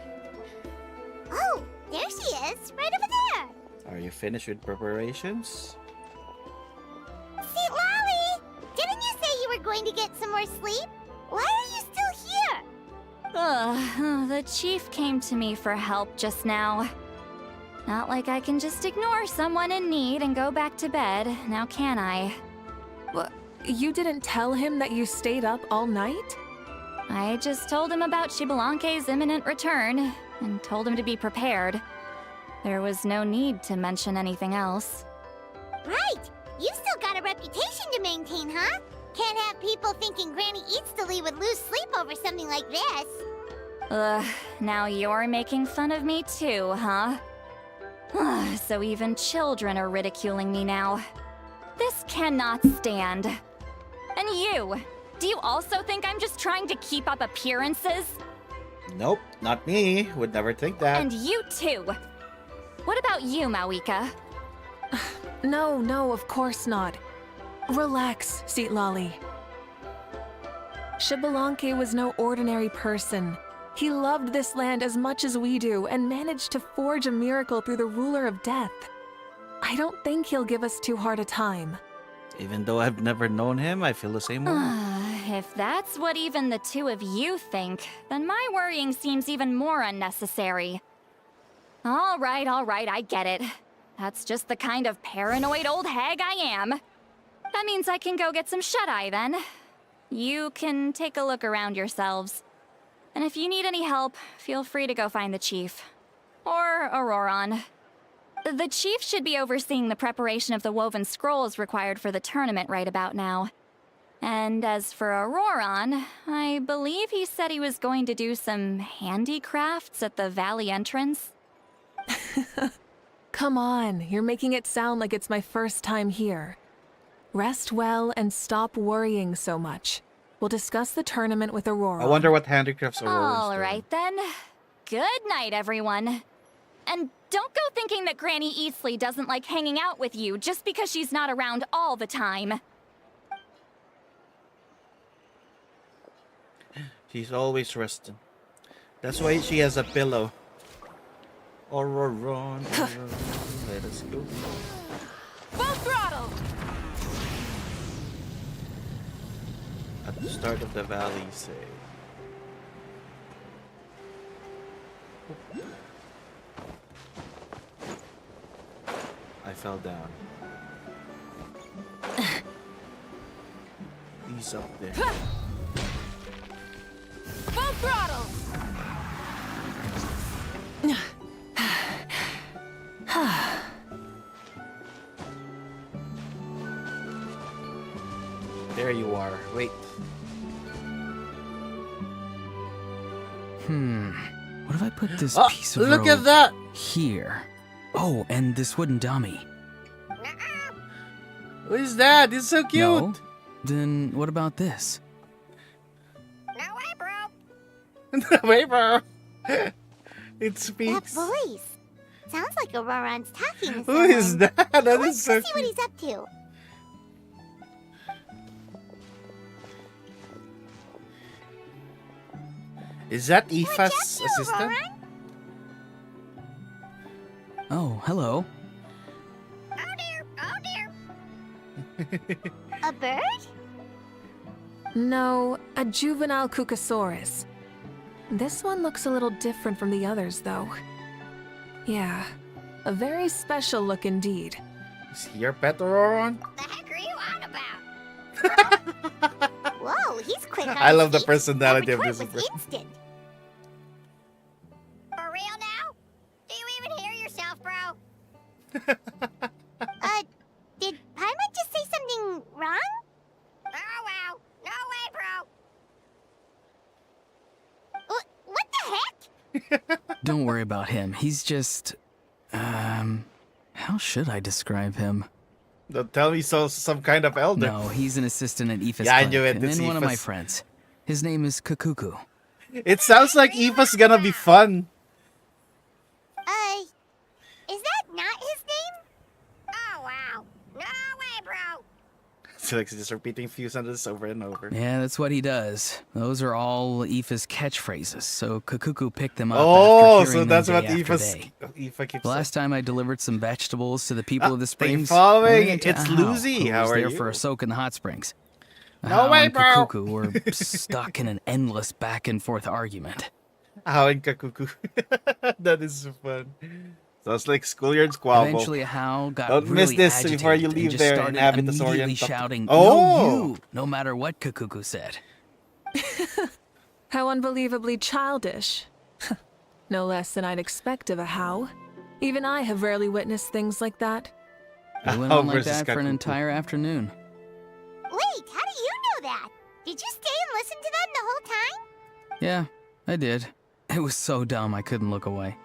Oh, there she is, right over there. Are you finished with preparations? See, Lolly, didn't you say you were going to get some more sleep? Why are you still here? The chief came to me for help just now. Not like I can just ignore someone in need and go back to bed, now can I? You didn't tell him that you stayed up all night? I just told him about Xbalanque's imminent return, and told him to be prepared. There was no need to mention anything else. Right, you've still got a reputation to maintain, huh? Can't have people thinking Granny Eatstily would lose sleep over something like this. Now you're making fun of me too, huh? So even children are ridiculing me now. This cannot stand. And you! Do you also think I'm just trying to keep up appearances? Nope, not me. Would never think that. And you too! What about you, Mawika? No, of course not. Relax, Seatlolly. Xbalanque was no ordinary person. He loved this land as much as we do and managed to forge a miracle through the ruler of death. I don't think he'll give us too hard a time. Even though I've never known him, I feel the same way. If that's what even the two of you think, then my worrying seems even more unnecessary. All right, I get it. That's just the kind of paranoid old hag I am. That means I can go get some shut-eye then. You can take a look around yourselves. And if you need any help, feel free to go find the chief. Or Auroron. The chief should be overseeing the preparation of the woven scrolls required for the tournament right about now. And as for Auroron, I believe he said he was going to do some handicrafts at the valley entrance. Come on, you're making it sound like it's my first time here. Rest well and stop worrying so much. We'll discuss the tournament with Aurora. I wonder what handicrafts Aurora's All doing. right then. Good night, everyone. And don't go thinking that Granny Eatsley doesn't like hanging out with you just because she's not around all the time. She's always resting. That's why she has a pillow. Auroron, let us go. Full throttle! At the start of the valley, say. I fell down. He's up there. Full throttle! There you are. Wait. What if I put this Oh, piece of look rope at that! here? Oh, and this wooden dummy. Who is that? It's so cute. No? Then what about this? Wait, bro. It speaks. That voice. Sounds like Auroron's talking to Who is someone. that? That Let's is so see what cute. he's up to. Is that Aoife's assistant? Oh, hello. Oh dear. A bird? No, a juvenile Cucosaurus. This one looks a little different from the others, though. Yeah, a very special look indeed. Is he your pet, Auroron? The heck are you on about? Whoa, he's quick on I his love the feet. personality Every of this quip was person. instant. For real now? Do you even hear yourself, bro? Did Paimon just say something wrong? Oh wow. No way, bro. What the heck? Don't worry about him. He's just... how should I describe him? Don't tell me so. Some kind of elder. No, he's an assistant at Aoife's Yeah, I clinic, knew it. and It's then one of my Aoife's. friends. His name is Kakuku. It sounds like Eva's gonna be fun. Is that not his name? Oh wow. No way, bro. So like just repeating a few sentences over and over. Yeah, that's what he does. Those are all Aoife's catchphrases, so Kakuku picked them up Oh, after so hearing that's them what day after Aoife's day. Aoife keeps The last time I delivered some vegetables to the people of the they springs, following. I ran into It's Ahau, Lucy. who How was are there you? for a soak in the hot springs. No Ahau way, and bro. Kakuku were stuck in an endless back and forth argument. How in Kakuku. That is so fun. Sounds like schoolyard squabble. Eventually, Ahau got Don't really miss this before you agitated and leave just there started and have it immediately disorient. shouting, Oh! "No, you!" No matter what Kakuku said. How unbelievably childish. No less than I'd expect of a How. Even I have rarely witnessed things like that. It went Ahau on like versus that for an Kakuku. entire afternoon. Wait, how do you know that? Did you stay and listen to them the whole time? Yeah, I did. It was so dumb I couldn't look away.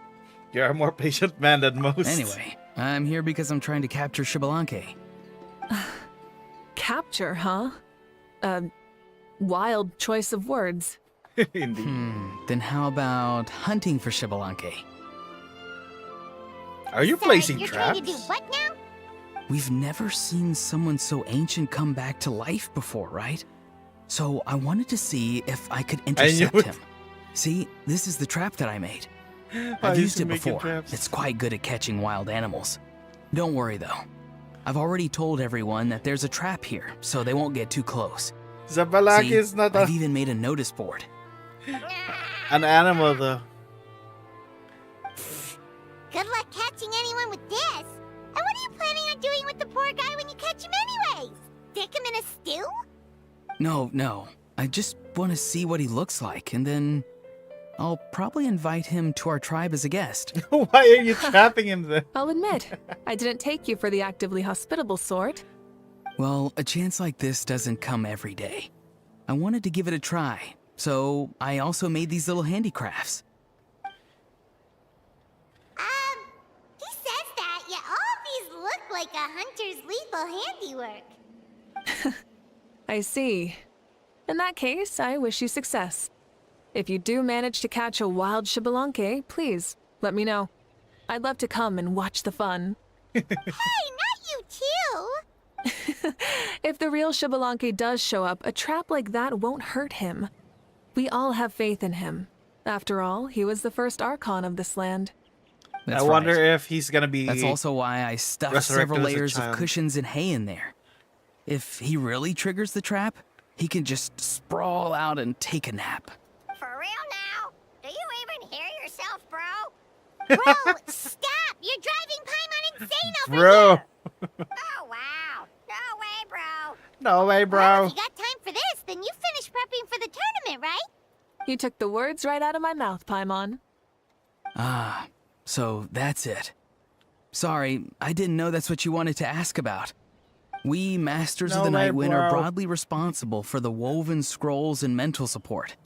You're a more patient man than most. Anyway, I'm here because I'm trying to capture Xbalanque. Capture, huh? A wild choice of words. Indeed. Then how about hunting for Xbalanque? Are you Sorry, placing you're traps? trying to do what now? We've never seen someone so ancient come back to life before, right? So I wanted to see if I could intercept it. him. See, this is the trap that I made. I I've used used to it make it before. traps. It's quite good at catching wild animals. Don't worry though. I've already told everyone that there's a trap here, so they won't get too close. Xbalanque See, is not I've even made a notice board. an animal, though. Good luck catching anyone with this. And what are you planning on doing with the poor guy when you catch him anyways? Stick him in a stew? No. I just want to see what he looks like, and then I'll probably invite him to our tribe as a guest. Why are you trapping him then? I'll admit, I didn't take you for the actively hospitable sort. Well, a chance like this doesn't come every day. I wanted to give it a try, so I also made these little handicrafts. He says that, yet all of these look like a hunter's lethal handiwork. I see. In that case, I wish you success. If you do manage to catch a wild Xbalanque, please let me know. I'd love to come and watch the fun. Hey, not you too! If the real Xbalanque does show up, a trap like that won't hurt him. We all have faith in him. After all, he was the first Archon of this land. That's I wonder right. if he's gonna be. That's also why I stuffed resurrected several as a layers of child. cushions and hay in there. If he really triggers the trap, he can just sprawl out and take a nap. For real now? Do you even hear yourself, bro? Bro, stop! You're driving Paimon insane over Bro. here! Oh wow. No way, bro. No way, Well, bro. if you got time for this, then you finished prepping for the tournament, right? You took the words right out of my mouth, Paimon. Ah, so that's it. Sorry, I didn't know that's what you wanted to ask about. We Masters No of the way, Night Wind are bro. broadly responsible for the woven scrolls and mental support.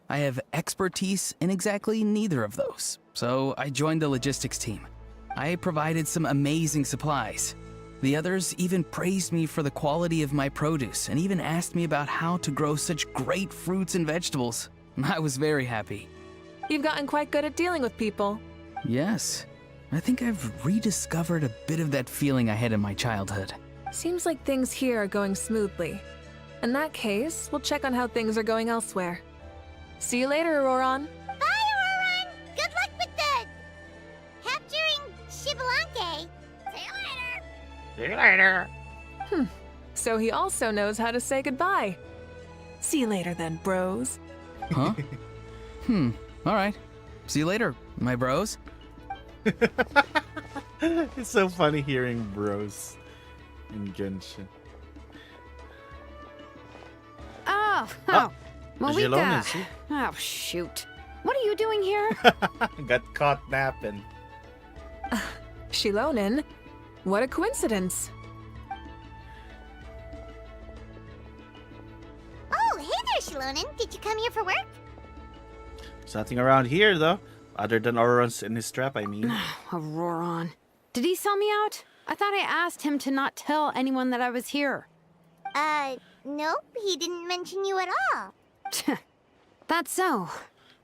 I have expertise in exactly neither of those, so I joined the logistics team. I provided some amazing supplies. The others even praised me for the quality of my produce and even asked me about how to grow such great fruits and vegetables. I was very happy. You've gotten quite good at dealing with people. Yes, I think I've rediscovered a bit of that feeling I had in my childhood. Seems like things here are going smoothly. In that case, we'll check on how things are going elsewhere. See you later, Auroron. Bye, Auroron! Good luck with the... capturing Xbalanque! See you later. So he also knows how to say goodbye. See you later then, bros. Huh? All right. See you later, my bros. It's so funny hearing bros in Genshin. Oh, Is she alone, Malika. is she? Oh, shoot. What are you doing here? Got caught napping. Shilonen? What a coincidence. Oh, hey there, Shilonen. Did you come here for work? There's nothing around here, though. Other than Auron's in his trap, I mean. Auroron. Did he sell me out? I thought I asked him to not tell anyone that I was here. Nope. He didn't mention you at all. That's so.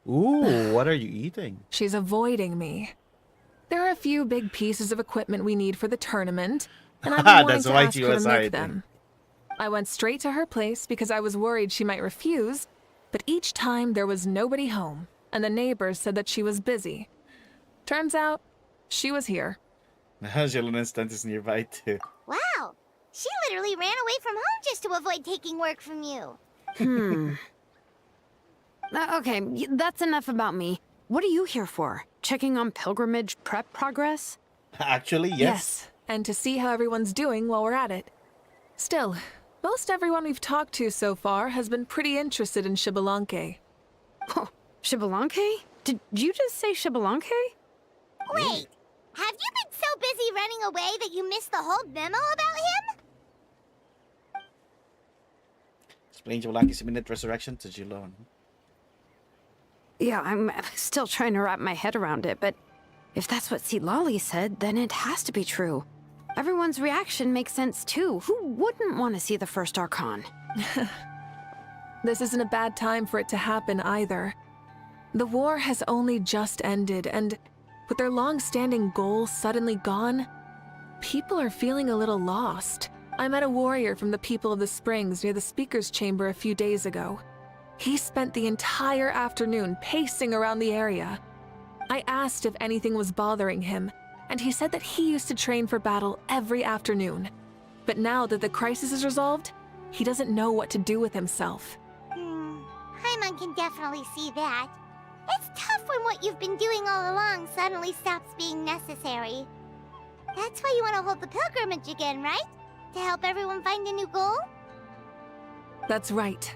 Ooh, what are you eating? She's avoiding me. There are a few big pieces of equipment we need for the tournament, and I've been wanting That's to why ask she her was to make hiding. them. I went straight to her place because I was worried she might refuse, but each time there was nobody home, and the neighbors said that she was busy. Turns out, she was here. Shilonen's tent is nearby, too. Wow. She literally ran away from home just to avoid taking work from you. Okay, that's enough about me. What are you here for? Checking on pilgrimage prep progress? Actually, yes. And to see how everyone's doing while we're at it. Still, most everyone we've talked to so far has been pretty interested in Xbalanque. Oh, Xbalanque? Did you just say Xbalanque? Wait, have you been so busy running away that you missed the whole memo about him? Explain Xbalanque's imminent resurrection to Jilon. Yeah, I'm still trying to wrap my head around it, but if that's what Silali said, then it has to be true. Everyone's reaction makes sense too. Who wouldn't want to see the first Archon? This isn't a bad time for it to happen either. The war has only just ended, and with their long-standing goals suddenly gone, people are feeling a little lost. I met a warrior from the People of the Springs near the Speaker's Chamber a few days ago. He spent the entire afternoon pacing around the area. I asked if anything was bothering him, and he said that he used to train for battle every afternoon. But now that the crisis is resolved, he doesn't know what to do with himself. Paimon can definitely see that. It's tough when what you've been doing all along suddenly stops being necessary. That's why you want to hold the pilgrimage again, right? To help everyone find a new goal? That's right.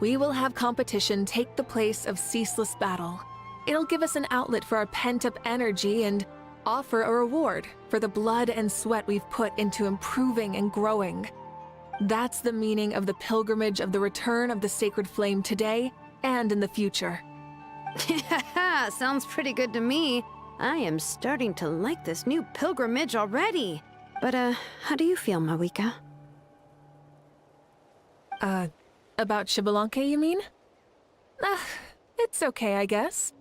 We will have competition take the place of ceaseless battle. It'll give us an outlet for our pent-up energy and offer a reward for the blood and sweat we've put into improving and growing. That's the meaning of the pilgrimage of the return of the sacred flame today and in the future. Sounds pretty good to me. I am starting to like this new pilgrimage already. But, how do you feel, Mawika? About Xbalanque, you mean? It's okay, I guess.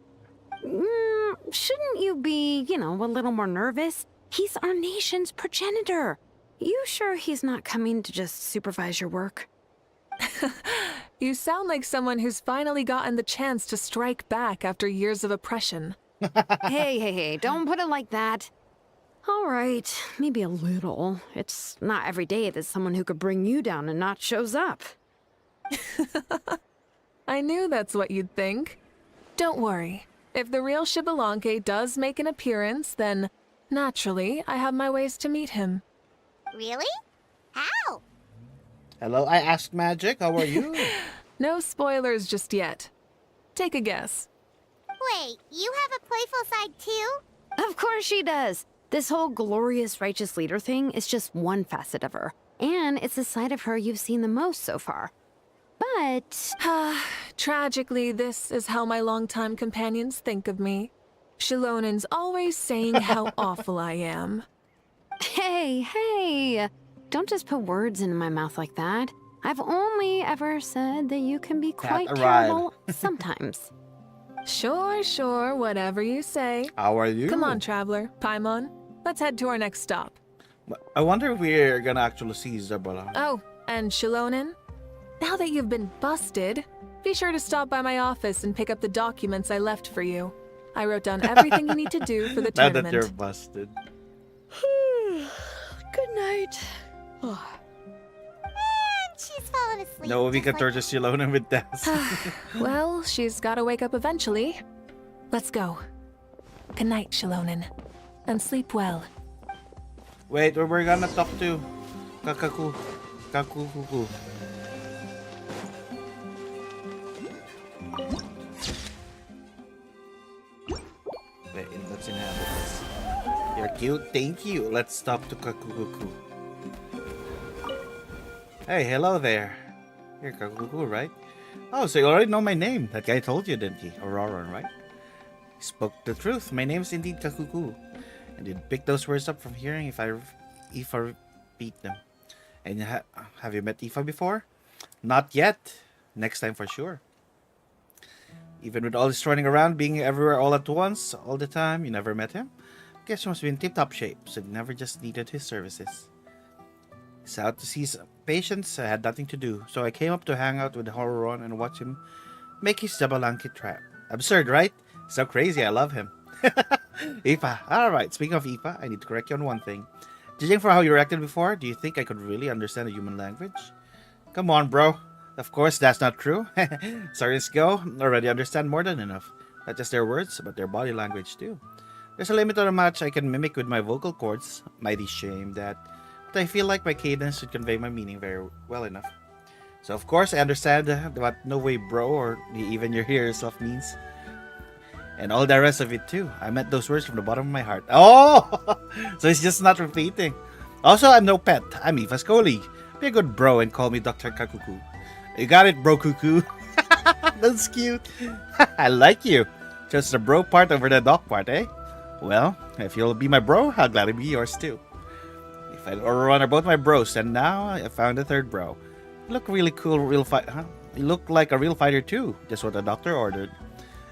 Shouldn't you be, a little more nervous? He's our nation's progenitor. You sure he's not coming to just supervise your work? You sound like someone who's finally gotten the chance to strike back after years of oppression. Hey, don't put it like that. All right, maybe a little. It's not every day that someone who could bring you down a notch shows up. I knew that's what you'd think. Don't worry. If the real Xbalanque does make an appearance, then, naturally, I have my ways to meet him. Really? How? Hello, I asked Magic. How are you? No spoilers just yet. Take a guess. Wait, you have a playful side too? Of course she does. This whole glorious righteous leader thing is just one facet of her. And it's the side of her you've seen the most so far. But... Tragically, this is how my longtime companions think of me. Shilonen's always saying how awful I am. Hey! Don't just put words into my mouth like that. I've only ever said that you can be quite terrible sometimes. Sure, whatever you say. How are you? Come on, Traveler, Paimon. Let's head to our next stop. I wonder if we're gonna actually see Xbalanque. Oh, and Shilonen? Now that you've been busted, be sure to stop by my office and pick up the documents I left for you. I wrote down everything you need to do for the Now tournament. that you're busted. Good night. night. Oh. And she's fallen asleep. No, we just can like torture Shalona with death. Well, she's gotta wake up eventually. Let's go. Good night, Shalonen. And sleep well. Wait, we're gonna talk to Kakaku. Kakukuku. Wait, let's inhabit this. You're cute, thank you. Let's talk to Kakukuku. Hey, hello there. You're Kakukuku, right? Oh, so you already know my name. That guy told you, didn't he? Auroran, right? He spoke the truth. My name's indeed Kakuku. And you'd pick those words up from hearing if I repeat them. And have you met Aoife before? Not yet. Next time for sure. Even with all this running around, being everywhere all at once, all the time, you never met him? Guess you must be in tip-top shape, so you never just needed his services. He's out to see his patients. I had nothing to do, so I came up to hang out with Auroran and watch him make his Jabalanki trap. Absurd, right? So crazy, I love him. Aoife, alright, speaking of Aoife, I need to correct you on one thing. Judging for how you reacted before, do you think I could really understand a human language? Come on, bro. Of course, that's not true. Saurians go, already understand more than enough. Not just their words, but their body language too. There's a limit to how much I can mimic with my vocal cords. Mighty shame that. But I feel like my cadence should convey my meaning very well enough. So of course, I understand what no way bro or even your hear yourself means. And all the rest of it too. I meant those words from the bottom of my heart. Oh! So it's just not repeating. Also, I'm no pet. I'm Aoife's colleague. Be a good bro and call me Dr. Kakuku. You got it, bro cuckoo. That's cute. I like you. Just the bro part over the dog part, eh? Well, if you'll be my bro, I'll gladly be yours too. If I or Ron are both my bros, and now I found a third bro. You look really cool, real fight, huh? You look like a real fighter too. Just what the doctor ordered.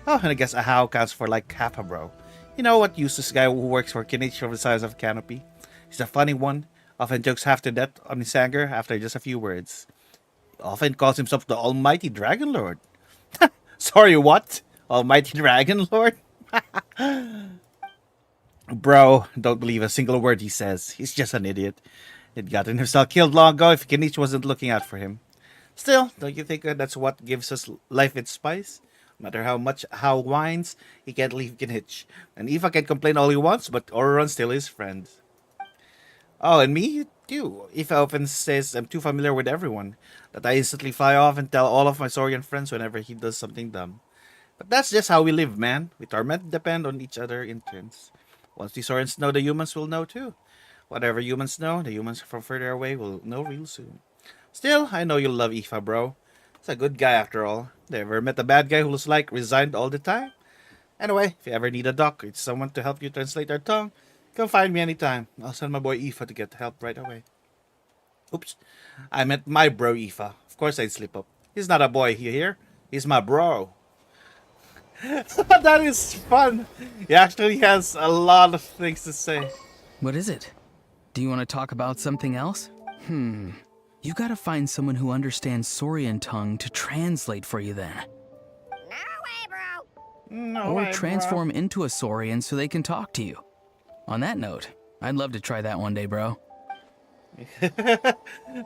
Oh, and I guess a how counts for like half a bro. You know what useless guy who works for Kinich of the size of Canopy? He's a funny one. Often jokes half to death on his anger after just a few words. He often calls himself the Almighty Dragon Lord. Sorry, what? Almighty Dragon Lord? Bro, don't believe a single word he says. He's just an idiot. He'd gotten himself killed long ago if Kinich wasn't looking out for him. Still, don't you think that's what gives us life its spice? No matter how whines, he can't leave Kinich. And Aoife can complain all he wants, but Auroran's still his friend. Oh, and me too. Aoife often says I'm too familiar with everyone, that I instantly fly off and tell all of my Saurian friends whenever he does something dumb. But that's just how we live, man. We torment depend on each other in turns. Once the Saurians know, the humans will know too. Whatever humans know, the humans from further away will know real soon. Still, I know you'll love Aoife, bro. He's a good guy after all. Ever met a bad guy who was like resigned all the time? Anyway, if you ever need a doc or someone to help you translate our tongue, come find me anytime. I'll send my boy Aoife to get help right away. Oops. I meant my bro Aoife. Of course I'd slip up. He's not a boy, you hear? He's my bro. That is fun. He actually has a lot of things to say. What is it? Do you want to talk about something else? You gotta find someone who understands Saurian tongue to translate for you then. Or transform into a Saurian so they can talk to you. On that note, I'd love to try that one day, bro.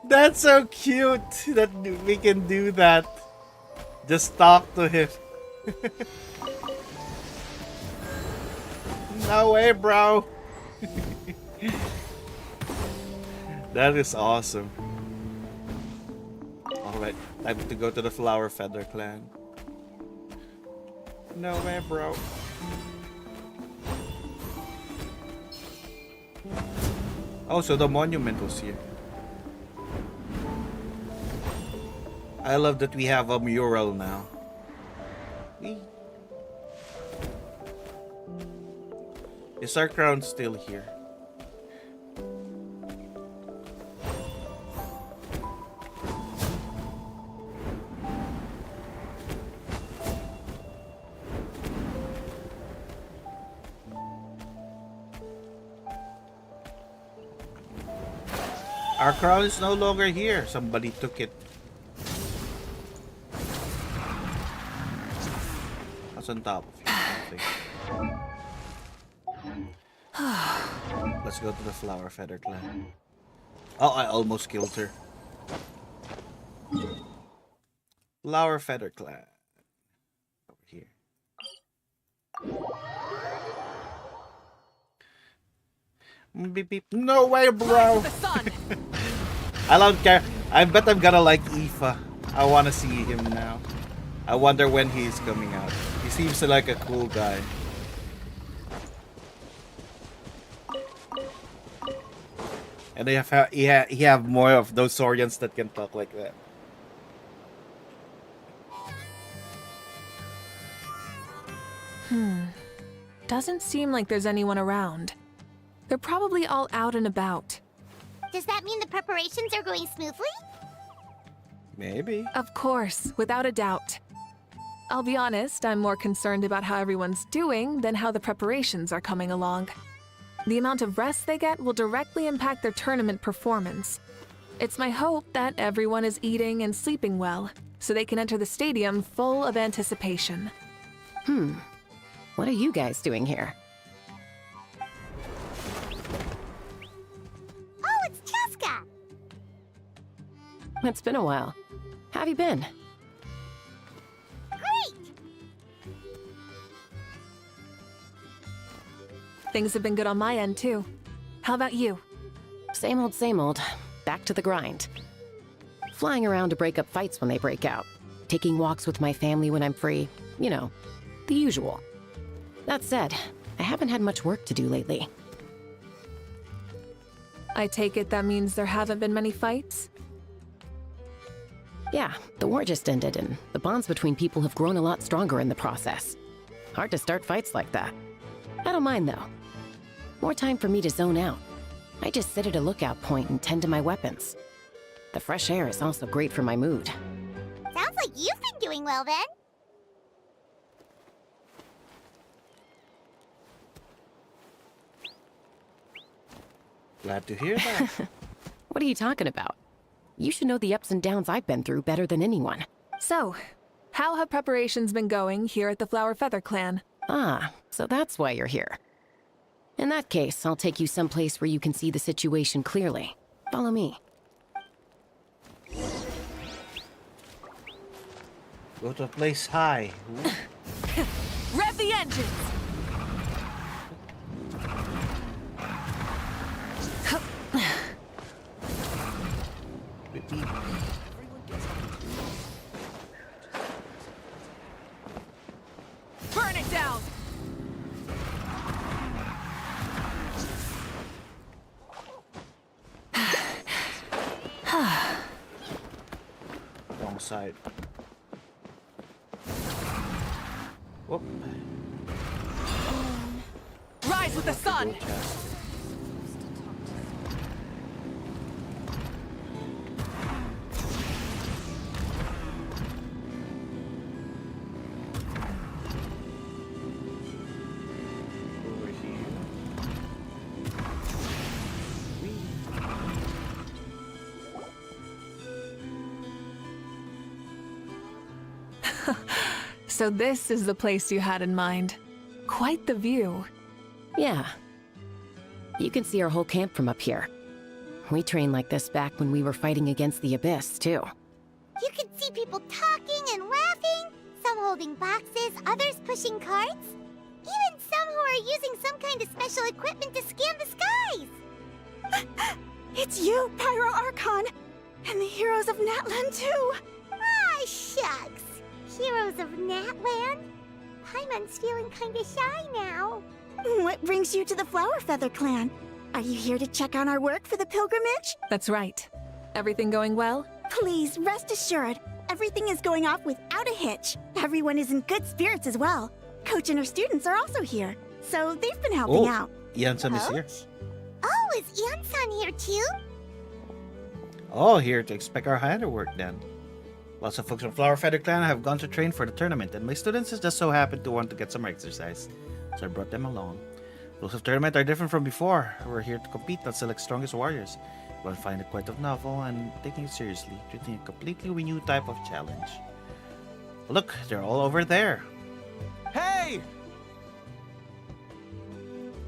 That's so cute that we can do that. Just talk to him. No way, bro. That is awesome. Alright, time to go to the Flower Feather clan. No way, bro. Oh, so the monument was here. I love that we have a mural now. Is our crown still here? Our crown is no longer here. Somebody took it. What's on top of it? Let's go to the Flower Feather clan. Oh, I almost killed her. Flower Feather Clan. Over here. Beep, beep. No way, bro! I don't care. I bet I'm gonna like Aoife. I wanna see him now. I wonder when he's coming out. He seems like a cool guy. And he have more of those Saurians that can talk like that. Doesn't seem like there's anyone around. They're probably all out and about. Does that mean the preparations are going smoothly? Maybe. Of course, without a doubt. I'll be honest, I'm more concerned about how everyone's doing than how the preparations are coming along. The amount of rest they get will directly impact their tournament performance. It's my hope that everyone is eating and sleeping well, so they can enter the stadium full of anticipation. What are you guys doing here? Oh, it's Cheska! It's been a while. How have you been? Great! Things have been good on my end, too. How about you? Same old, same old. Back to the grind. Flying around to break up fights when they break out. Taking walks with my family when I'm free. You know, the usual. That said, I haven't had much work to do lately. I take it that means there haven't been many fights? Yeah, the war just ended, and the bonds between people have grown a lot stronger in the process. Hard to start fights like that. I don't mind, though. More time for me to zone out. I just sit at a lookout point and tend to my weapons. The fresh air is also great for my mood. Sounds like you've been doing well then. Glad to hear that. What are you talking about? You should know the ups and downs I've been through better than anyone. So, how have preparations been going here at the Flower Feather Clan? Ah, so that's why you're here. In that case, I'll take you someplace where you can see the situation clearly. Follow me. Go to a place high. Rev the engines! Burn it down! Wrong side. Whoop. Rise with the sun! Over here. So this is the place you had in mind. Quite the view. Yeah. You can see our whole camp from up here. We trained like this back when we were fighting against the Abyss, too. You can see people talking and laughing, some holding boxes, others pushing carts. Even some who are using some kind of special equipment to scan the skies. It's you, Pyro Archon! And the heroes of Natlan, too! Ah, shucks. Heroes of Natlan? Paimon's feeling kinda shy now. What brings you to the Flower Feather Clan? Are you here to check on our work for the pilgrimage? That's right. Everything going well? Please, rest assured, everything is going off without a hitch. Everyone is in good spirits as well. Coach and her students are also here, so they've been helping out. Ian-san is here. Oh, is Ian-san here too? Oh, here to expect our handiwork then. Lots of folks from Flower Feather Clan have gone to train for the tournament, and my students just so happen to want to get some exercise, so I brought them along. Rules of tournament are different from before. We're here to compete and select strongest warriors. We'll find it quite novel and taking it seriously, treating a completely new type of challenge. Look, they're all over there. Hey!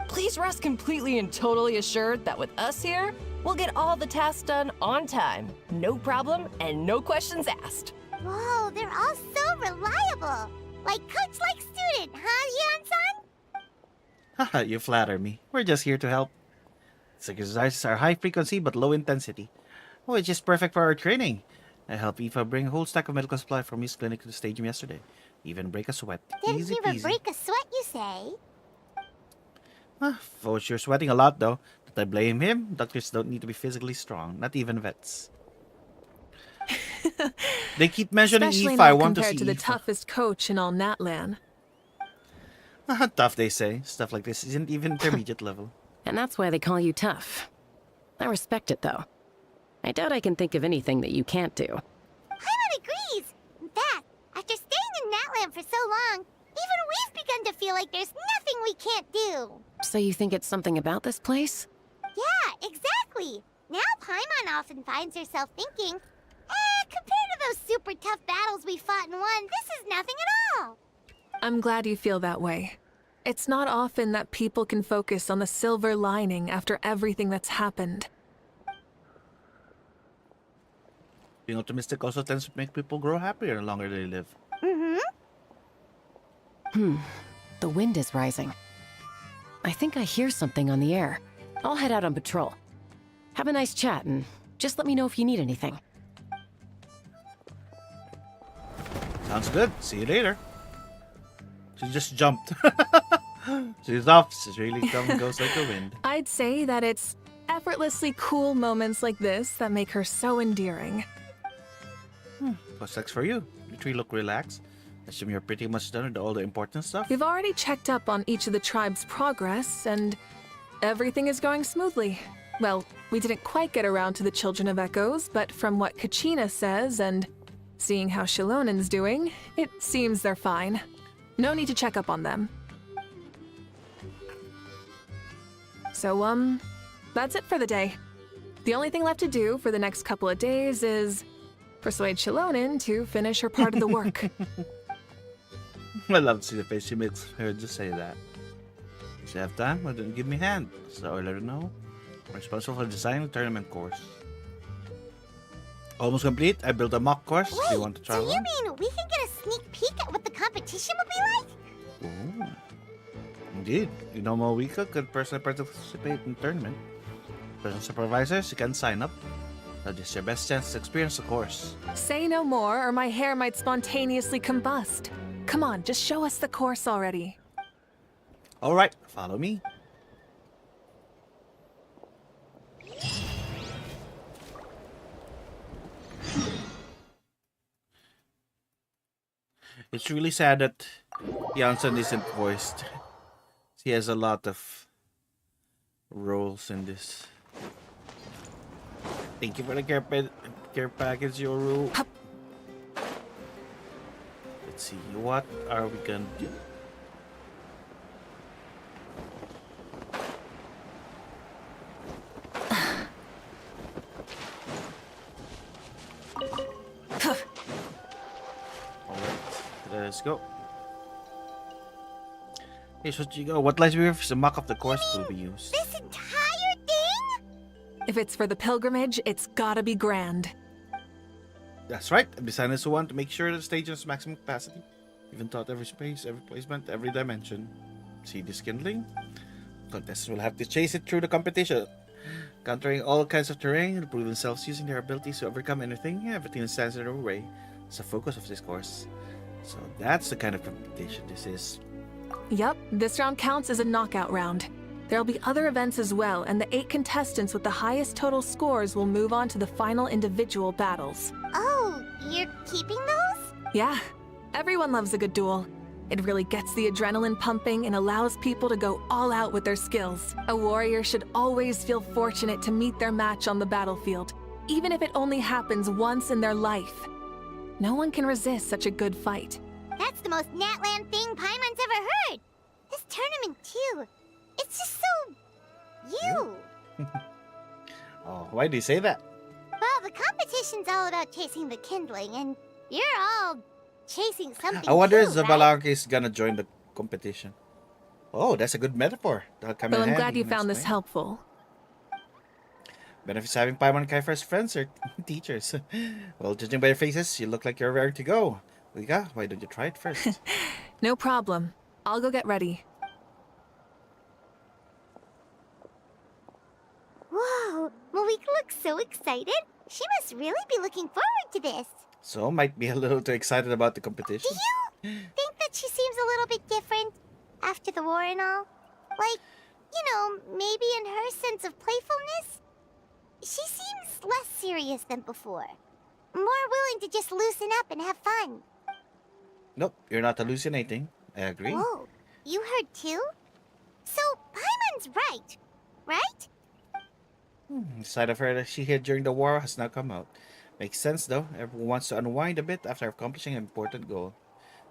Please rest completely and totally assured that with us here, We'll get all the tasks done on time. No problem and no questions asked. Whoa, they're all so reliable. Like coach, like student, huh, Yan-san? Haha, you flatter me. We're just here to help. Its exercises are high frequency but low intensity, which is perfect for our training. I helped Aoife bring a whole stack of medical supply from his clinic to the stadium yesterday. Even break a sweat. Didn't Easy even peasy. break a sweat, you say? Fudge, you're sweating a lot though. Did I blame him? Doctors don't need to be physically strong, not even vets. They keep mentioning Especially Aoife. I not want to compared see to the Aoife. toughest coach in all Natlan. Tough, they say. Stuff like this isn't even intermediate level. And that's why they call you tough. I respect it, though. I doubt I can think of anything that you can't do. Paimon agrees. In fact, after staying in Natlan for so long, even we've begun to feel like there's nothing we can't do. So you think it's something about this place? Yeah, exactly. Now Paimon often finds herself thinking, compared to those super tough battles we fought and won, this is nothing at all. I'm glad you feel that way. It's not often that people can focus on the silver lining after everything that's happened. Being optimistic also tends to make people grow happier the longer they live. The wind is rising. I think I hear something on the air. I'll head out on patrol. Have a nice chat and just let me know if you need anything. Sounds good. See you later. She just jumped. She's off. She's really come goes like the wind. I'd say that it's effortlessly cool moments like this that make her so endearing. What's next for you? You three look relaxed. Assume you're pretty much done with all the important stuff. We've already checked up on each of the tribe's progress, and everything is going smoothly. Well, we didn't quite get around to the Children of Echoes, but from what Kachina says and seeing how Shilonen's doing, it seems they're fine. No need to check up on them. So, that's it for the day. The only thing left to do for the next couple of days is persuade Shilonen to finish her part of the work. I love to see the face she makes her just say that. If you have time, well, then give me a hand. So I let her know. I'm responsible for designing the tournament course. Almost complete. I built a mock course. Do you want to try So one? you mean we can get a sneak peek at what the competition will be like? Ooh. Indeed. Wika could personally participate in the tournament. Personal supervisors, you can sign up. That is your best chance to experience the course. Say no more, or my hair might spontaneously combust. Come on, just show us the course already. Alright, follow me. It's really sad that Janssen isn't voiced. He has a lot of roles in this. Thank you for the care package, Yoru. Let's see, what are we gonna do? Let's go. Here's what you go. What lights we have is a mock of the course will be used. This entire thing? If it's for the pilgrimage, it's gotta be grand. That's right. I designed this one to make sure the stage has maximum capacity. Even thought every space, every placement, every dimension. See this kindling? Contestants will have to chase it through the competition. Countering all kinds of terrain to prove themselves using their abilities to overcome everything that stands in their way. It's the focus of this course. So that's the kind of competition this is. Yup, this round counts as a knockout round. There'll be other events as well, and the 8 contestants with the highest total scores will move on to the final individual battles. Oh, you're keeping those? Yeah, everyone loves a good duel. It really gets the adrenaline pumping and allows people to go all out with their skills. A warrior should always feel fortunate to meet their match on the battlefield, even if it only happens once in their life. No one can resist such a good fight. That's the most Natlan thing Paimon's ever heard. This tournament, too. It's just so... you. Oh, why do you say that? Well, the competition's all about chasing the kindling, and you're all chasing something I wonder too, if Zabalanka is gonna join the competition. Oh, that's a good metaphor. That'll come Well, in I'm handy glad you next found this time. helpful. Benefits having Paimon and Kai as friends or teachers. Well, judging by your faces, you look like you're ready to go. Moika, why don't you try it first? No problem. I'll go get ready. Whoa, Moika looks so excited. She must really be looking forward to this. So, might be a little too excited about the competition. Do you think that she seems a little bit different after the war and all? Like, you know, maybe in her sense of playfulness? She seems less serious than before. More willing to just loosen up and have fun. Nope, you're not hallucinating. I agree. Whoa, you heard too? So, Paimon's right? The side of her that she hid during the war has now come out. Makes sense though. Everyone wants to unwind a bit after accomplishing an important goal.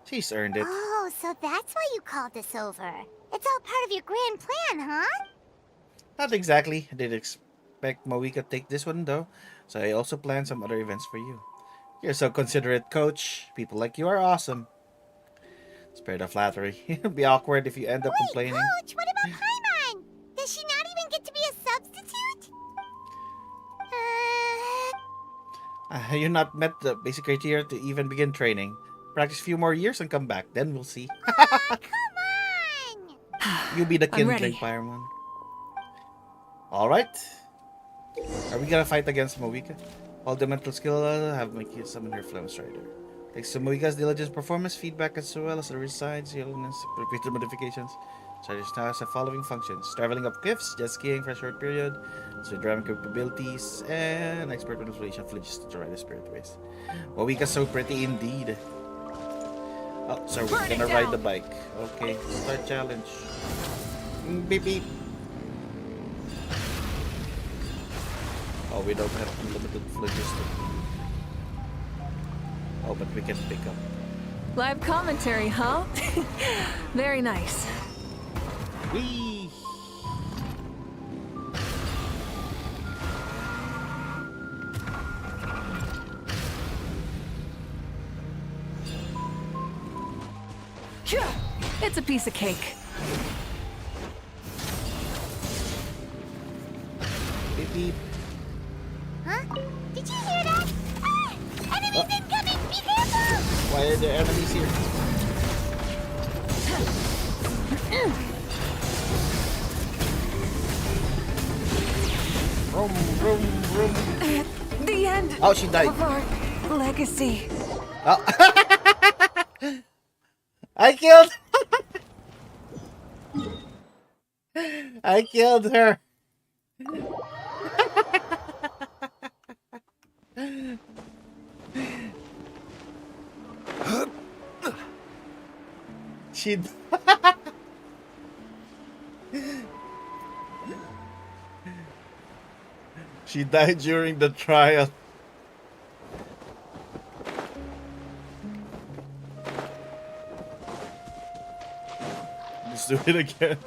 She's earned it. Oh, so that's why you called us over. It's all part of your grand plan, huh? Not exactly. I didn't expect Moika to take this one though, so I also planned some other events for you. You're so considerate, Coach. People like you are awesome. Spare the flattery. It'll be awkward if you end up complaining. Coach, what about Paimon? Does she not even get to be a substitute? You're not met the basic criteria to even begin training. Practice a few more years and come back. Then we'll see. Come on! You be the I'm ready. kindling fireman. Alright. Are we gonna fight against Moika? All the mental skill have Moika summon her Flame Strider. Thanks to Moika's diligent performance, feedback, as well as the resides, illness, repeated modifications. Strider now has the following functions: traveling up cliffs, jet skiing for a short period, so driving capabilities, and expert manipulation flinches to ride the spirit ways. Moika's so pretty indeed. Oh, so we're gonna ride the bike. Okay, start challenge. Beep beep. Oh, we don't have unlimited flinches. Oh, but we can pick up. Live commentary, huh? Very nice. Whee! It's a piece of cake. Beep beep. Huh? Did you hear that? Ah! Enemies incoming! Be careful! Why are there enemies here? Vroom, vroom, vroom. The end. Oh, she died. Of our legacy. Oh. I killed. I killed her. She. She died during the trial. Let's do it again.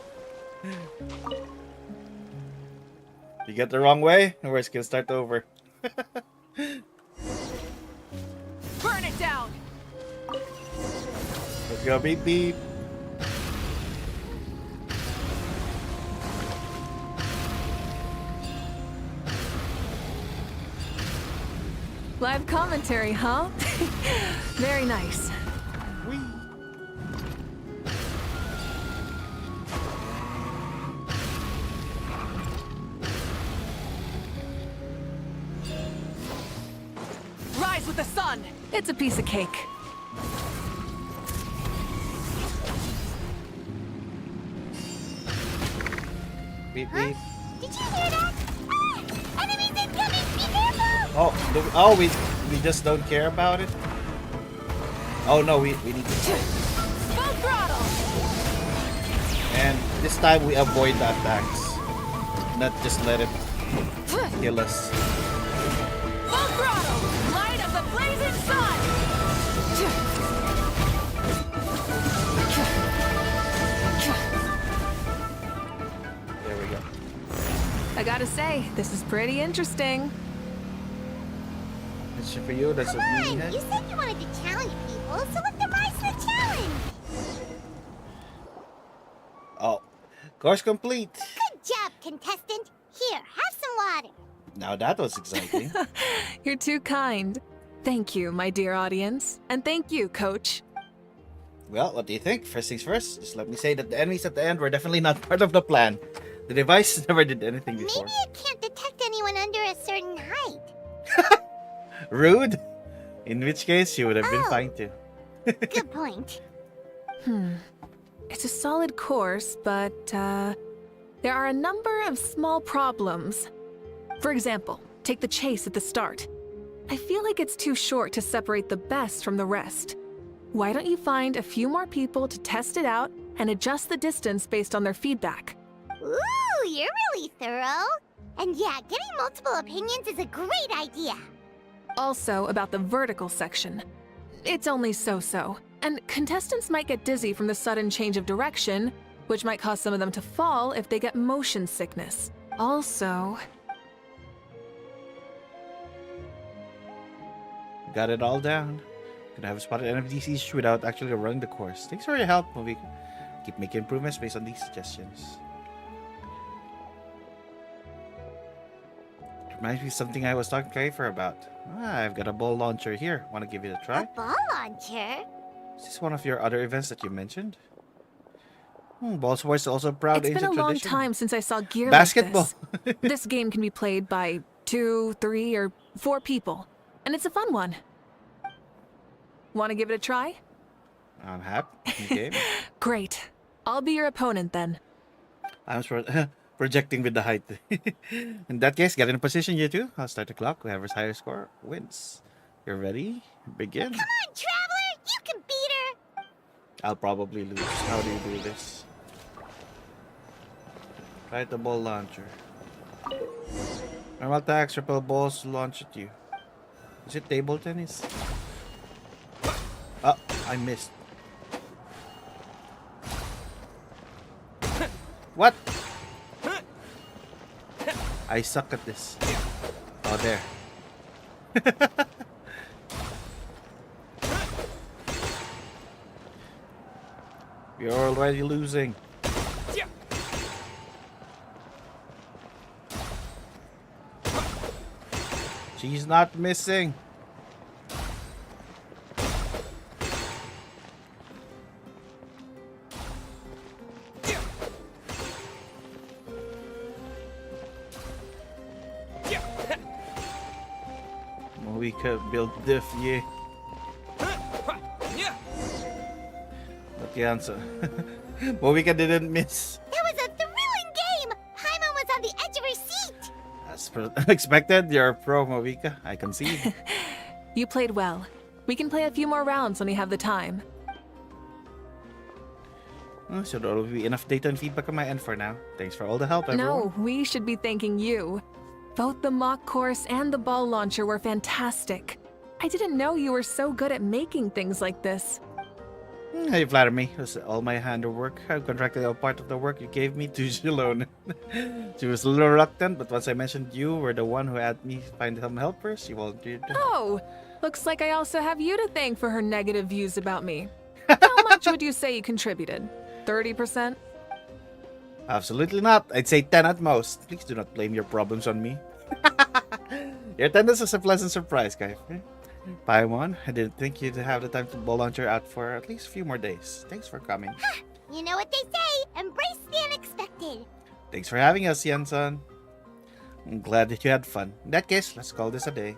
You get the wrong way, we're just gonna start over. Burn it down. Let's go, beep beep. Live commentary, huh? Very nice. Rise with the sun. It's a piece of cake. Beep beep. Did you hear that? Ah! Enemies incoming! Be careful! Oh, we just don't care about it. Oh no, we need to. Full throttle. And this time we avoid the attacks, not just let it kill us. Full throttle. Light of the blazing sun. There we go. I gotta say, this is pretty interesting. It's for you. That's Come what on! we You said you wanted to challenge people, so let them rise to the challenge! Oh, course complete. Good job, contestant! Here, have some water. Now that was exciting. You're too kind. Thank you, my dear audience. And thank you, Coach. Well, what do you think? First things first, just let me say that the enemies at the end were definitely not part of the plan. The device never did anything before. Maybe it can't detect anyone under a certain height. Rude. In which case, you would have been fine too. Good point. It's a solid course, but there are a number of small problems. For example, take the chase at the start. I feel like it's too short to separate the best from the rest. Why don't you find a few more people to test it out and adjust the distance based on their feedback? Ooh, you're really thorough. And yeah, getting multiple opinions is a great idea. Also, about the vertical section. It's only so-so, and contestants might get dizzy from the sudden change of direction, which might cause some of them to fall if they get motion sickness. Also... Got it all down. Could have spotted NFDCs without actually running the course. Thanks for your help, Movie. Keep making improvements based on these suggestions. Reminds me of something I was talking to Kiefer about. I've got a ball launcher here. Want to give it a try? A ball launcher? Is this one of your other events that you mentioned? Ball sports is also a proud It's been a ancient long tradition. time since I saw gear Basketball. like this. This game can be played by 2, 3, or 4 people, and it's a fun one. Want to give it a try? I'm happy. Okay. Great. I'll be your opponent then. I'm projecting with the height. In that case, get in a position, you two. I'll start the clock. Whoever's higher score wins. You're ready? Begin. Come on, Traveler! You can beat her! I'll probably lose. How do you do this? Try the ball launcher. Normal attacks, repel balls, launch at you. Is it table tennis? Oh, I missed. What? I suck at this. Oh, there. You're already losing. She's not missing. We could build diff, yeah. But the answer. Moika didn't miss. That was a thrilling game! Paimon was on the edge of her seat! As expected, you're a pro, Moika. I concede. You played well. We can play a few more rounds when we have the time. So there will be enough data and feedback on my end for now. Thanks for all the help, everyone. No, we should be thanking you. Both the mock course and the ball launcher were fantastic. I didn't know you were so good at making things like this. You flatter me. It was all my handiwork. I contracted a part of the work you gave me to Shilone. She was a little reluctant, but once I mentioned you were the one who had me find some helpers, she volunteered. Oh, looks like I also have you to thank for her negative views about me. How much would you say you contributed? 30%? Absolutely not. I'd say 10 at most. Please do not blame your problems on me. Your attendance was a pleasant surprise, guy. Paimon, I didn't think you'd have the time to ball launcher out for at least a few more days. Thanks for coming. You know what they say, embrace the unexpected. Thanks for having us, Yansan. I'm glad that you had fun. In that case, let's call this a day.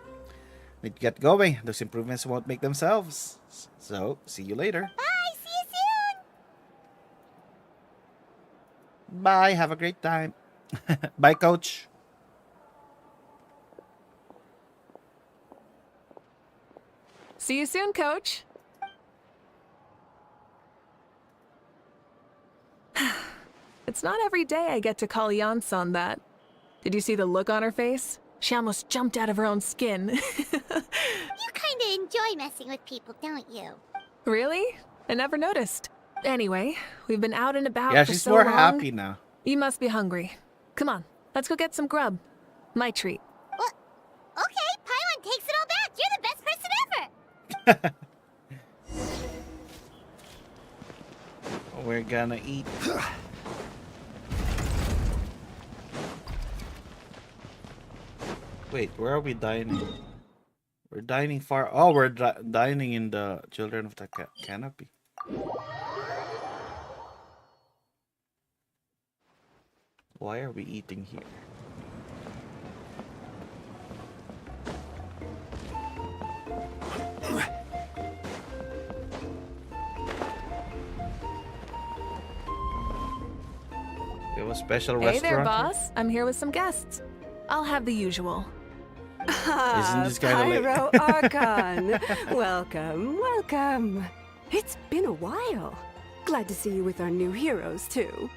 Need to get going. Those improvements won't make themselves. So, see you later. Bye, see you soon! Bye, have a great time. Bye, coach. See you soon, Coach. It's not every day I get to call Yansan that. Did you see the look on her face? She almost jumped out of her own skin. You kinda enjoy messing with people, don't you? Really? I never noticed. Anyway, we've been out and about Yeah, for she's so more long. happy now. You must be hungry. Come on, let's go get some grub. My treat. Well, okay, Paimon takes it all back. You're the best person ever. We're gonna eat. Wait, where are we dining? We're dining far. Oh, we're dining in the Children of the Canopy. Why are we eating here? We have a special Hey restaurant. there, boss. I'm here with some guests. I'll have the usual. Isn't this kinda like- Pyro Archon. Welcome, welcome. It's been a while. Glad to see you with our new heroes, too.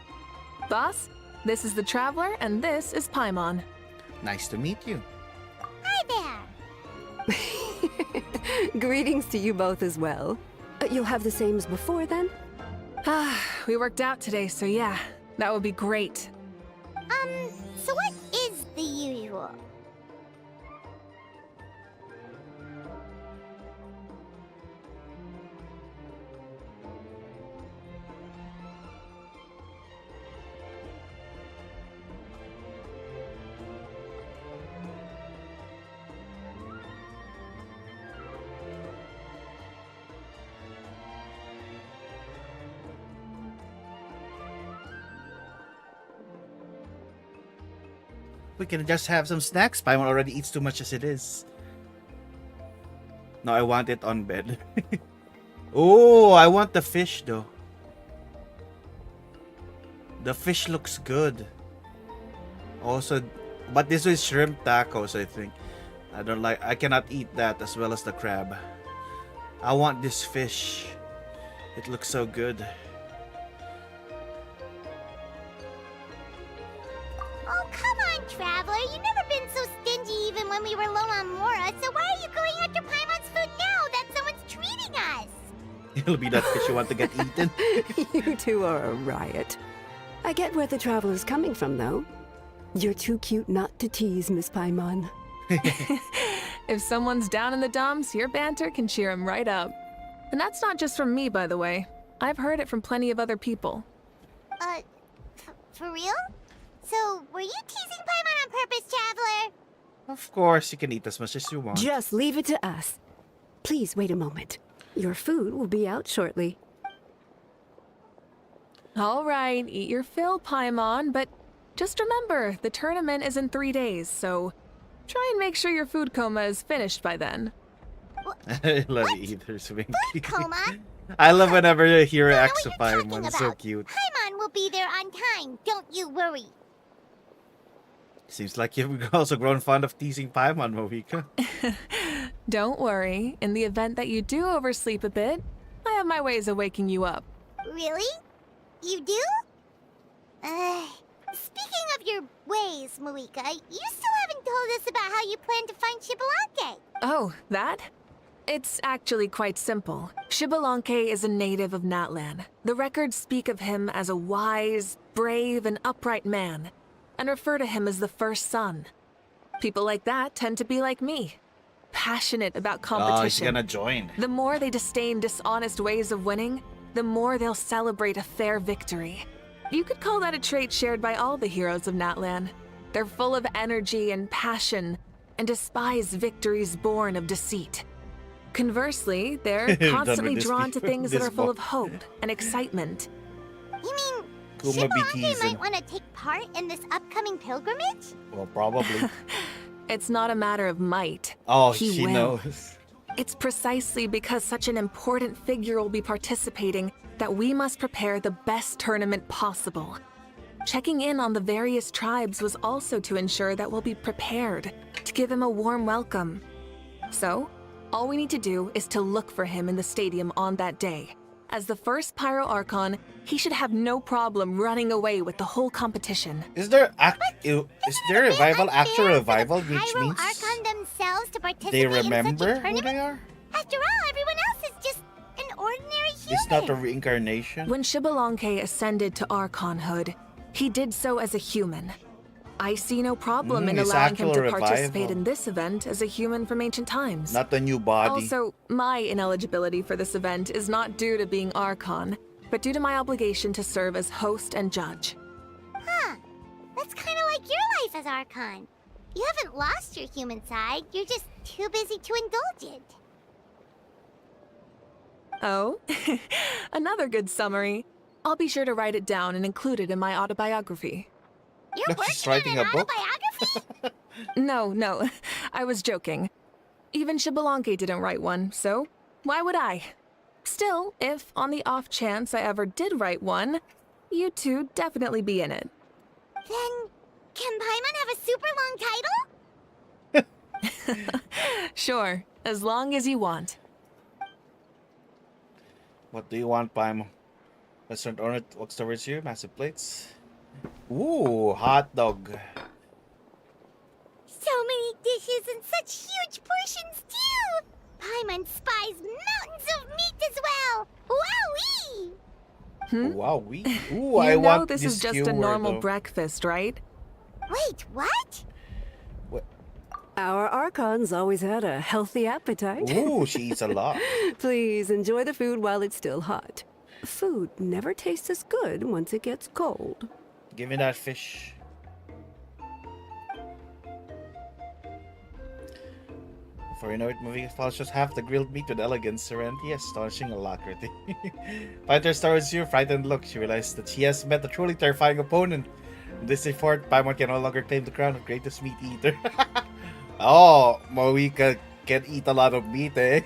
Boss, this is the Traveler, and this is Paimon. Nice to meet you. Hi there. Greetings to you both as well. You'll have the same as before, then? We worked out today, so yeah, that would be great. So what is the usual? We can just have some snacks. Paimon already eats too much as it is. No, I want it on bed. Oh, I want the fish though. The fish looks good. Also, but this is shrimp tacos, I think. I cannot eat that as well as the crab. I want this fish. It looks so good. Oh, come on, Traveler. You've never been so stingy even when we were low on Mora, so why are you going after Paimon's food now that someone's treating us? It'll be that fish you want to get eaten. You two are a riot. I get where the Traveler's coming from, though. You're too cute not to tease, Miss Paimon. If someone's down in the dumps, your banter can cheer him right up. And that's not just from me, by the way. I've heard it from plenty of other people. For real? So, were you teasing Paimon on purpose, Traveler? Of course, you can eat as much as you want. Just leave it to us. Please wait a moment. Your food will be out shortly. All right, eat your fill, Paimon, but just remember, the tournament is in 3 days, so try and make sure your food coma is finished by then. I love eaters, Winky. Coma? I love whenever a hero acts a Paimon. It's so about. cute. Paimon will be there on time. Don't you worry. Seems like you've also grown fond of teasing Paimon, Moika. Don't worry, in the event that you do oversleep a bit, I have my ways of waking you up. Really? You do? Speaking of your ways, Moika, you still haven't told us about how you plan to find Xbalanque. Oh, that? It's actually quite simple. Xbalanque is a native of Natlan. The records speak of him as a wise, brave, and upright man, and refer to him as the first son. People like that tend to be like me, passionate about competition. Oh, he's gonna join. The more they disdain dishonest ways of winning, the more they'll celebrate a fair victory. You could call that a trait shared by all the heroes of Natlan. They're full of energy and passion, and despise victories born of deceit. Conversely, they're constantly drawn to things that are full of hope and excitement. You mean Kuma be Xbalanque teasing. might want to take part in this upcoming pilgrimage? Well, probably. It's not a matter of might. Oh, He she will. knows. It's precisely because such an important figure will be participating that we must prepare the best tournament possible. Checking in on the various tribes was also to ensure that we'll be prepared to give him a warm welcome. So, all we need to do is to look for him in the stadium on that day. As the first Pyro Archon, he should have no problem running away with the whole competition. Is there revival, actual revival, which Pyro means Archon themselves to participate they in such a remember who tournament? they are? After all, everyone else is just an ordinary human. It's not a reincarnation. When Xbalanque ascended to Archonhood, he did so as a human. I see no problem in it's allowing him actual to participate revival. in this event as a human from ancient times. Not the new body. Also, my ineligibility for this event is not due to being Archon, but due to my obligation to serve as host and judge. Huh. That's kind of like your life as Archon. You haven't lost your human side. You're just too busy to indulge it. Oh, another good summary. I'll be sure to write it down and include it in my autobiography. You're She's working writing on a an book? autobiography? No, I was joking. Even Xbalanque didn't write one, so why would I? Still, if on the off chance I ever did write one, you two definitely be in it. Then, can Paimon have a super long title? Sure, as long as you want. What do you want, Paimon? Restaurant owner walks towards you, massive plates. Ooh, hot dog. So many dishes and such huge portions, too! Paimon spies mountains of meat as well! Wowee! Wowee. Ooh, You I know want this is just keyword, a normal though. breakfast, right? Wait, what? Our Archons always had a healthy appetite. Ooh, she eats a lot. Please enjoy the food while it's still hot. Food never tastes as good once it gets cold. Give me that fish. Before you know it, movie follows just half the grilled meat with elegance, serenity, astonishing alacrity. Fighter stars you, frightened look. She realizes that she has met a truly terrifying opponent. In this effort, Paimon can no longer claim the crown of greatest meat eater. Oh, Moeka can eat a lot of meat, eh?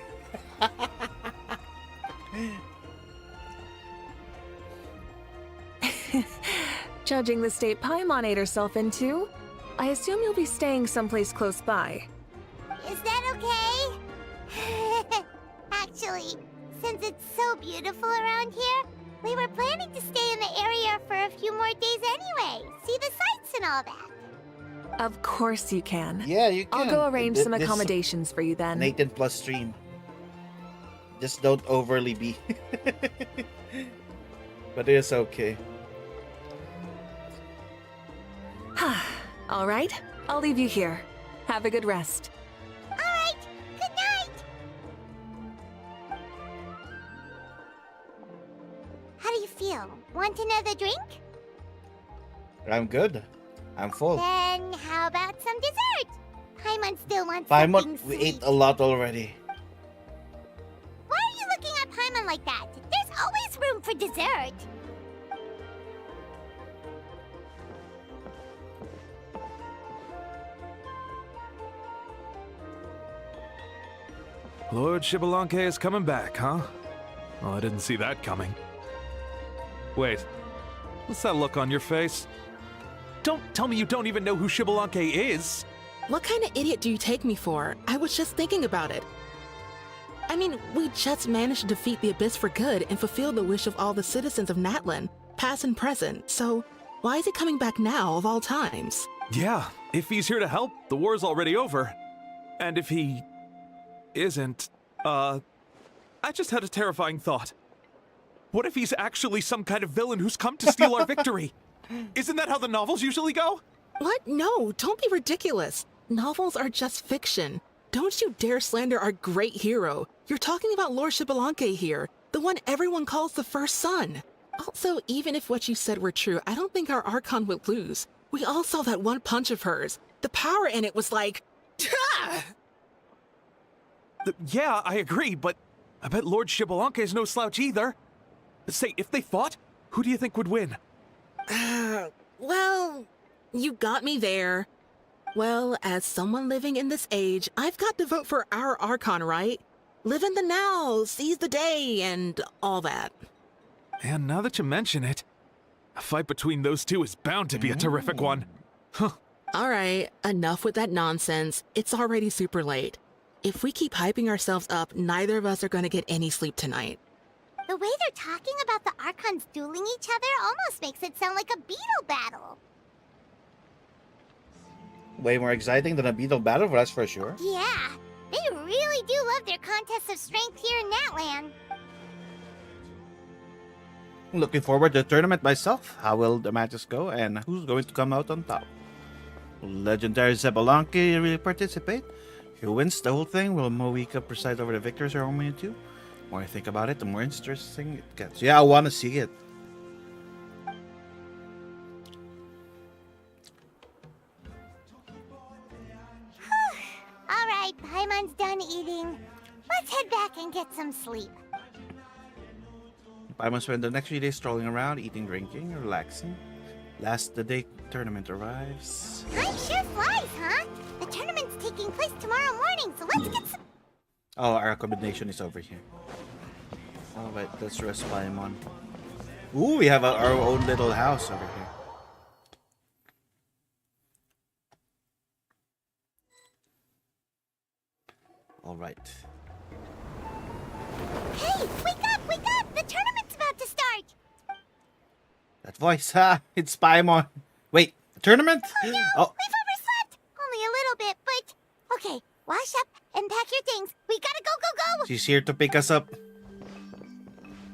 Judging the state Paimon ate herself into, I assume you'll be staying someplace close by. Is that okay? Actually, since it's so beautiful around here, we were planning to stay in the area for a few more days anyway. See the sights and all that. Of course you can. Yeah, you I'll can. go arrange some This- accommodations for you then. Nathan plus stream. Just don't overly be. But it's okay. All right, I'll leave you here. Have a good rest. Alright, good night! How do you feel? Want another drink? I'm good. I'm full. Then how about some dessert? Paimon still wants Paimon, something we sweet. ate a lot already. Why are you looking at Paimon like that? There's always room for dessert. Lord Xbalanque is coming back, huh? Oh, I didn't see that coming. Wait, what's that look on your face? Don't tell me you don't even know who Xbalanque is! What kind of idiot do you take me for? I was just thinking about it. I mean, we just managed to defeat the Abyss for good and fulfill the wish of all the citizens of Natlan, past and present, so why is he coming back now of all times? Yeah, if he's here to help, the war's already over. And if he isn't, I just had a terrifying thought. What if he's actually some kind of villain who's come to steal our victory? Isn't that how the novels usually go? What? No, don't be ridiculous. Novels are just fiction. Don't you dare slander our great hero. You're talking about Lord Xbalanque here, the one everyone calls the first son. Also, even if what you said were true, I don't think our Archon would lose. We all saw that one punch of hers. The power in it was like... Yeah, I agree, but I bet Lord Xbalanque is no slouch either. Say, if they fought, who do you think would win? Well, you got me there. Well, as someone living in this age, I've got to vote for our Archon, right? Live in the now, seize the day, and all that. And now that you mention it, a fight between those two is bound to be a terrific one. Huh. All right, enough with that nonsense. It's already super late. If we keep hyping ourselves up, neither of us are going to get any sleep tonight. The way they're talking about the Archons dueling each other almost makes it sound like a beetle battle. Way more exciting than a beetle battle, that's for sure. Yeah, they really do love their contests of strength here in Natlan. Looking forward to the tournament myself. How will the matches go and who's going to come out on top? Will legendary Xbalanque really participate? Who wins the whole thing? Will Moeka preside over the victor ceremony too? The more I think about it, the more interesting it gets. Yeah, I want to see it. get some sleep. I must spend the next few days strolling around, eating, drinking, relaxing. Last the day tournament arrives. Time sure flies, huh? The tournament's taking place tomorrow morning, so let's get some... Oh, our accommodation is over here. Alright, let's rest Paimon. Ooh, we have our own little house over here. Alright. Hey, wake up, wake up! The tournament's about to start! That voice, ha! It's Paimon. Wait, the tournament? Oh no, we've overslept! Only a little bit, but... Okay, wash up and pack your things. We gotta go, go, go! She's here to pick us up.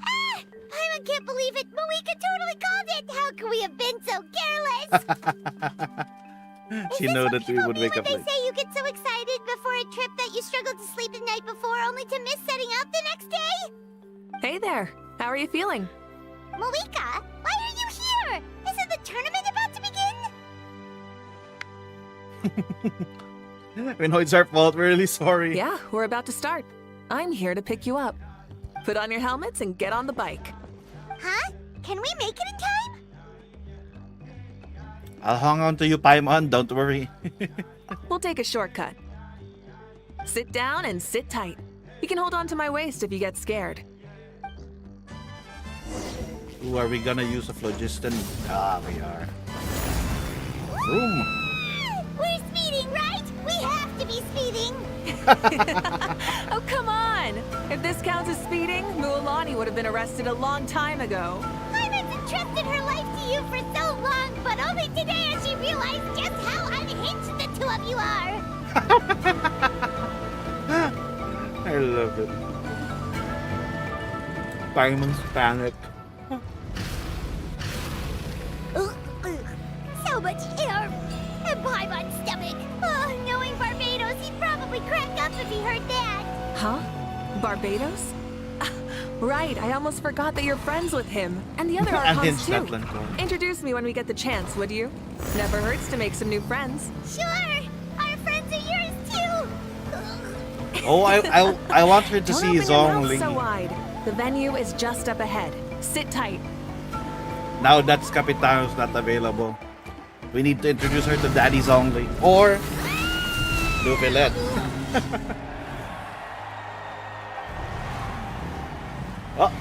Ah! Paimon can't believe it! Moika totally called it! How could we have been so careless? She knew that we would wake up They late. say you get so excited before a trip that you struggle to sleep the night before only to miss setting out the next day? Hey there. How are you feeling? Moika, why are you here? Isn't the tournament about to begin? We know it's our fault. We're really sorry. Yeah, we're about to start. I'm here to pick you up. Put on your helmets and get on the bike. Huh? Can we make it in time? I'll hang on to you, Paimon. Don't worry. We'll take a shortcut. Sit down and sit tight. You can hold on to my waist if you get scared. Ooh, are we gonna use a phlogiston? Ah, we are. Vroom. We're speeding, right? We have to be speeding. Oh, come on! If this counts as speeding, Mualani would have been arrested a long time ago. Paimon's entrusted her life to you for so long, but only today has she realized just how unhinged the two of you are. I love it. Paimon's panic. So much air. And Paimon's stomach. Oh, knowing Barbados, he'd probably crack up if he heard that. Huh? Barbados? Right, I almost forgot that you're friends with him. And the other Archons too. Introduce me when we get the chance, would you? Never hurts to make some new friends. Sure. Our friends are yours too. Oh, I want her to Don't see open your mouth Zhongli. so wide. The venue is just up ahead. Sit tight. Now that Capitano's not available, we need to introduce her to Daddy Zhongli. Or Duvelet. Oh.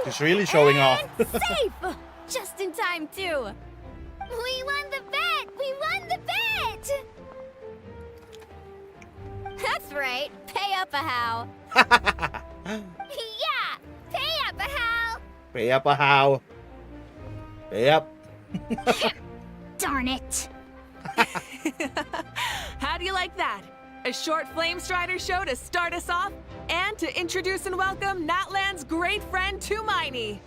She's really showing off. Safe! Just in time, too. We won the bet! We won the bet! That's right. Pay up a how. Yeah! Pay up a how! Pay up a how. Pay up. Darn it. How do you like that? A short Flame Strider show to start us off, and to introduce and welcome Natlan's great friend Tumaini.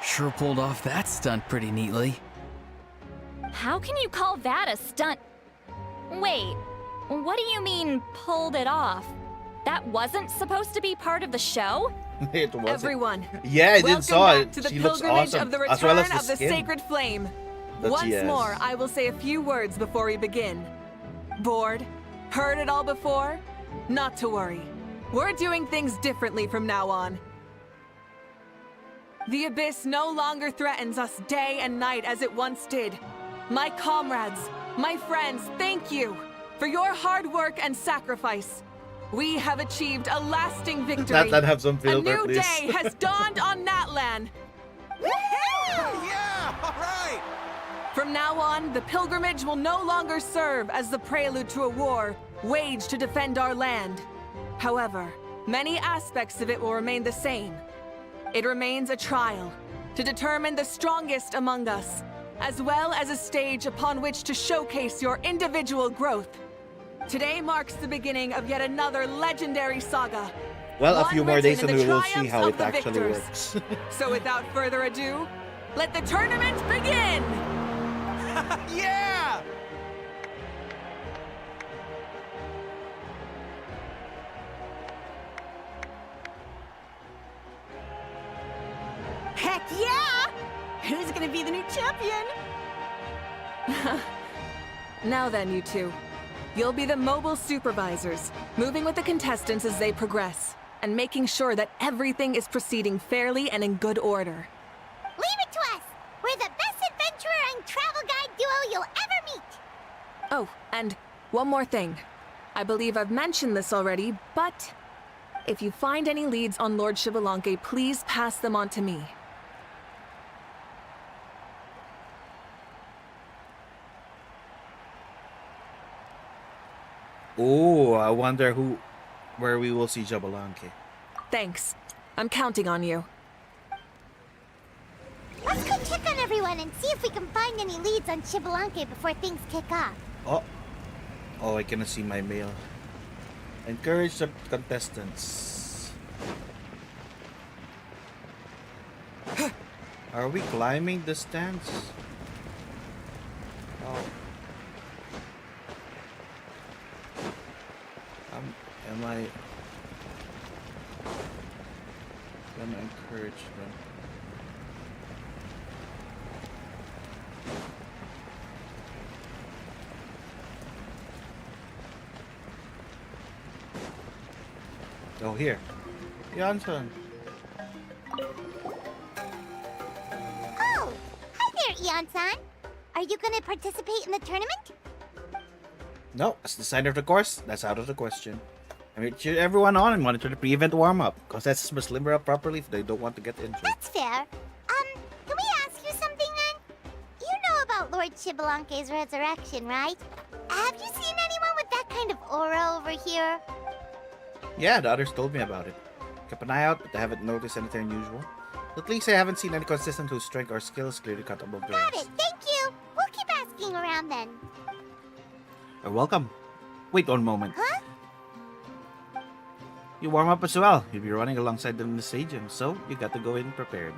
Sure pulled off that stunt pretty neatly. How can you call that a stunt? Wait, what do you mean, pulled it off? That wasn't supposed to be part of the show? It wasn't. Everyone, Yeah, I did welcome saw back it. to the She looks pilgrimage awesome. of the as return well as of the skin. sacred flame. That Once she has. more, I will say a few words before we begin. Bored? Heard it all before? Not to worry. We're doing things differently from now on. The Abyss no longer threatens us day and night as it once did. My comrades, my friends, thank you for your hard work and sacrifice. We have achieved a lasting victory. Natlan have some A filter, new please. day has dawned on Natlan. Yeah! All right! From now on, the pilgrimage will no longer serve as the prelude to a war waged to defend our land. However, many aspects of it will remain the same. It remains a trial to determine the strongest among us, as well as a stage upon which to showcase your individual growth. Today marks the beginning of yet another legendary saga. Well, a one few more written days in and the we will see triumphs how of it the actually victors. works. So without further ado, let the tournament begin! Yeah! Heck yeah! Who's gonna be the new champion? Now then, you two. You'll be the mobile supervisors, moving with the contestants as they progress, and making sure that everything is proceeding fairly and in good order. Leave it to us! We're the best adventurer and travel guide duo you'll ever meet! Oh, and one more thing. I believe I've mentioned this already, but if you find any leads on Lord Xbalanque, please pass them on to me. Oh, I wonder where we will see Xbalanque. Thanks. I'm counting on you. Let's go check on everyone and see if we can find any leads on Xbalanque before things kick off. Oh, I cannot see my mail. Encourage the contestants. Are we climbing the stands? Oh. Am I gonna encourage them? Oh, here. Eon-san. Oh! Hi there, Eon-san! Are you gonna participate in the tournament? No, as the designer of the course, that's out of the question. I mean, cheer everyone on and monitor the pre-event warm-up, because that's must limber up properly if they don't want to get injured. That's fair. Can we ask you something then? You know about Lord Xbalanque's resurrection, right? Have you seen anyone with that kind of aura over here? Yeah, the others told me about it. Kept an eye out, but I haven't noticed anything unusual. At least I haven't seen any consistent whose strength or skill is clearly cut above the Got rest. it, thank you! We'll keep asking around then. You're welcome. Wait one moment. Huh? You warm up as well. You'll be running alongside them in the stadium, so you got to go in prepared.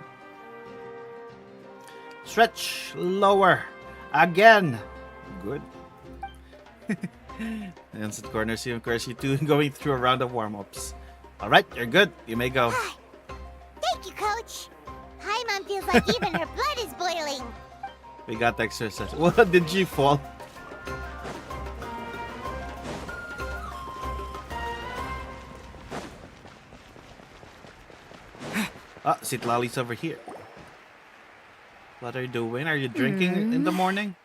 Stretch lower. Again. Good. And the corner, see, of course, you two going through a round of warm-ups. Alright, you're good. You may go. Thank you, Coach. Paimon feels like even her blood is boiling. We got the exercise. What, did she fall? Citlali's over here. What are you doing? Are you drinking in the morning?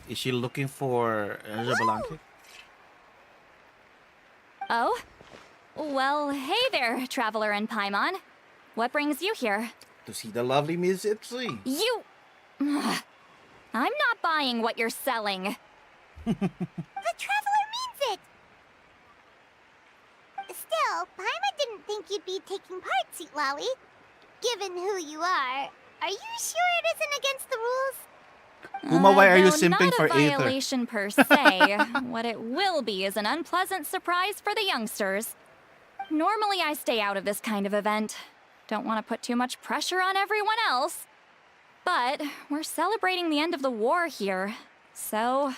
Is she looking for Xbalanque? Oh? Well, hey there, Traveler and Paimon. What brings you here? To see the lovely Miss Ipsy. You... I'm not buying what you're selling. The Traveler means it! Still, Paimon didn't think you'd be taking part, Citlali. Given who you are you sure it isn't against the rules? Uma, why are you Though simping not for a Aether? violation per se. What it will be is an unpleasant surprise for the youngsters. Normally I stay out of this kind of event. Don't want to put too much pressure on everyone else. But we're celebrating the end of the war here, so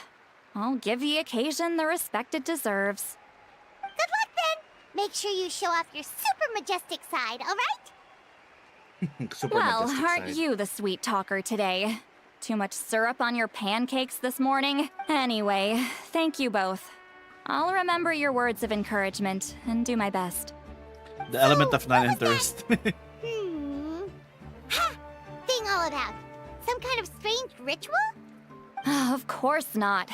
I'll give the occasion the respect it deserves. Good luck then! Make sure you show off your super majestic side, alright? Well, aren't you the sweet talker today? Too much syrup on your pancakes this morning? Anyway, thank you both. I'll remember your words of encouragement and do my best. The element of non-interest. Ha! Thing all about? Some kind of strange ritual? Of course not.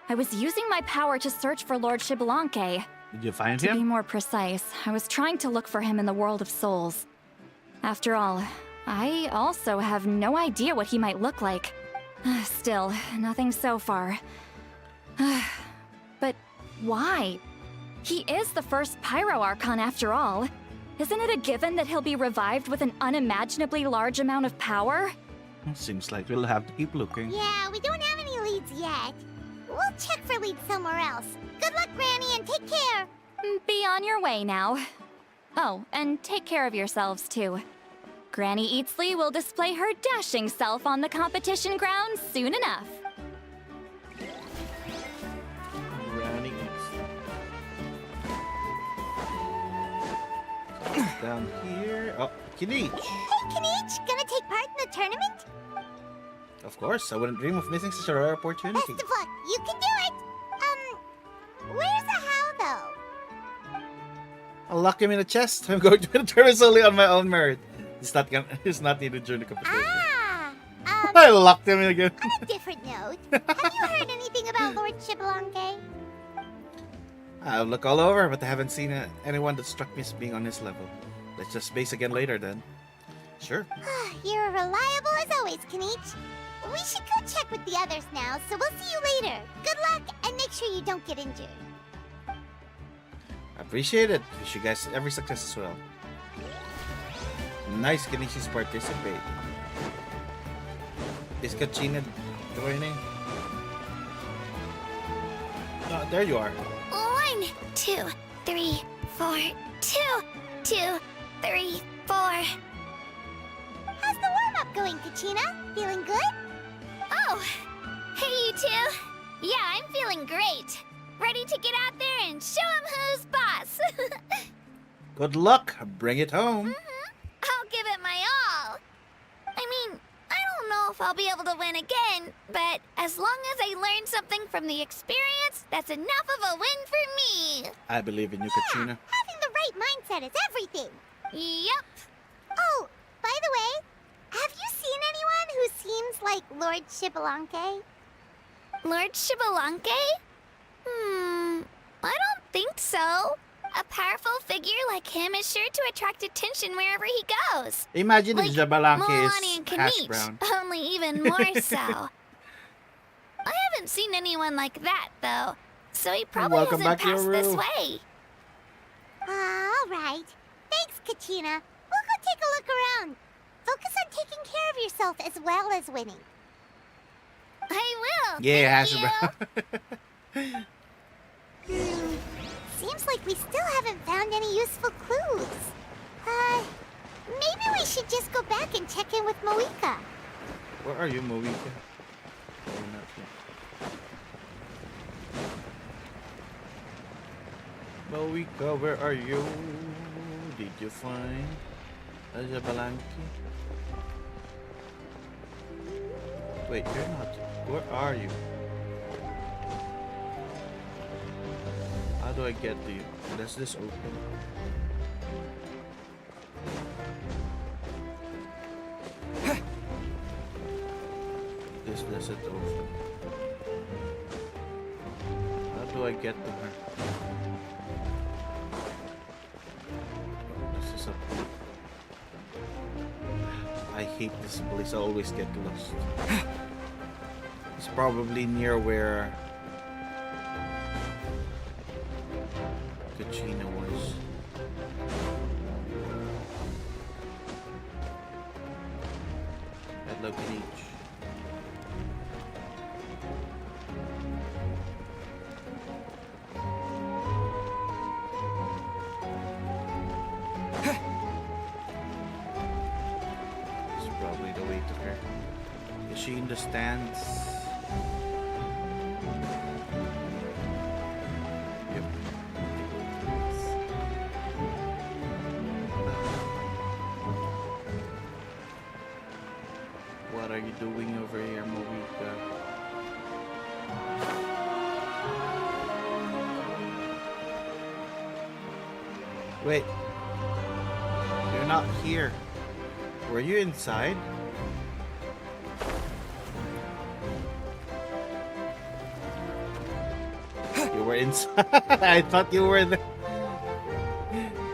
I was using my power to search for Lord Xbalanque. Did you find To be him? more precise, I was trying to look for him in the world of souls. After all, I also have no idea what he might look like. Still, nothing so far. But why? He is the first Pyro Archon after all. Isn't it a given that he'll be revived with an unimaginably large amount of power? Seems like we'll have to keep looking. Yeah, we don't have any leads yet. We'll check for leads somewhere else. Good luck, Granny, and take care! Be on your way now. Oh, and take care of yourselves too. Granny Eatsley will display her dashing self on the competition grounds soon enough. Granny down here. Oh, Kinich. Hey, Kinich, gonna take part in the tournament? Of course, I wouldn't dream of missing such a rare opportunity. Best of luck, you can do it! Where's the how, though? I'll lock him in a chest. I'm going to win the tournament only on my own merit. He's not needed during the competition. I locked him in again. On a different note, have you heard anything about Lord Xbalanque? I'll look all over, but I haven't seen anyone that struck me as being on his level. Let's just base again later then. Sure. You're reliable as always, Kinich. We should go check with the others now, so we'll see you later. Good luck, and make sure you don't get injured. I appreciate it. Wish you guys every success as well. Nice Kinichi's participate. Is Kachina joining? Oh, there you are. 1, 2, 3, 4. 2, 2, 3, 4. How's the warm-up going, Kachina? Feeling good? Oh, hey you two. Yeah, I'm feeling great. Ready to get out there and show 'em who's boss. Good luck. Bring it home. I'll give it my all. I mean, I don't know if I'll be able to win again, but as long as I learn something from the experience, that's enough of a win for me. I believe in you, Kachina. Having the right mindset is everything. Yep. Oh, by the way, have you seen anyone who seems like Lord Xbalanque? Lord Xbalanque? I don't think so. A powerful figure like him is sure to attract attention wherever he goes. Imagine if Xbalanque Milani and is hash Kinich, brown. only even more so. I haven't seen anyone like that, though, so he probably Welcome hasn't back, passed this Yoru. way. All right. Thanks, Kachina. We'll go take a look around. Focus on taking care of yourself as well as winning. I will. Yeah, hash thank brown. Seems like we still haven't found any useful clues. Maybe we should just go back and check in with Moika. Where are you, Moika? Oh, you're not here. Moika, where are you? Did you find Xbalanque? Wait, you're not. Where are you? How do I get to you? Does this open? This doesn't open. How do I get to her? This is a... I hate this place. I always get lost. It's probably near where Kachina was. Hello, Kinich. It's probably the way to her. Is she in the stands? Yep. What are you doing over here, Moika? Wait. You're not here. Were you inside? You were inside. I thought you were there.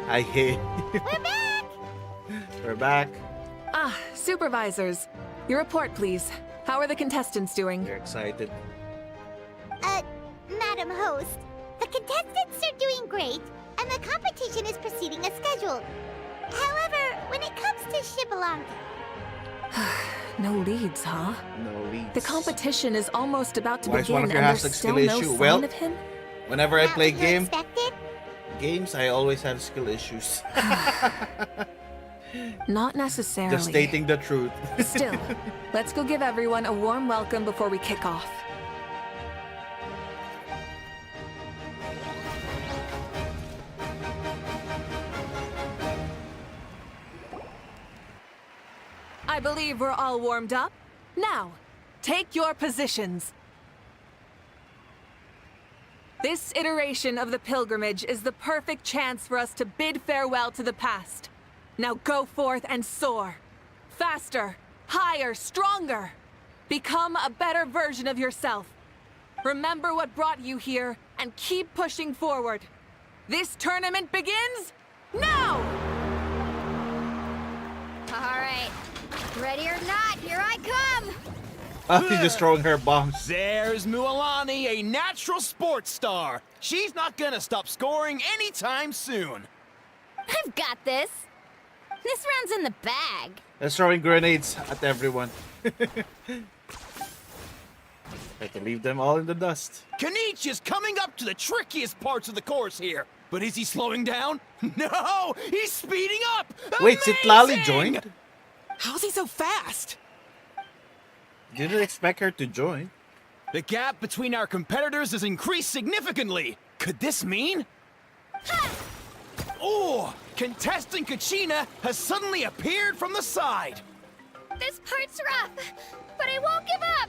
I hate you. We're back! We're back. Ah, supervisors. Your report, please. How are the contestants doing? You're excited. Madam Host, the contestants are doing great, and the competition is proceeding as scheduled. However, when it comes to Xbalanque, No leads, huh? No leads. The competition is almost about to Why is begin, one of your and hashtags there's skill still no issue? sign Well, of him? whenever I play what you games, expected? I always have skill issues. Not necessarily. Just stating the truth. Still, let's go give everyone a warm welcome before we kick off. believe we're all warmed up. Now, take your positions. This iteration of the pilgrimage is the perfect chance for us to bid farewell to the past. Now go forth and soar. Faster, higher, stronger. Become a better version of yourself. Remember what brought you here and keep pushing forward. This tournament begins now! Alright. Ready or not, here I come! Oh, she's just throwing her bombs. There's Mualani, a natural sports star. She's not gonna stop scoring anytime soon. I've got this. This round's in the bag. They're throwing grenades at everyone. I can leave them all in the dust. Kanich is coming up to the trickiest parts of the course here. But is he slowing down? No! He's speeding up! Wait, Citlali joined? How's he so fast? Didn't expect her to join. The gap between our competitors has increased significantly. Could this mean? Oh! Contestant Kachina has suddenly appeared from the side. This part's rough, but I won't give up.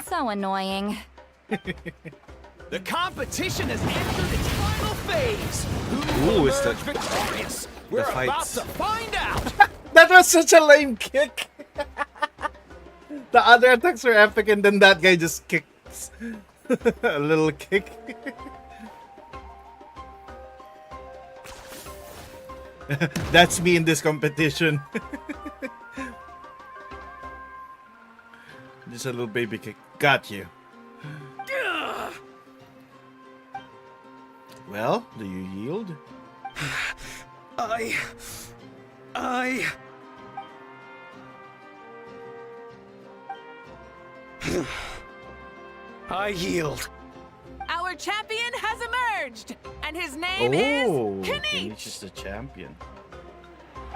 So annoying. The competition has entered its final phase. Who Ooh, will it's emerge the- victorious? We're about fights. to find out. That was such a lame kick. The other attacks were epic, and then that guy just kicks a little kick. That's me in this competition. Just a little baby kick. Got you. Well, do you yield? I yield. Our champion has emerged, and his name is Kanich! Kanich is the champion.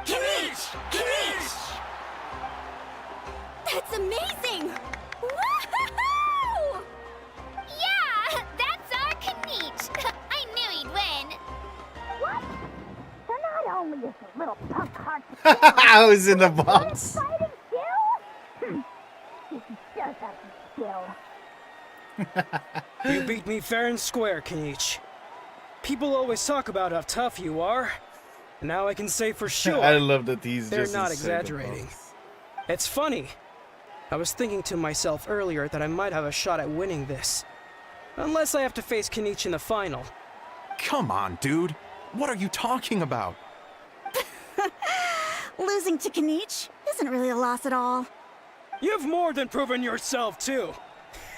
Kanich! Kanich! That's amazing! Woohoo! Yeah, that's our Kanich. I knew he'd win. What? They're not only just a little punk heart. I was in the box. Fighting skill? This is just a skill. You beat me fair and square, Kanich. People always talk about how tough you are. And now I can say for sure I love that he's they're just not inside the exaggerating. box. It's funny. I was thinking to myself earlier that I might have a shot at winning this. Unless I have to face Kanich in the final. Come on, dude. What are you talking about? Losing to Kanich isn't really a loss at all. You've more than proven yourself, too.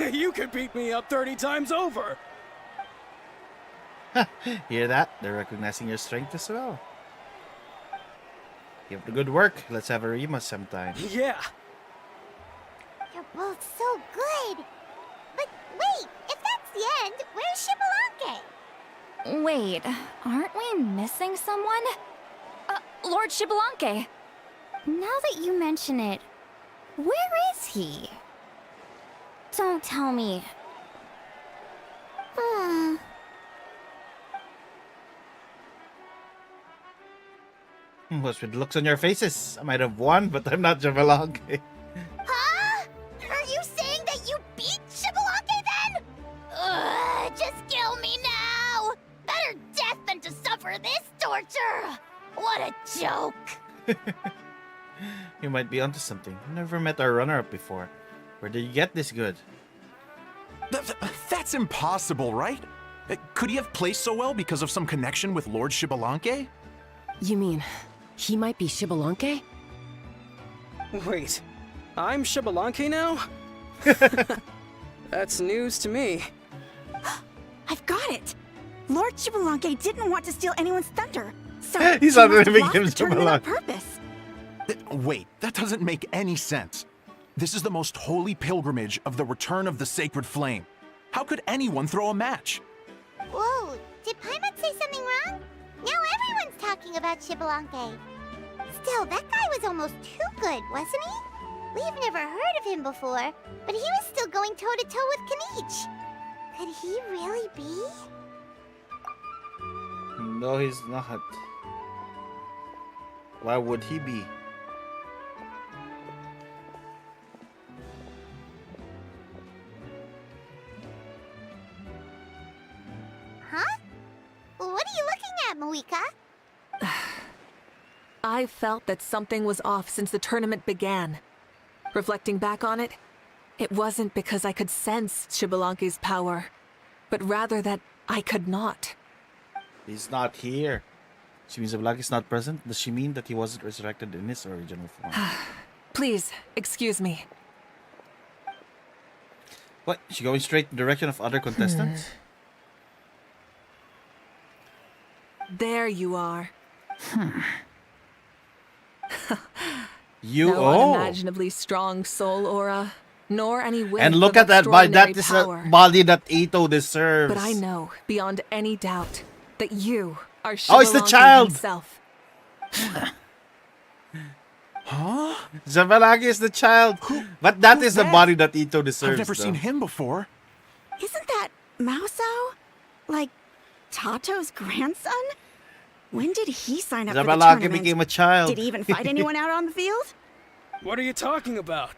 You could beat me up 30 times over. Hear that? They're recognizing your strength as well. Keep up the good work. Let's have a rematch sometime. Yeah. You're both so good. But wait, if that's the end, where's Shibalanke? Wait, aren't we missing someone? Lord Shibalanke. Now that you mention it, where is he? Don't tell me. What's with the looks on your faces? I might have won, but I'm not Shibalanke. Huh? Are you saying that you beat Shibalanke then? Just kill me now! Better death than to suffer this torture! What a joke! You might be onto something. I've never met our runner-up before. Where did you get this good? That's impossible, right? Could he have placed so well because of some connection with Lord Shibalanke? You mean, he might be Shibalanke? Wait, I'm Shibalanke now? That's news to me. I've got it! Lord Shibalanke didn't want to steal anyone's thunder, so He's he not must have naming lost him the tournament on Shibalanke. purpose. Wait, that doesn't make any sense. This is the most holy pilgrimage of the return of the sacred flame. How could anyone throw a match? Whoa, did Paimon say something wrong? Now everyone's talking about Shibalanke. Still, that guy was almost too good, wasn't he? We've never heard of him before, but he was still going toe-to-toe with Kanich. Could he really be? No, he's not. Why would he be? Moika? I felt that something was off since the tournament began. Reflecting back on it, it wasn't because I could sense Xbalanque's power, but rather that I could not. He's not here. She means Xbalanque is not present? Does she mean that he wasn't resurrected in his original form? Please, excuse me. What? She going straight in the direction of other contestants? There you are. You No unimaginably strong soul aura, nor any whiff And look of at that body. That is extraordinary a power. body that Ito deserves. But I know, beyond any doubt, that you are Oh, it's the Xbalanque child! himself. Huh? Xbalanque is the child. But that is the body that Ito deserves. I've never seen though. him before. Isn't that Mauso? Like, Tato's grandson? When did he sign up for the Xbalanque tournament? became a child. Did he even fight anyone out on the field? What are you talking about?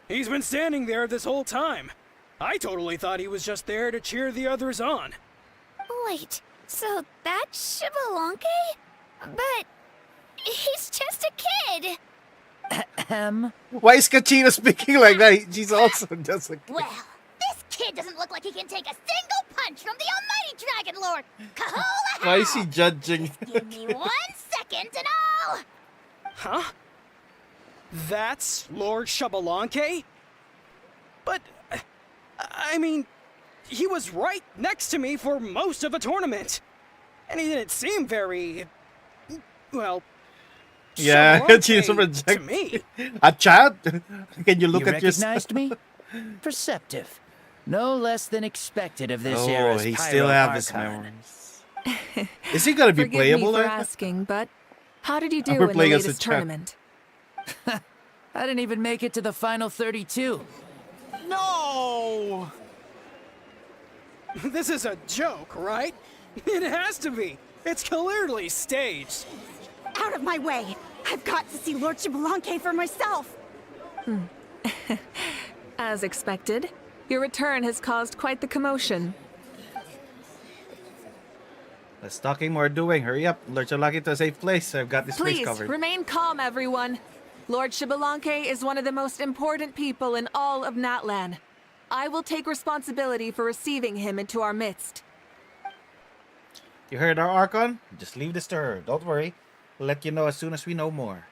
He's been standing there this whole time. I totally thought he was just there to cheer the others on. Wait, so that's Xbalanque? But he's just a kid. Why is Kachina speaking like that? She's also just a kid. Well, this kid doesn't look like he can take a single punch from the almighty Dragon Lord. Kahola! Why is he judging? Give me 1 second and I'll... Huh? That's Lord Xbalanque? But, I mean, he was right next to me for most of the tournament. And he didn't seem very, well, Yeah, Xbalanque Kachina's to reject. me. A child? Can you look You at yourself? recognized me? Perceptive. No less than expected of this Oh, era's he Pyro still have his Archon. memories. Is he gonna be Forgive playable me for there? asking, but how did you do We're in the playing as a latest child. tournament? I didn't even make it to the final 32. No! This is a joke, right? It has to be. It's clearly staged. Out of my way! I've got to see Lord Xbalanque for myself! As expected, your return has caused quite the commotion. Let's talking more doing. Hurry up. Lord Xbalanque to a safe place. I've got this place Please, covered. remain calm, everyone. Lord Xbalanque is one of the most important people in all of Natlan. I will take responsibility for receiving him into our midst. You heard our Archon? Just leave this to her. Don't worry. We'll let you know as soon as we know more.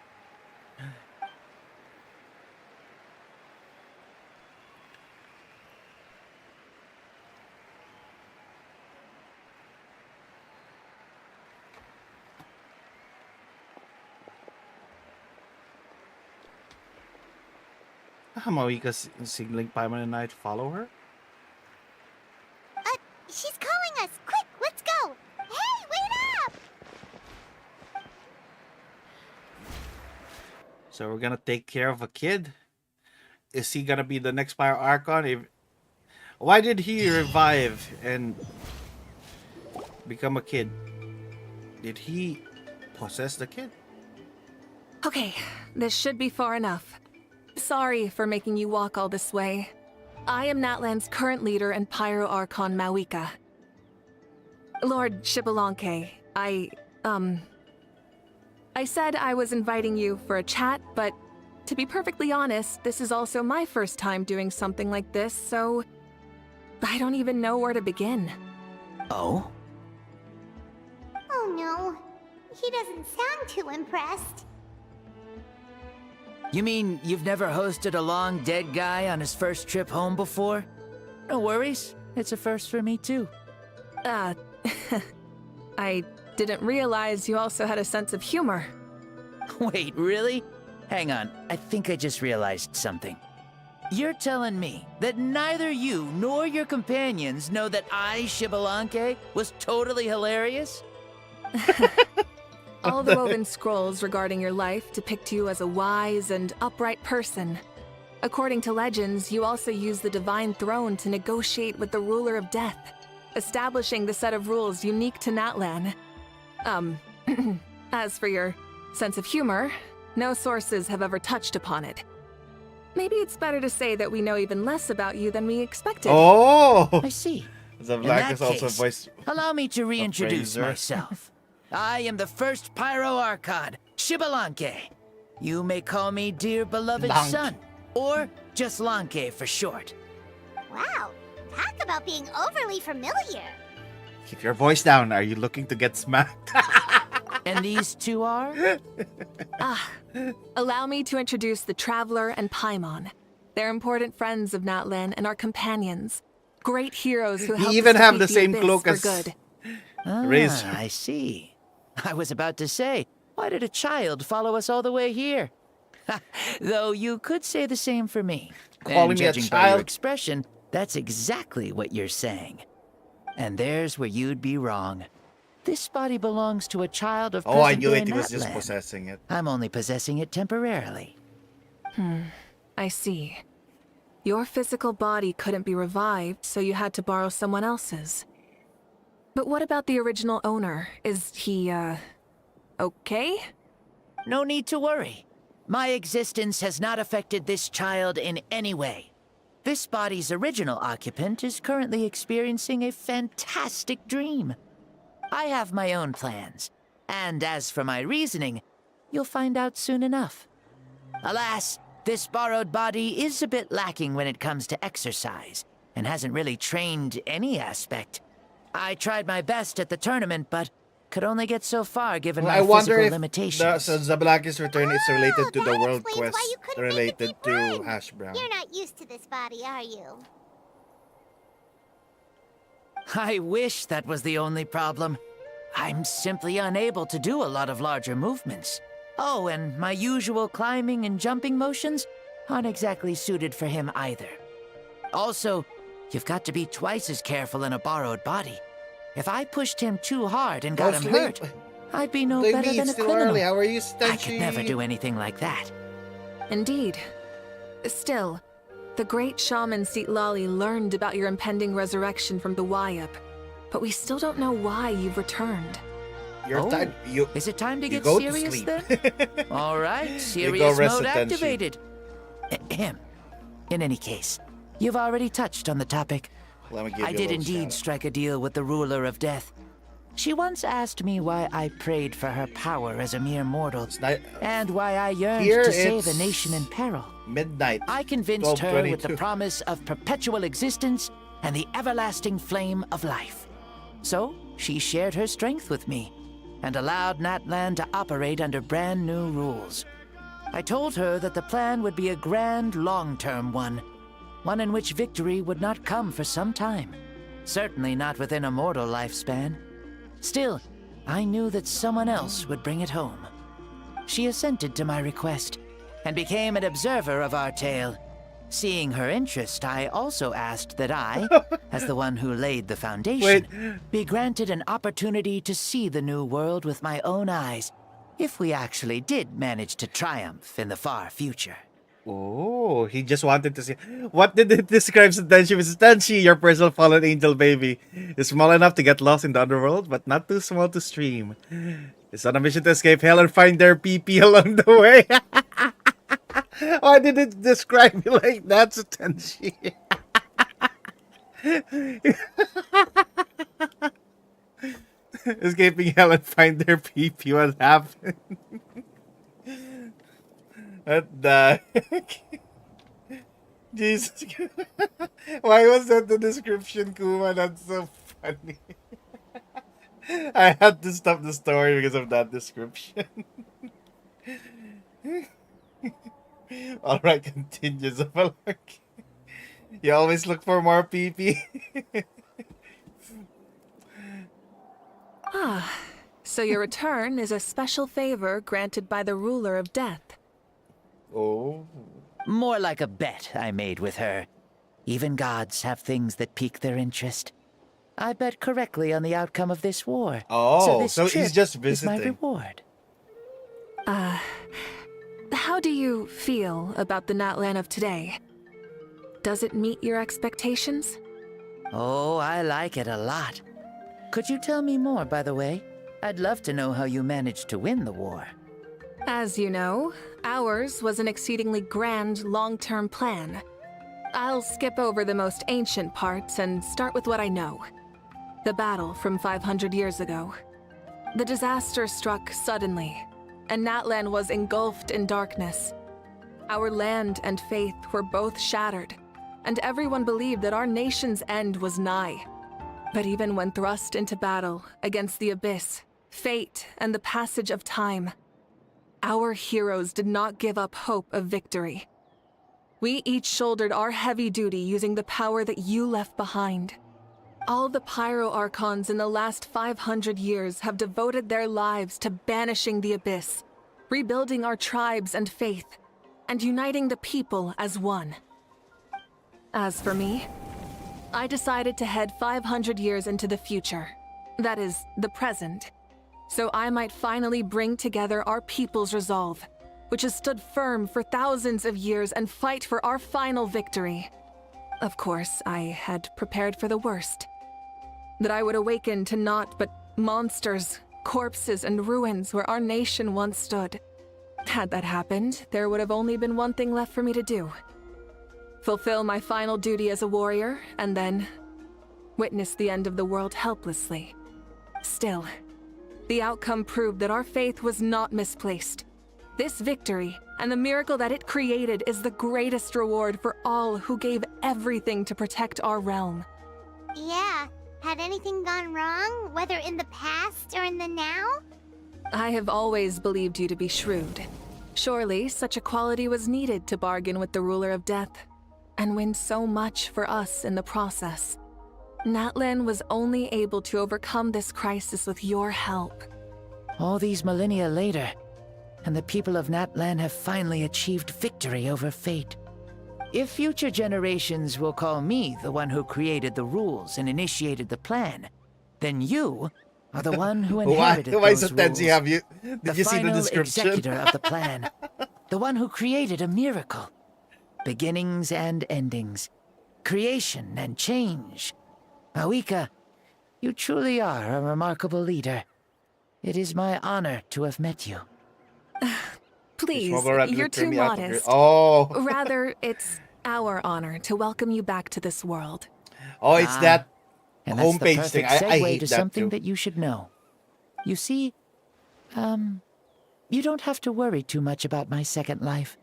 Moika's signaling Paimon and I to follow her? She's calling us. Quick, let's go. Hey, wait up! So we're gonna take care of a kid? Is he gonna be the next Pyro Archon? Why did he revive and become a kid? Did he possess the kid? Okay, this should be far enough. Sorry for making you walk all this way. I am Natlan's current leader and Pyro Archon Mawika. Lord Xbalanque, I said I was inviting you for a chat, but to be perfectly honest, this is also my first time doing something like this, so I don't even know where to begin. Oh? Oh no, he doesn't sound too impressed. You mean you've never hosted a long dead guy on his first trip home before? No worries. It's a first for me, too. I didn't realize you also had a sense of humor. Wait, really? Hang on. I think I just realized something. You're telling me that neither you nor your companions know that I, Xbalanque, was totally hilarious? All the woven scrolls regarding your life depict you as a wise and upright person. According to legends, you also use the Divine Throne to negotiate with the Ruler of Death, establishing the set of rules unique to Natlan. As for your sense of humor, no sources have ever touched upon it. Maybe it's better to say that we know even less about you than we expected. Oh! I see. The In Black that is also case, voice. allow me to reintroduce Fraser. myself. I am the first Pyro Archon, Xbalanque. You may call me dear beloved Lanque. son, or just Lanque for short. Wow, talk about being overly familiar. Keep your voice down. Are you looking to get smacked? And these two are? Allow me to introduce the Traveler and Paimon. They're important friends of Natlan and our companions. Great heroes who help even us have defeat the same abyss cloak for as good. Razor. I see. I was about to say, why did a child follow us all the way here? Though you could say the same for me. Calling And me a judging by your child? expression, that's exactly what you're saying. And there's where you'd be wrong. This body belongs to a child of Oh, I knew present-day it. He was just Natlan. possessing it. I'm only possessing it temporarily. I see. Your physical body couldn't be revived, so you had to borrow someone else's. But what about the original owner? Is he, okay? No need to worry. My existence has not affected this child in any way. This body's original occupant is currently experiencing a fantastic dream. I have my own plans, and as for my reasoning, you'll find out soon enough. Alas, this borrowed body is a bit lacking when it comes to exercise, and hasn't really trained any aspect. I tried my best at the tournament, but could only get so far given my I wonder physical if limitations. so Xbalanque's return is related to the that world explains quest why you couldn't make it related be to run. Hash Brown. You're not used to this body, are you? I wish that was the only problem. I'm simply unable to do a lot of larger movements. Oh, and my usual climbing and jumping motions aren't exactly suited for him either. Also, you've got to be twice as careful in a borrowed body. If I pushed him too hard and got him hurt, I'd be no better Maybe than it's a still criminal. early. How are you, I could never Stenchi? do anything like that. Indeed. Still, the great shaman Sitlali learned about your impending resurrection from the Wayup, but we still don't know why you've returned. Your time. You. Is it time to you get go to serious sleep. then? All right, You go serious rest mode attention. activated. Ahem. In any case, you've already touched on the topic. Let me give I you a did little indeed shout-out. strike a deal with the ruler of death. She once asked me why I prayed for her power as a mere mortal, and why I yearned Here to save a it's nation in peril. Midnight. I convinced her with the 12:22. promise of perpetual existence and the everlasting flame of life. So, she shared her strength with me, and allowed Natlan to operate under brand new rules. I told her that the plan would be a grand, long-term one in which victory would not come for some time. Certainly not within a mortal lifespan. Still, I knew that someone else would bring it home. She assented to my request, and became an observer of our tale. Seeing her interest, I also asked that I, as the one who laid the foundation, be granted an opportunity to see the new world with my own eyes, if we actually did manage to triumph in the far future. Oh, he just wanted to see. What did it describe Stenchi? Stenchi, your personal fallen angel baby, is small enough to get lost in the underworld, but not too small to stream. It's on a mission to escape hell and find their PP along the way. Why did it describe you like that, Stenchi? Escaping hell and find their PP. What happened? What the heck? Jesus. Why was that the description, Kuma? That's so funny. I had to stop the story because of that description. Alright, continues. You always look for more PP. Ah, so your return is a special favor granted by the ruler of death. Oh. More like a bet I made with her. Even gods have things that pique their interest. I bet correctly on the outcome of this war. Oh, this so he's trip just is my visiting. reward. How do you feel about the Natlan of today? Does it meet your expectations? Oh, I like it a lot. Could you tell me more, by the way? I'd love to know how you managed to win the war. As you know, ours was an exceedingly grand, long-term plan. I'll skip over the most ancient parts and start with what I know. The battle from 500 years ago. The disaster struck suddenly, and Natlan was engulfed in darkness. Our land and faith were both shattered, and everyone believed that our nation's end was nigh. But even when thrust into battle against the abyss, fate, and the passage of time, our heroes did not give up hope of victory. We each shouldered our heavy duty using the power that you left behind. All the Pyro Archons in the last 500 years have devoted their lives to banishing the abyss, rebuilding our tribes and faith, and uniting the people as one. As for me, I decided to head 500 years into the future, that is, the present, so I might finally bring together our people's resolve, which has stood firm for thousands of years, and fight for our final victory. Of course, I had prepared for the worst. That I would awaken to naught but monsters, corpses, and ruins where our nation once stood. Had that happened, there would have only been one thing left for me to do. Fulfill my final duty as a warrior, and then witness the end of the world helplessly. Still, the outcome proved that our faith was not misplaced. This victory, and the miracle that it created, is the greatest reward for all who gave everything to protect our realm. Yeah. Had anything gone wrong, whether in the past or in the now? I have always believed you to be shrewd. Surely, such a quality was needed to bargain with the ruler of death, and win so much for us in the process. Natlan was only able to overcome this crisis with your help. All these millennia later, and the people of Natlan have finally achieved victory over fate. If future generations will call me the one who created the rules and initiated the plan, then you are the one who inherited why those so Tenzi rules. have you? Did you see the final description? executor of the plan. The one who created a miracle. Beginnings and endings. Creation and change. Mawika, you truly are a remarkable leader. It is my honor to have met you. Please, Schmogarat you're looked at too me out of your- modest. Oh. Rather, it's our honor to welcome you back to this world. Oh, it's that And that's the homepage thing. perfect I segue hate to that something too. that you should know. You see, you don't have to worry too much about my second life,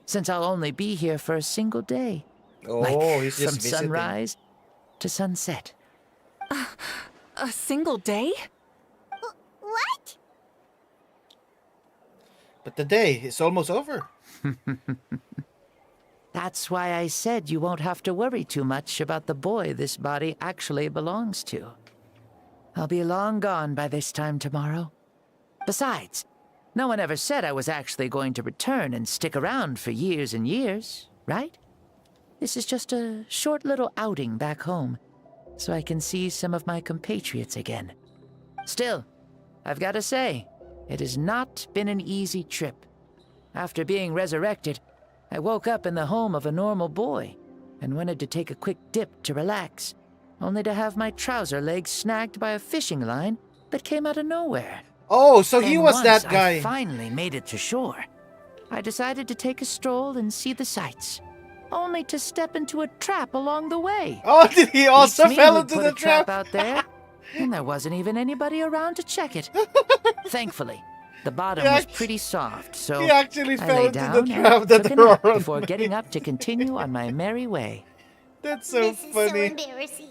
since I'll only be here for a single day. Oh, like he's from just visiting. sunrise to sunset. A single day? What? But the day is almost over. That's why I said you won't have to worry too much about the boy this body actually belongs to. I'll be long gone by this time tomorrow. Besides, no one ever said I was actually going to return and stick around for years and years, right? This is just a short little outing back home, so I can see some of my compatriots again. Still, I've got to say, it has not been an easy trip. After being resurrected, I woke up in the home of a normal boy and wanted to take a quick dip to relax, only to have my trouser leg snagged by a fishing line that came out of nowhere. Oh, so he And was once that guy. I finally made it to shore, I decided to take a stroll and see the sights, only to step into a trap along the way. Oh, did he also Beats me fell who into put the a trap trap? out there, and there wasn't even anybody around to check it. Thankfully, the bottom He was act- pretty soft, so he actually I fell lay into the down trap and that took a Aurora nap before made. getting up to continue on my merry way. That's so This is so funny. embarrassing.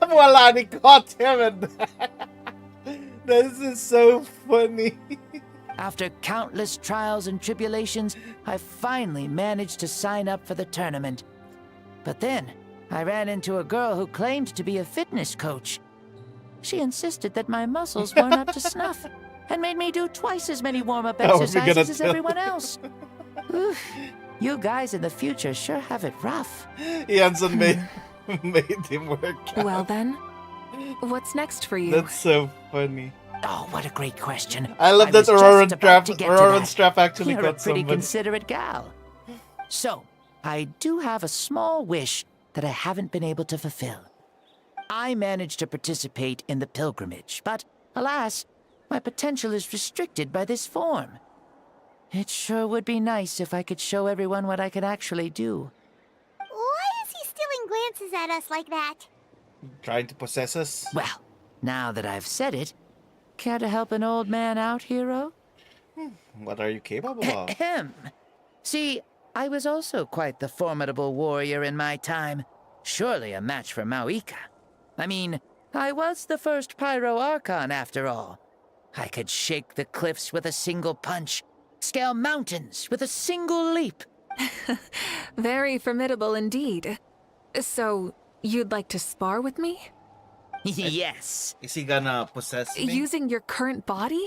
Wala, they caught him. This is so funny. After countless trials and tribulations, I finally managed to sign up for the tournament. But then, I ran into a girl who claimed to be a fitness coach. She insisted that my muscles weren't up to snuff, and made me do twice as many warm-up How are we exercises gonna as tell everyone else. Oof, you guys in the future sure have it rough. Jansen made him work. Well then, what's next for you? That's so funny. Oh, what a great question. I love that was just Auroran about Strap. to get to Auroran that. Strap actually You're a got pretty somebody. considerate gal. So, I do have a small wish that I haven't been able to fulfill. I managed to participate in the pilgrimage, but alas, my potential is restricted by this form. It sure would be nice if I could show everyone what I could actually do. Why is he stealing glances at us like that? Trying to possess us? Well, now that I've said it, care to help an old man out, hero? What are you capable of? Ahem. See, I was also quite the formidable warrior in my time. Surely a match for Mauika. I mean, I was the first Pyro Archon after all. I could shake the cliffs with a single punch, scale mountains with a single leap. Very formidable indeed. So, you'd like to spar with me? Yes. Is he gonna possess me? Using your current body?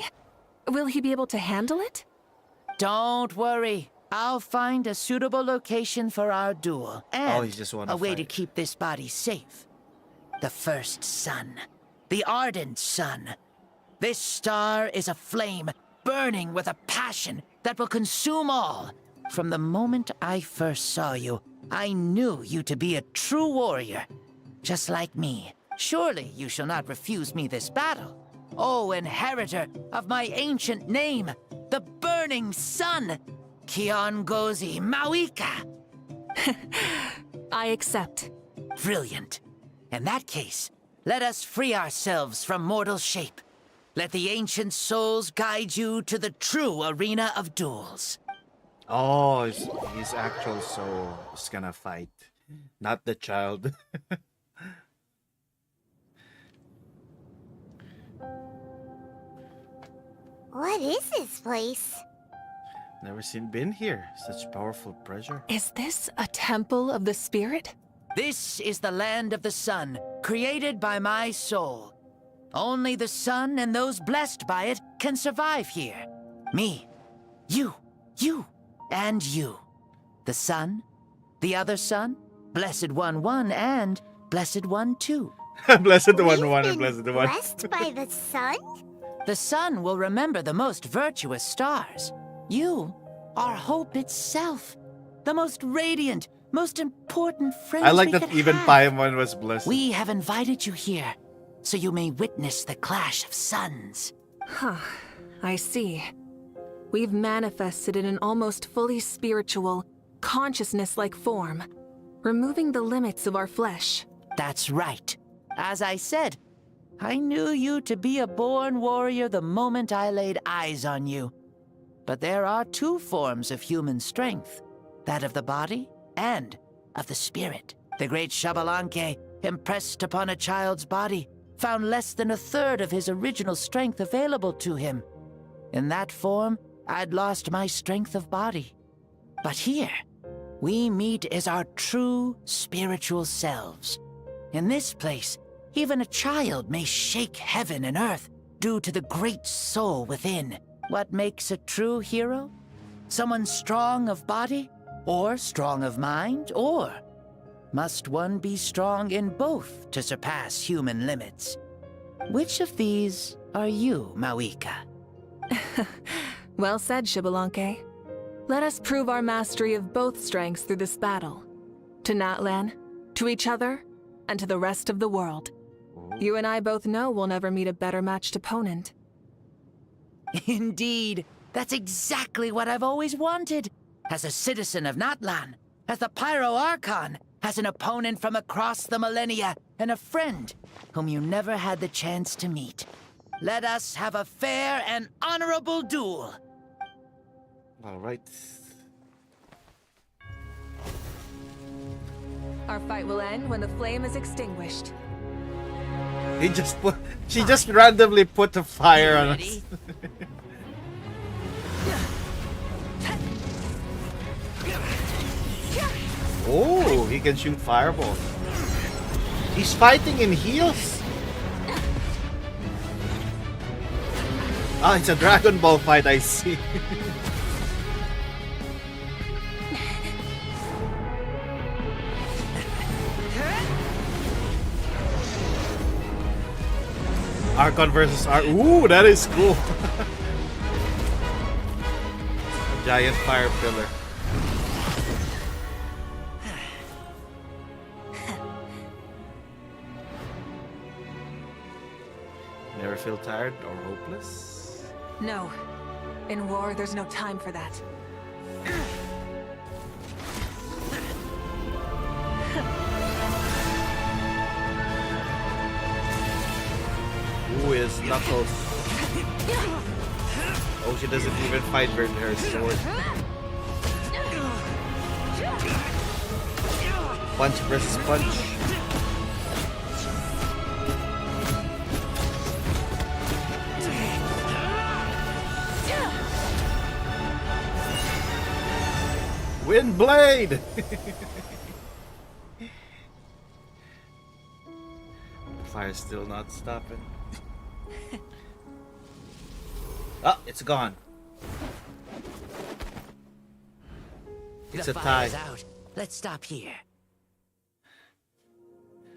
Will he be able to handle it? Don't worry. I'll find a suitable location for our duel, and he just wanna a way to fight. keep this body safe. The first sun. The ardent sun. This star is a flame, burning with a passion that will consume all. From the moment I first saw you, I knew you to be a true warrior. Just like me. Surely you shall not refuse me this battle. O inheritor of my ancient name, the burning sun, Kiongozi Mauika. I accept. Brilliant. In that case, let us free ourselves from mortal shape. Let the ancient souls guide you to the true arena of duels. Oh, his actual soul is gonna fight, not the child. What is this place? Never been here. Such powerful pressure. Is this a temple of the spirit? This is the land of the sun, created by my soul. Only the sun and those blessed by it can survive here. Me, you, and you. The sun, the other sun, Blessed One 1, and Blessed One 2. Blessed One 1 and Blessed One. Blessed by the sun? The sun will remember the most virtuous stars. You are hope itself. The most radiant, most important friends I like we that could even have. Paimon was blessed. We have invited you here, so you may witness the clash of suns. Huh. I see. We've manifested in an almost fully spiritual, consciousness-like form, removing the limits of our flesh. That's right. As I said, I knew you to be a born warrior the moment I laid eyes on you. But there are two forms of human strength, that of the body and of the spirit. The great Xbalanque, impressed upon a child's body, found less than a third of his original strength available to him. In that form, I'd lost my strength of body. But here, we meet as our true spiritual selves. In this place, even a child may shake heaven and earth due to the great soul within. What makes a true hero? Someone strong of body, or strong of mind, or must one be strong in both to surpass human limits? Which of these are you, Mauika? Well said, Xbalanque. Let us prove our mastery of both strengths through this battle. To Natlan, to each other, and to the rest of the world. You and I both know we'll never meet a better matched opponent. Indeed, that's exactly what I've always wanted. As a citizen of Natlan, as the Pyro Archon, as an opponent from across the millennia, and a friend whom you never had the chance to meet. Let us have a fair and honorable duel. All right. Our fight will end when the flame is extinguished. She just randomly put a fire on us. Oh, he can shoot fireballs. He's fighting in heels. Ah, it's a Dragon Ball fight, I see. Archon versus Ooh, that is cool. A giant fire pillar. Never feel tired or hopeless? No. In war, there's no time for that. is Knuckles. Oh, she doesn't even fight with her sword. Punch versus punch. Windblade! Fire's still not stopping. Oh, it's gone. It's The a tie. fire's out. Let's stop here.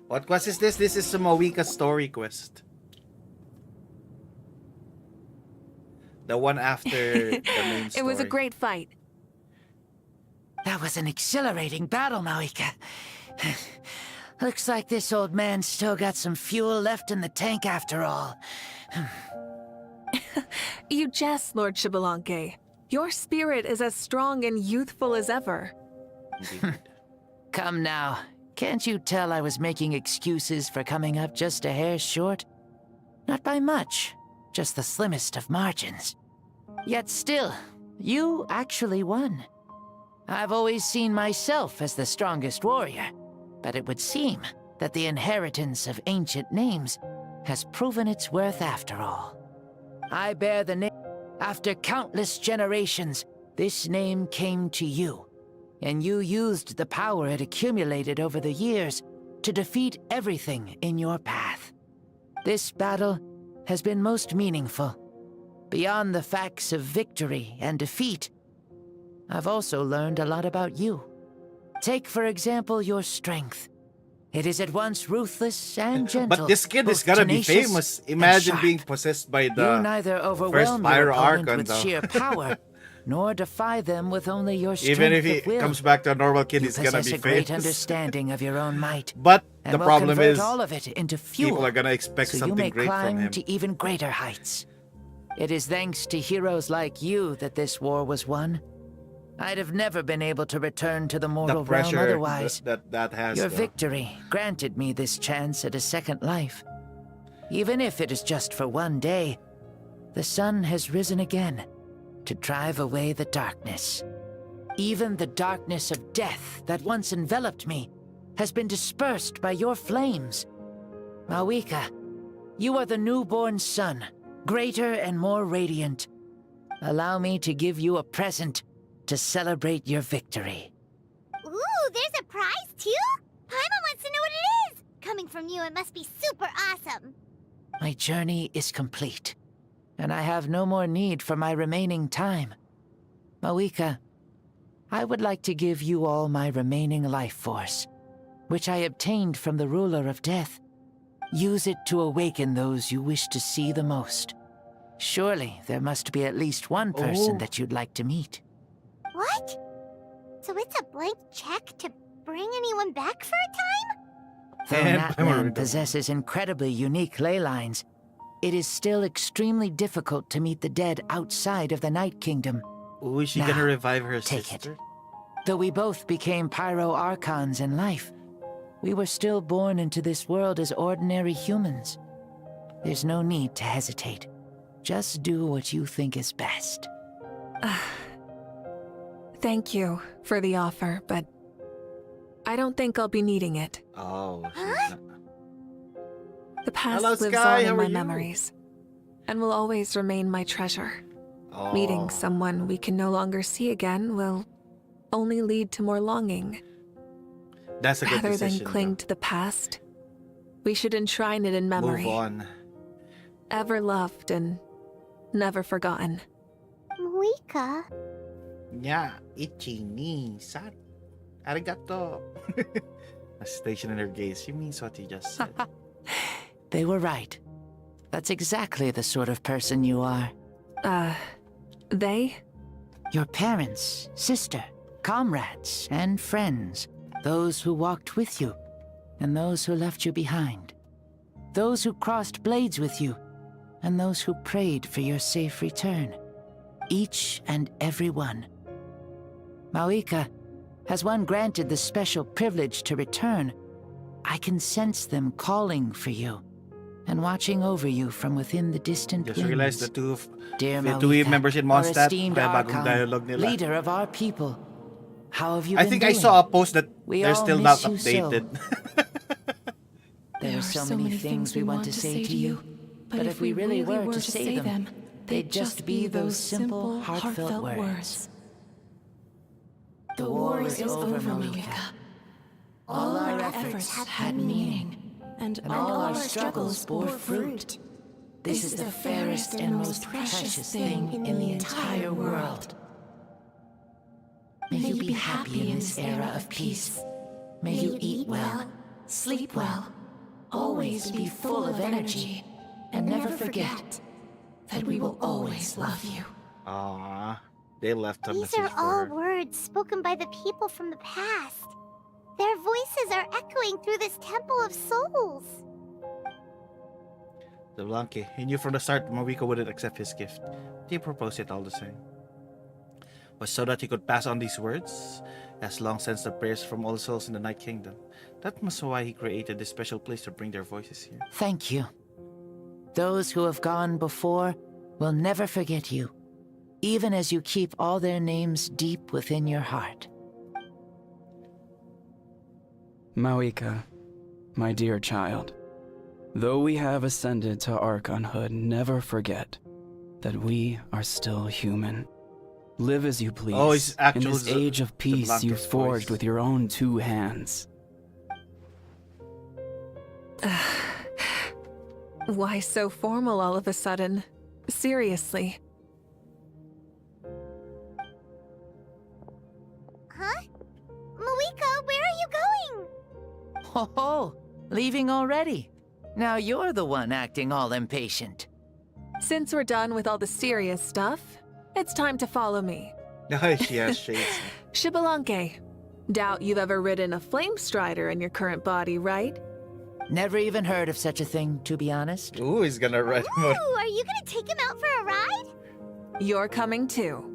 What quest is this? This is a Mawika story quest. The one after the main story. It was a great fight. That was an exhilarating battle, Mawika. Looks like this old man's still got some fuel left in the tank after all. You jest, Lord Xbalanque. Your spirit is as strong and youthful as ever. Come now. Can't you tell I was making excuses for coming up just a hair short? Not by much, just the slimmest of margins. Yet still, you actually won. I've always seen myself as the strongest warrior, but it would seem that the inheritance of ancient names has proven its worth after all. I bear the name. After countless generations, this name came to you, and you used the power it accumulated over the years to defeat everything in your path. This battle has been most meaningful. Beyond the facts of victory and defeat, I've also learned a lot about you. Take, for example, your strength. It is at once ruthless and gentle. But this kid is both gonna be tenacious famous. and Imagine sharp. being possessed by You the neither first overwhelm your Pyro opponent Archon, with though. sheer power, nor defy them with only your strength Even if he of will. comes back to a normal kid, You he's gonna possess be a great famous. understanding of your own might. But and the will problem convert is, all of it into fuel, people are gonna expect so you something may great from climb him. to even greater heights. It is thanks to heroes like you that this war was won. I'd have never been able to return to the The mortal realm pressure otherwise. that has. Your though. victory granted me this chance at a second life. Even if it is just for one day, the sun has risen again to drive away the darkness. Even the darkness of death that once enveloped me has been dispersed by your flames. Mawika, you are the newborn sun, greater and more radiant. Allow me to give you a present to celebrate your victory. Ooh, there's a prize too? Paimon wants to know what it is! Coming from you, it must be super awesome. My journey is complete, and I have no more need for my remaining time. Mawika, I would like to give you all my remaining life force, which I obtained from the ruler of death. Use it to awaken those you wish to see the most. Surely there must be at least one person that you'd like to meet. What? So it's a blank check to bring anyone back for a time? Though And Natlan possesses incredibly unique ley lines, it is still extremely difficult to meet the dead outside of the Night Kingdom. Ooh, is she Now, gonna revive her take sister? it. Though we both became Pyro Archons in life, we were still born into this world as ordinary humans. There's no need to hesitate. Just do what you think is best. Thank you for the offer, but I don't think I'll be needing it. Oh. The past Hello, lives Sky, on how in are my you? memories, and will always remain my treasure. Oh. Meeting someone we can no longer see again will only lead to more longing. That's a good Rather decision. than cling to the past, we should enshrine it in though. memory. Move on. Ever loved and never forgotten. Mawika. Yeah, ichi ni san. Arigato. A station in her gaze. She means what he just said. They were right. That's exactly the sort of person you are. They? Your parents, sister, comrades, and friends. Those who walked with you, and those who left you behind. Those who crossed blades with you, and those who prayed for your safe return. Each and every one. Mawika, has one granted the special privilege to return, I can sense them calling for you. and watching over you from within the distant Just realized the winds. two Dear members in our Mondstadt, esteemed kaya bagong Archon, dialogue nila. leader of our people, how have you I been think doing? I saw a post that We they're all still not miss you so. updated. There are so many things we want to say to you, but if we really were to say them, they'd just be those simple, heartfelt words. The war is over, Malika. All our efforts had meaning, and all our struggles bore fruit. This is the fairest and most precious thing in the entire world. May you be happy in this era of peace. May you eat well, sleep well, always be full of energy, and never forget that we will always love you. Aww, they left a These message are for all her. words spoken by the people from the past. Their voices are echoing through this Temple of Souls. Xbalanque, he knew from the start Mawiko wouldn't accept his gift. He proposed it all the same. But so that he could pass on these words, he has long sensed the prayers from all souls in the Night Kingdom. That must be why he created this special place to bring their voices here. Thank you. Those who have gone before will never forget you, even as you keep all their names deep within your heart. Mawika, my dear child, though we have ascended to Archonhood, never forget that we are still human. Live as you please. Oh, it's in actually this age of peace you Xbalanque's forged voice. with your own 2 hands. Why so formal all of a sudden? Seriously. Huh? Mawika, where are you going? Oh, leaving already? Now you're the one acting all impatient. Since we're done with all the serious stuff, it's time to follow me. She has shades. Xbalanque. Doubt you've ever ridden a flame strider in your current body, right? Never even heard of such a thing, to be honest. Ooh, he's gonna ride him out. Ooh, are you gonna take him out for a ride? You're coming too.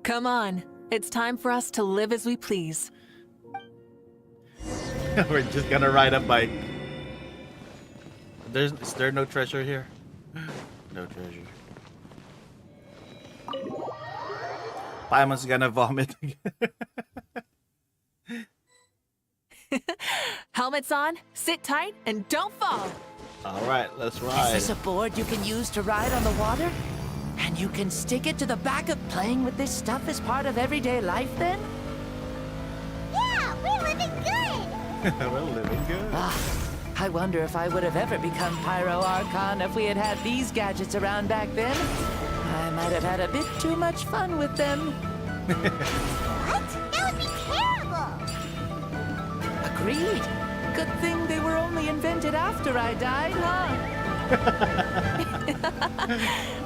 Come on. It's time for us to live as we please. We're just gonna ride a bike. Is there no treasure here? No treasure. Paimon's gonna vomit again. Helmets on, sit tight, and don't fall. Alright, let's Is ride. this a board you can use to ride on the water? And you can stick it to the back of playing with this stuff as part of everyday life then? Yeah, we're living good! We're living good. I wonder if I would have ever become Pyro Archon if we had had these gadgets around back then. I might have had a bit too much fun with them. What? That would be terrible! Agreed. Good thing they were only invented after I died, huh?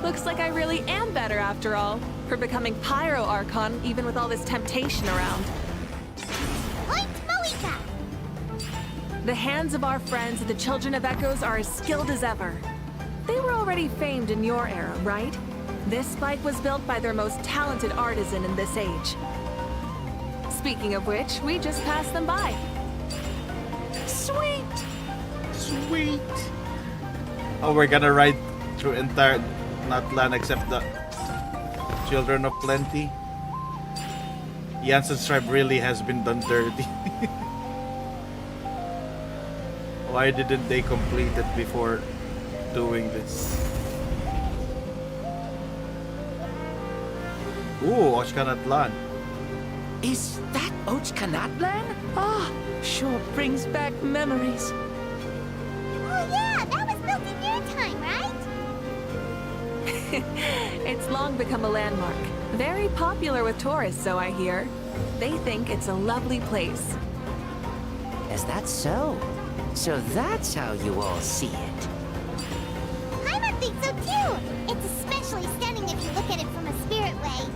Looks like I really am better after all, for becoming Pyro Archon even with all this temptation around. Point Mawika! The hands of our friends the Children of Echoes are as skilled as ever. They were already famed in your era, right? This spike was built by their most talented artisan in this age. Speaking of which, we just passed them by. Sweet! Sweet! Oh, we're gonna ride through entire Natlan except the Children of Plenty. Jansen's tribe really has been done dirty. Why didn't they complete it before doing this? Ooh, Oshkanatlan. Is that Ochkanatlan? Ah, sure brings back memories. Oh yeah, that was built in your time, right? It's long become a landmark. Very popular with tourists, so I hear. They think it's a lovely place. Is that so? So that's how you all see it. Paimon thinks so too! It's especially stunning if you look at it from a spirit way.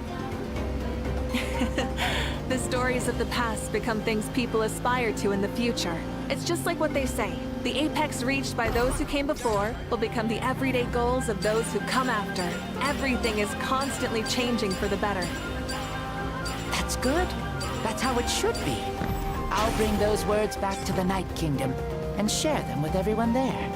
The stories of the past become things people aspire to in the future. It's just like what they say. The apex reached by those who came before will become the everyday goals of those who come after. Everything is constantly changing for the better. That's good. That's how it should be. I'll bring those words back to the Night Kingdom and share them with everyone there.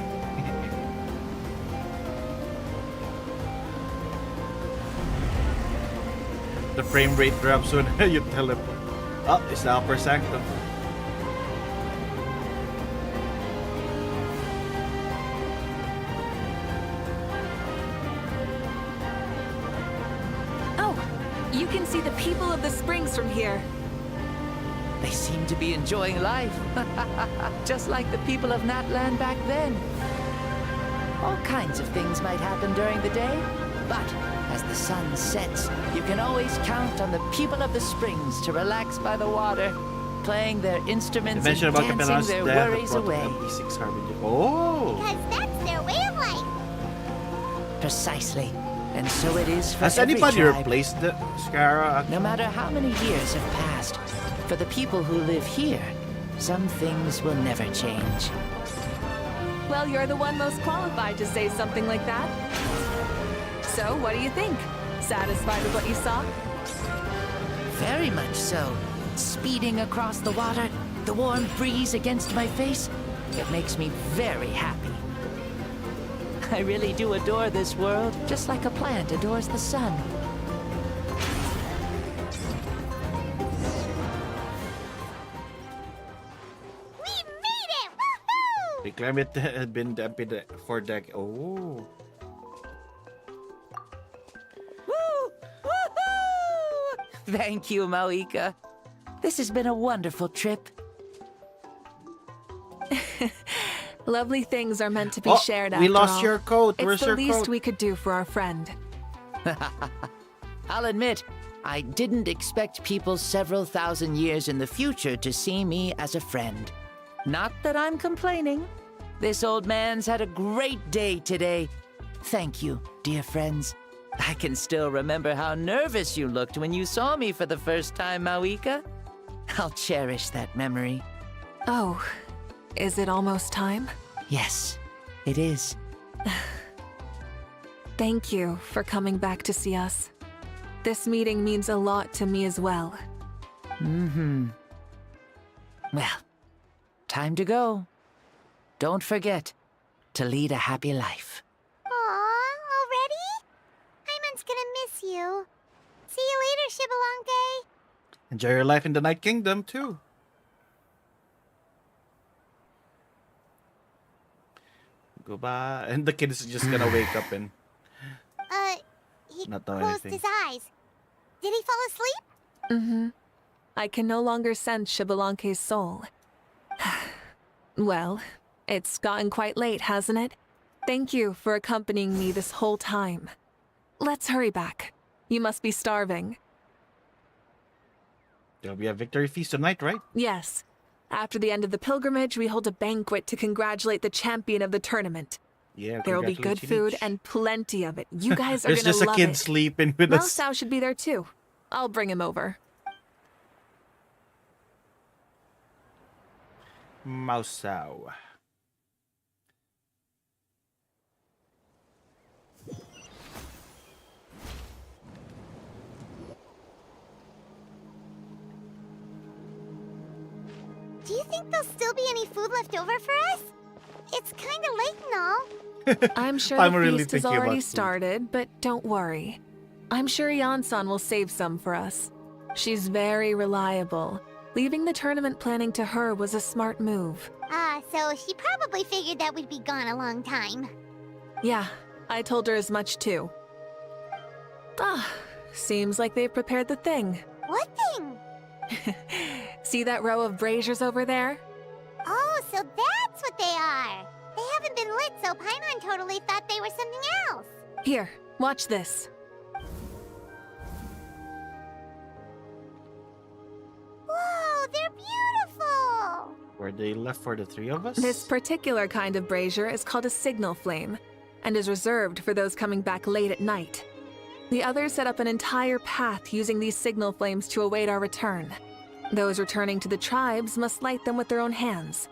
The frame rate drops when you teleport. Oh, it's the upper sanctum. Oh, you can see the people of the springs from here. They seem to be enjoying life. Just like the people of Natlan back then. All kinds of things might happen during the day, but as the sun sets, you can always count on the people of the springs to relax by the water, playing their instruments and dancing their worries away. MP6 Harbinger. Oh! Because that's their way of life. Precisely. And so it is for Has every anybody tribe. replaced the Scara? No matter how many years have passed, for the people who live here, some things will never change. Well, you're the one most qualified to say something like that. So, what do you think? Satisfied with what you saw? Very much so. Speeding across the water, the warm breeze against my face, it makes me very happy. I really do adore this world, just like a plant adores the sun. The climate had been dampened for decades. Oh. Thank you, Mauika. This has been a wonderful trip. Lovely things are meant to be Oh, shared after we lost all. your coat. It's Where's the your least coat? we could do for our friend. I'll admit, I didn't expect people several thousand years in the future to see me as a friend. Not that I'm complaining. This old man's had a great day today. Thank you, dear friends. I can still remember how nervous you looked when you saw me for the first time, Mauika. I'll cherish that memory. Oh, is it almost time? Yes, it is. Thank you for coming back to see us. This meeting means a lot to me as well. Mm-hmm. Well, time to go. Don't forget to lead a happy life. Aw, already? Paimon's gonna miss you. See you later, Shibalonke. Enjoy your life in the Night Kingdom, too. Goodbye. And the kid is just gonna wake up and He not know closed anything. his eyes. Did he fall asleep? Mm-hmm. I can no longer sense Shibalonke's soul. Well, it's gotten quite late, hasn't it? Thank you for accompanying me this whole time. Let's hurry back. You must be starving. There'll be a victory feast tonight, right? Yes. After the end of the pilgrimage, we hold a banquet to congratulate the champion of the tournament. Yeah, There will be good food and plenty of it. You guys are There's gonna just a love kid it. sleeping with us. Maosao should be there too. I'll bring him over. Maosao. Do you think there'll still be any food left over for us? It's kinda late and all. I'm sure I'm the really feast has thinking about already food. started, but don't worry. I'm sure Yansan will save some for us. She's very reliable. Leaving the tournament planning to her was a smart move. So she probably figured that we'd be gone a long time. Yeah, I told her as much too. Ah, seems like they've prepared the thing. What thing? See that row of braziers over there? Oh, so that's what they are. They haven't been lit, so Paimon totally thought they were something else. Here, watch this. Whoa, they're beautiful! Were they left for the three of us? This particular kind of brazier is called a signal flame and is reserved for those coming back late at night. The others set up an entire path using these signal flames to await our return. Those returning to the tribes must light them with their own hands.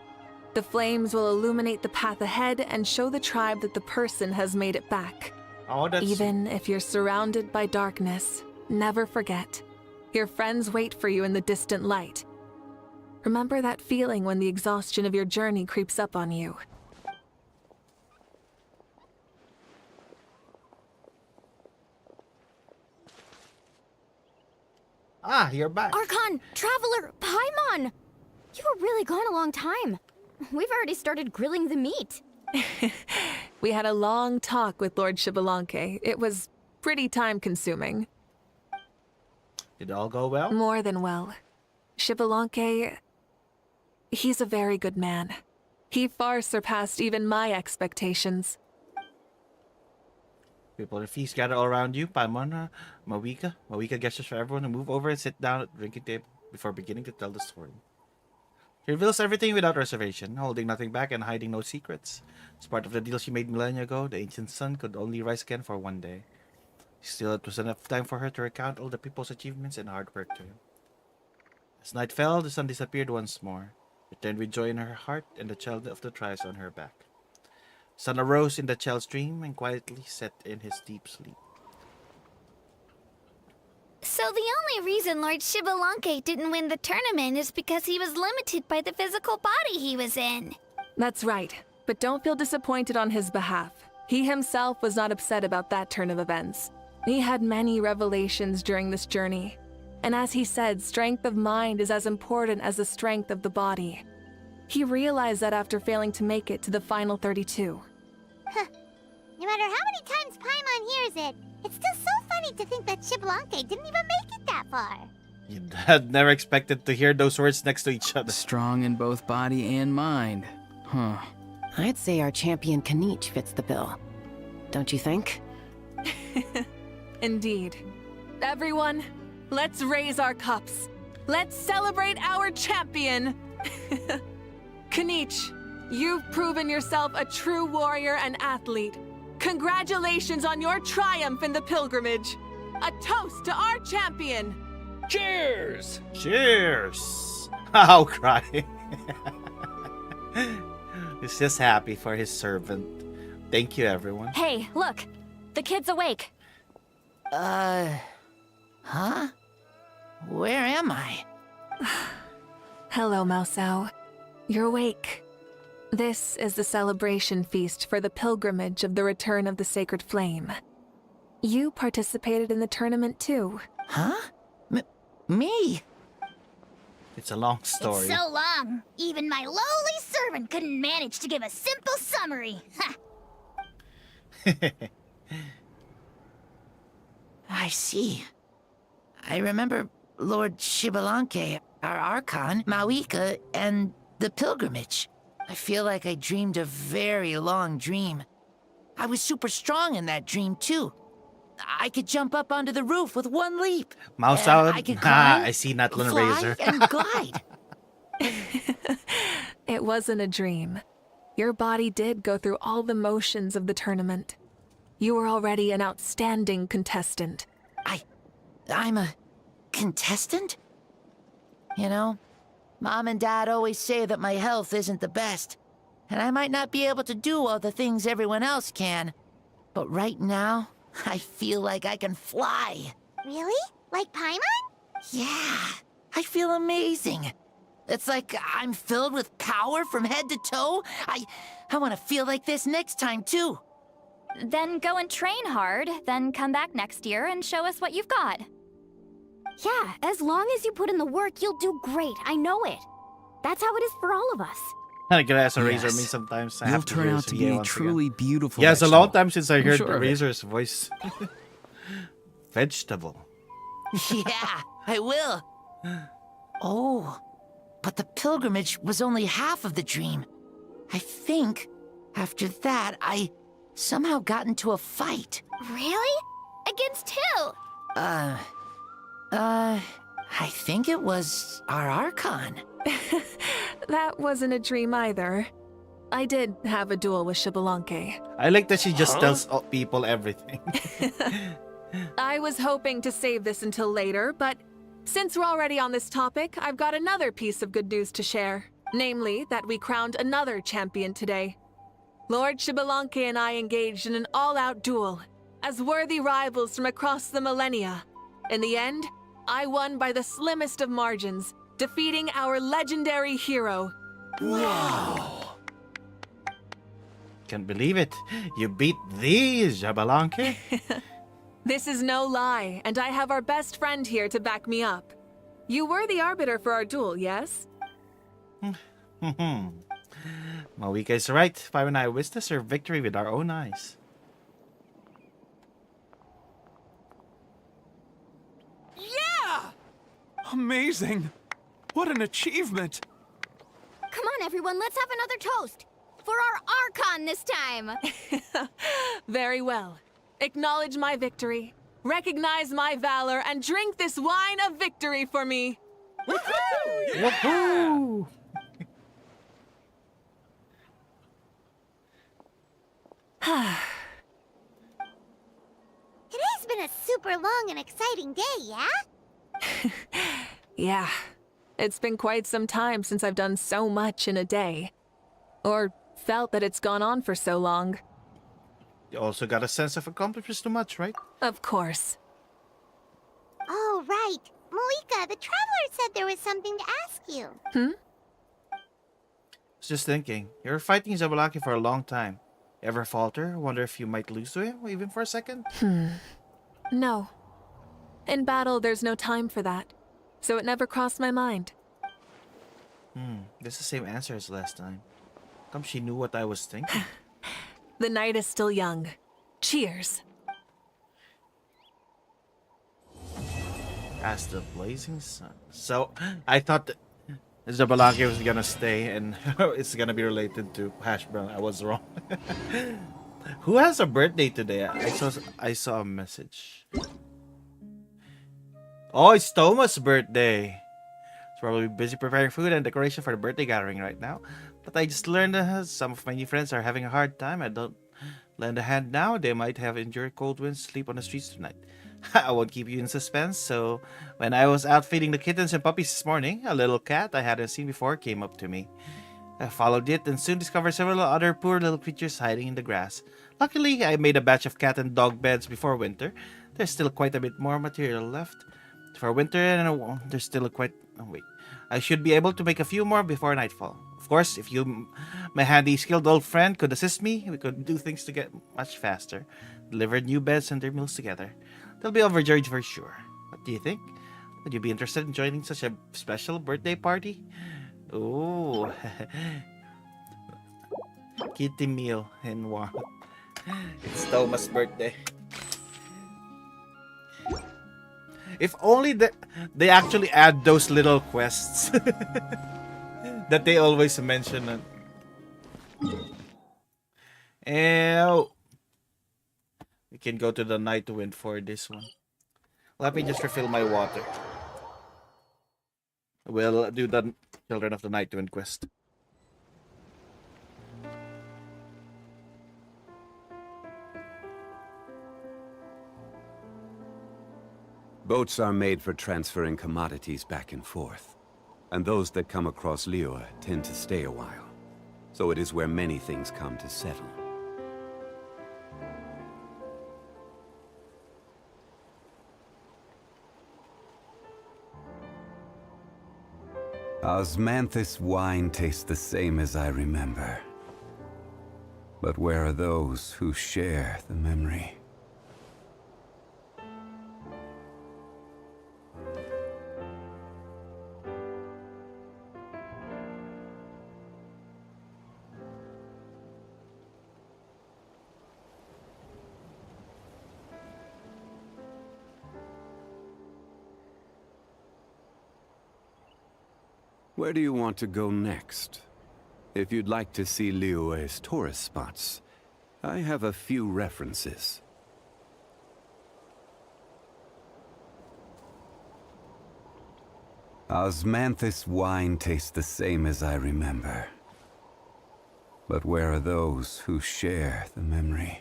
The flames will illuminate the path ahead and show the tribe that the person has made it back. Oh, that's... Even if you're surrounded by darkness, never forget. Your friends wait for you in the distant light. Remember that feeling when the exhaustion of your journey creeps up on you. Ah, you're back. Archon, Traveler, Paimon! You were really gone a long time. We've already started grilling the meat. We had a long talk with Lord Xbalanque. It was pretty time-consuming. Did it all go well? More than well. Xbalanque, he's a very good man. He far surpassed even my expectations. People in the feast gather all around you. Paimon, Mawika. Mawika gestures for everyone to move over and sit down at the drinking table before beginning to tell the story. She reveals everything without reservation, holding nothing back and hiding no secrets. As part of the deal she made millennia ago, the ancient sun could only rise again for one day. Still, it was enough time for her to recount all the people's achievements and hard work to him. As night fell, the sun disappeared once more, returned with joy in her heart and the child of the Trice on her back. Sun arose in the child's dream and quietly set in his deep sleep. So the only reason Lord Xbalanque didn't win the tournament is because he was limited by the physical body he was in. That's right, but don't feel disappointed on his behalf. He himself was not upset about that turn of events. He had many revelations during this journey. And as he said, strength of mind is as important as the strength of the body. He realized that after failing to make it to the final 32. Huh. No matter how many times Paimon hears it, it's still so funny to think that Xbalanque didn't even make it that far. You had never expected to hear those words next to each other. Strong in both body and mind. Huh. I'd say our champion Kanich fits the bill. Don't you think? Indeed. Everyone, let's raise our cups. Let's celebrate our champion! Kanich, you've proven yourself a true warrior and athlete. Congratulations on your triumph in the pilgrimage. A toast to our champion! Cheers! Cheers! I'll cry. He's just happy for his servant. Thank you, everyone. Hey, look! The kid's awake. Huh? Where am I? Hello, Mausau. You're awake. This is the celebration feast for the pilgrimage of the return of the Sacred Flame. You participated in the tournament too. Huh? Me? It's a long story. It's so long, even my lowly servant couldn't manage to give a simple summary. I see. I remember Lord Xbalanque, our Archon, Mawika, and the pilgrimage. I feel like I dreamed a very long dream. I was super strong in that dream, too. I could jump up onto the roof with one leap. Mouse out. I could climb, I see Natlan fly, Razor. and glide. It wasn't a dream. Your body did go through all the motions of the tournament. You were already an outstanding contestant. I'm a contestant? You know, Mom and Dad always say that my health isn't the best, and I might not be able to do all the things everyone else can. But right now, I feel like I can fly. Really? Like Paimon? Yeah, I feel amazing. It's like I'm filled with power from head to toe. I want to feel like this next time, too. Then go and train hard, then come back next year and show us what you've got. Yeah, as long as you put in the work, you'll do great. I know it. That's how it is for all of us. I can ask a Razor Yes. me sometimes. I You'll have to turn hear out his to be VA a once truly again. beautiful Yeah, it's a long vegetable. time since I I'm heard sure the of it. Razor's voice. Vegetable. Yeah, I will. Oh, but the pilgrimage was only half of the dream. I think after that, I somehow got into a fight. Really? Against who? I think it was our Archon. That wasn't a dream either. I did have a duel with Xbalanque. I like that she just tells people everything. I was hoping to save this until later, but since we're already on this topic, I've got another piece of good news to share. Namely, that we crowned another champion today. Lord Xbalanque and I engaged in an all-out duel, as worthy rivals from across the millennia. In the end, I won by the slimmest of margins, defeating our legendary hero. Wow. Can't believe it. You beat the Xbalanque? This is no lie, and I have our best friend here to back me up. You were the arbiter for our duel, yes? Mawika is right. Five and I witnessed her victory with our own eyes. Yeah! Amazing! What an achievement! Come on, everyone, let's have another toast. For our Archon this time. Very well. Acknowledge my victory, recognize my valor, and drink this wine of victory for me. Woohoo! It has been a super long and exciting day, yeah? Yeah, it's been quite some time since I've done so much in a day. Or felt that it's gone on for so long. You also got a sense of accomplishments too much, right? Of course. Oh, right. Mawika, the Traveler said there was something to ask you. I was just thinking, you were fighting Xbalanque for a long time. Ever falter? Wonder if you might lose to him, even for a second? No. In battle, there's no time for that. So it never crossed my mind. This is the same answer as last time. Come, she knew what I was thinking. The night is still young. Cheers. As the blazing sun. So, I thought that Xbalanque was gonna stay and it's gonna be related to hash brown. I was wrong. Who has a birthday today? I saw a message. Oh, it's Thomas' birthday. He's probably busy preparing food and decoration for the birthday gathering right now. But I just learned some of my new friends are having a hard time. I don't lend a hand now. They might have endured cold winds, sleep on the streets tonight. I won't keep you in suspense. So, when I was out feeding the kittens and puppies this morning, a little cat I hadn't seen before came up to me. I followed it and soon discovered several other poor little creatures hiding in the grass. Luckily, I made a batch of cat and dog beds before winter. There's still quite a bit more material left. For winter, and there's still wait. I should be able to make a few more before nightfall. Of course, if you, my handy, skilled old friend, could assist me, we could do things to get much faster. Deliver new beds and their meals together. They'll be overjoyed for sure. What do you think? Would you be interested in joining such a special birthday party? Oh, kitty meal and warm. It's Thomas' birthday. If only they actually add those little quests that they always mention. And we can go to the Nightwind for this one. Let me just refill my water. We'll do the Children of the Nightwind quest. Boats are made for transferring commodities back and forth, and those that come across Liyue tend to stay a while, so it is where many things come to settle. Osmanthus wine tastes the same as I remember, but where are those who share the memory? Where do you want to go next? If you'd like to see Liyue's tourist spots, I have a few references. Osmanthus wine tastes the same as I remember. But where are those who share the memory?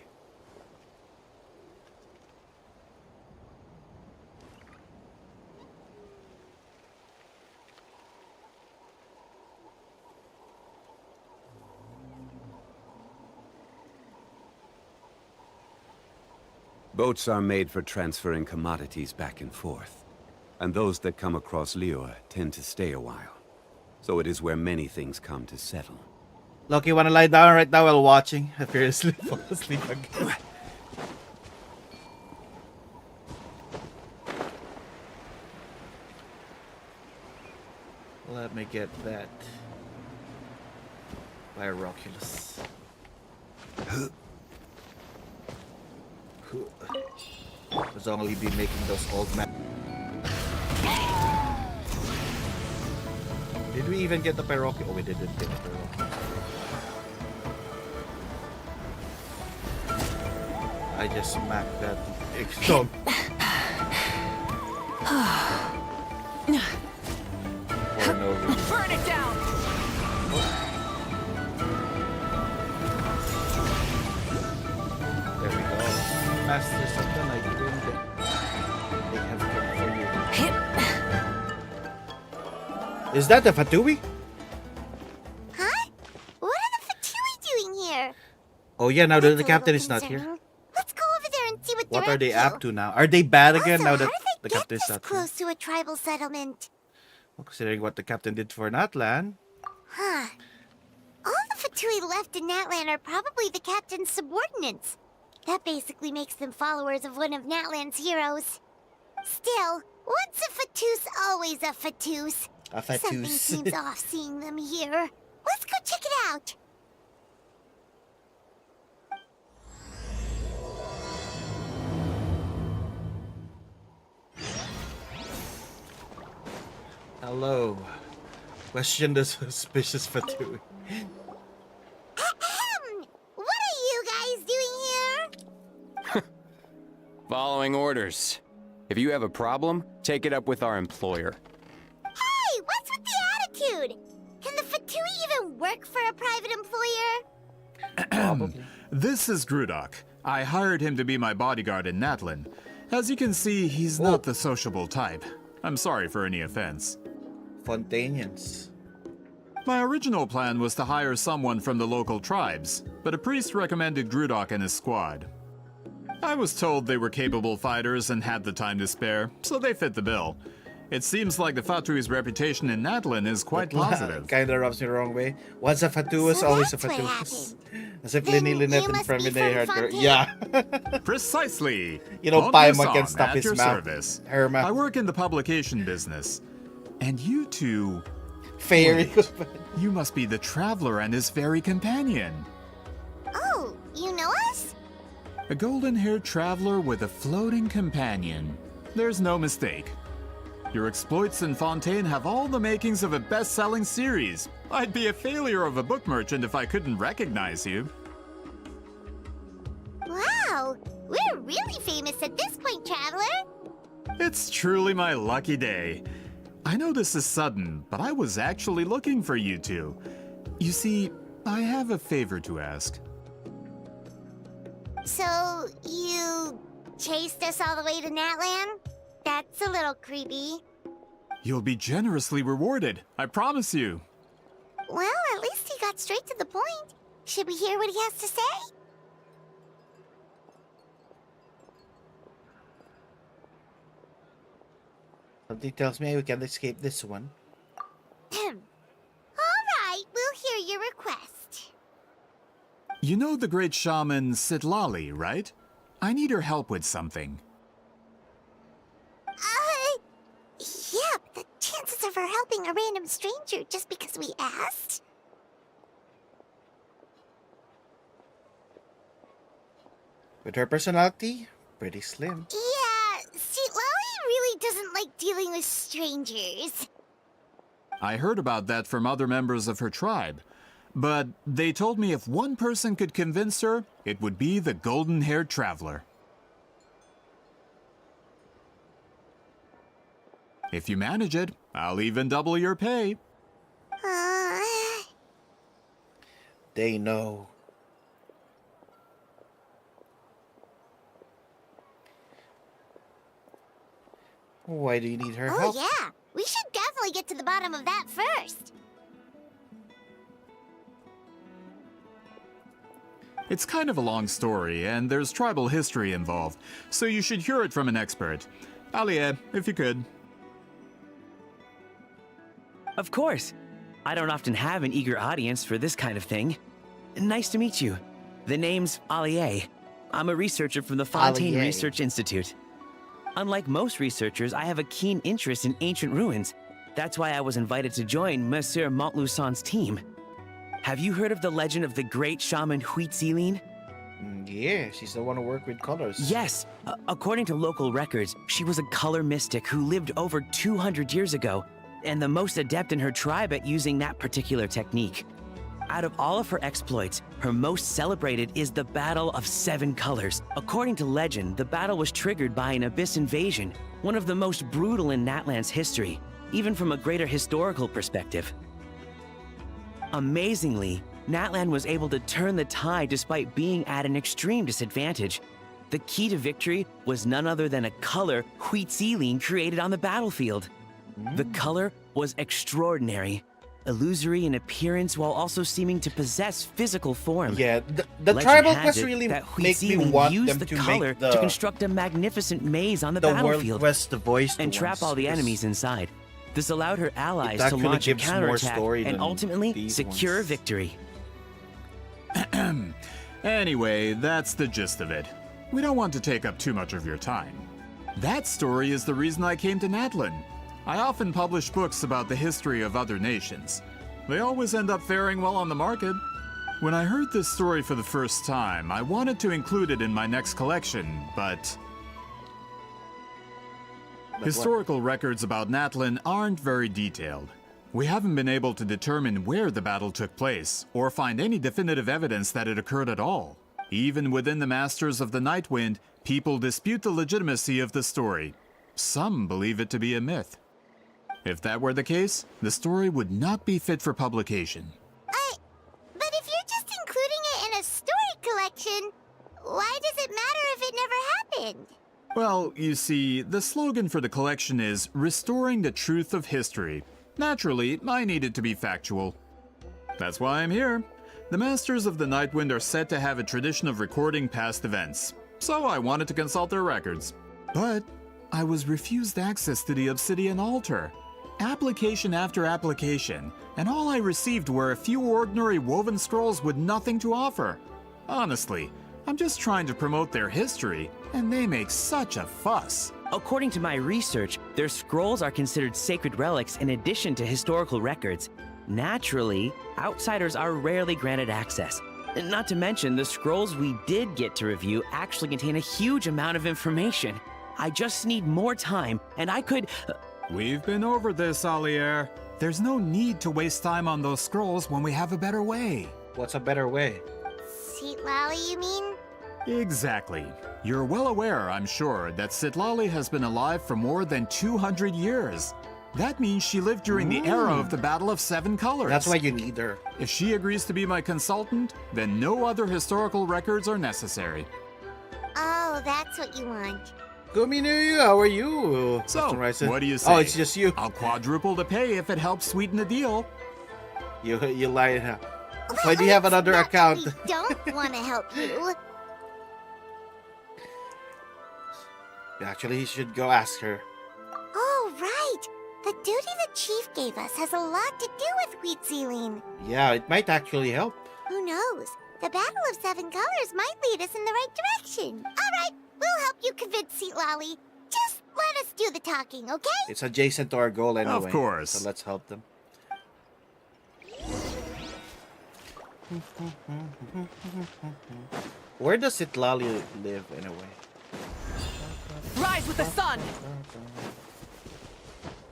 Boats are made for transferring commodities back and forth, and those that come across Liyue tend to stay a while, so it is where many things come to settle. Loki, wanna lie down right now while watching? I fear to fall asleep again. Let me get that. Pyroculus. Let's only be making those old maps. Did we even get the Pyroculus? Oh, we didn't get the Pyroculus. I just smacked that explode. For no reason. Burn it down! There we go. Master something I didn't get. They have come for you. Is that the Fatui? Huh? What are the Fatui doing here? Oh yeah, now that the captain is not here. Let's go over there and see what What they're are they up up to now? Are they bad again Also, now that how did the they captain get is this not here? close to a tribal settlement? Well, considering what the captain did for Natlan. Huh. All the Fatui left in Natlan are probably the captain's subordinates. That basically makes them followers of one of Natlan's heroes. Still, once a Fatus, always a Fatus. A Fatus. Something seems off seeing them here. Let's go check it out. Hello. Question the suspicious Fatui. What are you guys doing here? Following orders. If you have a problem, take it up with our employer. Hey, what's with the attitude? Can the Fatui even work for a private employer? This is Grudok. I hired him to be my bodyguard in Natlan. As you can see, he's not the sociable type. I'm sorry for any offense. Fontanians. My original plan was to hire someone from the local tribes, but a priest recommended Grudok and his squad. I was told they were capable fighters and had the time to spare, so they fit the bill. It seems like the Fatui's reputation in Natlan is quite positive. Kinda rubs me the wrong way. Once a Fatuus, always a Fatuus. As if Linny Lynette and Femine heard her. Yeah. Precisely. You know, On Paimon can Busan, stop at his your mouth. service. Her mouth. I work in the publication business. And you two... Fairy. Wait, you must be the traveler and his fairy companion. Oh, you know us? A golden-haired traveler with a floating companion. There's no mistake. Your exploits in Fontaine have all the makings of a best-selling series. I'd be a failure of a book merchant if I couldn't recognize you. Wow, we're really famous at this point, Traveler. It's truly my lucky day. I know this is sudden, but I was actually looking for you two. You see, I have a favor to ask. So, you chased us all the way to Natlan? That's a little creepy. You'll be generously rewarded, I promise you. Well, at least he got straight to the point. Should we hear what he has to say? Something tells me we can escape this one. Alright, we'll hear your request. You know the great shaman Sitlali, right? I need her help with something. Yeah, but the chances of her helping a random stranger just because we asked? With her personality, pretty slim. Yeah, see, Lally really doesn't like dealing with strangers. I heard about that from other members of her tribe. But they told me if one person could convince her, it would be the golden-haired traveler. If you manage it, I'll even double your pay. They know. Why do you need her help? Oh yeah, we should definitely get to the bottom of that first. It's kind of a long story, and there's tribal history involved, so you should hear it from an expert. Alie, if you could. Of course. I don't often have an eager audience for this kind of thing. Nice to meet you. The name's Alie. I'm a researcher from the Fontaine Alie. Research Institute. Unlike most researchers, I have a keen interest in ancient ruins, That's why I was invited to join Monsieur Montluçon's team. Have you heard of the legend of the great shaman Huitzilin? Yeah, she's the one who worked with colors. Yes. According to local records, she was a color mystic who lived over 200 years ago, and the most adept in her tribe at using that particular technique. Out of all of her exploits, her most celebrated is the Battle of Seven Colors. According to legend, the battle was triggered by an Abyss invasion, one of the most brutal in Natlan's history, even from a greater historical perspective. Amazingly, Natlan was able to turn the tide despite being at an extreme disadvantage. The key to victory was none other than a color Huitzilin created on the battlefield. The color was extraordinary, illusory in appearance while also seeming to possess physical form. Yeah, the Legend tribal has quests it really that make me Huitzilin want used them the to color make the to construct a magnificent maze on the World battlefield Quest the voice and trap ones, all the because enemies inside. This allowed her allies to actually launch a gives more counterattack story and than ultimately these secure ones. victory. Anyway, that's the gist of it. We don't want to take up too much of your time. That story is the reason I came to Natlan. I often publish books about the history of other nations. They always end up faring well on the market. When I heard this story for the first time, I wanted to include it in my next collection, but historical records about Natlan aren't very detailed. We haven't been able to determine where the battle took place, or find any definitive evidence that it occurred at all. Even within the Masters of the Nightwind, people dispute the legitimacy of the story. Some believe it to be a myth. If that were the case, the story would not be fit for publication. But if you're just including it in a story collection, why does it matter if it never happened? Well, you see, the slogan for the collection is Restoring the Truth of History. Naturally, I need it to be factual. That's why I'm here. The Masters of the Nightwind are said to have a tradition of recording past events, so I wanted to consult their records. But I was refused access to the Obsidian Altar. Application after application, and all I received were a few ordinary woven scrolls with nothing to offer. Honestly, I'm just trying to promote their history, and they make such a fuss. According to my research, their scrolls are considered sacred relics in addition to historical records. Naturally, outsiders are rarely granted access. Not to mention, the scrolls we did get to review actually contain a huge amount of information. I just need more time, and I could... We've been over this, Alier. There's no need to waste time on those scrolls when we have a better way. What's a better way? Citlali, you mean? Exactly. You're well aware, I'm sure, that Citlali has been alive for more than 200 years. That means she lived during the era of the Battle of Seven Colors. That's why you need her. If she agrees to be my consultant, then no other historical records are necessary. Oh, that's what you want. Guminu, how are you? So, Captain what do you say? Oh, it's just you. I'll quadruple the pay if it helps sweeten the deal. You lied. Why do you have another account? We don't want to help you. Actually, you should go ask her. Oh, right. The duty the chief gave us has a lot to do with Huitzilin. Yeah, it might actually help. Who knows? The Battle of Seven Colors might lead us in the right direction. All right, we'll help you convince Citlali. Just let us do the talking, okay? It's adjacent to our goal anyway. Of course. So let's help them. Where does Citlali live anyway? Rise with the sun!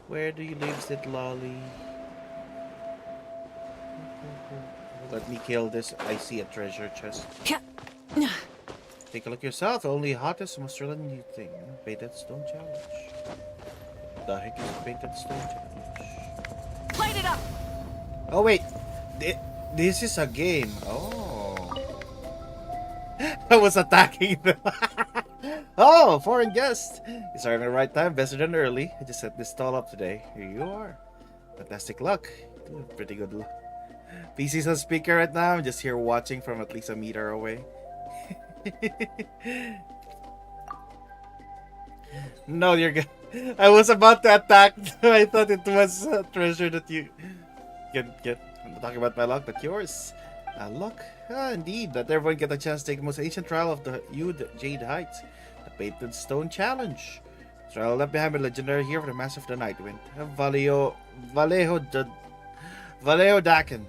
Where do you live, Citlali? Let me kill this. I see a treasure chest. Take a look yourself. Only hottest Australian thing. Painted Stone Challenge. The heck is Painted Stone Challenge? Light it up! Oh wait, this is a game. Oh, I was attacking them. Oh, foreign guest. It's arriving at the right time, better than early. I just set this stall up today. Here you are. Fantastic luck. Pretty good luck. PC's on speaker right now. I'm just here watching from at least a meter away. No, you're good. I was about to attack. I thought it was a treasure that you get. I'm not talking about my luck, but yours. Luck? Indeed. That everyone get a chance to take the most ancient trial of the Jade Heights. The Painted Stone Challenge. Trial left behind by legendary hero of the Master of the Nightwind, Vallejo Dakin.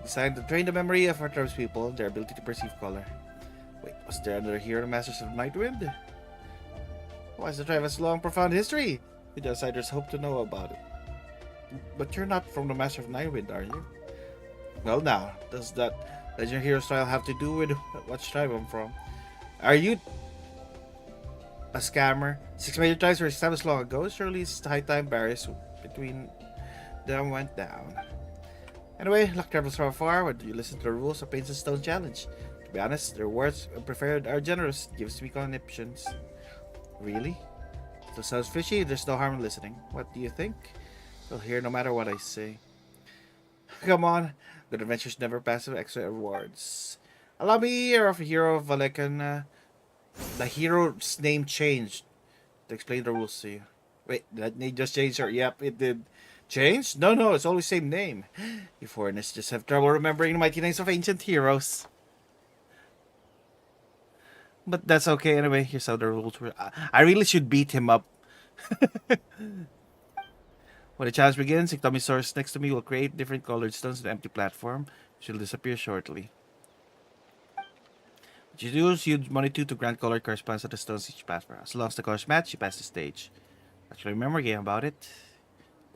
Designed to train the memory of our tribe's people, their ability to perceive color. Wait, was there another hero of the Masters of Nightwind? Why is the tribe has a long, profound history? The outsiders hope to know about it. But you're not from the Master of Nightwind, are you? Well now, does that legendary hero style have to do with what tribe I'm from? Are you a scammer? 6 major tribes were established long ago. Surely it's high time barriers between them went down. Anyway, luck travels from afar. When you listen to the rules of Paints and Stone Challenge? To be honest, the rewards preferred are generous. It gives me conniptions. Really? Still sounds fishy. There's no harm in listening. What do you think? You'll hear no matter what I say. Come on. Good adventures never pass with extra rewards. Allow me here of a hero of Valekan. The hero's name changed. To explain the rules to you. Wait, that name just changed? Or yep, it did. Change? No, it's always the same name. You foreigners just have trouble remembering the mighty names of ancient heroes. But that's okay anyway. Here's how the rules were. I really should beat him up. When the challenge begins, Ectomisaurus next to me will create different colored stones on an empty platform, which will disappear shortly. What you do is use money to grant color corresponds to the stones each platform. As long as the colors match, you pass the stage. Actually, remember a game about it.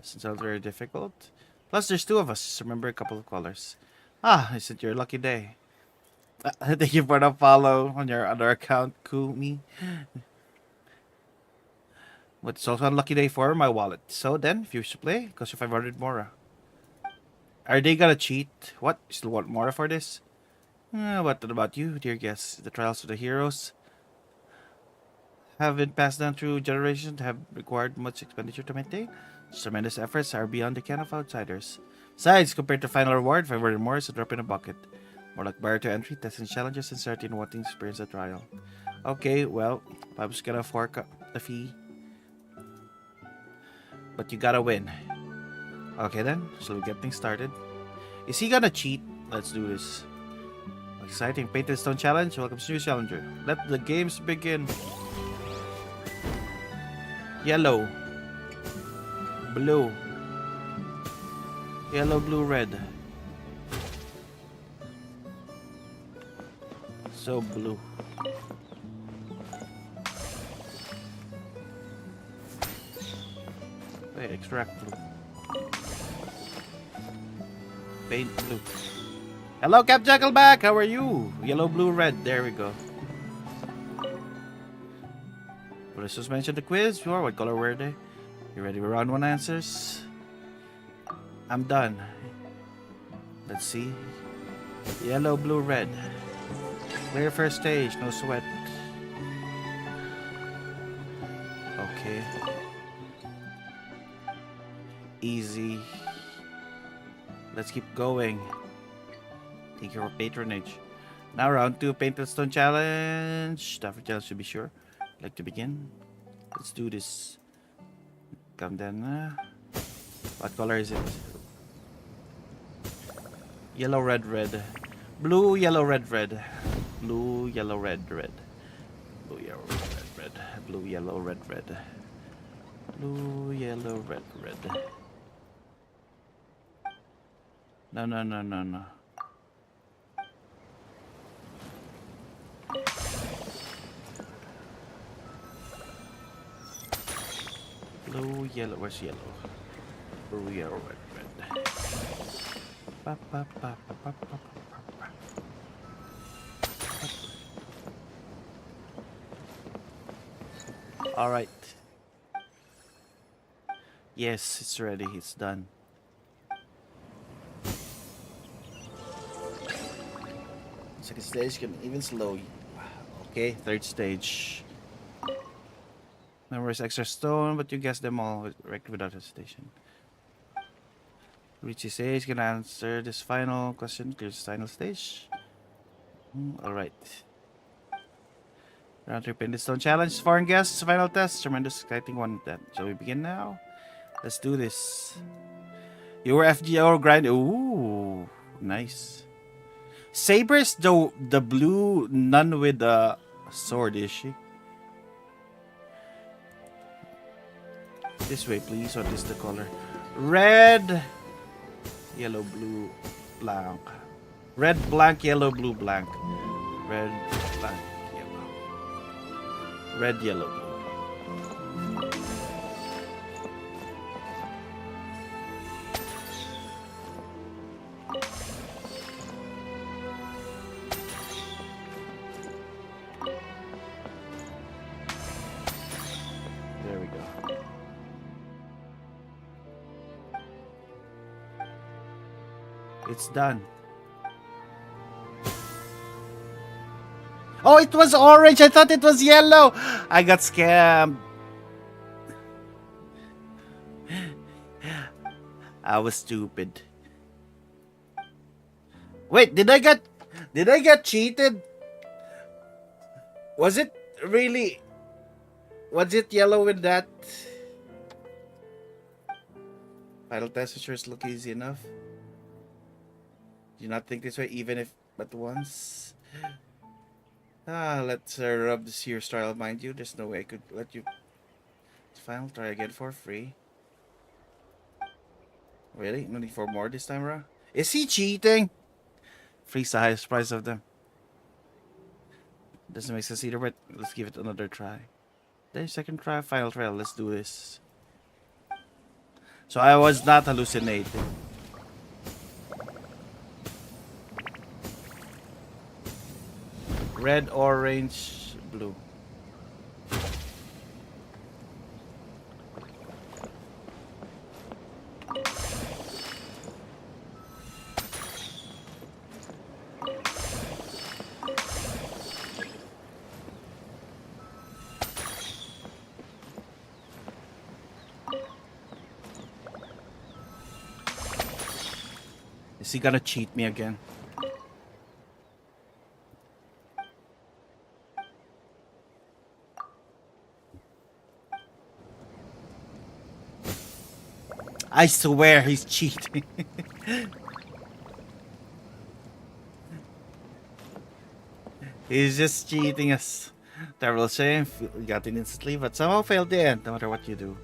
Doesn't sound very difficult. Plus, there's 2 of us. Just remember a couple of colors. Isn't your lucky day? Thank you for the follow on your other account, Kumi. But it's also a lucky day for my wallet. So then, if you wish to play, it costs you 500 Mora. Are they gonna cheat? What? You still want Mora for this? What about you, dear guest? The trials of the heroes have been passed down through generations, have required much expenditure to maintain. Tremendous efforts are beyond the ken of outsiders. Besides, compared to final reward, 500 more is a drop in a bucket. More like barrier to entry, testing challenges, and certain wanting to experience a trial. Okay, well, I'm just gonna fork up the fee. But you gotta win. Okay then, shall we get things started? Is he gonna cheat? Let's do this. Exciting Painted Stone Challenge. Welcome to new challenger. Let the games begin. Yellow. Blue. Yellow, blue, red. So blue. Wait, extract blue. Paint blue. Hello, Cap Jackleback. How are you? Yellow, blue, red. There we go. Well, I just mentioned the quiz. Sure. What color were they? You ready for round 1 answers? I'm done. Let's see. Yellow, blue, red. Clear first stage. No sweat. Okay. Easy. Let's keep going. Thank you for patronage. Now round 2, Painted Stone Challenge. Stafford Challenge to be sure. Like to begin? Let's do this. Come then. What color is it? Yellow, red, red. Blue, yellow, red, red. Blue, yellow, red, red. Blue, yellow, red, red. Blue, yellow, red, red. Blue, yellow, red, red. No. Blue, yellow, where's yellow? Blue, yellow, red, red. Ba, ba, ba, ba, ba, ba, ba. All right. Yes, it's ready. It's done. Second stage can even slow. Okay, third stage. Memorize extra stone, but you guess them all correct without hesitation. Reach this stage, can answer this final question. Clear this final stage. Alright. Round 3 Painted Stone Challenge. Foreign guests, final test. Tremendous, exciting one. That. Shall we begin now? Let's do this. You were FGO grind. Ooh, nice. Saber's the blue nun with the sword, is she? This way, please. What is the color? Red, yellow, blue, blank. Red, blank, yellow, blue, blank. Red, blank, yellow. Red, yellow, blue. There we go. It's done. Oh, it was orange. I thought it was yellow. I got scammed. I was stupid. Wait, did I get cheated? Was it really? Was it yellow with that? Final temperatures look easy enough. Do you not think this way, even if but once? Let's rub the seer style, mind you. There's no way I could let you. Final try again for free. Really? No need for more this time around? Is he cheating? Free's the highest price of them. Doesn't make sense either, but let's give it another try. Then second try, final trial. Let's do this. So I was not hallucinating. Red, orange, blue. Is he gonna cheat me again? I swear he's cheating. He's just cheating us. Terrible shame. We got it instantly, but somehow failed the end. No matter what you do,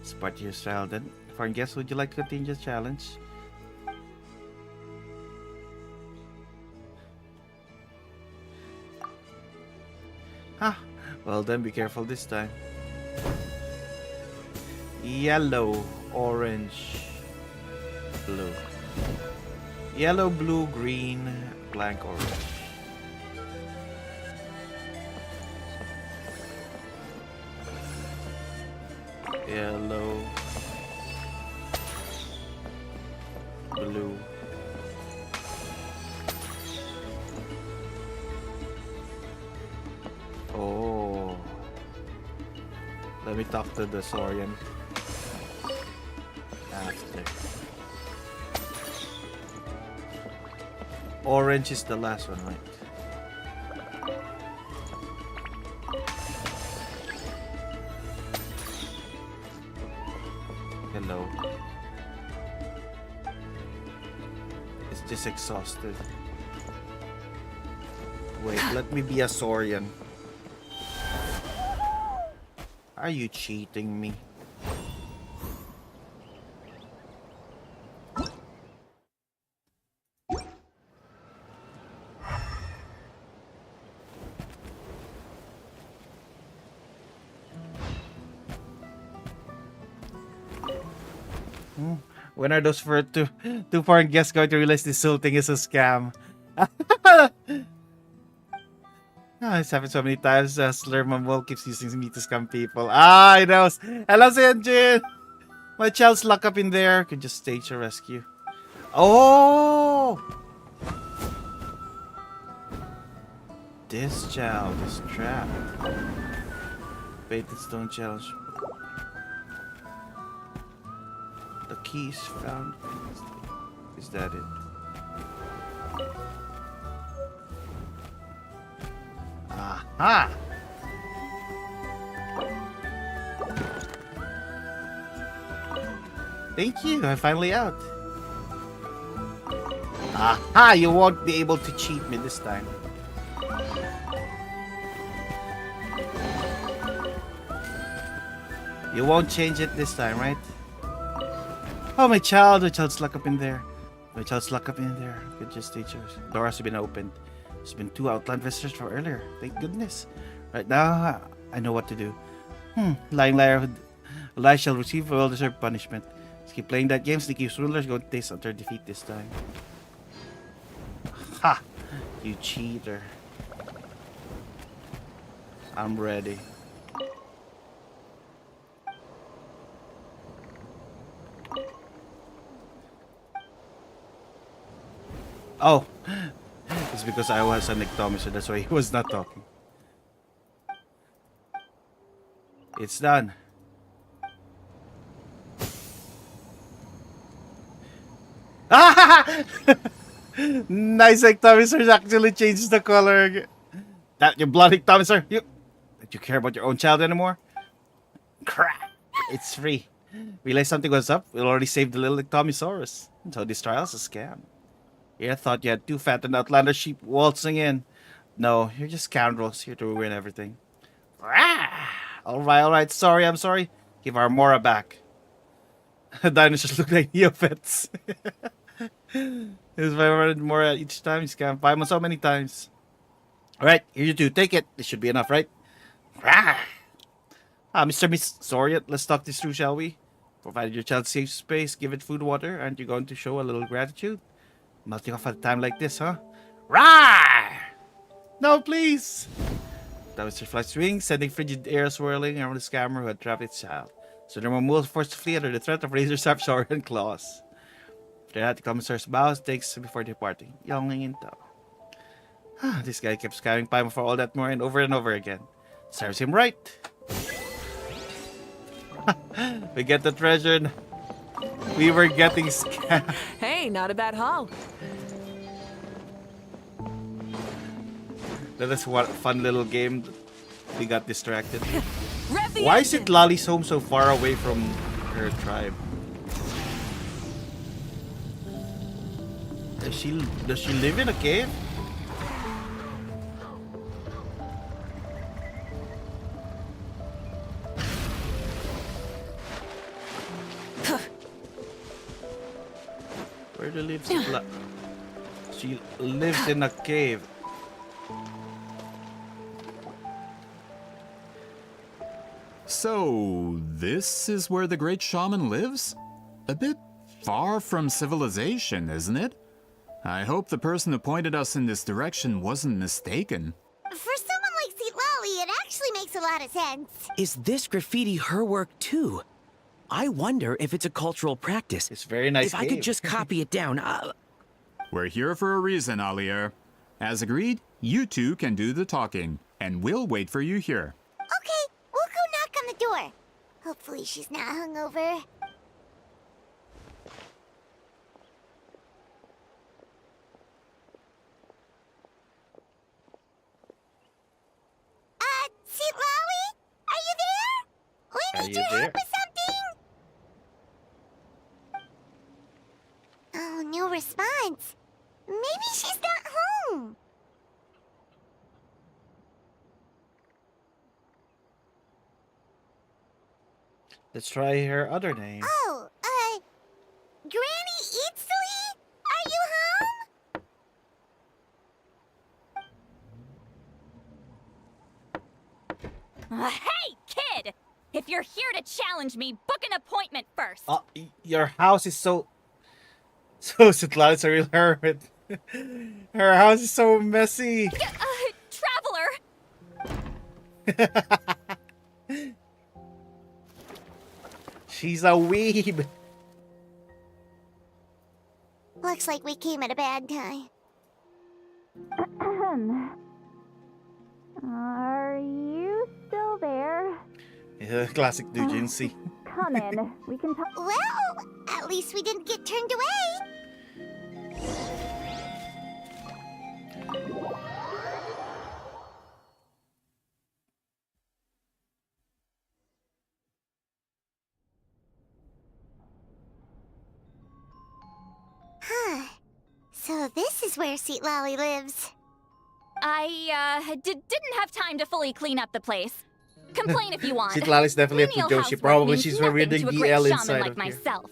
it's part of your style. Then, foreign guest, would you like to continue the challenge? Ah, well then, be careful this time. Yellow, orange, blue. Yellow, blue, green, blank, orange. Yellow, blue. Oh. Let me talk to the Saurian. After. Orange is the last one, right? Hello. It's just exhausted. Wait, let me be a Saurian. Are you cheating me? When are those two foreign guests going to realize this whole thing is a scam? It's happened so many times. Slur Mamwol keeps using me to scam people. I know. Hello, Senjin! My child's locked up in there. Could just stage a rescue. Oh! This child is trapped. Baited stone challenge. The keys found. Is that it? Aha! Thank you, I'm finally out. Aha! You won't be able to cheat me this time. You won't change it this time, right? Oh, my child's locked up in there. My child's locked up in there. Good just teachers. Door has been opened. There's been 2 outland visitors from earlier. Thank goodness. Right now, I know what to do. Lying liar. Lie shall receive a well-deserved punishment. Let's keep playing that game. Sneaky rulers going to taste utter defeat this time. Ha! You cheater. I'm ready. Oh, it's because I was a Tommy, so that's why he was not talking. It's done. Nice Ectomiser actually changes the color. That you bloody Ectomiser. You don't you care about your own child anymore? Crap. It's free. Realize something was up? We already saved the little Ectomisaurus. So this trial's a scam. I thought you had 2 fattened outlander sheep waltzing in. No, you're just scoundrels here to ruin everything. Alright, sorry, I'm sorry. Give our Mora back. Dinosaurs look like Neopets. If I run Mora each time, you scam 5 months so many times. Alright, here you two, take it. This should be enough, right? Mr. Miss Soriat, let's talk this through, shall we? Provided your child safe space, give it food, water, aren't you going to show a little gratitude? Melting off at a time like this, huh? Rawr! No, please! Dinosaur flies wings, sending frigid air swirling around the scammer who had trapped its child. So the Mamool was forced to flee under the threat of razor-sharp Saurian claws. After that, the commissar's bows takes before departing. Yonging into. This guy kept scamming Paimon for all that more and over again. Serves him right. We get the treasure. We were getting scammed. Hey, not a bad haul. That is what fun little game. We got distracted. Why is it Lolly's home so far away from her tribe? Does she live in a cave? Where lives she lives in a cave. So, this is where the great shaman lives? A bit far from civilization, isn't it? I hope the person who pointed us in this direction wasn't mistaken. For someone like Seat Lolly, it actually makes a lot of sense. Is this graffiti her work too? I wonder if it's a cultural practice. It's very nice. If I could just copy it down, We're here for a reason, Alier. As agreed, you two can do the talking, and we'll wait for you here. Okay, we'll go knock on the door. Hopefully she's not hungover. Seat Lolly? Are you there? We need your help with something? Oh, no response. Maybe she's not home. Let's try her other name. Oh, Granny Eatsley? Are you home? Hey, kid! If you're here to challenge me, book an appointment first. Your house is so Sitla's a real hermit. Her house is so messy. Traveler! She's a weeb. Looks like we came at a bad time. Are you still there? Yeah, classic Doujinshi. Come in. We can talk. Well, at least we didn't get turned away. Huh. So this is where Seat Lolly lives. I, didn't have time to fully clean up the place. Complain if you want. Citlali's definitely a Menial Fujoshi. housework Probably means she's nothing reading to a the great L shaman inside like of here. myself.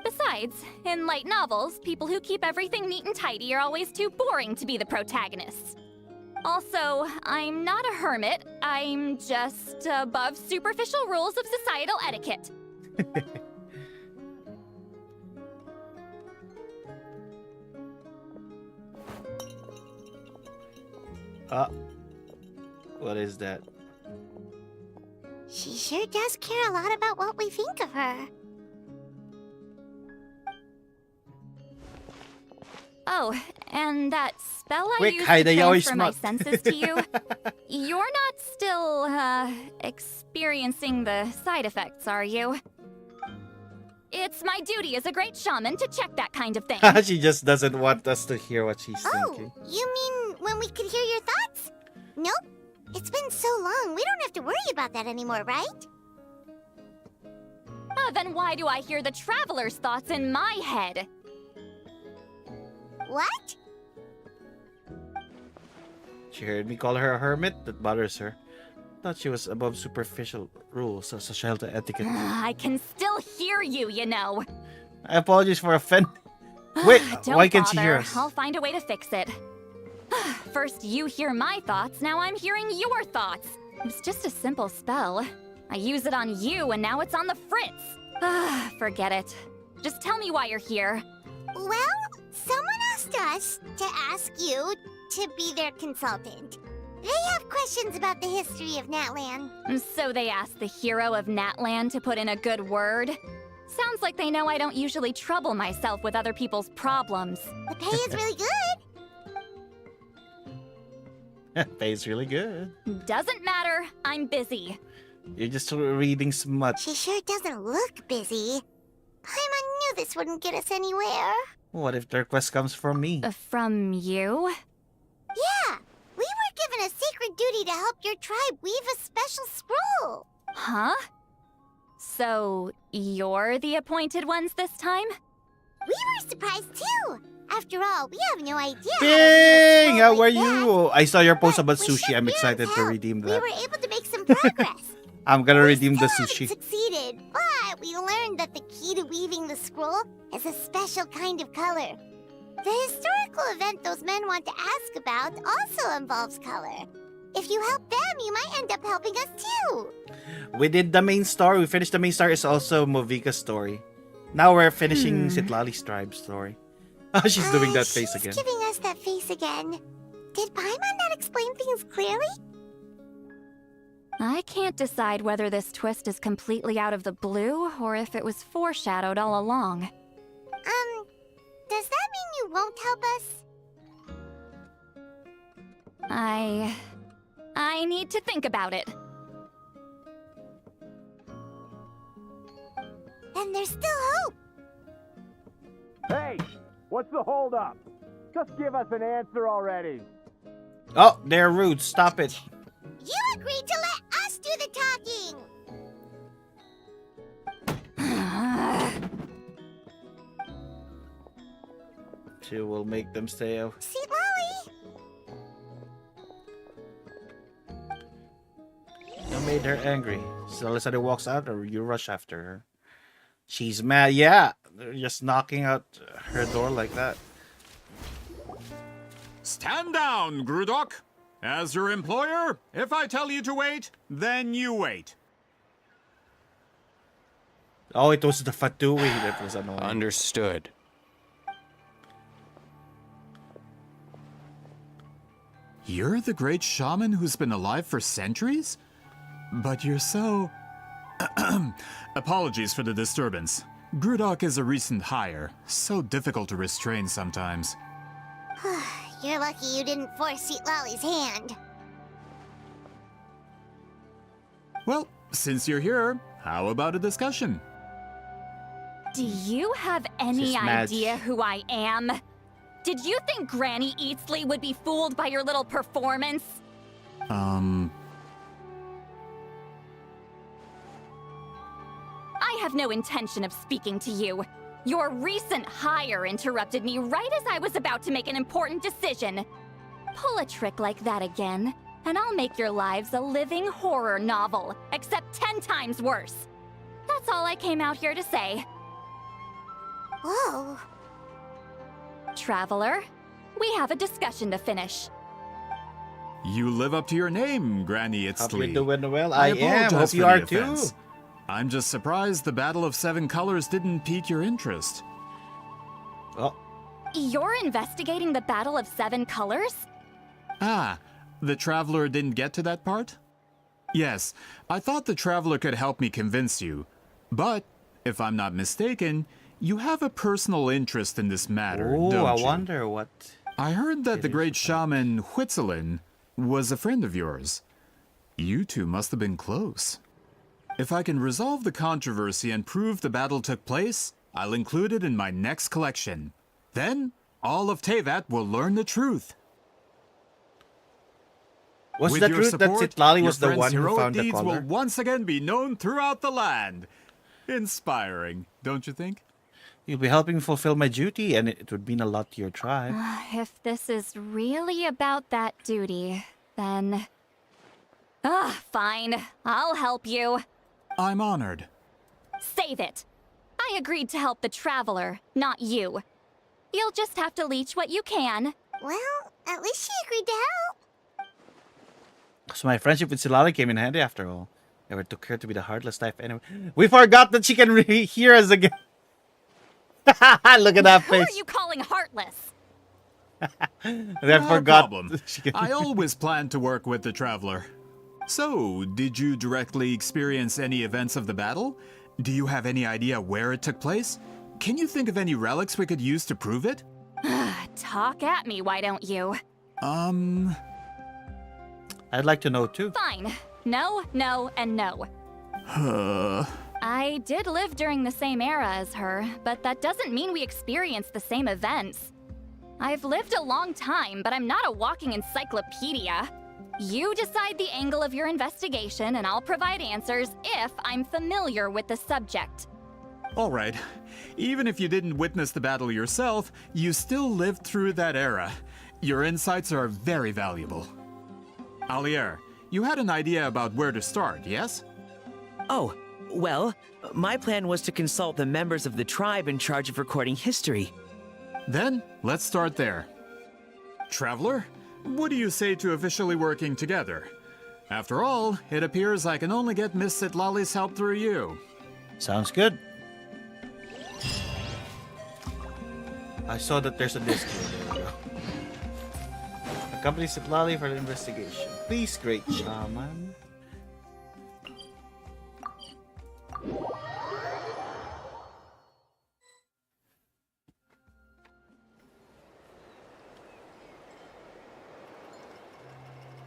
Besides, in light novels, people who keep everything neat and tidy are always too boring to be the protagonists. Also, I'm not a hermit. I'm just above superficial rules of societal etiquette. What is that? She sure does care a lot about what we think of her. Oh, and that spell I Quick, used hide to the yaoi transfer my smut. senses to you, you're not still, experiencing the side effects, are you? It's my duty as a great shaman to check that kind of thing. She just doesn't want us to hear what she's thinking. You mean when we could hear your thoughts? Nope. It's been so long, we don't have to worry about that anymore, right? Then why do I hear the traveler's thoughts in my head? What? She heard me call her a hermit. That bothers her. Thought she was above superficial rules of societal etiquette. I can still hear you, you know. I apologize for offending. Wait, Don't why can't she bother. hear us? I'll find a way to fix it. First you hear my thoughts, now I'm hearing your thoughts. It's just a simple spell. I use it on you and now it's on the Fritz. Forget it. Just tell me why you're here. Well, someone asked us to ask you to be their consultant. They have questions about the history of Natlan. So they asked the hero of Natlan to put in a good word? Sounds like they know I don't usually trouble myself with other people's problems. The pay is really good. Pays really good. Doesn't matter, I'm busy. You're just reading smut. She sure doesn't look busy. Paimon knew this wouldn't get us anywhere. What if the request comes from me? From you? Yeah, we were given a sacred duty to help your tribe weave a special scroll. Huh? So, you're the appointed ones this time? We were surprised too. After all, we have no idea. Dang! How are you? I saw your post about sushi. I'm excited to redeem We that. were able to make some progress. I'm gonna redeem the Still sushi. haven't succeeded, but we learned that the key to weaving the scroll is a special kind of color. The historical event those men want to ask about also involves color. If you help them, you might end up helping us too. We did the main story. We finished the main story. It's also Movika's story. Now we're finishing Citlali's tribe story. Oh, she's doing that face again. She's giving us that face again. Did Paimon not explain things clearly? I can't decide whether this twist is completely out of the blue or if it was foreshadowed all along. Does that mean you won't help us? I need to think about it. Then there's still hope. Hey, what's the holdup? Just give us an answer already. Oh, they're rude. Stop it. You agreed to let us do the talking. She will make them stay out. See, Lolly? You made her angry. So Alyssa walks out or you rush after her. She's mad. Yeah, they're just knocking out her door like that. Stand down, Grudok. As your employer, if I tell you to wait, then you wait. Oh, it was the Fatui that was annoying. Understood. You're the great shaman who's been alive for centuries? But you're so... Apologies for the disturbance. Grudok is a recent hire, so difficult to restrain sometimes. You're lucky you didn't force Seat Lolly's hand. Well, since you're here, how about a discussion? Do you have any She's mad. idea who I am? Did you think Granny Eatsley would be fooled by your little performance? I have no intention of speaking to you. Your recent hire interrupted me right as I was about to make an important decision. Pull a trick like that again, and I'll make your lives a living horror novel, except 10 times worse. That's all I came out here to say. Whoa. Traveler, we have a discussion to finish. You live up to your name, Granny Hope Itztli. you're doing well. I am. apologize Hope you for the are too. offense. I'm just surprised the Battle of Seven Colors didn't pique your interest. Oh. You're investigating the Battle of Seven Colors? Ah, the Traveler didn't get to that part? Yes, I thought the Traveler could help me convince you. But, if I'm not mistaken, you have a personal interest in this matter, Oh, don't I you? wonder what. I heard that the great shaman Huitzilin was a friend of yours. You two must have been close. If I can resolve the controversy and prove the battle took place, I'll include it in my next collection. Then, all of Teyvat will learn the truth. Was With the your truth that support, Citlali your was the friend's one who heroic found the deeds color? will once again be known throughout the land. Inspiring, don't you think? You'll be helping me fulfill my duty, and it would mean a lot to your tribe. If this is really about that duty, then... fine. I'll help you. I'm honored. Save it. I agreed to help the Traveler, not you. You'll just have to leech what you can. Well, at least she agreed to help. So my friendship with Citlali came in handy after all. Never took her to be the heartless type anyway. We forgot that she can hear us again. Look at that Who face. are you calling heartless? I No forgot. problem. I always planned to work with the Traveler. So, did you directly experience any events of the battle? Do you have any idea where it took place? Can you think of any relics we could use to prove it? Talk at me, why don't you? I'd like to know too. Fine. No, no, and no. I did live during the same era as her, but that doesn't mean we experienced the same events. I've lived a long time, but I'm not a walking encyclopedia. You decide the angle of your investigation, and I'll provide answers if I'm familiar with the subject. All right. Even if you didn't witness the battle yourself, you still lived through that era. Your insights are very valuable. Alier, you had an idea about where to start, yes? Oh, well, my plan was to consult the members of the tribe in charge of recording history. Then, let's start there. Traveler, what do you say to officially working together? After all, it appears I can only get Miss Citlali's help through you. Sounds good. I saw that there's a disc here. There we go. Accompany Citlali for the investigation. Please, great shaman.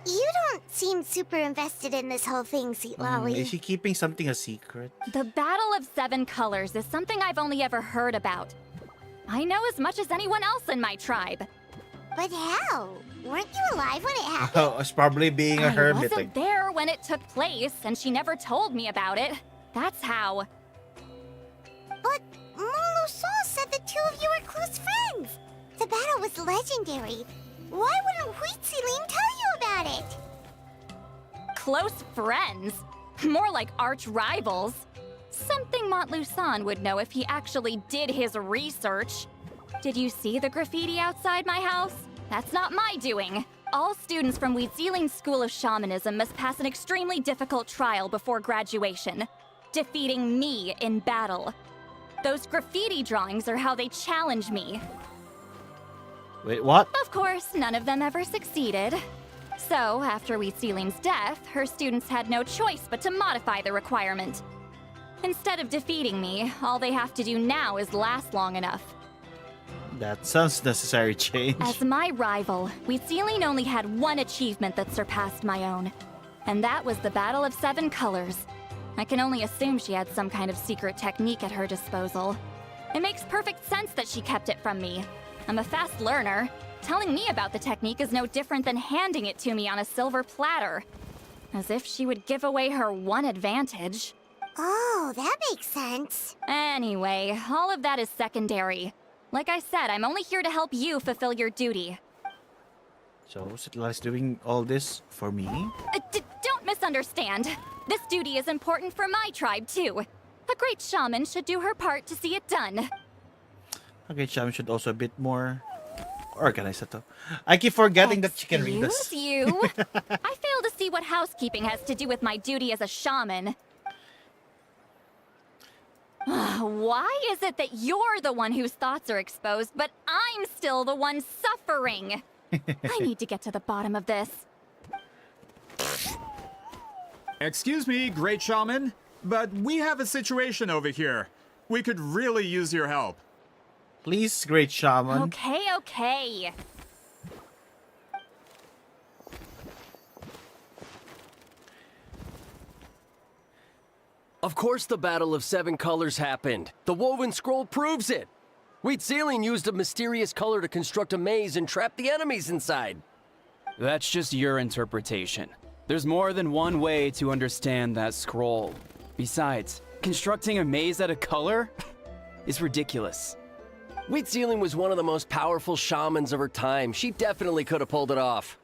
You don't seem super invested in this whole thing, Citlali. Is she keeping something a secret? The Battle of Seven Colors is something I've only ever heard about. I know as much as anyone else in my tribe. But how? Weren't you alive when it happened? Oh, it's probably being a I hermit. wasn't there when it took place, and she never told me about it. That's how. But Molu Saw said the two of you were close friends. The battle was legendary. Why wouldn't Huitzilin tell you about it? Close friends? More like arch rivals. Something Montluçon would know if he actually did his research. Did you see the graffiti outside my house? That's not my doing. All students from Huitzilin's School of Shamanism must pass an extremely difficult trial before graduation, defeating me in battle. Those graffiti drawings are how they challenge me. Wait, what? Of course, none of them ever succeeded. So, after Huitzilin's death, her students had no choice but to modify the requirement. Instead of defeating me, all they have to do now is last long enough. That sounds necessary change. As my rival, Huitzilin only had one achievement that surpassed my own. And that was the Battle of Seven Colors. I can only assume she had some kind of secret technique at her disposal. It makes perfect sense that she kept it from me. I'm a fast learner. Telling me about the technique is no different than handing it to me on a silver platter. As if she would give away her one advantage. Oh, that makes sense. Anyway, all of that is secondary. Like I said, I'm only here to help you fulfill your duty. So Citlali's doing all this for me? Don't misunderstand. This duty is important for my tribe, too. A great shaman should do her part to see it done. Okay, Shaman should also a bit more organized. I keep forgetting that she can read this. Excuse you? I fail to see what housekeeping has to do with my duty as a shaman. Why is it that you're the one whose thoughts are exposed, but I'm still the one suffering? I need to get to the bottom of this. Excuse me, Great Shaman, but we have a situation over here. We could really use your help. Please, Great Shaman. Okay. Of course the Battle of Seven Colors happened. The Woven Scroll proves it. Wheat Ceiling used a mysterious color to construct a maze and trap the enemies inside. That's just your interpretation. There's more than one way to understand that scroll. Besides, constructing a maze out of color is ridiculous. Wheat Ceiling was one of the most powerful shamans of her time. She definitely could have pulled it off.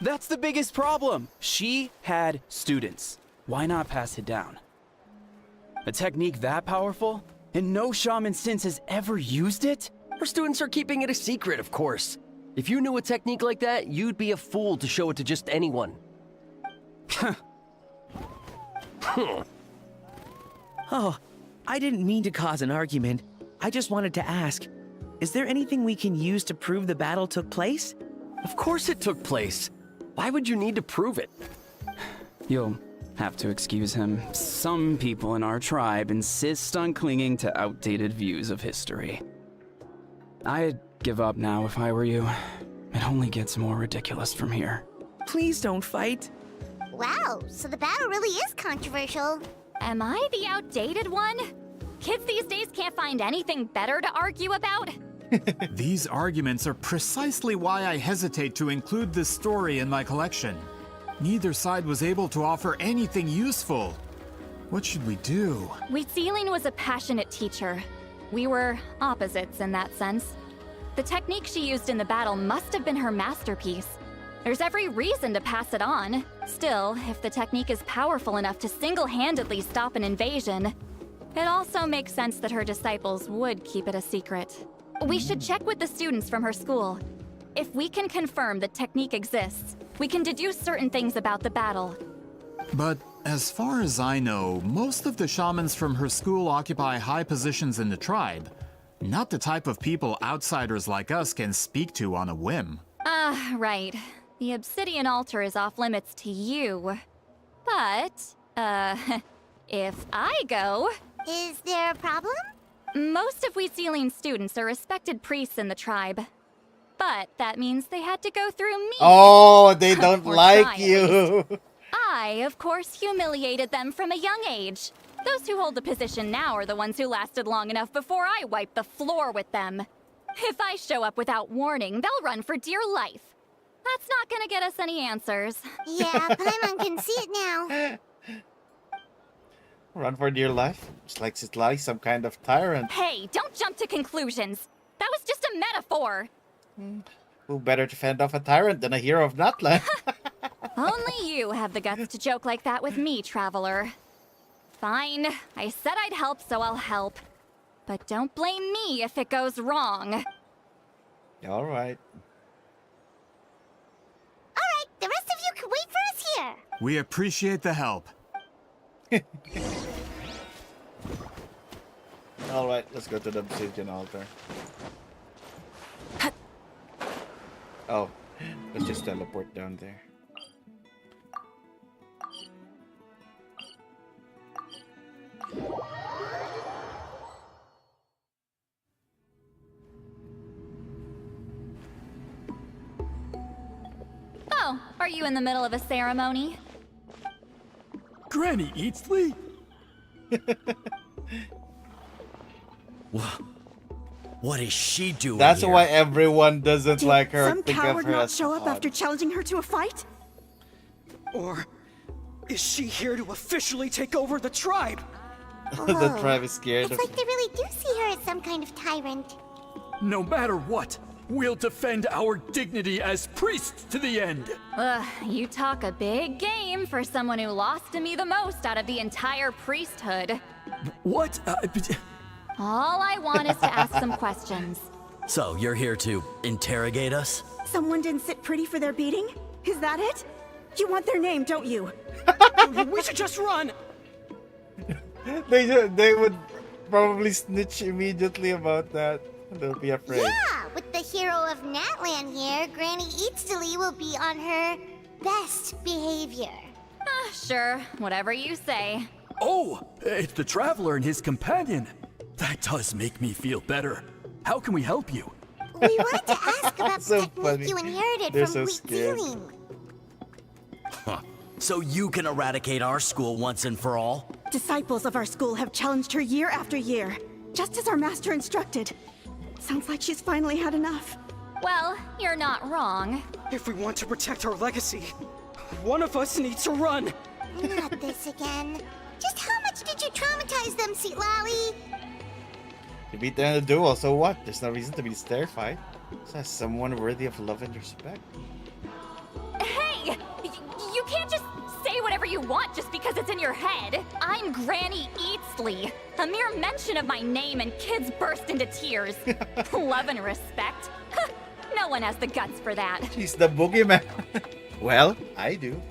That's the biggest problem. She had students. Why not pass it down? A technique that powerful? And no shaman since has ever used it? Her students are keeping it a secret, of course. If you knew a technique like that, you'd be a fool to show it to just anyone. Oh, I didn't mean to cause an argument. I just wanted to ask, is there anything we can use to prove the battle took place? Of course it took place. Why would you need to prove it? You'll have to excuse him. Some people in our tribe insist on clinging to outdated views of history. I'd give up now if I were you. It only gets more ridiculous from here. Please don't fight. Wow, so the battle really is controversial. Am I the outdated one? Kids these days can't find anything better to argue about? These arguments are precisely why I hesitate to include this story in my collection. Neither side was able to offer anything useful. What should we do? Wheat Ceiling was a passionate teacher. We were opposites in that sense. The technique she used in the battle must have been her masterpiece. There's every reason to pass it on. Still, if the technique is powerful enough to single-handedly stop an invasion, it also makes sense that her disciples would keep it a secret. We should check with the students from her school. If we can confirm the technique exists, we can deduce certain things about the battle. But as far as I know, most of the shamans from her school occupy high positions in the tribe. Not the type of people outsiders like us can speak to on a whim. Right. The obsidian altar is off limits to you. But, if I go... Is there a problem? Most of Wheat Ceiling's students are respected priests in the tribe. But that means they had to go through me. Oh, they don't Or like try, at you. least. I, of course, humiliated them from a young age. Those who hold the position now are the ones who lasted long enough before I wiped the floor with them. If I show up without warning, they'll run for dear life. That's not gonna get us any answers. Yeah, Paimon can see it now. Run for dear life. It's like Citlali, some kind of tyrant. Hey, don't jump to conclusions. That was just a metaphor. Who better to fend off a tyrant than a hero of Natlan? Only you have the guts to joke like that with me, traveler. Fine, I said I'd help, so I'll help. But don't blame me if it goes wrong. All right. The rest of you can wait for us here. We appreciate the help. All right, let's go to the obsidian altar. Oh, let's just teleport down there. Oh, are you in the middle of a ceremony? Granny Eatsley? What is she doing That's here? why everyone doesn't Did like her. some Think of coward her not as show up odd. after challenging her to a fight? Or is she here to officially take over the tribe? The tribe is scared It's of... like they really do see her as some kind of tyrant. No matter what, We'll defend our dignity as priests to the end. Ugh, you talk a big game for someone who lost to me the most out of the entire priesthood. What? All I want is to ask some questions. So, you're here to interrogate us? Someone didn't sit pretty for their beating? Is that it? You want their name, don't you? We should just run! They would probably snitch immediately about that. They'll be afraid. Yeah, with the hero of Natlan here, Granny Eatsley will be on her best behavior. Sure, whatever you say. Oh, it's the Traveler and his companion. That does make me feel better. How can we help you? We wanted to ask about So the technique funny. you inherited They're from so Wheat scared. Dealing. So you can eradicate our school once and for all? Disciples of our school have challenged her year after year, just as our master instructed. Sounds like she's finally had enough. Well, you're not wrong. If we want to protect our legacy, one of us needs to run. Not this again. Just how much did you traumatize them, Seatlally? You beat them in a duel, so what? There's no reason to be terrified. Just someone worthy of love and respect. Hey! You can't just say whatever you want just because it's in your head. I'm Granny Eatsley. A mere mention of my name and kids burst into tears. Love and respect? No one has the guts for that. She's the boogeyman. Well, I do.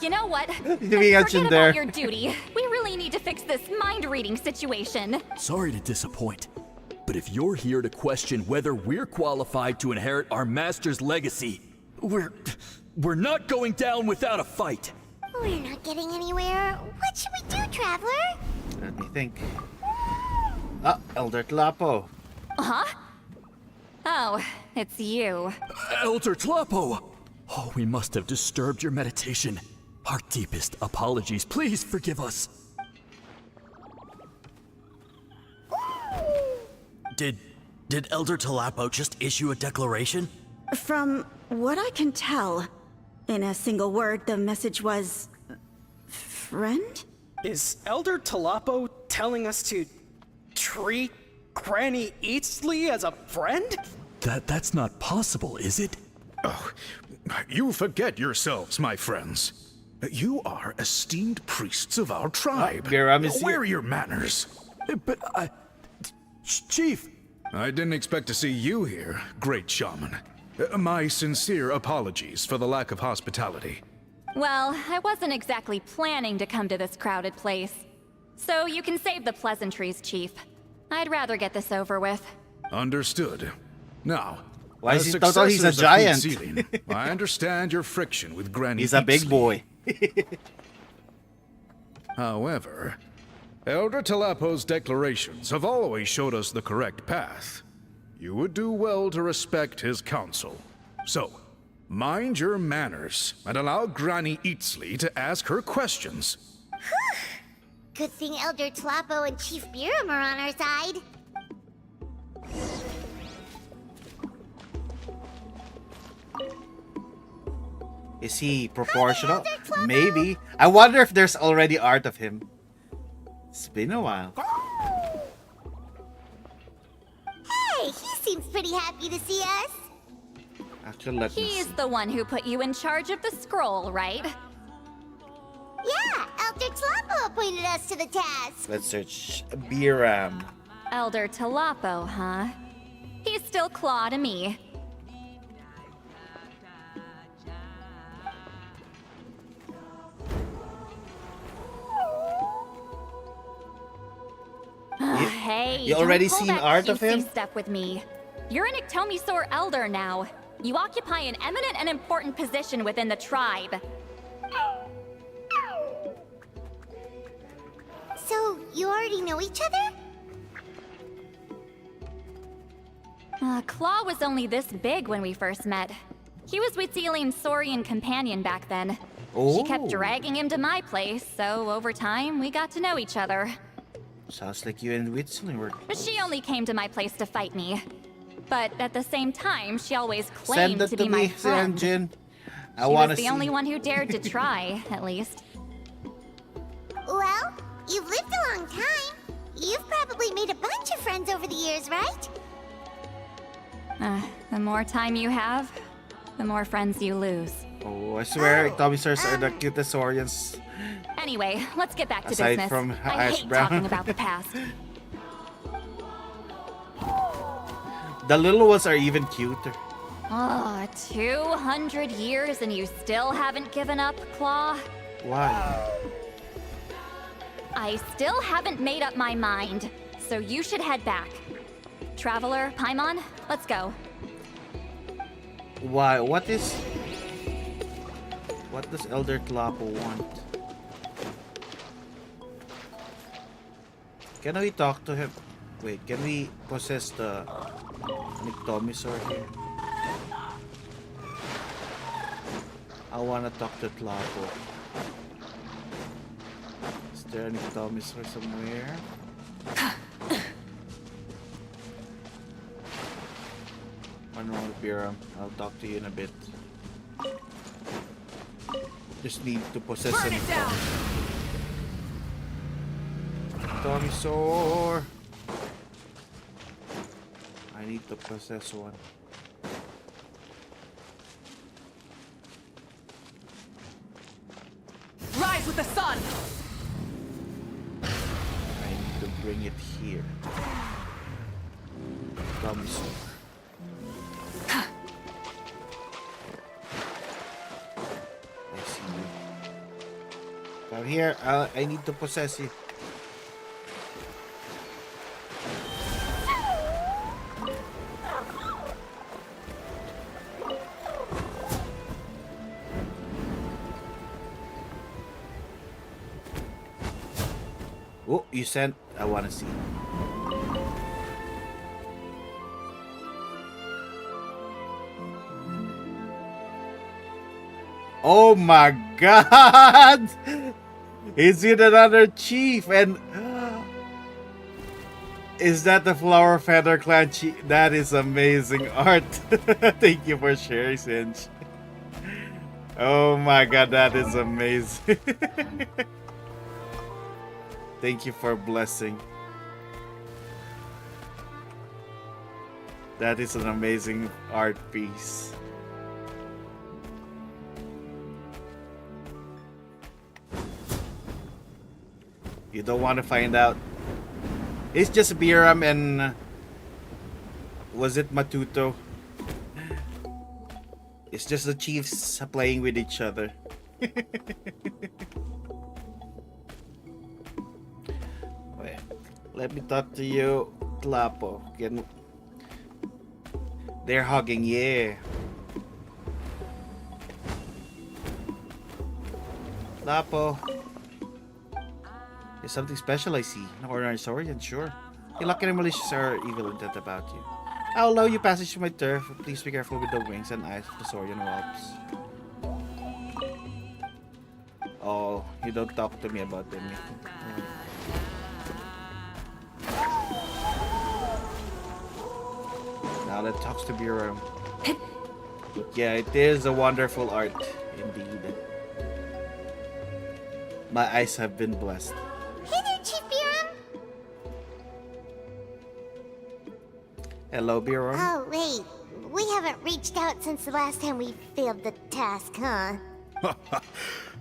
You know what? Forget Forget there. about your duty. We really need to fix this mind-reading situation. Sorry to disappoint, but if you're here to question whether we're qualified to inherit our master's legacy, we're not going down without a fight. We're not getting anywhere. What should we do, Traveler? Let me think. Ah, Elder Tlapo. Huh? Oh, it's you. Elder Tlapo! Oh, we must have disturbed your meditation. Our deepest apologies. Please forgive us. Did Elder Tlapo just issue a declaration? From what I can tell, in a single word, the message was... friend? Is Elder Tlapo telling us to treat Granny Eatsley as a friend? That's not possible, is it? Oh, you forget yourselves, my friends. You are esteemed priests of our tribe. Where are your manners? But Chief! I didn't expect to see you here, great shaman. My sincere apologies for the lack of hospitality. Well, I wasn't exactly planning to come to this crowded place. So you can save the pleasantries, Chief. I'd rather get this over with. Understood. Now, Why as is he thought he's a successors of Wheat giant? Sealing, I understand your friction with Granny He's a big Eatsley. boy. However, Elder Tlapo's declarations have always showed us the correct path. You would do well to respect his counsel. So, mind your manners and allow Granny Eatsley to ask her questions. Good thing Elder Tlapo and Chief Biram are on our side. Is he proportional? Maybe. I wonder if there's already art of him. It's been a while. Hey, he seems pretty happy to see us. Actually, let me He's see. the one who put you in charge of the scroll, right? Yeah, Elder Tlapo appointed us to the task. Let's search Biram. Elder Tlapo, huh? He's still Claw to me. Hey, you already don't pull seen that art of cutesy him? stuff with me. You're an Iktomi elder now. You occupy an eminent and important position within the tribe. So, you already know each other? Claw was only this big when we first met. He was Witzelin's Saurian companion back then. She kept Oh. dragging him to my place, so over time we got to know each other. Sounds like you and Witzeling were She only came to my place to fight me. But at the same time, she always Send claimed it to to be my me, friend. Sanjin. I She want was to the see. only one who dared to try, at least. Well, you've lived a long time. You've probably made a bunch of friends over the years, right? The more time you have, the more friends you lose. Oh, I swear, Ectomisaurs are the cutest Saurians. Anyway, let's get back to Aside business. from I Ash hate Brown. talking about the past. The little ones are even cuter. Oh, 200 years and you still haven't given up, Claw? Why? I still haven't made up my mind, so you should head back. Traveler, Paimon, let's go. Why? What does Elder Tlapo want? Can we talk to him? Wait, can we possess the Ectomisaur here? I wanna talk to Tlapo. Is there an Ectomisaur somewhere? One more Biram. I'll talk to you in a bit. Just need to possess an Ectomisaur. I need to possess one. Rise with the sun! I need to bring it here. Ectomisaur. I see you. Come here. I need to possess you. Oh, you sent. I want to see. Oh my God! Is it another chief? And is that the Flower Feather Clan chief? That is amazing art. Thank you for sharing, Sinch. Oh my God, that is amazing. Thank you for blessing. That is an amazing art piece. You don't want to find out. It's just Biram and was it Matuto? It's just the chiefs playing with each other. Wait, let me talk to you, Tlapo. They're hugging, yeah. Tlapo. There's something special I see. An ordinary Saurian, sure. You're lucky and malicious or evil intent about you. I'll allow you passage to my turf. Please be careful with the wings and eyes of the Saurian whelps. Oh, you don't talk to me about them. Now let's talk to Biram. Yeah, it is a wonderful art, indeed. My eyes have been blessed. Hey there, Chief Biram! Hello, Biram. Oh, wait. We haven't reached out since the last time we failed the task, huh?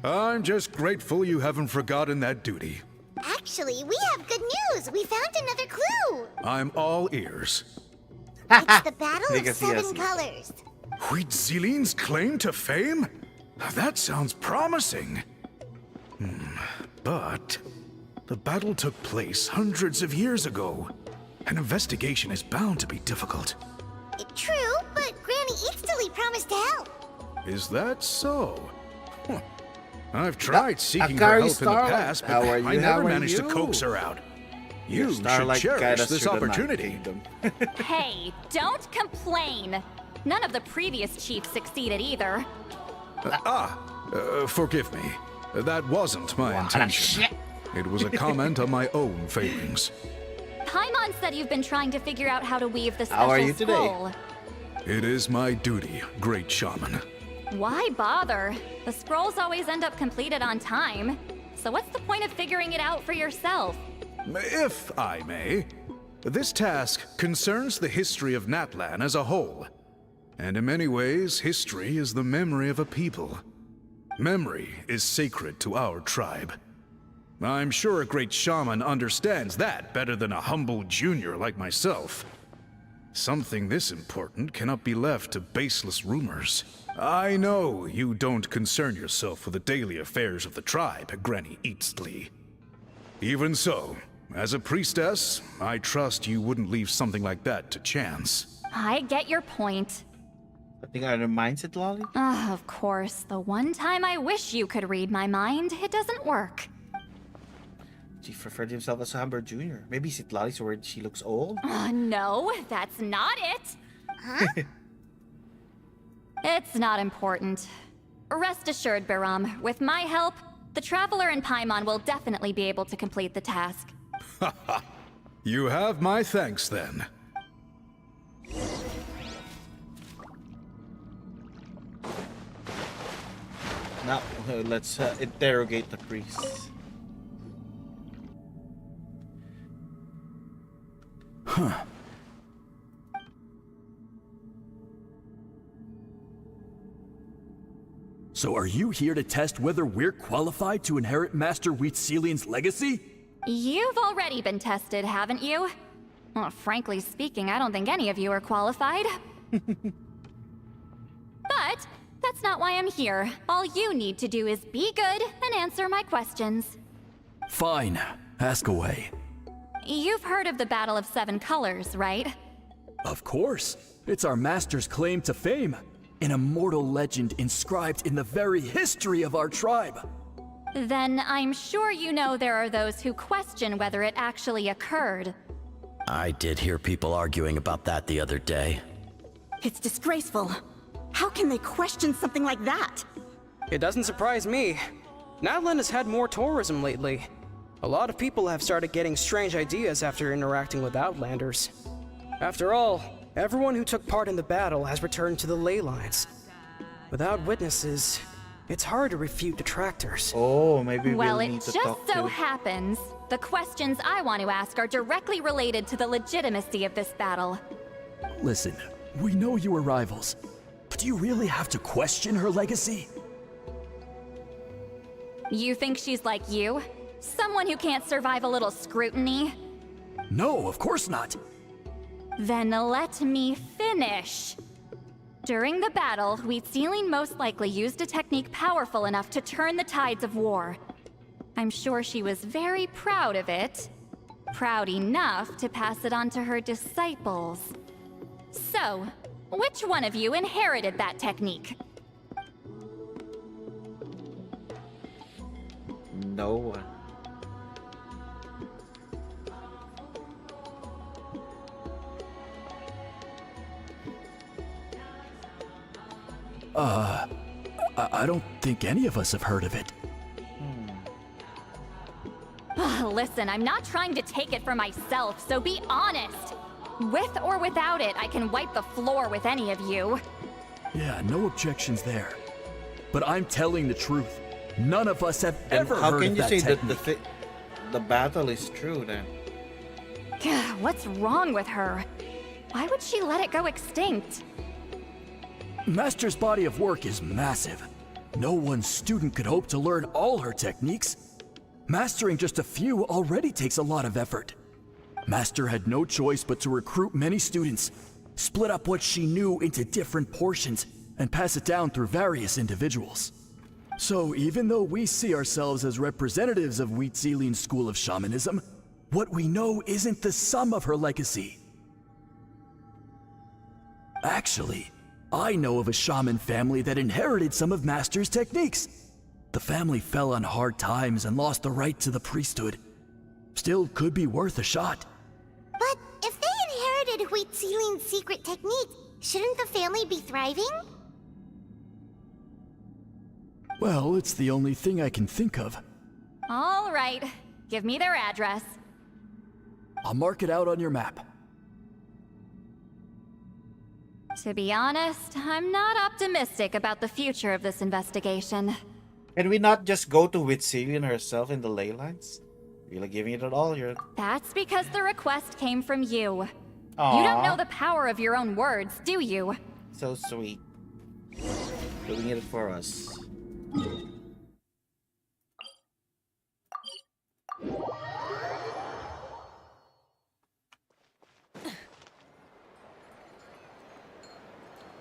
I'm just grateful you haven't forgotten that duty. Actually, we have good news! We found another clue! I'm all ears. It's the Battle of Seven Colors. Huitzilin's claim to fame? That sounds promising. But the battle took place hundreds of years ago. An investigation is bound to be difficult. True, but Granny Eatsterly promised to help. Is that so? Huh. I've tried seeking her Akari help in the Starlight. past, but How are you? I never How are managed to you? coax her out. You should Starlight guide cherish us this through the Night opportunity. Kingdom. Hey, don't complain. None of the previous chiefs succeeded either. Forgive me. That wasn't my intention. It was a comment on my own failings. Paimon said you've been trying to figure out how to weave the How special are you today? scroll. It is my duty, great shaman. Why bother? The scrolls always end up completed on time. So what's the point of figuring it out for yourself? If I may, This task concerns the history of Natlan as a whole. And in many ways, history is the memory of a people. Memory is sacred to our tribe. I'm sure a great shaman understands that better than a humble junior like myself. Something this important cannot be left to baseless rumors. I know you don't concern yourself with the daily affairs of the tribe, Granny Eatsley. Even so, as a priestess, I trust you wouldn't leave something like that to chance. I get your point. I think I reminds it, Lolly. Of course, the one time I wish you could read my mind, it doesn't work. She referred to himself as a Humber Jr. Maybe Citlali's worried she looks old? No, that's not it. Huh? It's not important. Rest assured, Biram, with my help, the Traveler and Paimon will definitely be able to complete the task. You have my thanks then. Now, let's interrogate the priest. Huh. So are you here to test whether we're qualified to inherit Master Wheatselian's legacy? You've already been tested, haven't you? Well, frankly speaking, I don't think any of you are qualified. But that's not why I'm here. All you need to do is be good and answer my questions. Fine. Ask away. You've heard of the Battle of Seven Colors, right? Of course. It's our master's claim to fame. An immortal legend inscribed in the very history of our tribe. Then I'm sure you know there are those who question whether it actually occurred. I did hear people arguing about that the other day. It's disgraceful. How can they question something like that? It doesn't surprise me. Natlan has had more tourism lately. A lot of people have started getting strange ideas after interacting with Outlanders. After all, everyone who took part in the battle has returned to the ley lines. Without witnesses, it's hard to refute detractors. Oh, maybe Well, we'll it need to just talk so to... happens the questions I want to ask are directly related to the legitimacy of this battle. Listen, we know you were rivals, but do you really have to question her legacy? You think she's like you? Someone who can't survive a little scrutiny? No, of course not. Then let me finish. During the battle, Wheatsealing most likely used a technique powerful enough to turn the tides of war. I'm sure she was very proud of it. Proud enough to pass it on to her disciples. So, which one of you inherited that technique? No one. I don't think any of us have heard of it. Listen, I'm not trying to take it for myself, so be honest. With or without it, I can wipe the floor with any of you. Yeah, no objections there. But I'm telling the truth. None of us have Then ever how heard can of you that say that technique. the battle is true then? Gah, what's wrong with her? Why would she let it go extinct? Master's body of work is massive. No one student could hope to learn all her techniques. Mastering just a few already takes a lot of effort. Master had no choice but to recruit many students, split up what she knew into different portions, and pass it down through various individuals. So even though we see ourselves as representatives of Wheatsealing's school of shamanism, what we know isn't the sum of her legacy. Actually, I know of a shaman family that inherited some of Master's techniques. The family fell on hard times and lost the right to the priesthood. Still could be worth a shot. But if they inherited Wheatsealing's secret technique, shouldn't the family be thriving? Well, it's the only thing I can think of. All right, give me their address. I'll mark it out on your map. To be honest, I'm not optimistic about the future of this investigation. Can we not just go to Wheatselian herself in the ley lines? Really giving it all here. That's because the request came from you. Aww. You don't know the power of your own words, do you? So sweet. Doing it for us.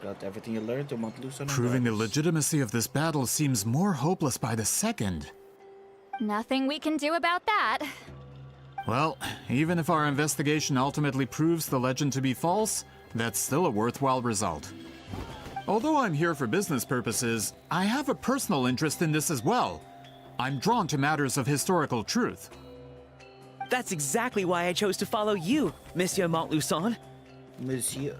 Got everything you learned to Mount Luzon. Proving the legitimacy of this battle seems more hopeless by the second. Nothing we can do about that. Well, even if our investigation ultimately proves the legend to be false, that's still a worthwhile result. Although I'm here for business purposes, I have a personal interest in this as well. I'm drawn to matters of historical truth. That's exactly why I chose to follow you, Monsieur Montluçon. Monsieur.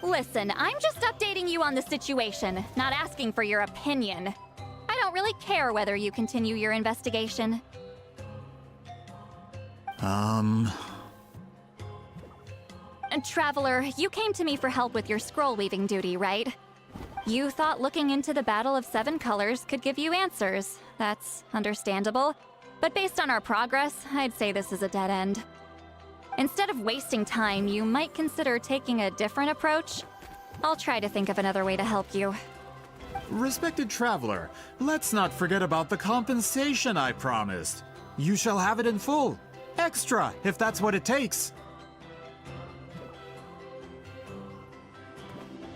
Listen, I'm just updating you on the situation, not asking for your opinion. I don't really care whether you continue your investigation. And Traveler, you came to me for help with your scroll weaving duty, right? You thought looking into the Battle of Seven Colors could give you answers. That's understandable. But based on our progress, I'd say this is a dead end. Instead of wasting time, you might consider taking a different approach. I'll try to think of another way to help you. Respected traveler, let's not forget about the compensation I promised. You shall have it in full. Extra, if that's what it takes.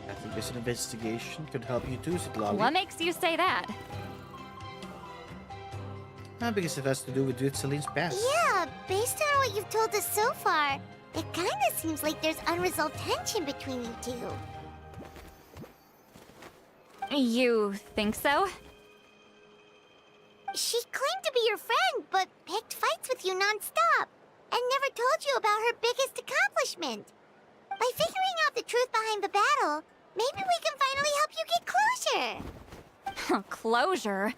I think this investigation could help you too, Citlali. What makes you say that? Because it has to do with Celine's past. Yeah, based on what you've told us so far, it kinda seems like there's unresolved tension between you two. You think so? She claimed to be your friend, but picked fights with you non-stop, and never told you about her biggest accomplishment. By figuring out the truth behind the battle, maybe we can finally help you get closure. Closure?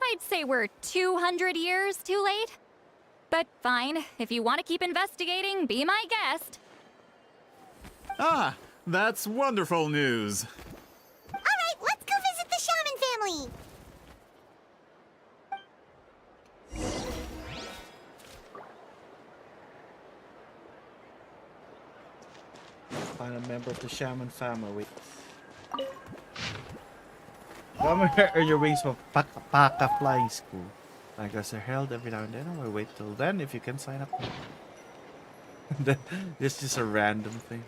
I'd say we're 200 years too late. But fine, if you want to keep investigating, be my guest. Ah, that's wonderful news. Alright, let's go visit the Shaman family. Find a member of the Shaman family. Come here, earn your wings from Paka Flying School. Classes are held every now and then. I'll wait till then if you can sign up. It's just a random thing.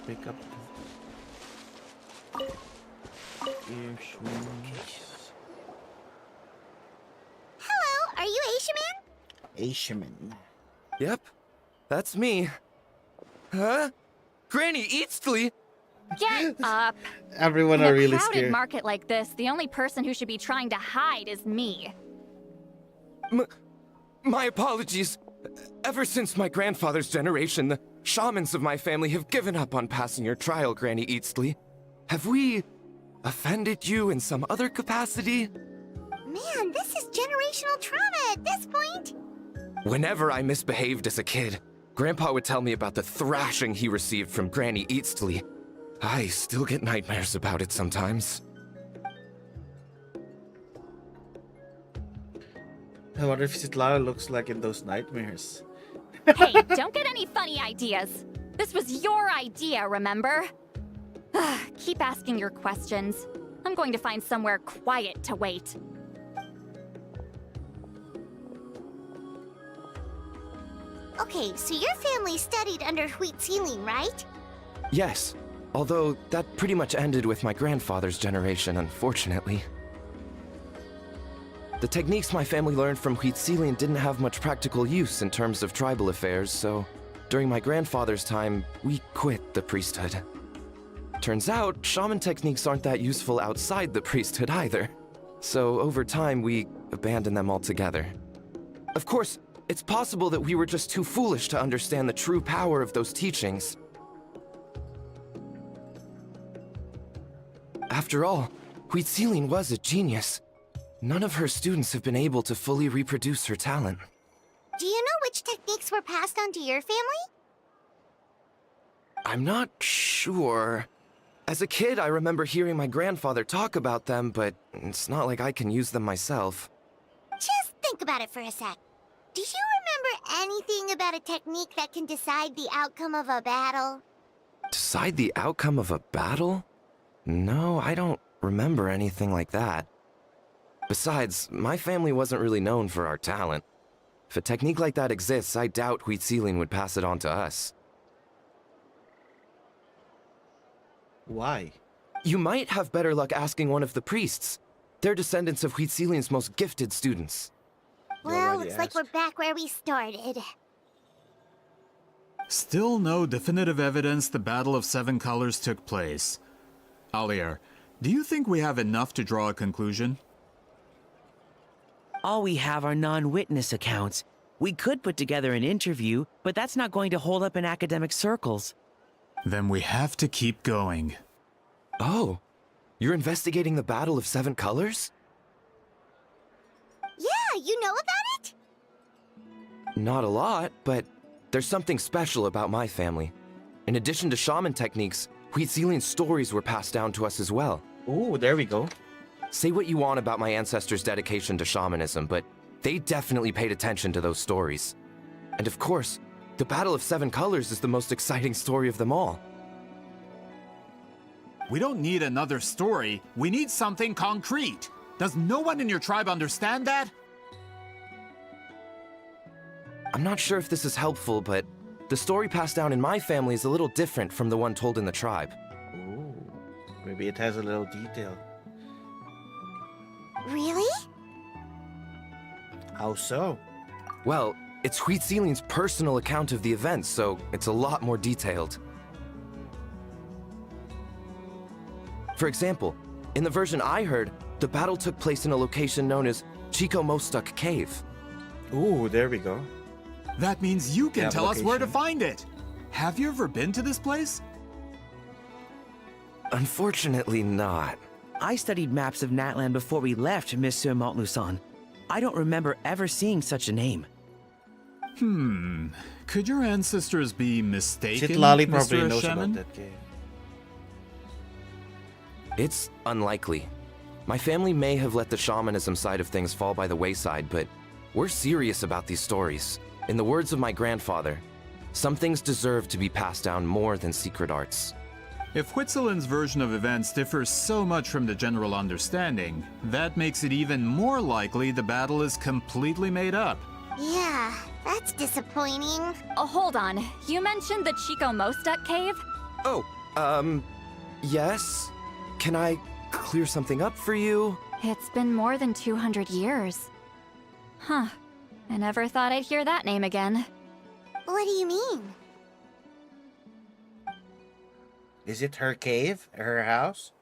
Pick up Hello, are you Aishaman? Aishaman. Yep, that's me. Huh? Granny Eastly? Get up. Everyone In are a really crowded scared. market like this, the only person who should be trying to hide is me. My apologies. Ever since my grandfather's generation, the shamans of my family have given up on passing your trial, Granny Eastly. Have we offended you in some other capacity? Man, this is generational trauma at this point. Whenever I misbehaved as a kid, Grandpa would tell me about the thrashing he received from Granny Eastly. I still get nightmares about it sometimes. I wonder if Citlali looks like in those nightmares. Hey, don't get any funny ideas. This was your idea, remember? Keep asking your questions. I'm going to find somewhere quiet to wait. Okay, so your family studied under Huitzilin, right? Yes, although that pretty much ended with my grandfather's generation, unfortunately. The techniques my family learned from Huitzilin didn't have much practical use in terms of tribal affairs, so during my grandfather's time, we quit the priesthood. Turns out, shaman techniques aren't that useful outside the priesthood either. So over time, we abandoned them altogether. Of course, it's possible that we were just too foolish to understand the true power of those teachings. After all, Huitzilin was a genius. None of her students have been able to fully reproduce her talent. Do you know which techniques were passed on to your family? I'm not sure. As a kid, I remember hearing my grandfather talk about them, but it's not like I can use them myself. Just think about it for a sec. Do you remember anything about a technique that can decide the outcome of a battle? Decide the outcome of a battle? No, I don't remember anything like that. Besides, my family wasn't really known for our talent. If a technique like that exists, I doubt Huitzilian would pass it on to us. Why? You might have better luck asking one of the priests. They're descendants of Huitzilian's most gifted students. Well, looks like we're back where we started. Still no definitive evidence the Battle of Seven Colors took place. Alier, do you think we have enough to draw a conclusion? All we have are non-witness accounts. We could put together an interview, but that's not going to hold up in academic circles. Then we have to keep going. Oh, you're investigating the Battle of Seven Colors? Yeah, you know about it? Not a lot, but there's something special about my family. In addition to shaman techniques, Huitzilian stories were passed down to us as well. Ooh, there we go. Say what you want about my ancestors' dedication to shamanism, but they definitely paid attention to those stories. And of course, the Battle of Seven Colors is the most exciting story of them all. We don't need another story. We need something concrete. Does no one in your tribe understand that? I'm not sure if this is helpful, but the story passed down in my family is a little different from the one told in the tribe. Ooh, maybe it has a little detail. Really? How so? Well, it's Huitzilian's personal account of the events, so it's a lot more detailed. For example, in the version I heard, the battle took place in a location known as Chico Mostuk Cave. Ooh, there we go. That means you can Yeah, tell us where to location. find it. Have you ever been to this place? Unfortunately not. I studied maps of Natlan before we left, Monsieur Montluçon. I don't remember ever seeing such a name. Could your ancestors be mistaken, Citlali probably Mr. knows Shaman? about that game. It's unlikely. My family may have let the shamanism side of things fall by the wayside, but we're serious about these stories. In the words of my grandfather, some things deserve to be passed down more than secret arts. If Huitzilian's version of events differs so much from the general understanding, that makes it even more likely the battle is completely made up. Yeah, that's disappointing. Oh, hold on. You mentioned the Chico Mostuk cave? Oh, yes? Can I clear something up for you? It's been more than 200 years. Huh. I never thought I'd hear that name again. What do you mean? Is it her cave? Her house?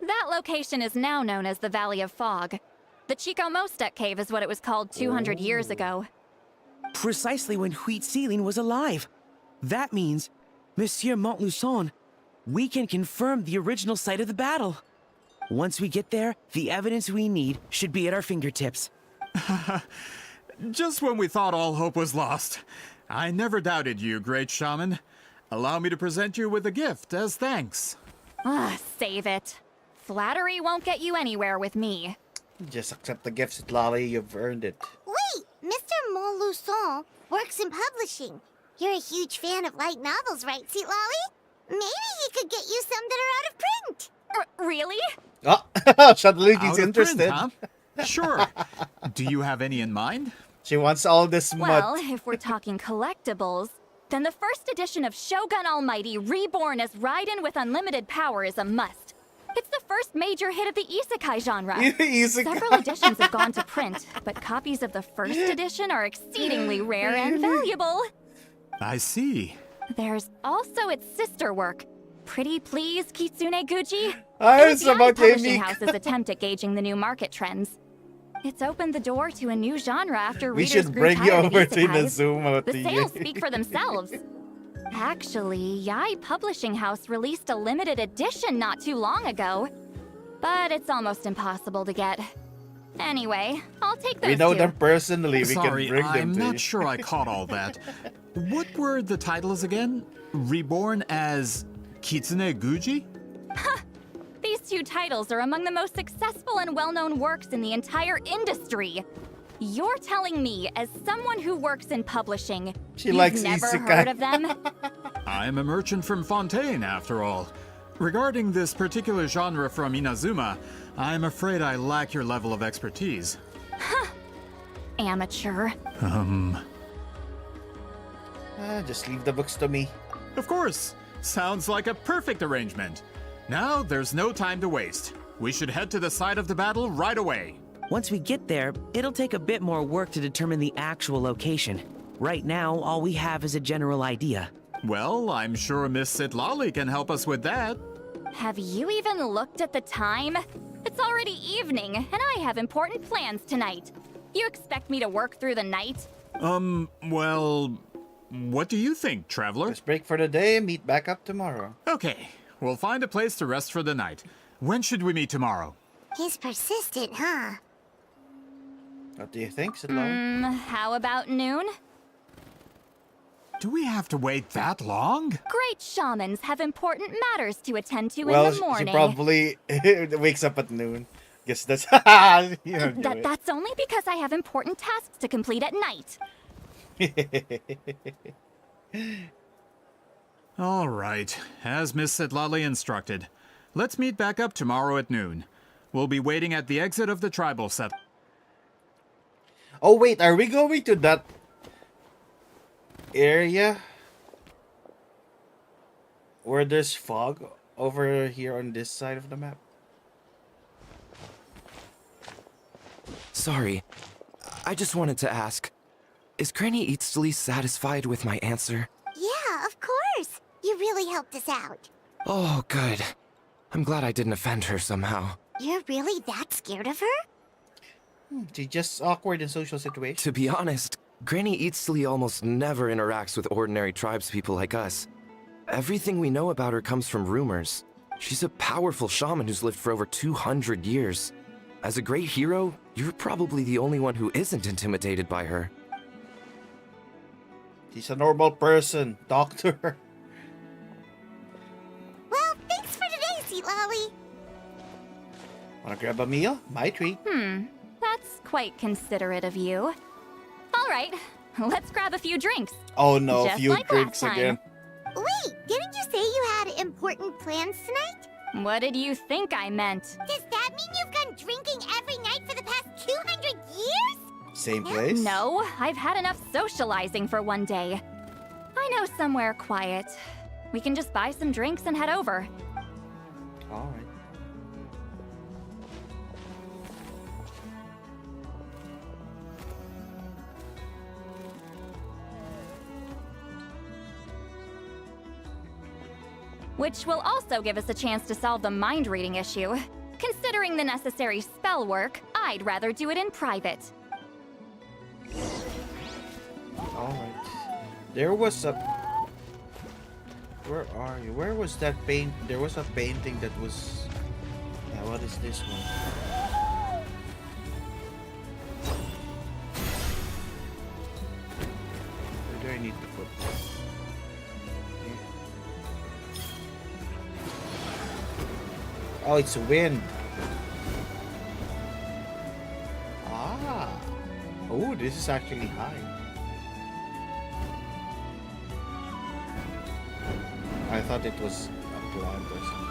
That location is now known as the Valley of Fog. The Chico Mostuk cave is what it was called 200 years ago. Precisely when Huitzilian was alive. That means, Monsieur Montluçon, we can confirm the original site of the battle. Once we get there, the evidence we need should be at our fingertips. Just when we thought all hope was lost. I never doubted you, great shaman. Allow me to present you with a gift as thanks. Save it. Flattery won't get you anywhere with me. Just accept the gift, Citlali. You've earned it. Wait, Mr. Montluçon works in publishing. You're a huge fan of light novels, right, Citlali? Maybe he could get you some that are out of print. Really? Oh, suddenly Out he's of interested. print, huh? Sure. Do you have any in mind? She wants all this Well, mud. if we're talking collectibles, then the first edition of Shogun Almighty reborn as Raiden with unlimited power is a must. It's the first major hit of the isekai genre. Isekai. Several editions have gone to print, but copies of the first edition are exceedingly rare and valuable. I see. There's also its sister work, Pretty Please Kitsune Guji. Ah, It was it's Yae about Publishing Amy. House's attempt at gauging the new market trends. It's opened the door to a new genre after We readers should grew bring you tired of over to the isekais. Zoom about The sales speak for themselves. Actually, Yae Publishing House released a limited edition not too long ago, but it's almost impossible to get. Anyway, I'll take those We know two. them personally. We Sorry, can bring them I'm to not you. sure I caught all that. What were the titles again? Reborn as Kitsune Guji? These two titles are among the most successful and well-known works in the entire industry. You're telling me, as someone who works in publishing, you've likes never isekai. heard of them? I'm a merchant from Fontaine, after all. Regarding this particular genre from Inazuma, I'm afraid I lack your level of expertise. Amateur. Just leave the books to me. Of course. Sounds like a perfect arrangement. Now, there's no time to waste. We should head to the site of the battle right away. Once we get there, it'll take a bit more work to determine the actual location. Right now, all we have is a general idea. Well, I'm sure Miss Sitlali can help us with that. Have you even looked at the time? It's already evening, and I have important plans tonight. You expect me to work through the night? Well, what do you think, Traveler? Let's break for the day and meet back up tomorrow. Okay, we'll find a place to rest for the night. When should we meet tomorrow? He's persistent, huh? What do you think, Sitlali? How about noon? Do we have to wait that long? Great shamans have important matters to attend to Well, in the morning. she probably wakes up at noon. Guess that's you don't do it. That's only because I have important tasks to complete at night. All right, as Miss Sitlali instructed. Let's meet back up tomorrow at noon. We'll be waiting at the exit of the tribal set. Oh wait, are we going to that area where there's fog over here on this side of the map? Sorry, I just wanted to ask, is Granny Eatsley satisfied with my answer? Yeah, of course. You really helped us out. Oh, good. I'm glad I didn't offend her somehow. You're really that scared of her? She's just awkward in social situations. To be honest, Granny Eatsley almost never interacts with ordinary tribespeople like us. Everything we know about her comes from rumors. She's a powerful shaman who's lived for over 200 years. As a great hero, you're probably the only one who isn't intimidated by her. She's a normal person. Talk to her. Well, thanks for today, Sweet Lolly. Wanna grab a meal? My treat. That's quite considerate of you. All right, let's grab a few drinks. Oh no, Just few like drinks last time. again. Wait, didn't you say you had important plans tonight? What did you think I meant? Does that mean you've gone drinking every night for the past 200 years? Same place? No, I've had enough socializing for one day. I know somewhere quiet. We can just buy some drinks and head over. Alright. Which will also give us a chance to solve the mind reading issue. Considering the necessary spell work, I'd rather do it in private. Alright. There was a... Where are you? Where was that paint? There was a painting that was... Yeah, what is this one? Where do I need to put this? Oh, it's wind. Ah. Oh, this is actually high. I thought it was a plant or something.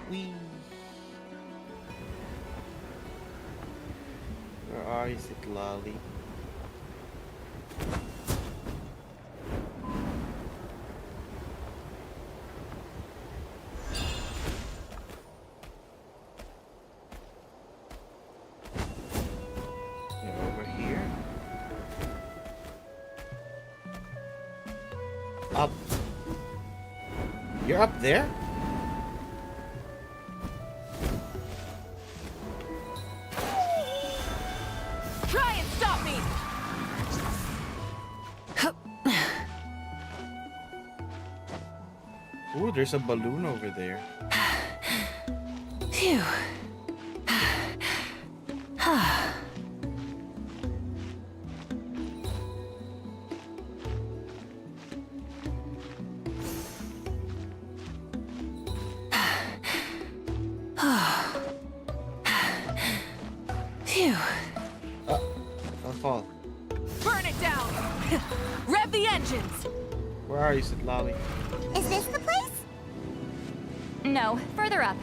Whee! Where is it, Lolly? Over here. Up. You're up there? Try and stop me! Ooh, there's a balloon over there. Phew. Phew. Don't fall. Burn it down! Rev the engines! Where are you, Sitlali? Is this the place? No, further up.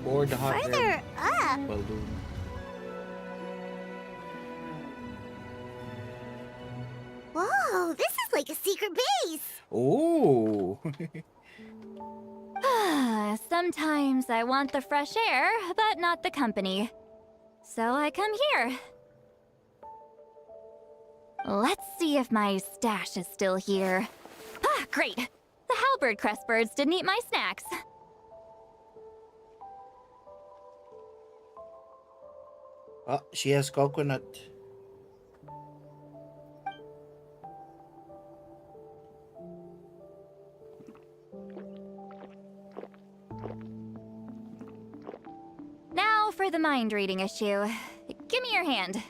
Board the hot Further air up? balloon. Whoa, this is like a secret base. Ooh. Sometimes I want the fresh air, but not the company. So I come here. Let's see if my stash is still here. Ah, great! The halberd crest birds didn't eat my snacks. Oh, she has coconut. Now for the mind reading issue. Give me your hand.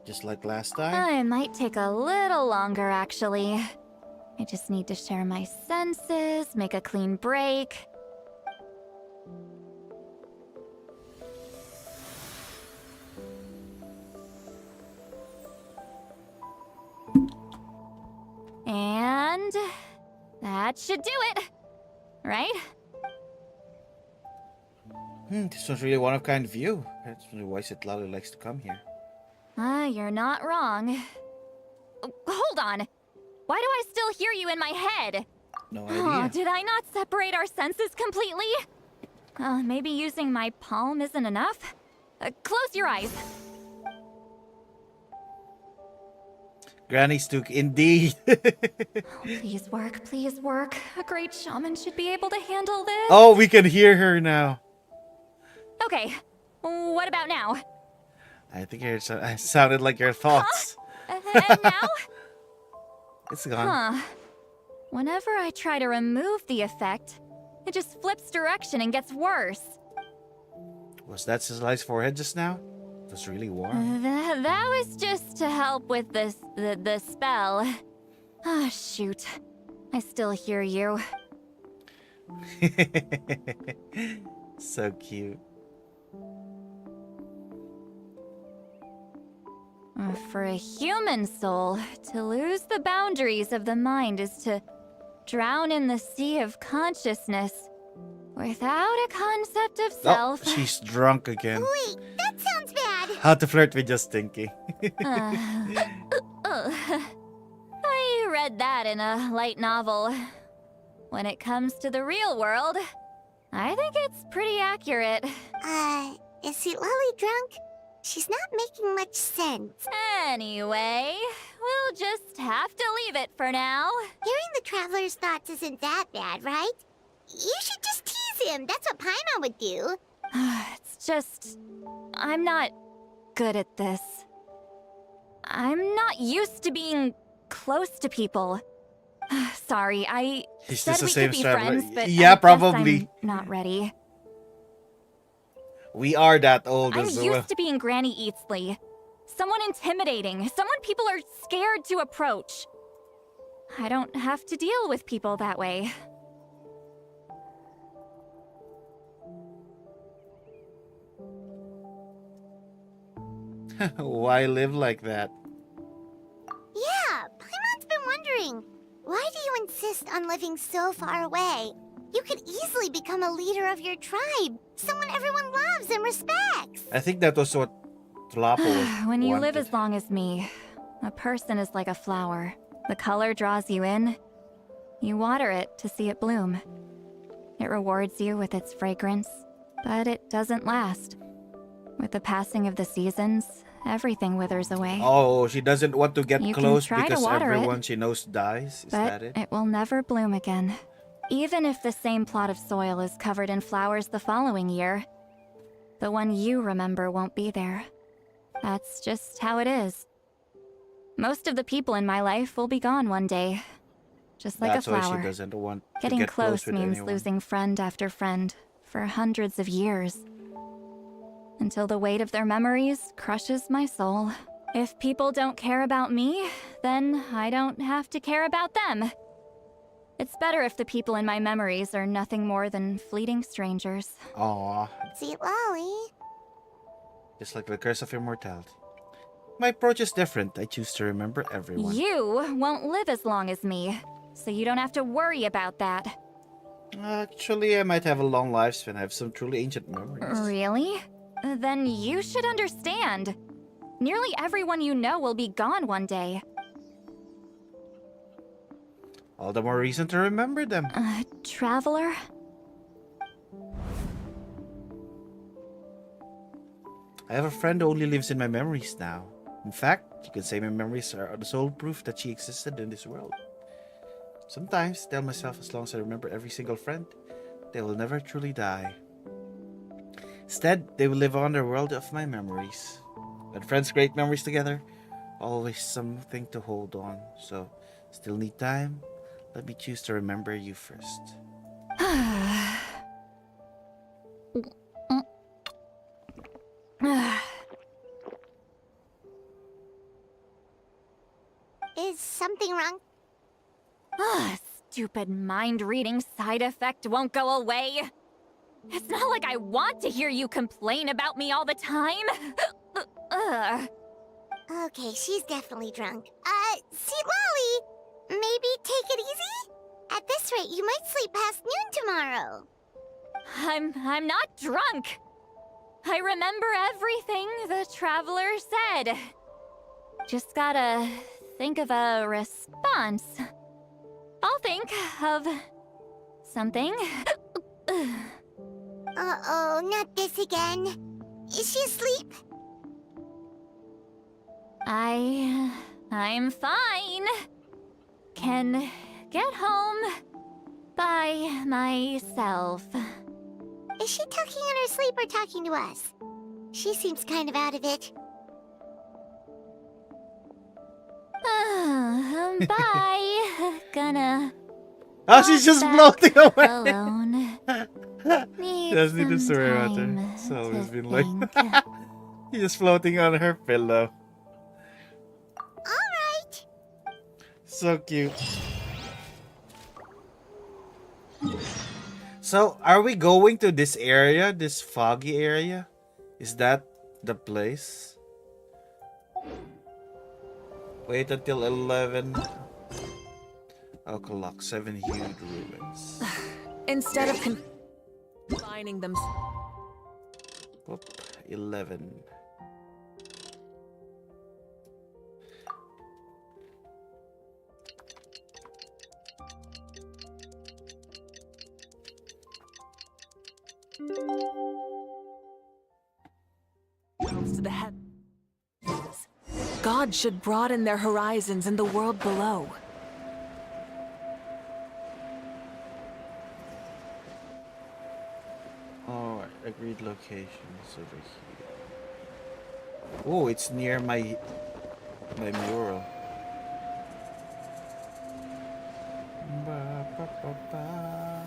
Just like last time. It might take a little longer, actually. I just need to share my senses, make a clean break. And that should do it, right? This was really one of kind view. That's why Sitlali likes to come here. You're not wrong. Hold on. Why do I still hear you in my head? No Oh, idea. did I not separate our senses completely? Maybe using my palm isn't enough? Close your eyes. Granny Stook, indeed. Please work, please work. A great shaman should be able to handle this. Oh, we can hear her now. Okay, what about now? I think it sounded like your thoughts. And now? It's gone. Huh. Whenever I try to remove the effect, it just flips direction and gets worse. Was that Sitlali's forehead just now? It was really warm. That was just to help with the spell. Ah, shoot. I still hear you. So cute. For a human soul, to lose the boundaries of the mind is to drown in the sea of consciousness without a concept of self. Oh, she's drunk again. Wait, that sounds bad. How to flirt with just Stinky. I read that in a light novel. When it comes to the real world, I think it's pretty accurate. Is Sitlali drunk? She's not making much sense. Anyway, we'll just have to leave it for now. Hearing the Traveler's thoughts isn't that bad, right? You should just tease him. That's what Paimon would do. It's just... I'm not good at this. I'm not used to being close to people. Sorry, I Is said this the we same could be traveler? friends, but Yeah, I guess probably. I'm not ready. We are that old I'm as used well. to being Granny Eatsley. Someone intimidating, someone people are scared to approach. I don't have to deal with people that way. Why live like that? Yeah, Paimon's been wondering. Why do you insist on living so far away? You could easily become a leader of your tribe. Someone everyone loves and respects. I think that was what Tlapo When you live wanted. as long as me, a person is like a flower. The color draws you in. You water it to see it bloom. It rewards you with its fragrance, but it doesn't last. With the passing of the seasons, everything withers away. Oh, she doesn't want to get You can close try to because water it, everyone she knows dies. Is but that it? it will never bloom again. Even if the same plot of soil is covered in flowers the following year, the one you remember won't be there. That's just how it is. Most of the people in my life will be gone one day. Just like That's a why flower. she doesn't want to Getting get close with means anyone. losing friend after friend for hundreds of years. Until the weight of their memories crushes my soul. If people don't care about me, then I don't have to care about them. It's better if the people in my memories are nothing more than fleeting strangers. Aww, Sweet Lolly. just like the curse of immortality. My approach is different. I choose to remember everyone. You won't live as long as me, so you don't have to worry about that. Actually, I might have a long lifespan. I have some truly ancient memories. Really? Then you should understand. Nearly everyone you know will be gone one day. All the more reason to remember them. Traveler? I have a friend who only lives in my memories now. In fact, you can say my memories are the sole proof that she existed in this world. Sometimes I tell myself as long as I remember every single friend, they will never truly die. Instead, they will live on the world of my memories. When friends create memories together, always something to hold on. So, still need time? Let me choose to remember you first. Is something wrong? Stupid mind-reading side effect won't go away. It's not like I want to hear you complain about me all the time. Okay, she's definitely drunk. Sweet Lolly, maybe take it easy? At this rate, you might sleep past noon tomorrow. I'm not drunk. I remember everything the traveler said. Just gotta think of a response. I'll think of something. Uh-oh, not this again. Is she asleep? I'm fine. Can get home by myself. Is she talking in her sleep or talking to us? She seems kind of out of it. Bye. Gonna. Oh, she's just floating away. Alone. Doesn't need to story about her. It's always been like she's just floating on her pillow. Alright. So cute. So, are we going to this area? This foggy area? Is that the place? Wait until 11 o'clock. 7 hued ruins. Instead of confining them. Whoop, 11. To the heavens. God should broaden their horizons in the world below. Oh, agreed locations over here. Oh, it's near my mural. Ba, ba, ba, ba.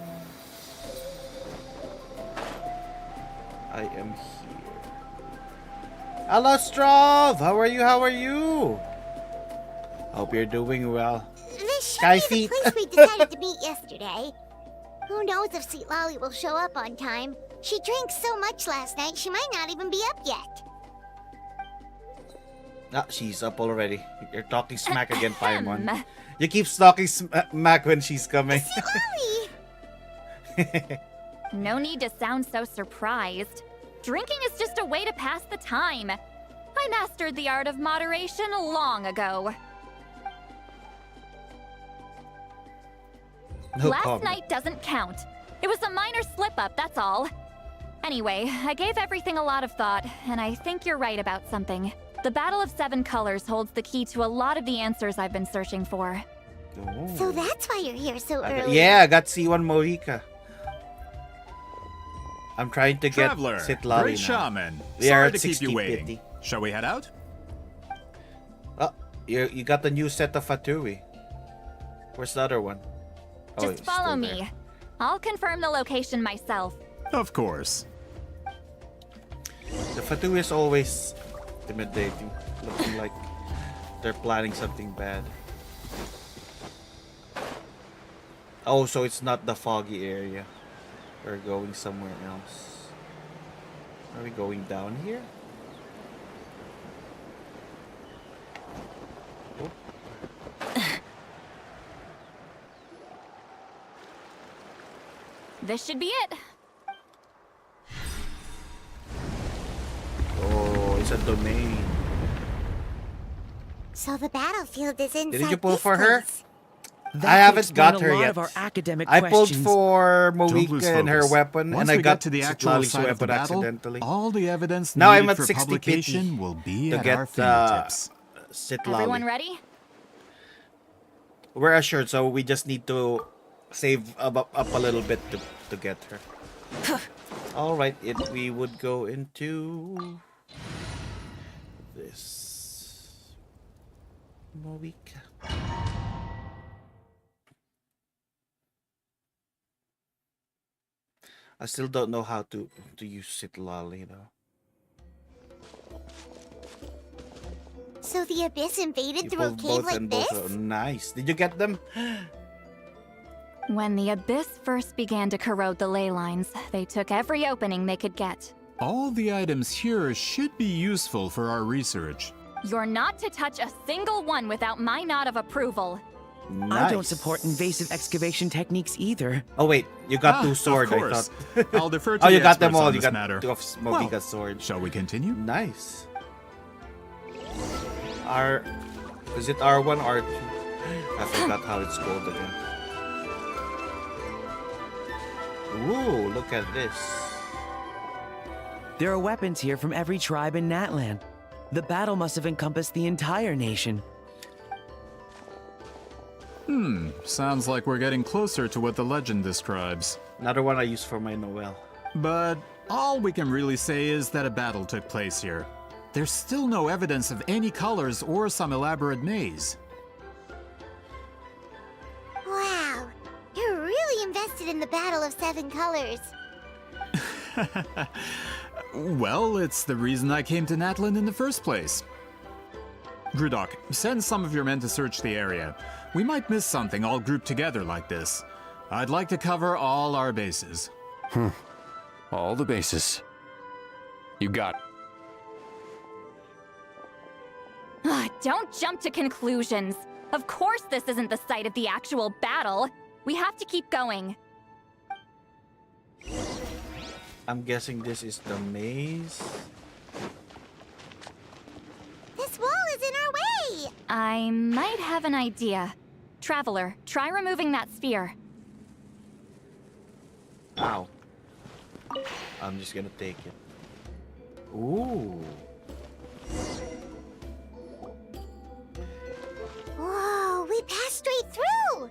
I am here. Hello, Strov! How are you? How are you? Hope you're doing well. This Sky should be feet. the place we decided to meet yesterday. Who knows if Sweet Lolly will show up on time? She drank so much last night, she might not even be up yet. Ah, she's up already. You're talking smack again, Paimon. You keep talking smack when she's coming. No need to sound so surprised. Drinking is just a way to pass the time. I mastered the art of moderation long ago. No Last comment. night doesn't count. It was a minor slip-up, that's all. Anyway, I gave everything a lot of thought, and I think you're right about something. The Battle of Seven Colors holds the key to a lot of the answers I've been searching for. So that's why you're here so early. Yeah, I got C1 Mohica. I'm trying to get Traveler, Citlali great now. shaman. We are Sorry at to keep 60 you waiting. pity. Shall we head out? Oh, you got the new set of Fatui. Where's the other one? Oh, Just it's follow still me. there. I'll confirm the location myself. Of course. The Fatui is always intimidating, looking like they're planning something bad. Oh, so it's not the foggy area. We're going somewhere else. Are we going down here? Oh. This should be it. Oh, it's a domain. So the battlefield is inside Didn't you pull this for her? place. That I could haven't explain got a her lot yet. of our academic I pulled questions. for Don't lose Moika and her focus. weapon, Once and I we got get to the actual Citlali's site of the weapon battle, accidentally. all the evidence Now needed I'm at for 60 publication pity will be to at get our fingertips. Everyone Citlali. ready? We're assured, so we just need to save up a little bit to get her. Alright, we would go into this Moika. I still don't know how to use Citlali though. So the Abyss invaded You through a pulled cave both like and this? both. Nice. Did you get them? When the Abyss first began to corrode the ley lines, they took every opening they could get. All the items here should be useful for our research. You're not to touch a single one without my nod of approval. I don't support invasive excavation techniques either. Oh wait, you got two Of swords. I course. thought. I'll defer to Oh, the you got them experts all. on You this got matter. two of Moika's swords. Shall we continue? Nice. Is it R1, R2? I forgot how it's called again. Ooh, look at this. There are weapons here from every tribe in Natlan. The battle must have encompassed the entire nation. Sounds like we're getting closer to what the legend describes. Another one I use for my Noel. But all we can really say is that a battle took place here. There's still no evidence of any colors or some elaborate maze. Wow, you're really invested in the Battle of Seven Colors. Well, it's the reason I came to Natlan in the first place. Grudok, send some of your men to search the area. We might miss something all grouped together like this. I'd like to cover all our bases. All the bases. You got it. Don't jump to conclusions. Of course this isn't the site of the actual battle. We have to keep going. I'm guessing this is the maze. This wall is in our way! I might have an idea. Traveler, try removing that sphere. Ow. I'm just gonna take it. Ooh. Whoa, we passed straight through!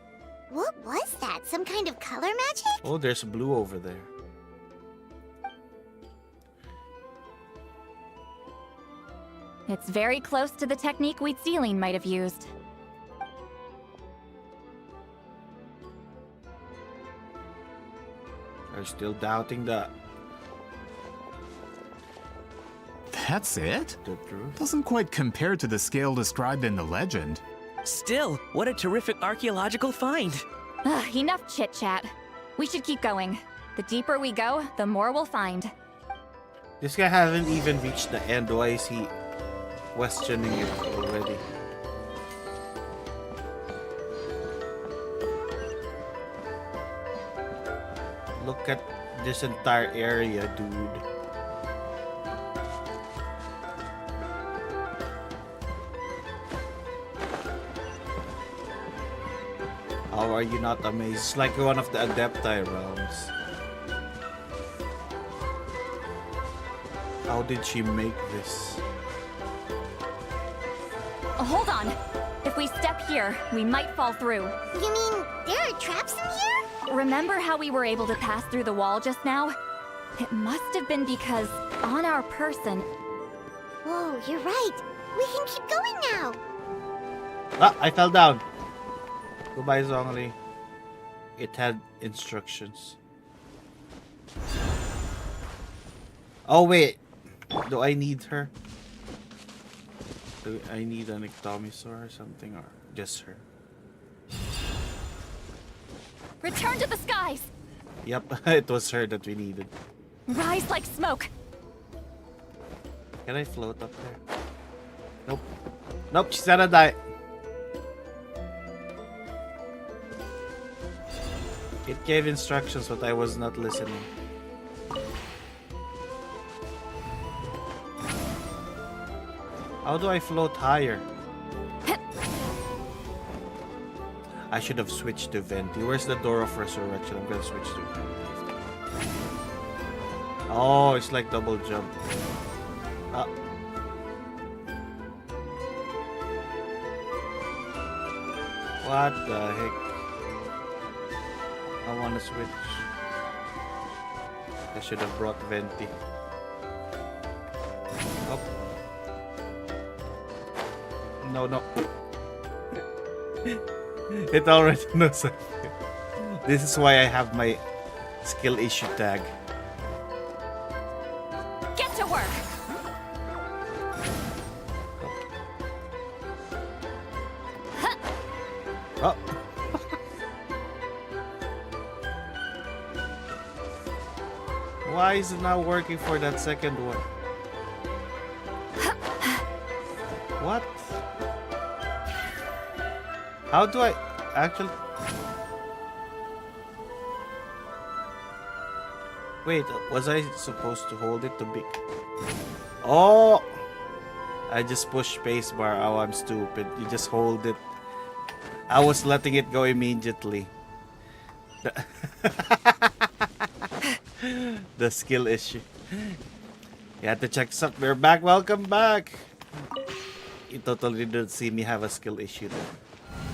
What was that? Some kind of color magic? Oh, there's blue over there. It's very close to the technique Wheatsealing might have used. Are you still doubting that? That's it? The truth? Doesn't quite compare to the scale described in the legend. Still, what a terrific archaeological find. Enough chit-chat. We should keep going. The deeper we go, the more we'll find. This guy hasn't even reached the end. Why is he questioning it already? Look at this entire area, dude. How are you not amazed? It's like one of the Adepti realms. How did she make this? Hold on. If we step here, we might fall through. You mean there are traps in here? Remember how we were able to pass through the wall just now? It must have been because on our person, Whoa, you're right. We can keep going now. Ah, I fell down. Goodbye, Zhongli. It had instructions. Oh, wait. Do I need her? Do I need an ectomisaur or something? Or just her? Return to the skies! Yep, it was her that we needed. Rise like smoke! Can I float up there? Nope. Nope, she's gonna die. It gave instructions, but I was not listening. How do I float higher? I should have switched to Venti. Where's the door of resurrection? I'm gonna switch to Venti. Oh, it's like double jump. Ah. What the heck? I wanna switch. I should have brought Venti. Oh. No. It already knows. This is why I have my skill issue tag. Get to work! Oh. Why is it not working for that second one? What? How do I actually... Wait, was I supposed to hold it to be... Oh! I just pushed spacebar. Oh, I'm stupid. You just hold it. I was letting it go immediately. The skill issue. You had to check this up. We're back. Welcome back. You totally didn't see me have a skill issue there.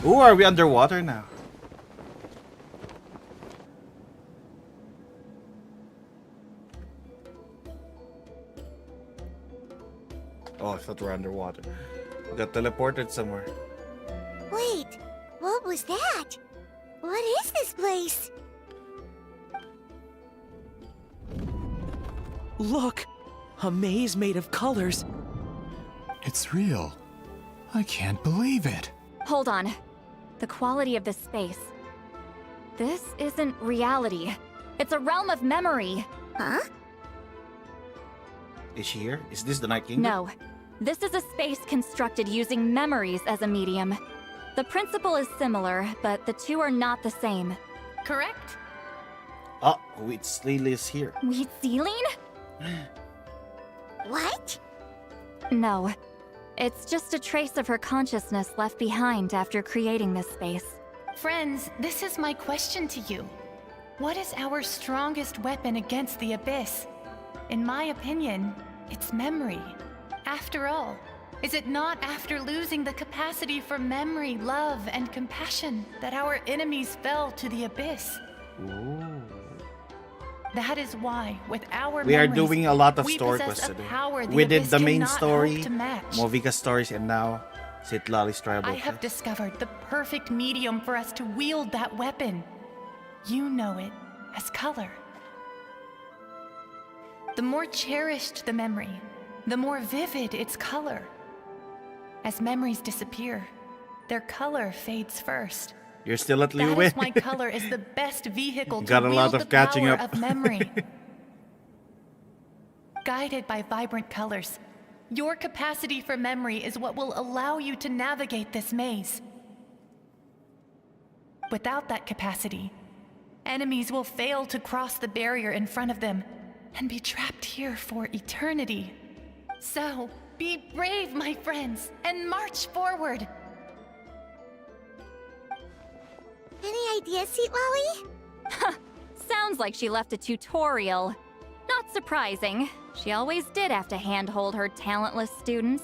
Ooh, are we underwater now? Oh, I thought we were underwater. We got teleported somewhere. Wait, what was that? What is this place? Look! A maze made of colors. It's real. I can't believe it. Hold on. The quality of this space. This isn't reality. It's a realm of memory. Huh? Is she here? Is this the Night Kingdom? No. This is a space constructed using memories as a medium. The principle is similar, but the two are not the same. Correct? Oh, Wheat Celine is here. Wheat Celine? What? No. It's just a trace of her consciousness left behind after creating this space. Friends, this is my question to you. What is our strongest weapon against the Abyss? In my opinion, it's memory. After all, is it not after losing the capacity for memory, love, and compassion that our enemies fell to the Abyss? Ooh. That is why, with our We are memories, doing a lot of we story possess quests a today. power the We did Abyss the main cannot story, hope to match. Movika stories, and now Citlali's tribal. I have discovered the perfect medium for us to wield that weapon. You know it as color. The more cherished the memory, the more vivid its color. As memories disappear, their color fades first. You're still at Liu That Wei. is why color is the best vehicle to Got a wield lot the of catching power up. of memory. Guided by vibrant colors, your capacity for memory is what will allow you to navigate this maze. Without that capacity, enemies will fail to cross the barrier in front of them and be trapped here for eternity. So, be brave, my friends, and march forward. Any ideas, Citlali? Sounds like she left a tutorial. Not surprising. She always did have to handhold her talentless students.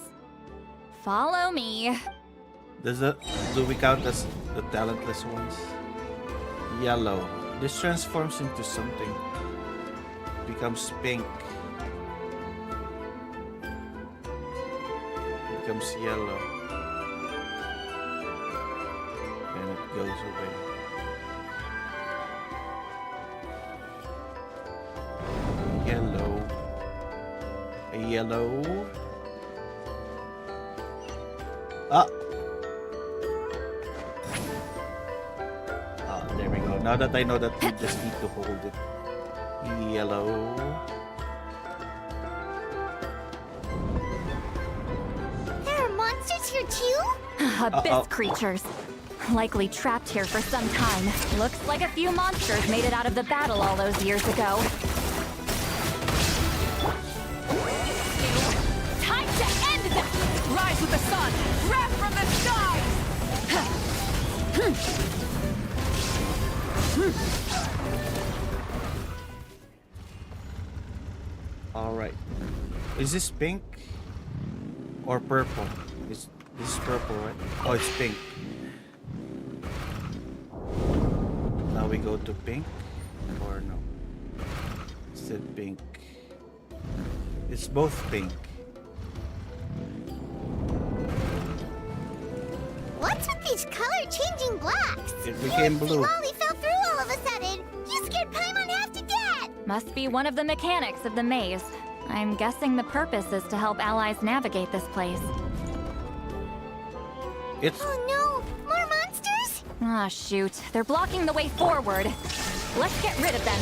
Follow me. Do we count as the talentless ones? Yellow. This transforms into something. Becomes pink. becomes yellow. And it goes away. Yellow. A yellow. Ah! Ah, there we go. Now that I know that we just need to hold it. Yellow. There are monsters here too? Abyss creatures. Likely trapped here for some time. Looks like a few monsters made it out of the battle all those years ago. Time to end this! Rise with the sun! Wrath from the skies! Alright. Is this pink? Or purple? This is purple, right? Oh, it's pink. Now we go to pink? Or no? Is it pink? It's both pink. What's with these color-changing blocks? It became blue. Wally fell through all of a sudden. You scared Paimon half to death. Must be one of the mechanics of the maze. I'm guessing the purpose is to help allies navigate this place. It's... Oh no, more monsters? Ah, shoot. They're blocking the way forward. Let's get rid of them.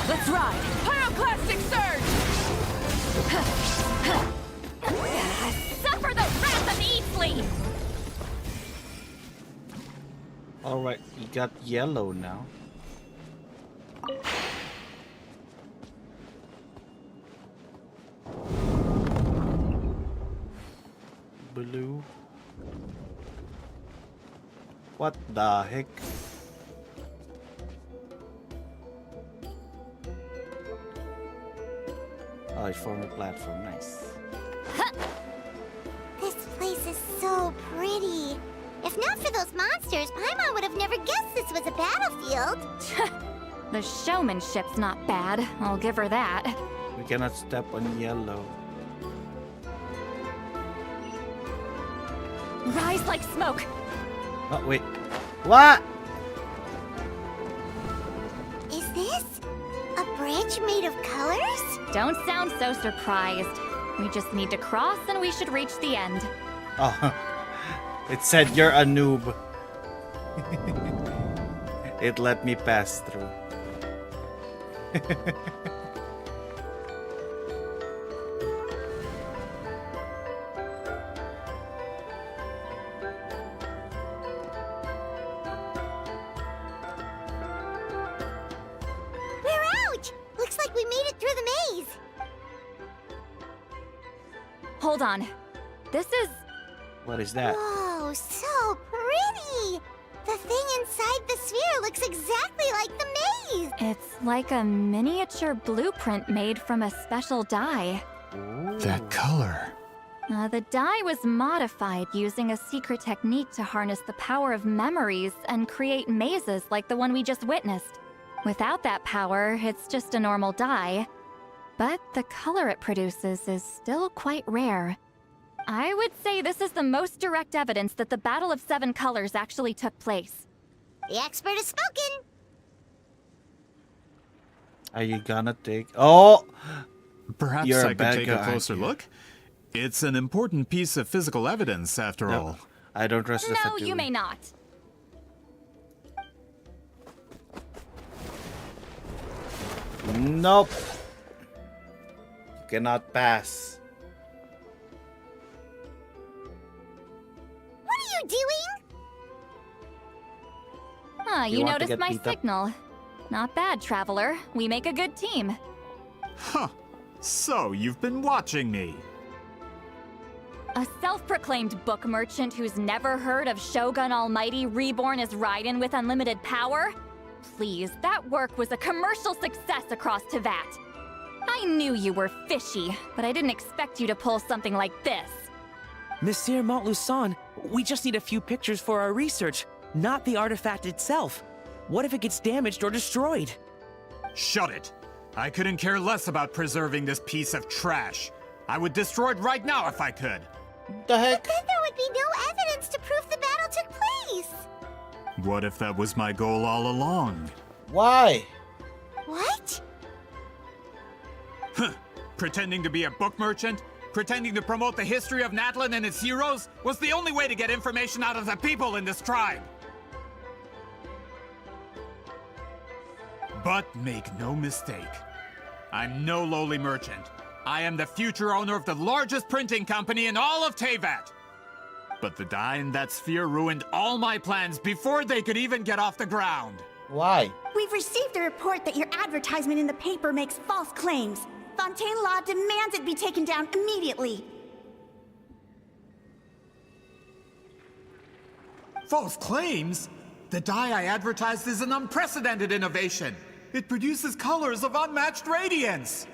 Let's ride! Pyroclastic surge! Suffer the wrath of Eastly! Alright, you got yellow now. Blue. What the heck? Oh, it formed a platform. Nice. This place is so pretty. If not for those monsters, Paimon would have never guessed this was a battlefield. The showmanship's not bad, I'll give her that. We cannot step on yellow. Rise like smoke! Oh, wait. What? Is this a bridge made of colors? Don't sound so surprised. We just need to cross and we should reach the end. Oh, it said you're a noob. It let me pass through. We're out! Looks like we made it through the maze. Hold on. This is... What is that? Whoa, so pretty! The thing inside the sphere looks exactly like the maze! It's like a miniature blueprint made from a special dye. That color. The dye was modified using a secret technique to harness the power of memories and create mazes like the one we just witnessed. Without that power, it's just a normal dye. But the color it produces is still quite rare. I would say this is the most direct evidence that the Battle of Seven Colors actually took place. The expert has spoken! Are you gonna take... Oh! Perhaps You're I could take a guy, closer aren't you? look? It's an important piece of physical evidence, after No, all. I don't trust the No, Fatui. you may not. Nope. You cannot pass. What are you doing? Ah, You you want to noticed get my beat up? signal. Not bad, Traveler. We make a good team. Huh. So, you've been watching me. A self-proclaimed book merchant who's never heard of Shogun Almighty reborn as Raiden with unlimited power? Please, that work was a commercial success across Teyvat. I knew you were fishy, but I didn't expect you to pull something like this. Monsieur Montluçon, we just need a few pictures for our research, not the artifact itself. What if it gets damaged or destroyed? Shut it! I couldn't care less about preserving this piece of trash. I would destroy it right now if I could. The heck? Then there would be no evidence to prove the battle took place. What if that was my goal all along? Why? What? Huh. Pretending to be a book merchant? Pretending to promote the history of Natlan and its heroes was the only way to get information out of the people in this tribe. But make no mistake, I'm no lowly merchant. I am the future owner of the largest printing company in all of Teyvat. But the dye in that sphere ruined all my plans before they could even get off the ground. Why? We've received a report that your advertisement in the paper makes false claims. Fontaine Law demands it be taken down immediately. False claims? The dye I advertised is an unprecedented innovation. It produces colors of unmatched radiance.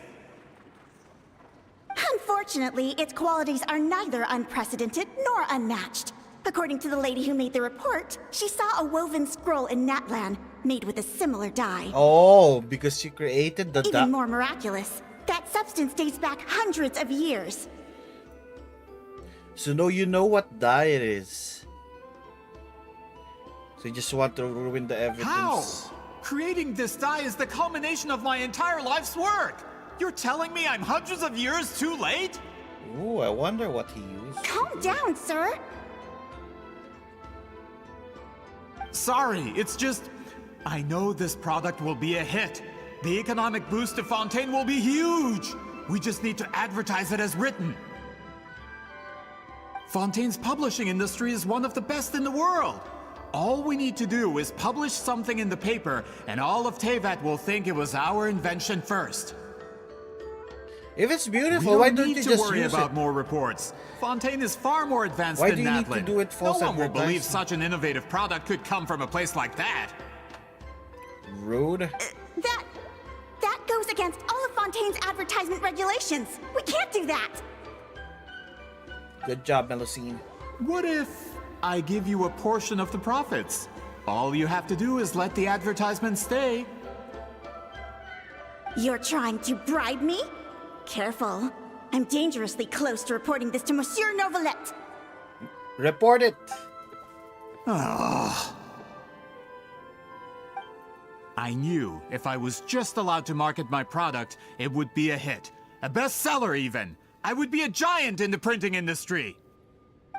Unfortunately, its qualities are neither unprecedented nor unmatched. According to the lady who made the report, she saw a woven scroll in Natlan made with a similar dye. Oh, because she created the Even more miraculous, that substance dates back hundreds of years. So now you know what dye it is. So you just want to ruin the evidence. How? Creating this dye is the culmination of my entire life's work. You're telling me I'm hundreds of years too late? Ooh, I wonder what he used. Calm down, sir. Sorry, it's just... I know this product will be a hit. The economic boost to Fontaine will be huge. We just need to advertise it as written. Fontaine's publishing industry is one of the best in the world. All we need to do is publish something in the paper, and all of Teyvat will think it was our invention first. If it's beautiful, why don't you just use it? We don't need to worry about more reports. Fontaine is far more advanced Why than do you need Natlan. to do it false No one will believe advertising? such an innovative product could come from a place like that. Rude. That goes against all of Fontaine's advertisement regulations. We can't do that. Good job, Melusine. What if I give you a portion of the profits? All you have to do is let the advertisement stay. You're trying to bribe me? Careful. I'm dangerously close to reporting this to Monsieur Novelet. Report it. I knew if I was just allowed to market my product, it would be a hit. A bestseller even. I would be a giant in the printing industry.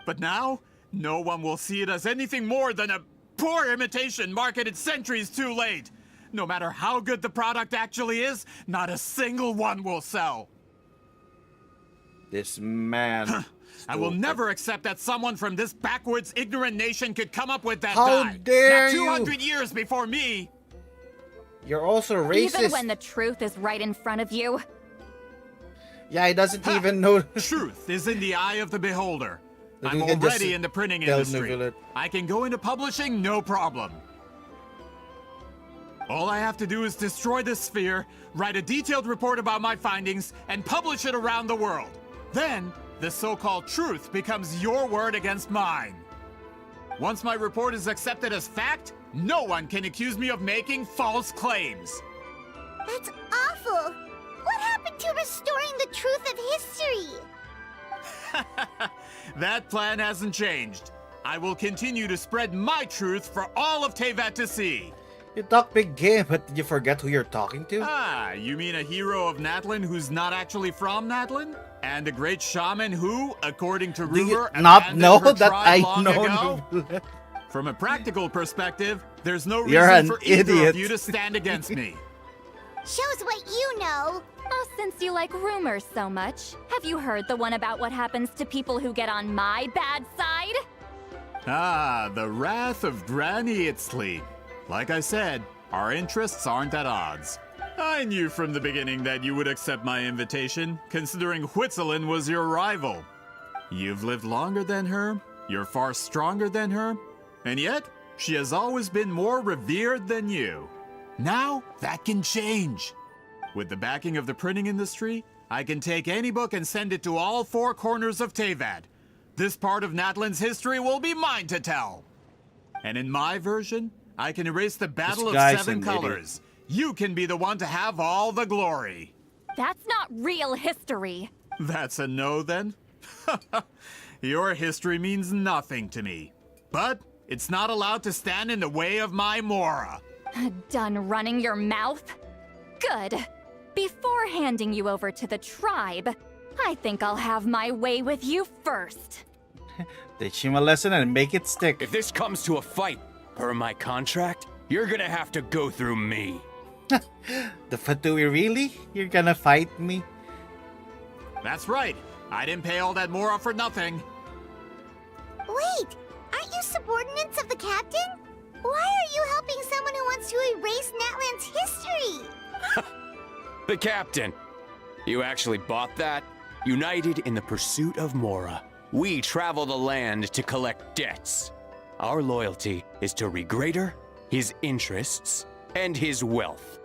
But now, no one will see it as anything more than a poor imitation marketed centuries too late. No matter how good the product actually is, not a single one will sell. This man. I will never accept that someone from this backwoods, ignorant nation could come up with that How dye. dare Not you! 200 years before me. You're also racist. Even when the truth is right in front of you. Yeah, he doesn't even know. Truth is in the eye of the beholder. That I'm we can just already in the printing tell industry. Novelet. I can go into publishing, no problem. All I have to do is destroy this sphere, write a detailed report about my findings, and publish it around the world. Then, the so-called truth becomes your word against mine. Once my report is accepted as fact, no one can accuse me of making false claims. That's awful. What happened to restoring the truth of history? That plan hasn't changed. I will continue to spread my truth for all of Teyvat to see. You talk big game, but did you forget who you're talking to? Ah, you mean a hero of Natlan who's not actually from Natlan? And a great shaman who, according to Do you rumor, not abandoned know her that tribe I long know ago? Novelet? From a practical perspective, there's no You're reason an for either idiot. of you to stand against me. Shows what you know. Oh, since you like rumors so much, have you heard the one about what happens to people who get on my bad side? Ah, the wrath of Granny Itzli. Like I said, our interests aren't at odds. I knew from the beginning that you would accept my invitation, considering Huitzilin was your rival. You've lived longer than her, you're far stronger than her, and yet, she has always been more revered than you. Now, that can change. With the backing of the printing industry, I can take any book and send it to all four corners of Teyvat. This part of Natlan's history will be mine to tell. And in my version, I can erase the Battle of guy's Seven an idiot. Colors. You can be the one to have all the glory. That's not real history. That's a no, then? Your history means nothing to me. But it's not allowed to stand in the way of my Mora. Done running your mouth? Good. Before handing you over to the tribe, I think I'll have my way with you first. Teach him a lesson and make it stick. If this comes to a fight, per my contract, you're gonna have to go through me. The Fatui, really? You're gonna fight me? That's right. I didn't pay all that Mora for nothing. Wait, aren't you subordinates of the captain? Why are you helping someone who wants to erase Natlan's history? The captain. You actually bought that? United in the pursuit of Mora, we travel the land to collect debts. Our loyalty is to Regrader, his interests, and his wealth.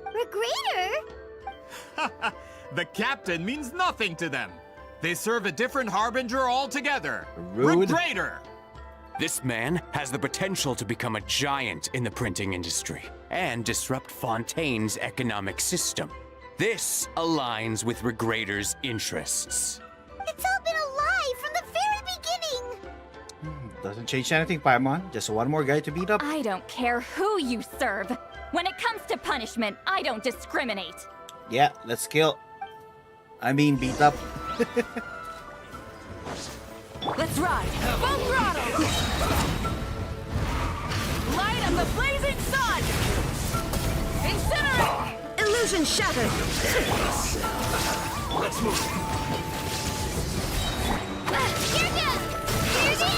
Regrader? The captain means nothing to them. They serve a different harbinger altogether. Rude. Regrader! This man has the potential to become a giant in the printing industry and disrupt Fontaine's economic system. This aligns with Regrader's interests. It's all been a lie from the very beginning. Doesn't change anything, Paimon. Just one more guy to beat up. I don't care who you serve. When it comes to punishment, I don't discriminate. Yeah, let's kill. I mean, beat up. Let's ride! Full throttle! Light of the blazing sun! Incinerate! Illusion shattered! Let's move. Here goes! Here's the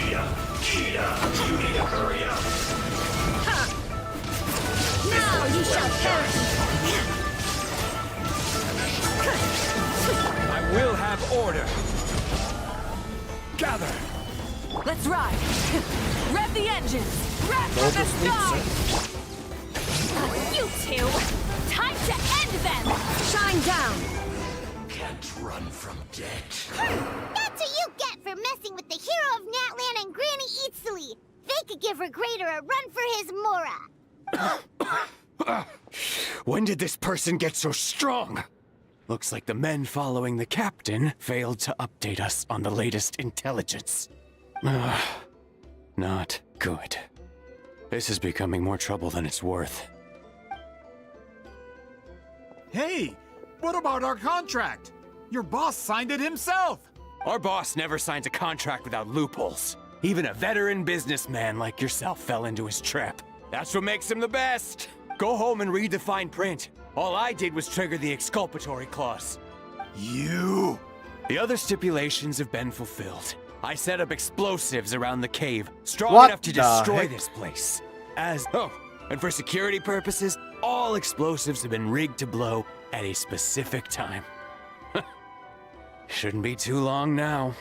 area! Kia, you need to hurry up. Now you shall perish! I will have order. Gather. Let's ride! Rev the engines! Rev for the sky! You two! Time to end them! Shine down! Can't run from death. That's what you get for messing with the hero of Natlan and Granny Eatsley. They could give Regrader a run for his Mora. When did this person get so strong? Looks like the men following the captain failed to update us on the latest intelligence. Not good. This is becoming more trouble than it's worth. Hey, what about our contract? Your boss signed it himself. Our boss never signs a contract without loopholes. Even a veteran businessman like yourself fell into his trap. That's what makes him the best. Go home and read the fine print. All I did was trigger the exculpatory clause. You? The other stipulations have been fulfilled. I set up explosives around the cave, strong What enough to the destroy heck? this place. And for security purposes, all explosives have been rigged to blow at a specific time. Shouldn't be too long now.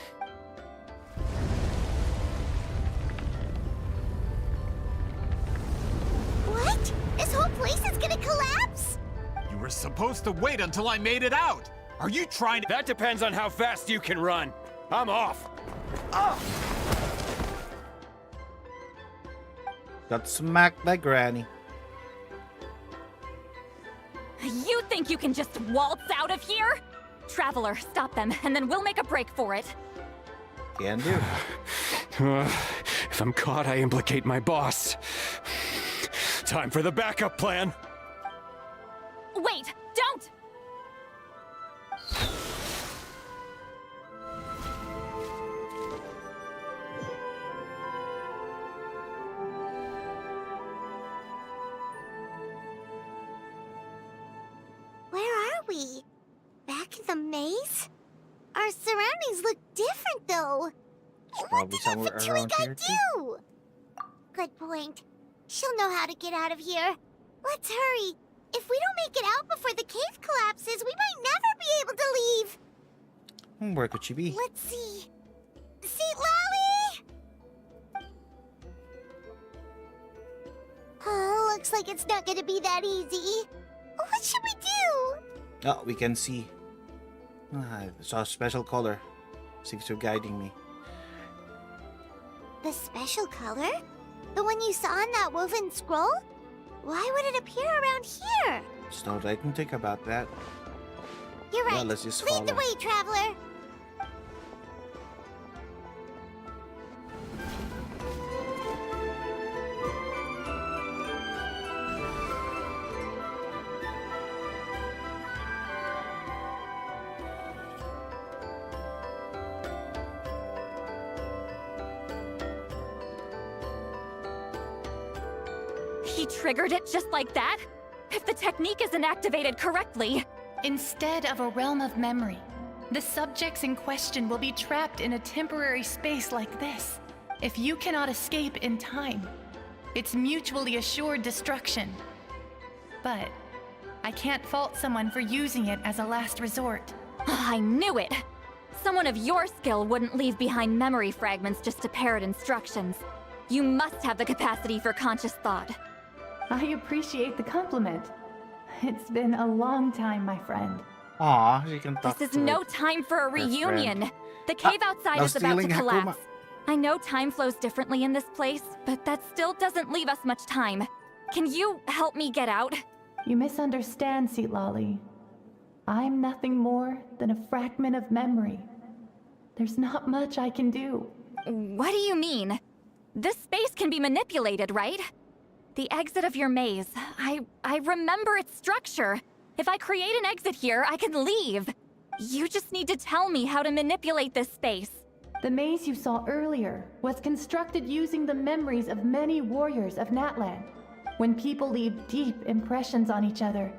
What? This whole place is gonna collapse? You were supposed to wait until I made it out. Are you trying to... That depends on how fast you can run. I'm off. Got smacked by Granny. You think you can just waltz out of here? Traveler, stop them, and then we'll make a break for it. Can do. If I'm caught, I implicate my boss. Time for the backup plan. Wait, don't! Where are we? Back in the maze? Our surroundings look different, though. Probably somewhere What did around Fatui here. do? Good point. She'll know how to get out of here. Let's hurry. If we don't make it out before the cave collapses, we might never be able to leave. Where could she be? Let's see. St. Lally? Oh, looks like it's not gonna be that easy. What should we do? Oh, we can see. Ah, I saw a special color. Seems you're guiding me. The special color? The one you saw in that woven scroll? Why would it appear around here? So I can think about that. You're right. Yeah, let's just Lead the follow. way, traveler. He triggered it just like that? If the technique isn't activated correctly. Instead of a realm of memory, the subjects in question will be trapped in a temporary space like this. If you cannot escape in time, it's mutually assured destruction. But I can't fault someone for using it as a last resort. I knew it! Someone of your skill wouldn't leave behind memory fragments just to parrot instructions. You must have the capacity for conscious thought. I appreciate the compliment. It's been a long time, my friend. Aw, you can talk This is to no it. time for a Her friend. reunion. The cave outside no is about to stealing, Hakuma. collapse. I know time flows differently in this place, but that still doesn't leave us much time. Can you help me get out? You misunderstand, Seatlali. I'm nothing more than a fragment of memory. There's not much I can do. What do you mean? This space can be manipulated, right? The exit of your maze. I remember its structure. If I create an exit here, I can leave. You just need to tell me how to manipulate this space. The maze you saw earlier was constructed using the memories of many warriors of Natlan. When people leave deep impressions on each other,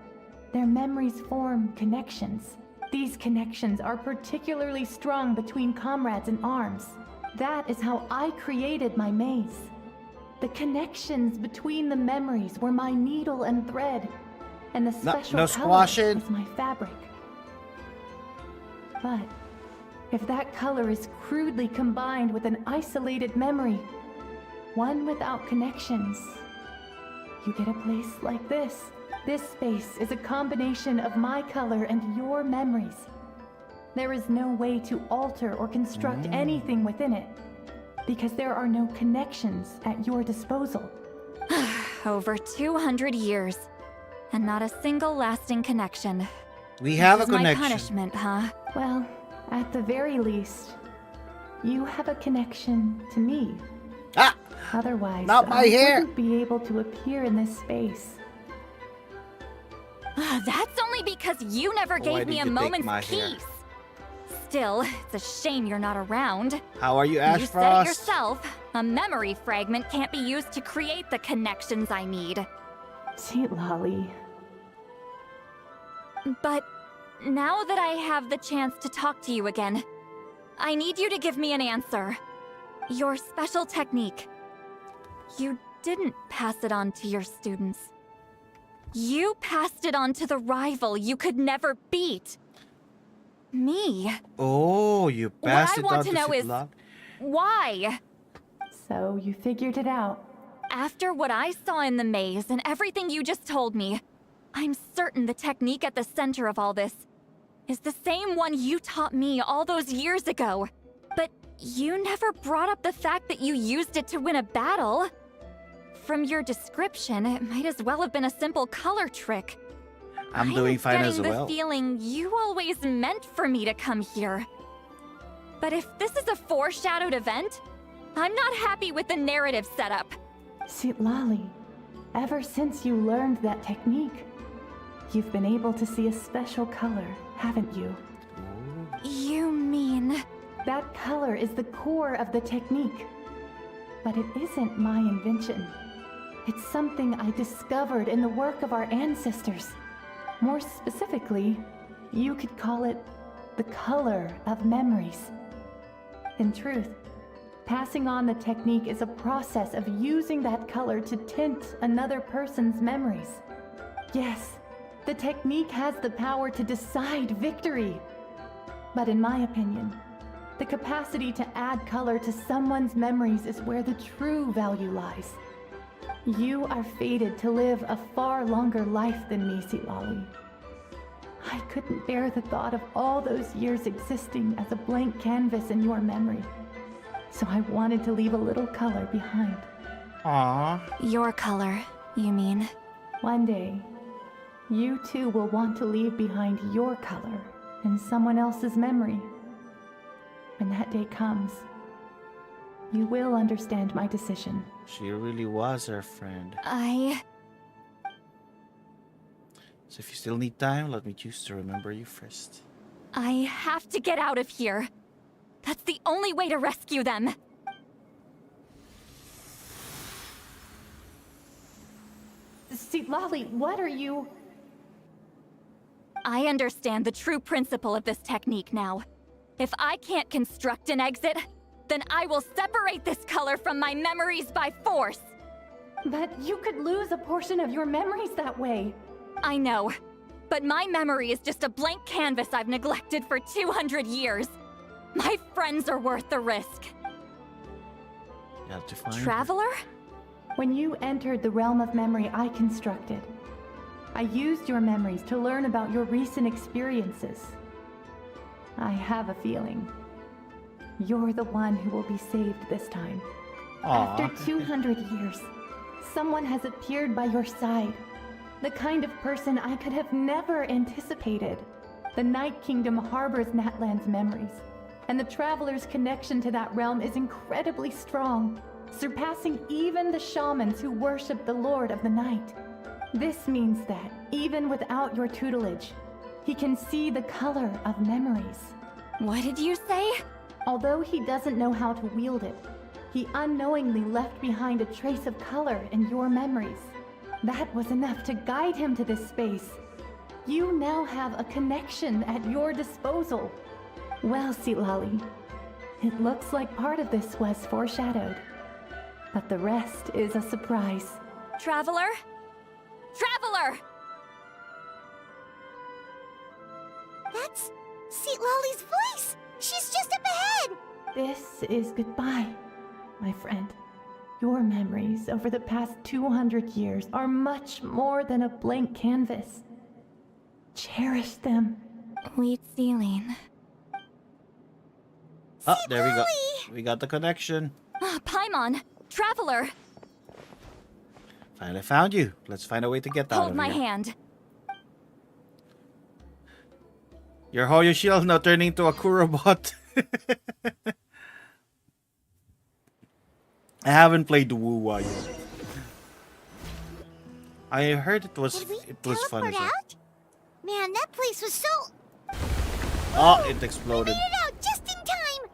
their memories form connections. These connections are particularly strong between comrades in arms. That is how I created my maze. The connections between the memories were my needle and thread, and the special no color squashing. is my fabric. But if that color is crudely combined with an isolated memory, one without connections, you get a place like this. This space is a combination of my color and your memories. There is no way to alter or construct anything within it, because there are no connections at your disposal. Over 200 years, and not a single lasting connection. We have This a is my connection. punishment, huh? Well, at the very least, you have a connection to me. Ah! Otherwise, Not my I hair. wouldn't be able to appear in this space. That's only because you never Why gave did me a you take moment's my hair? peace. Still, it's a shame you're not around. How are you, Ash You said Frost? it yourself. A memory fragment can't be used to create the connections I need. Seatlali. But now that I have the chance to talk to you again, I need you to give me an answer. Your special technique. You didn't pass it on to your students. You passed it on to the rival you could never beat. Me. Oh, you passed What I it want on to know is Sitlali. why? So you figured it out. After what I saw in the maze and everything you just told me, I'm certain the technique at the center of all this is the same one you taught me all those years ago. But you never brought up the fact that you used it to win a battle. From your description, it might as well have been a simple color trick. I'm doing fine as Getting well. the feeling you always meant for me to come here. But if this is a foreshadowed event, I'm not happy with the narrative setup. Seatlali, ever since you learned that technique, you've been able to see a special color, haven't you? You mean... That color is the core of the technique. But it isn't my invention. It's something I discovered in the work of our ancestors. More specifically, you could call it the color of memories. In truth, passing on the technique is a process of using that color to tint another person's memories. Yes, the technique has the power to decide victory. But in my opinion, the capacity to add color to someone's memories is where the true value lies. You are fated to live a far longer life than me, Seatlali. I couldn't bear the thought of all those years existing as a blank canvas in your memory. So I wanted to leave a little color behind. Aww. Your color, you mean? One day, you too will want to leave behind your color in someone else's memory. When that day comes, you will understand my decision. She really was our friend. So if you still need time, let me choose to remember you first. I have to get out of here. That's the only way to rescue them. Citlali, what are you... I understand the true principle of this technique now. If I can't construct an exit, then I will separate this color from my memories by force. But you could lose a portion of your memories that way. I know, but my memory is just a blank canvas I've neglected for 200 years. My friends are worth the risk. You have to find Traveler? When you entered the realm of memory I constructed, I used your memories to learn about your recent experiences. I have a feeling you're the one who will be saved this time. Aww. After 200 years, someone has appeared by your side. The kind of person I could have never anticipated. The Night Kingdom harbors Natlan's memories, and the Traveler's connection to that realm is incredibly strong, surpassing even the shamans who worship the Lord of the Night. This means that, even without your tutelage, he can see the color of memories. What did you say? Although he doesn't know how to wield it, he unknowingly left behind a trace of color in your memories. That was enough to guide him to this space. You now have a connection at your disposal. Well, Citlali, it looks like part of this was foreshadowed, but the rest is a surprise. Traveler? Traveler! That's Citlali's voice! She's just up ahead! This is goodbye, my friend. Your memories over the past 200 years are much more than a blank canvas. Cherish them. Wheat ceiling. Oh, there we go. We got the connection. Paimon! Traveler! Finally found you. Let's find a way to get out Hold of my here. hand. Your Hoyo shield now turning into a Kurobot. I haven't played the Wuwa yet. I heard it was fun. Teleport out? Man, that place was so... Oh, it exploded. We made it out just in time!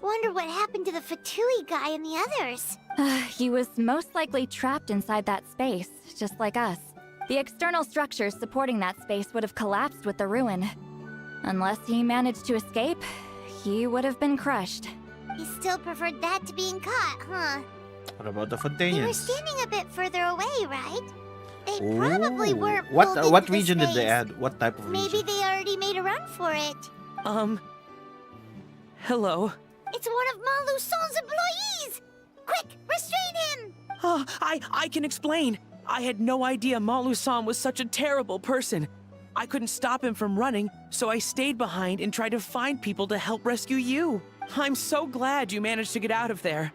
Wonder what happened to the Fatui guy and the others. He was most likely trapped inside that space, just like us. The external structures supporting that space would have collapsed with the ruin. Unless he managed to escape, he would have been crushed. He still preferred that to being caught, huh? What about the They were Fontanians? standing a bit further away, right? They probably weren't pulled What into the region did they space. add? What type of region? Maybe they already made a run for it. Hello. It's one of Malu Son's employees! Quick, restrain him! Oh, I can explain. I had no idea Malu-san was such a terrible person. I couldn't stop him from running, so I stayed behind and tried to find people to help rescue you. I'm so glad you managed to get out of there.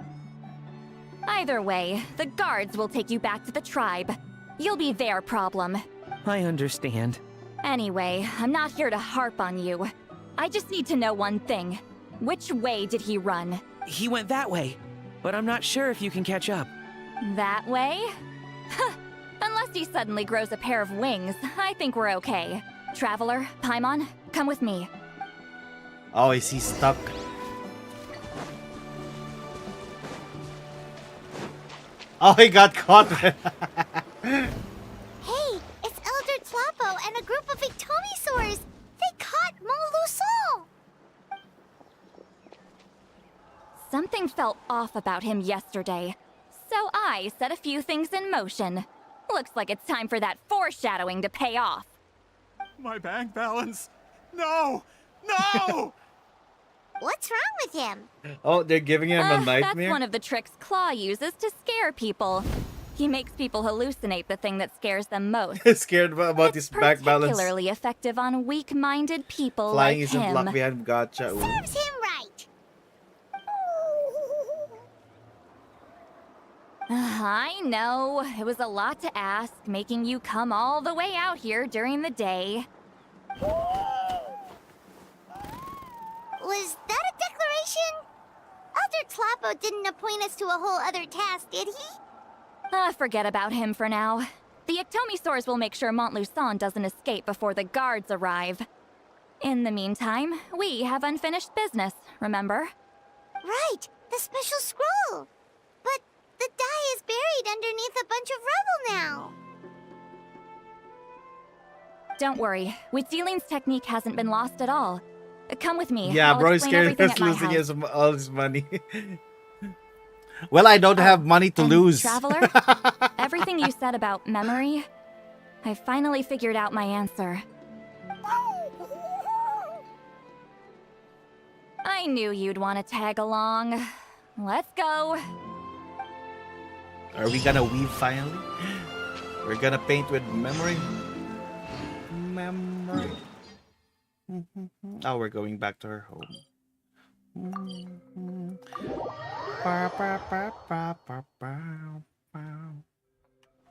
Either way, the guards will take you back to the tribe. You'll be their problem. I understand. Anyway, I'm not here to harp on you. I just need to know one thing. Which way did he run? He went that way, but I'm not sure if you can catch up. That way? Unless he suddenly grows a pair of wings, I think we're okay. Traveler, Paimon, come with me. Oh, is he stuck? Oh, he got caught. Hey, it's Elder Tlapo and a group of Victomisaurs! They caught Malu Son! Something felt off about him yesterday, so I set a few things in motion. Looks like it's time for that foreshadowing to pay off. My bank balance. No! No! What's wrong with him? Oh, they're giving him a That's nightmare? one of the tricks Claw uses to scare people. He makes people hallucinate the thing that scares them most. Scared about his back balance. Particularly effective on weak-minded people Flying like isn't him. luck behind gotcha. Ooh. Serves him right. I know. It was a lot to ask, making you come all the way out here during the day. Was that a declaration? Elder Tlapo didn't appoint us to a whole other task, did he? Forget about him for now. The Ectomisaurs will make sure Montluçon doesn't escape before the guards arrive. In the meantime, we have unfinished business, remember? Right, the special scroll. But the die is buried underneath a bunch of rubble now. Don't worry, Huitzilin's technique hasn't been lost at all. Come with me. Yeah, I'll bro, he's explain scared everything of at my losing house. all his money. Well, I don't have money to lose. Traveler, everything you said about memory, I finally figured out my answer. I knew you'd want to tag along. Let's go. Are we gonna weave finally? We're gonna paint with memory? Memory. Oh, we're going back to her home. Ba, ba, ba, ba, ba, ba, ba.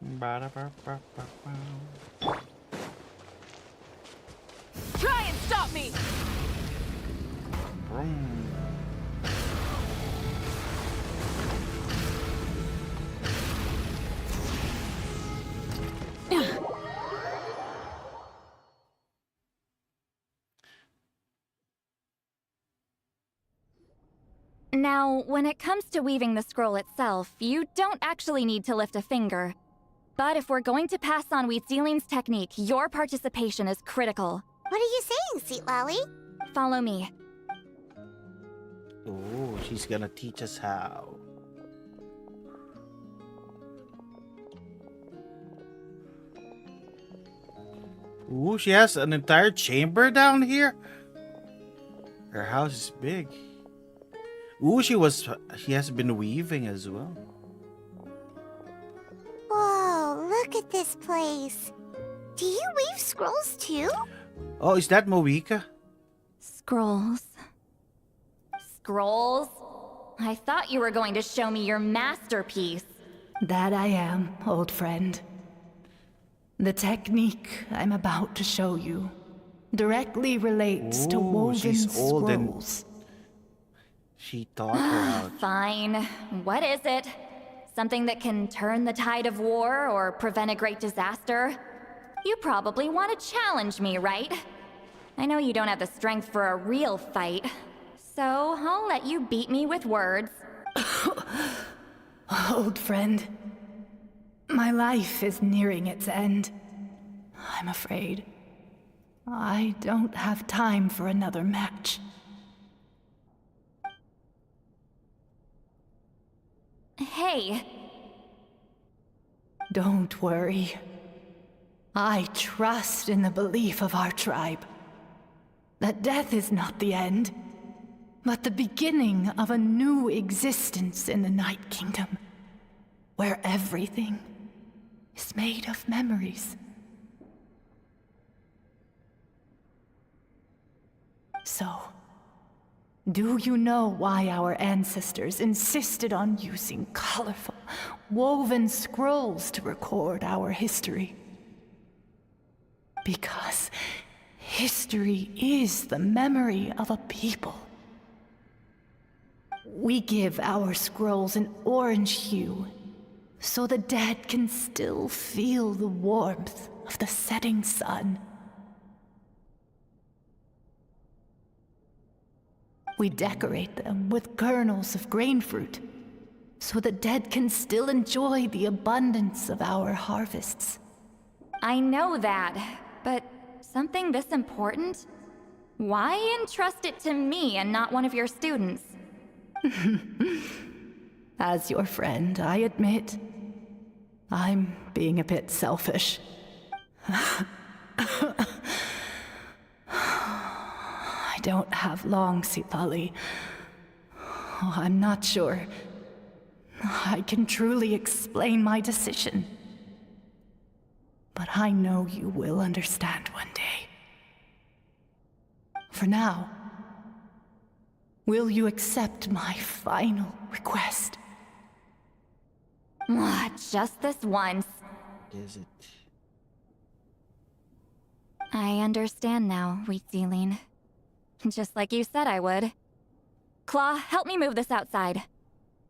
Ba, da, ba, ba, ba, ba. Try and stop me! Vroom. Now, when it comes to weaving the scroll itself, you don't actually need to lift a finger. But if we're going to pass on Huitzilin's technique, your participation is critical. What are you saying, Sweet Lolly? Follow me. Oh, she's gonna teach us how. Ooh, she has an entire chamber down here. Her house is big. Ooh, she has been weaving as well. Whoa, look at this place. Do you weave scrolls too? Oh, is that Moika? Scrolls. Scrolls? I thought you were going to show me your masterpiece. That I am, old friend. The technique I'm about to show you directly relates to woven she's old and scrolls. she taught her out. Fine. What is it? Something that can turn the tide of war or prevent a great disaster? You probably want to challenge me, right? I know you don't have the strength for a real fight, so I'll let you beat me with words. Old friend, my life is nearing its end. I'm afraid I don't have time for another match. Hey. Don't worry. I trust in the belief of our tribe that death is not the end, but the beginning of a new existence in the Night Kingdom, where everything is made of memories. So, do you know why our ancestors insisted on using colorful, woven scrolls to record our history? Because history is the memory of a people. We give our scrolls an orange hue, so the dead can still feel the warmth of the setting sun. We decorate them with kernels of grain fruit, so the dead can still enjoy the abundance of our harvests. I know that, but something this important? Why entrust it to me and not one of your students? As your friend, I admit, I'm being a bit selfish. I don't have long, Sitali. Oh, I'm not sure I can truly explain my decision. But I know you will understand one day. For now, will you accept my final request? Just this once. Is it? I understand now, Wheatsealing. Just like you said I would. Claw, help me move this outside.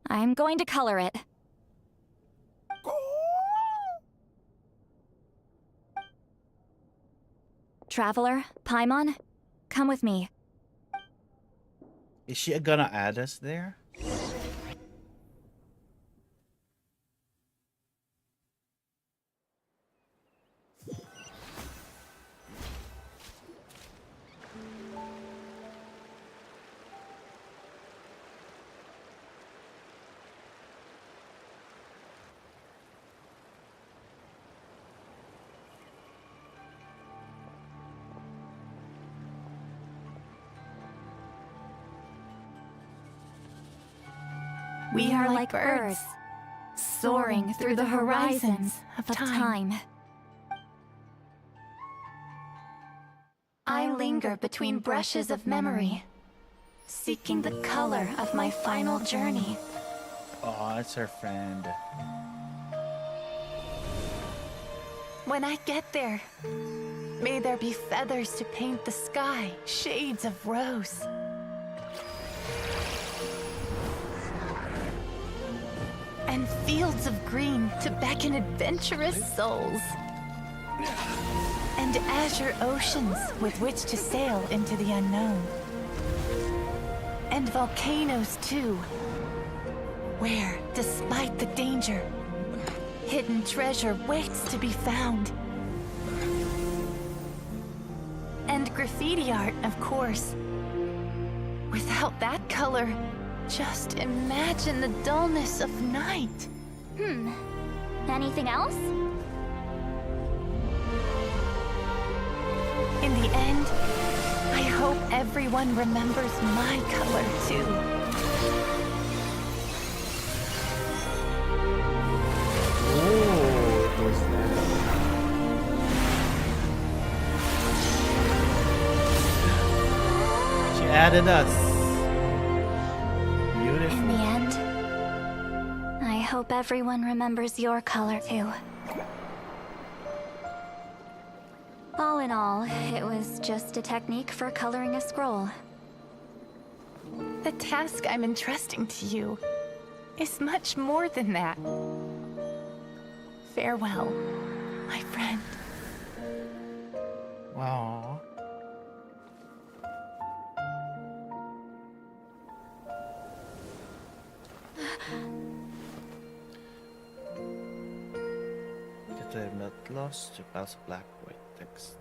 I'm going to color it. Traveler, Paimon, come with me. Is she gonna add us there? We are like birds, soaring through the horizons of time. I linger between brushes of memory, seeking the color of my final journey. Oh, it's her friend. When I get there, may there be feathers to paint the sky, shades of rose. And fields of green to beckon adventurous souls. And azure oceans with which to sail into the unknown. And volcanoes too, where, despite the danger, hidden treasure waits to be found. And graffiti art, of course. Without that color, just imagine the dullness of night. Anything else? In the end, I hope everyone remembers my color too. Oh, it was that. She added us. In the end, I hope everyone remembers your color too. All in all, it was just a technique for coloring a scroll. The task I'm entrusting to you is much more than that. Farewell, my friend. Wow. That I have not lost to pass black white text.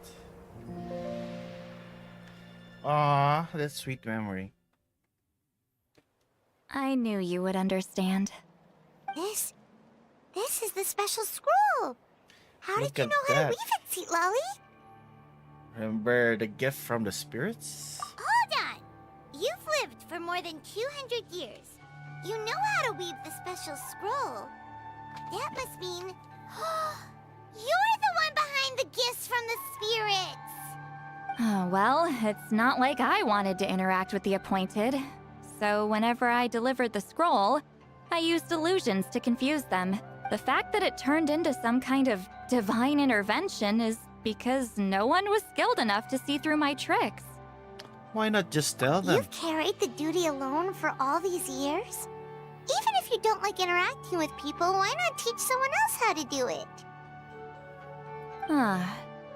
Ah, that's sweet memory. I knew you would understand. This is the special scroll. How Look did you at know how to that. weave it, Seat Lolly? Remember the gift from the spirits? Hold on. You've lived for more than 200 years. You know how to weave the special scroll. That must mean you're the one behind the gifts from the spirits. Oh, well, it's not like I wanted to interact with the appointed. So whenever I delivered the scroll, I used illusions to confuse them. The fact that it turned into some kind of divine intervention is because no one was skilled enough to see through my tricks. Why not just tell them? You've carried the duty alone for all these years? Even if you don't like interacting with people, why not teach someone else how to do it?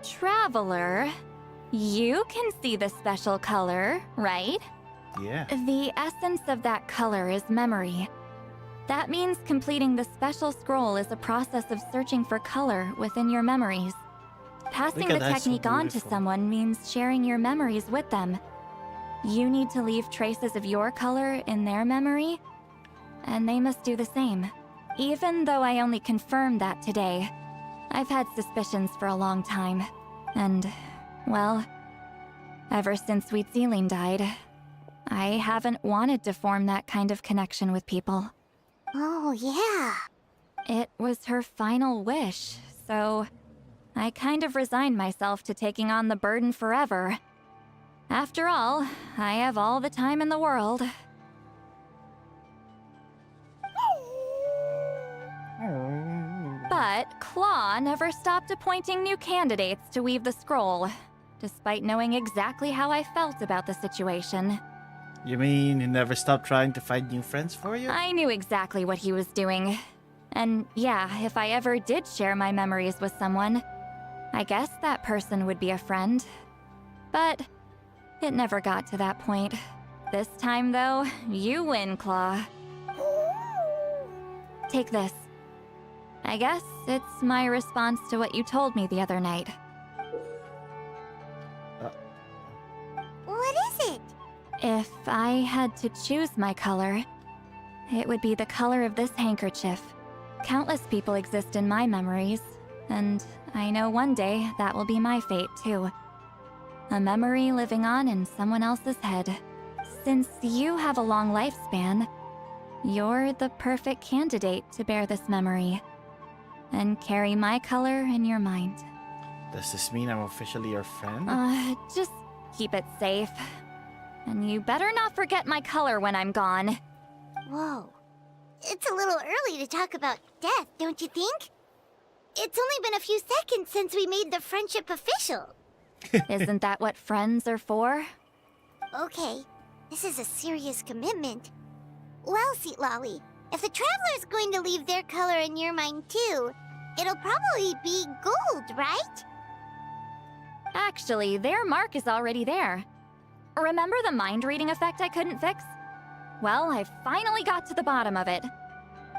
Traveler, you can see the special color, right? Yeah. The essence of that color is memory. That means completing the special scroll is a process of searching for color within your memories. Passing Look the at that, so technique on to beautiful. someone means sharing your memories with them. You need to leave traces of your color in their memory, and they must do the same. Even though I only confirmed that today, I've had suspicions for a long time. And, well, Ever since Sweet Celine died, I haven't wanted to form that kind of connection with people. Oh, yeah. It was her final wish, so I kind of resigned myself to taking on the burden forever. After all, I have all the time in the world. But Claw never stopped appointing new candidates to weave the scroll, despite knowing exactly how I felt about the situation. You mean he never stopped trying to find new friends for you? I knew exactly what he was doing. And yeah, if I ever did share my memories with someone, I guess that person would be a friend. But it never got to that point. This time, though, you win, Claw. Take this. I guess it's my response to what you told me the other night. What is it? If I had to choose my color, it would be the color of this handkerchief. Countless people exist in my memories, and I know one day that will be my fate too. A memory living on in someone else's head. Since you have a long lifespan, you're the perfect candidate to bear this memory and carry my color in your mind. Does this mean I'm officially your friend? Just keep it safe. And you better not forget my color when I'm gone. Whoa. It's a little early to talk about death, don't you think? It's only been a few seconds since we made the friendship official. Isn't that what friends are for? Okay, this is a serious commitment. Well, Seat Lolly, if the Traveler's going to leave their color in your mind too, it'll probably be gold, right? Actually, their mark is already there. Remember the mind reading effect I couldn't fix? Well, I finally got to the bottom of it.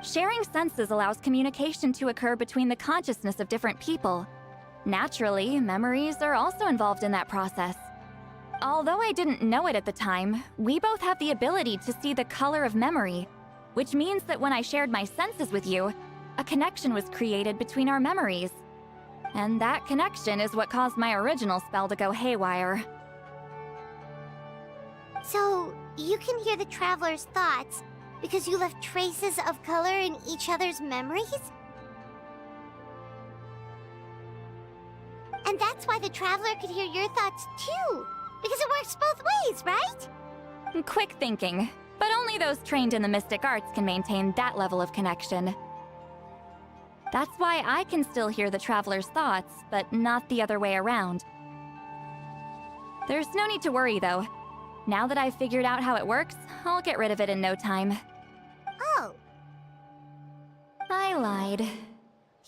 Sharing senses allows communication to occur between the consciousness of different people. Naturally, memories are also involved in that process. Although I didn't know it at the time, we both have the ability to see the color of memory, which means that when I shared my senses with you, a connection was created between our memories. And that connection is what caused my original spell to go haywire. So, you can hear the Traveler's thoughts because you left traces of color in each other's memories? And that's why the Traveler could hear your thoughts too, because it works both ways, right? Quick thinking, but only those trained in the mystic arts can maintain that level of connection. That's why I can still hear the Traveler's thoughts, but not the other way around. There's no need to worry, though. Now that I've figured out how it works, I'll get rid of it in no time. Oh. I lied.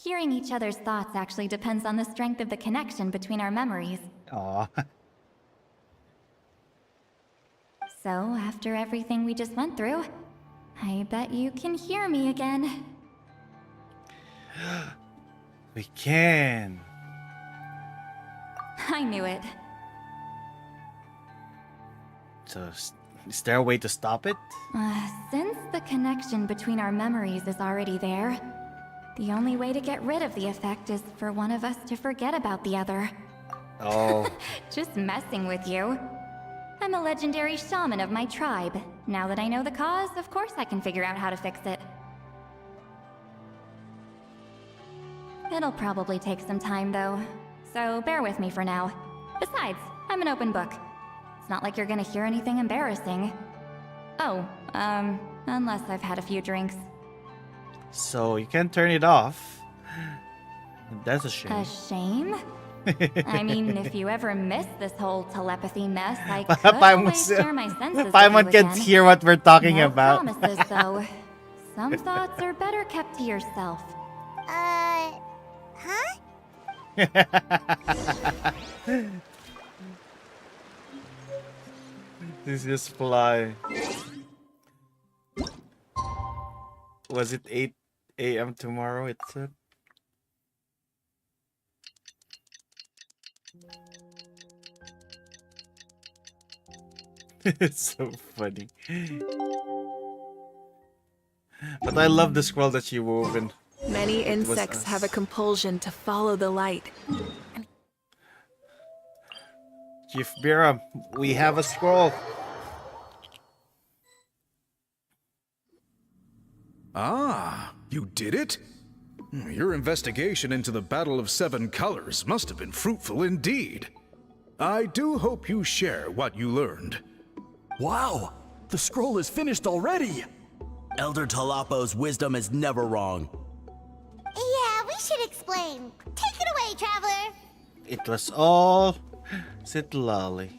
Hearing each other's thoughts actually depends on the strength of the connection between our memories. Aw. So, after everything we just went through, I bet you can hear me again. We can. I knew it. So, is there a way to stop it? Since the connection between our memories is already there, the only way to get rid of the effect is for one of us to forget about the other. Oh. Just messing with you. I'm a legendary shaman of my tribe. Now that I know the cause, of course I can figure out how to fix it. It'll probably take some time, though, so bear with me for now. Besides, I'm an open book. It's not like you're gonna hear anything embarrassing. Oh, unless I've had a few drinks. So you can turn it off. That's a shame. A shame? I mean, if you ever miss this whole telepathy mess, I could always share my senses with Paimon you can't again. hear what we're talking No about. promises, though. Some thoughts are better kept to yourself. Huh? This just fly. Was it 8 a.m. tomorrow? It said. It's so funny. But I love the scroll that she wove in. Many It was insects us. have a compulsion to follow the light. Chief Biram, we have a scroll. Ah, you did it? Your investigation into the Battle of Seven Colors must have been fruitful indeed. I do hope you share what you learned. Wow! The scroll is finished already! Elder Talapo's wisdom is never wrong. Yeah, we should explain. Take it away, Traveler. It was all Citlali.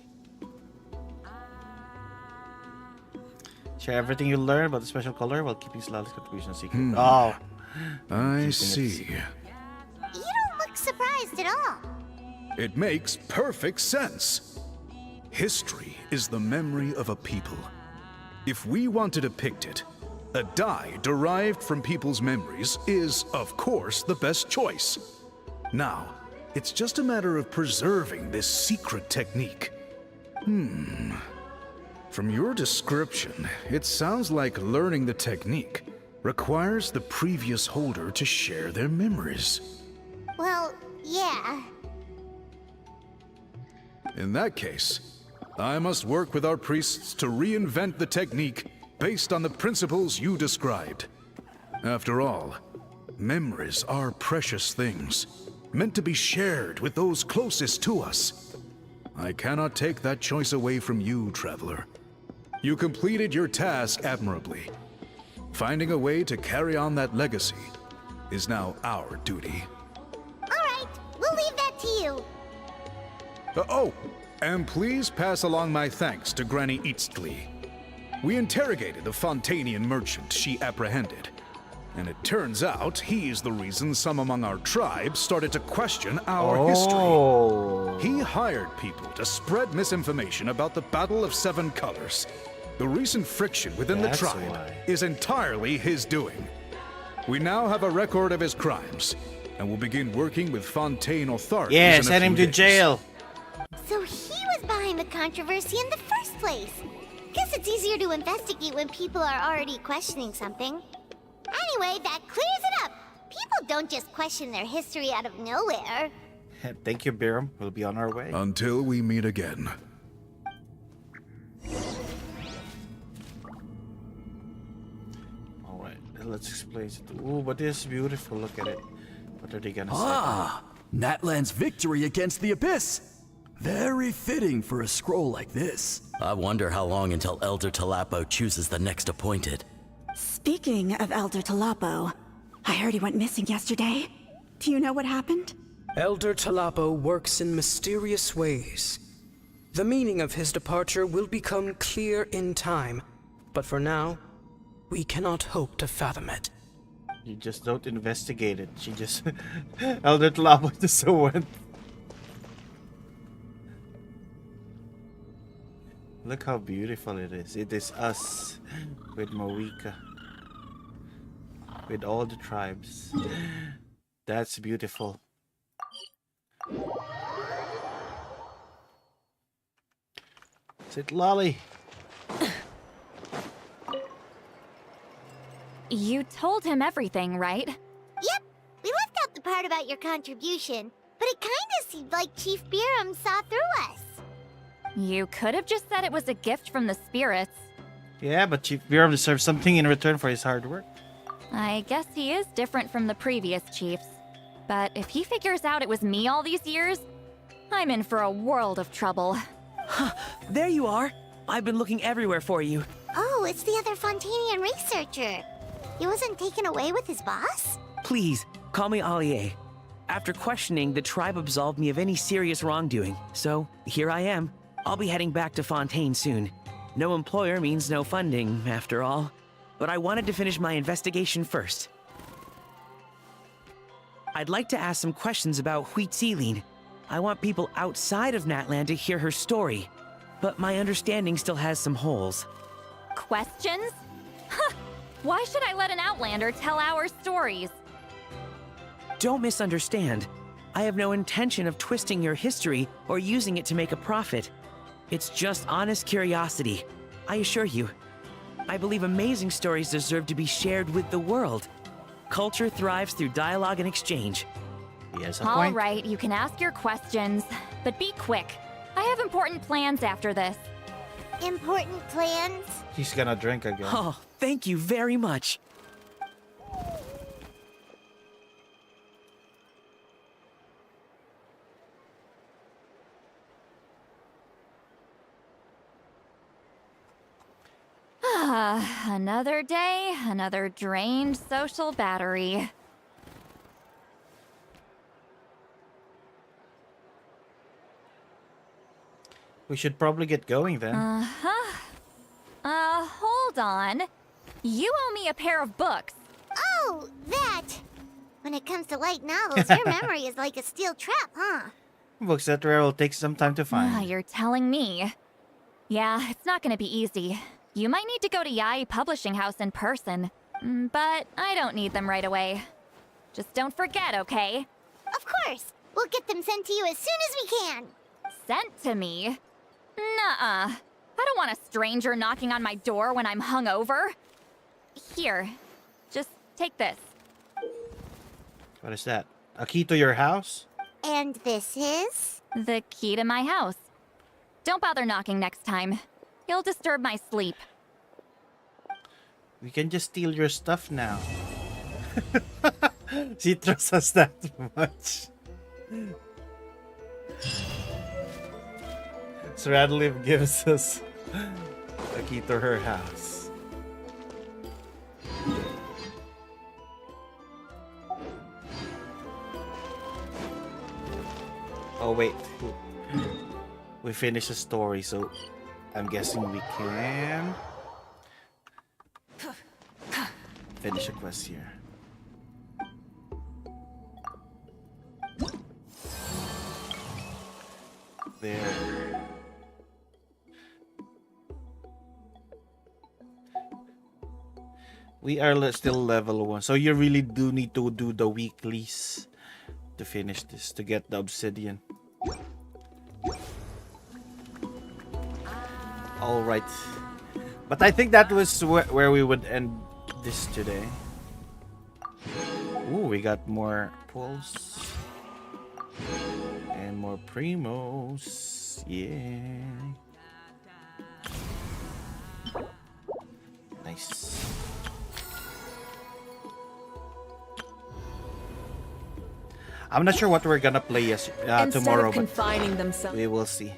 Share everything you learn about the special color while keeping Citlali's contribution secret. Oh. I see. You don't look surprised at all. It makes perfect sense. History is the memory of a people. If we want to depict it, a dye derived from people's memories is, of course, the best choice. Now, it's just a matter of preserving this secret technique. From your description, it sounds like learning the technique requires the previous holder to share their memories. Well, yeah. In that case, I must work with our priests to reinvent the technique based on the principles you described. After all, memories are precious things, meant to be shared with those closest to us. I cannot take that choice away from you, Traveler. You completed your task admirably. Finding a way to carry on that legacy is now our duty. All right, we'll leave that to you. Oh, and please pass along my thanks to Granny Eastly. We interrogated the Fontanian merchant she apprehended, and it turns out he's the reason some among our tribe started to question our history. He hired people to spread misinformation about the Battle of Seven Colors. The recent friction within the tribe is entirely his doing. We now have a record of his crimes, and will begin working with Fontaine authorities. Yeah, send him to jail. So he was behind the controversy in the first place. Guess it's easier to investigate when people are already questioning something. Anyway, that clears it up. People don't just question their history out of nowhere. Thank you, Biram. We'll be on our way. Until we meet again. Alright, let's explain it. Ooh, but this is beautiful. Look at it. What are they gonna say? Ah! Natlan's victory against the Abyss! Very fitting for a scroll like this. I wonder how long until Elder Talapo chooses the next appointed. Speaking of Elder Talapo, I heard he went missing yesterday. Do you know what happened? Elder Talapo works in mysterious ways. The meaning of his departure will become clear in time, but for now, we cannot hope to fathom it. You just don't investigate it. She just... Elder Talapo just so went. Look how beautiful it is. It is us with Mawika. With all the tribes. That's beautiful. Citlali. You told him everything, right? Yep, we left out the part about your contribution, but it kinda seemed like Chief Biram saw through us. You could have just said it was a gift from the spirits. Yeah, but Chief Biram deserves something in return for his hard work. I guess he is different from the previous chiefs. But if he figures out it was me all these years, I'm in for a world of trouble. There you are. I've been looking everywhere for you. Oh, it's the other Fontanian researcher. He wasn't taken away with his boss? Please, call me Allier. After questioning, the tribe absolved me of any serious wrongdoing. So, here I am. I'll be heading back to Fontaine soon. No employer means no funding, after all. But I wanted to finish my investigation first. I'd like to ask some questions about Huitziline. I want people outside of Natlan to hear her story, but my understanding still has some holes. Questions? Huh! Why should I let an Outlander tell our stories? Don't misunderstand. I have no intention of twisting your history or using it to make a profit. It's just honest curiosity. I assure you. I believe amazing stories deserve to be shared with the world. Culture thrives through dialogue and exchange. Yes, All right, you can ask your questions, but be quick. I have important plans after this. Important plans? He's gonna drink again. Oh, thank you very much. Another day, another drained social battery. We should probably get going then. Hold on. You owe me a pair of books. Oh, that! When it comes to light novels, your memory is like a steel trap, huh? Books that rare will take some time to find. You're telling me. Yeah, it's not gonna be easy. You might need to go to Yai Publishing House in person. But I don't need them right away. Just don't forget, okay? Of course! We'll get them sent to you as soon as we can! Sent to me? Nuh-uh. I don't want a stranger knocking on my door when I'm hungover. Here, just take this. What is that? A key to your house? And this is? The key to my house. Don't bother knocking next time. You'll disturb my sleep. We can just steal your stuff now. She trusts us that much. So Radleaf gives us a key to her house. Oh wait, we finished the story, so I'm guessing we can finish a quest here. There. We are still level 1, so you really do need to do the weeklies to finish this, to get the obsidian. Alright. But I think that was where we would end this today. Ooh, we got more pulls. And more primos. Yeah. Nice. I'm not sure what we're gonna play tomorrow, of confining themselves. we will see.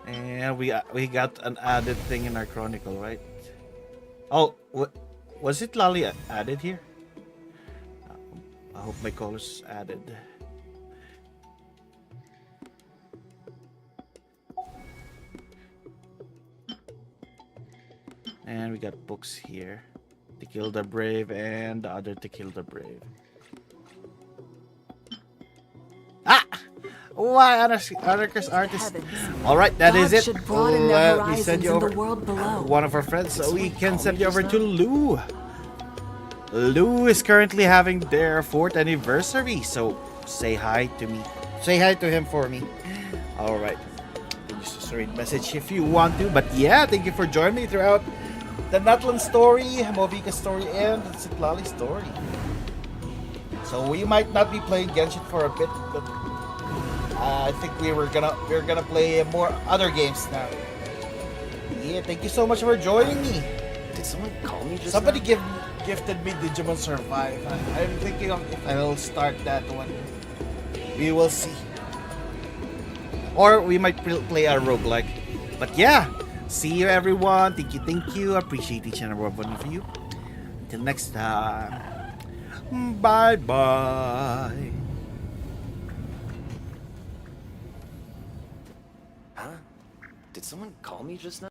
And we got an added thing in our chronicle, right? Oh, was it Lolly added here? I hope my color's added. And we got books here. To Kill the Brave and the other To Kill the Brave. Ah! Why Anarchist Artist? Alright, that is it. We send you over one of our friends, so we can send you over to Lou. Lou is currently having their 4th anniversary, so say hi to me. Say hi to him for me. Alright. Just a read message if you want to, but yeah, thank you for joining me throughout the Nutland story, Movika story, and the Citlali story. So we might not be playing Genshin for a bit, but I think we're gonna play more other games now. Yeah, thank you so much for joining me. Did someone call me just Somebody now? gifted me Digimon Survive. I'm thinking of if I will start that one. We will see. Or we might play a roguelike. But yeah, see you everyone. Thank you. Appreciate each and every one of you. Until next time. Bye bye. Huh? Did someone call me just now?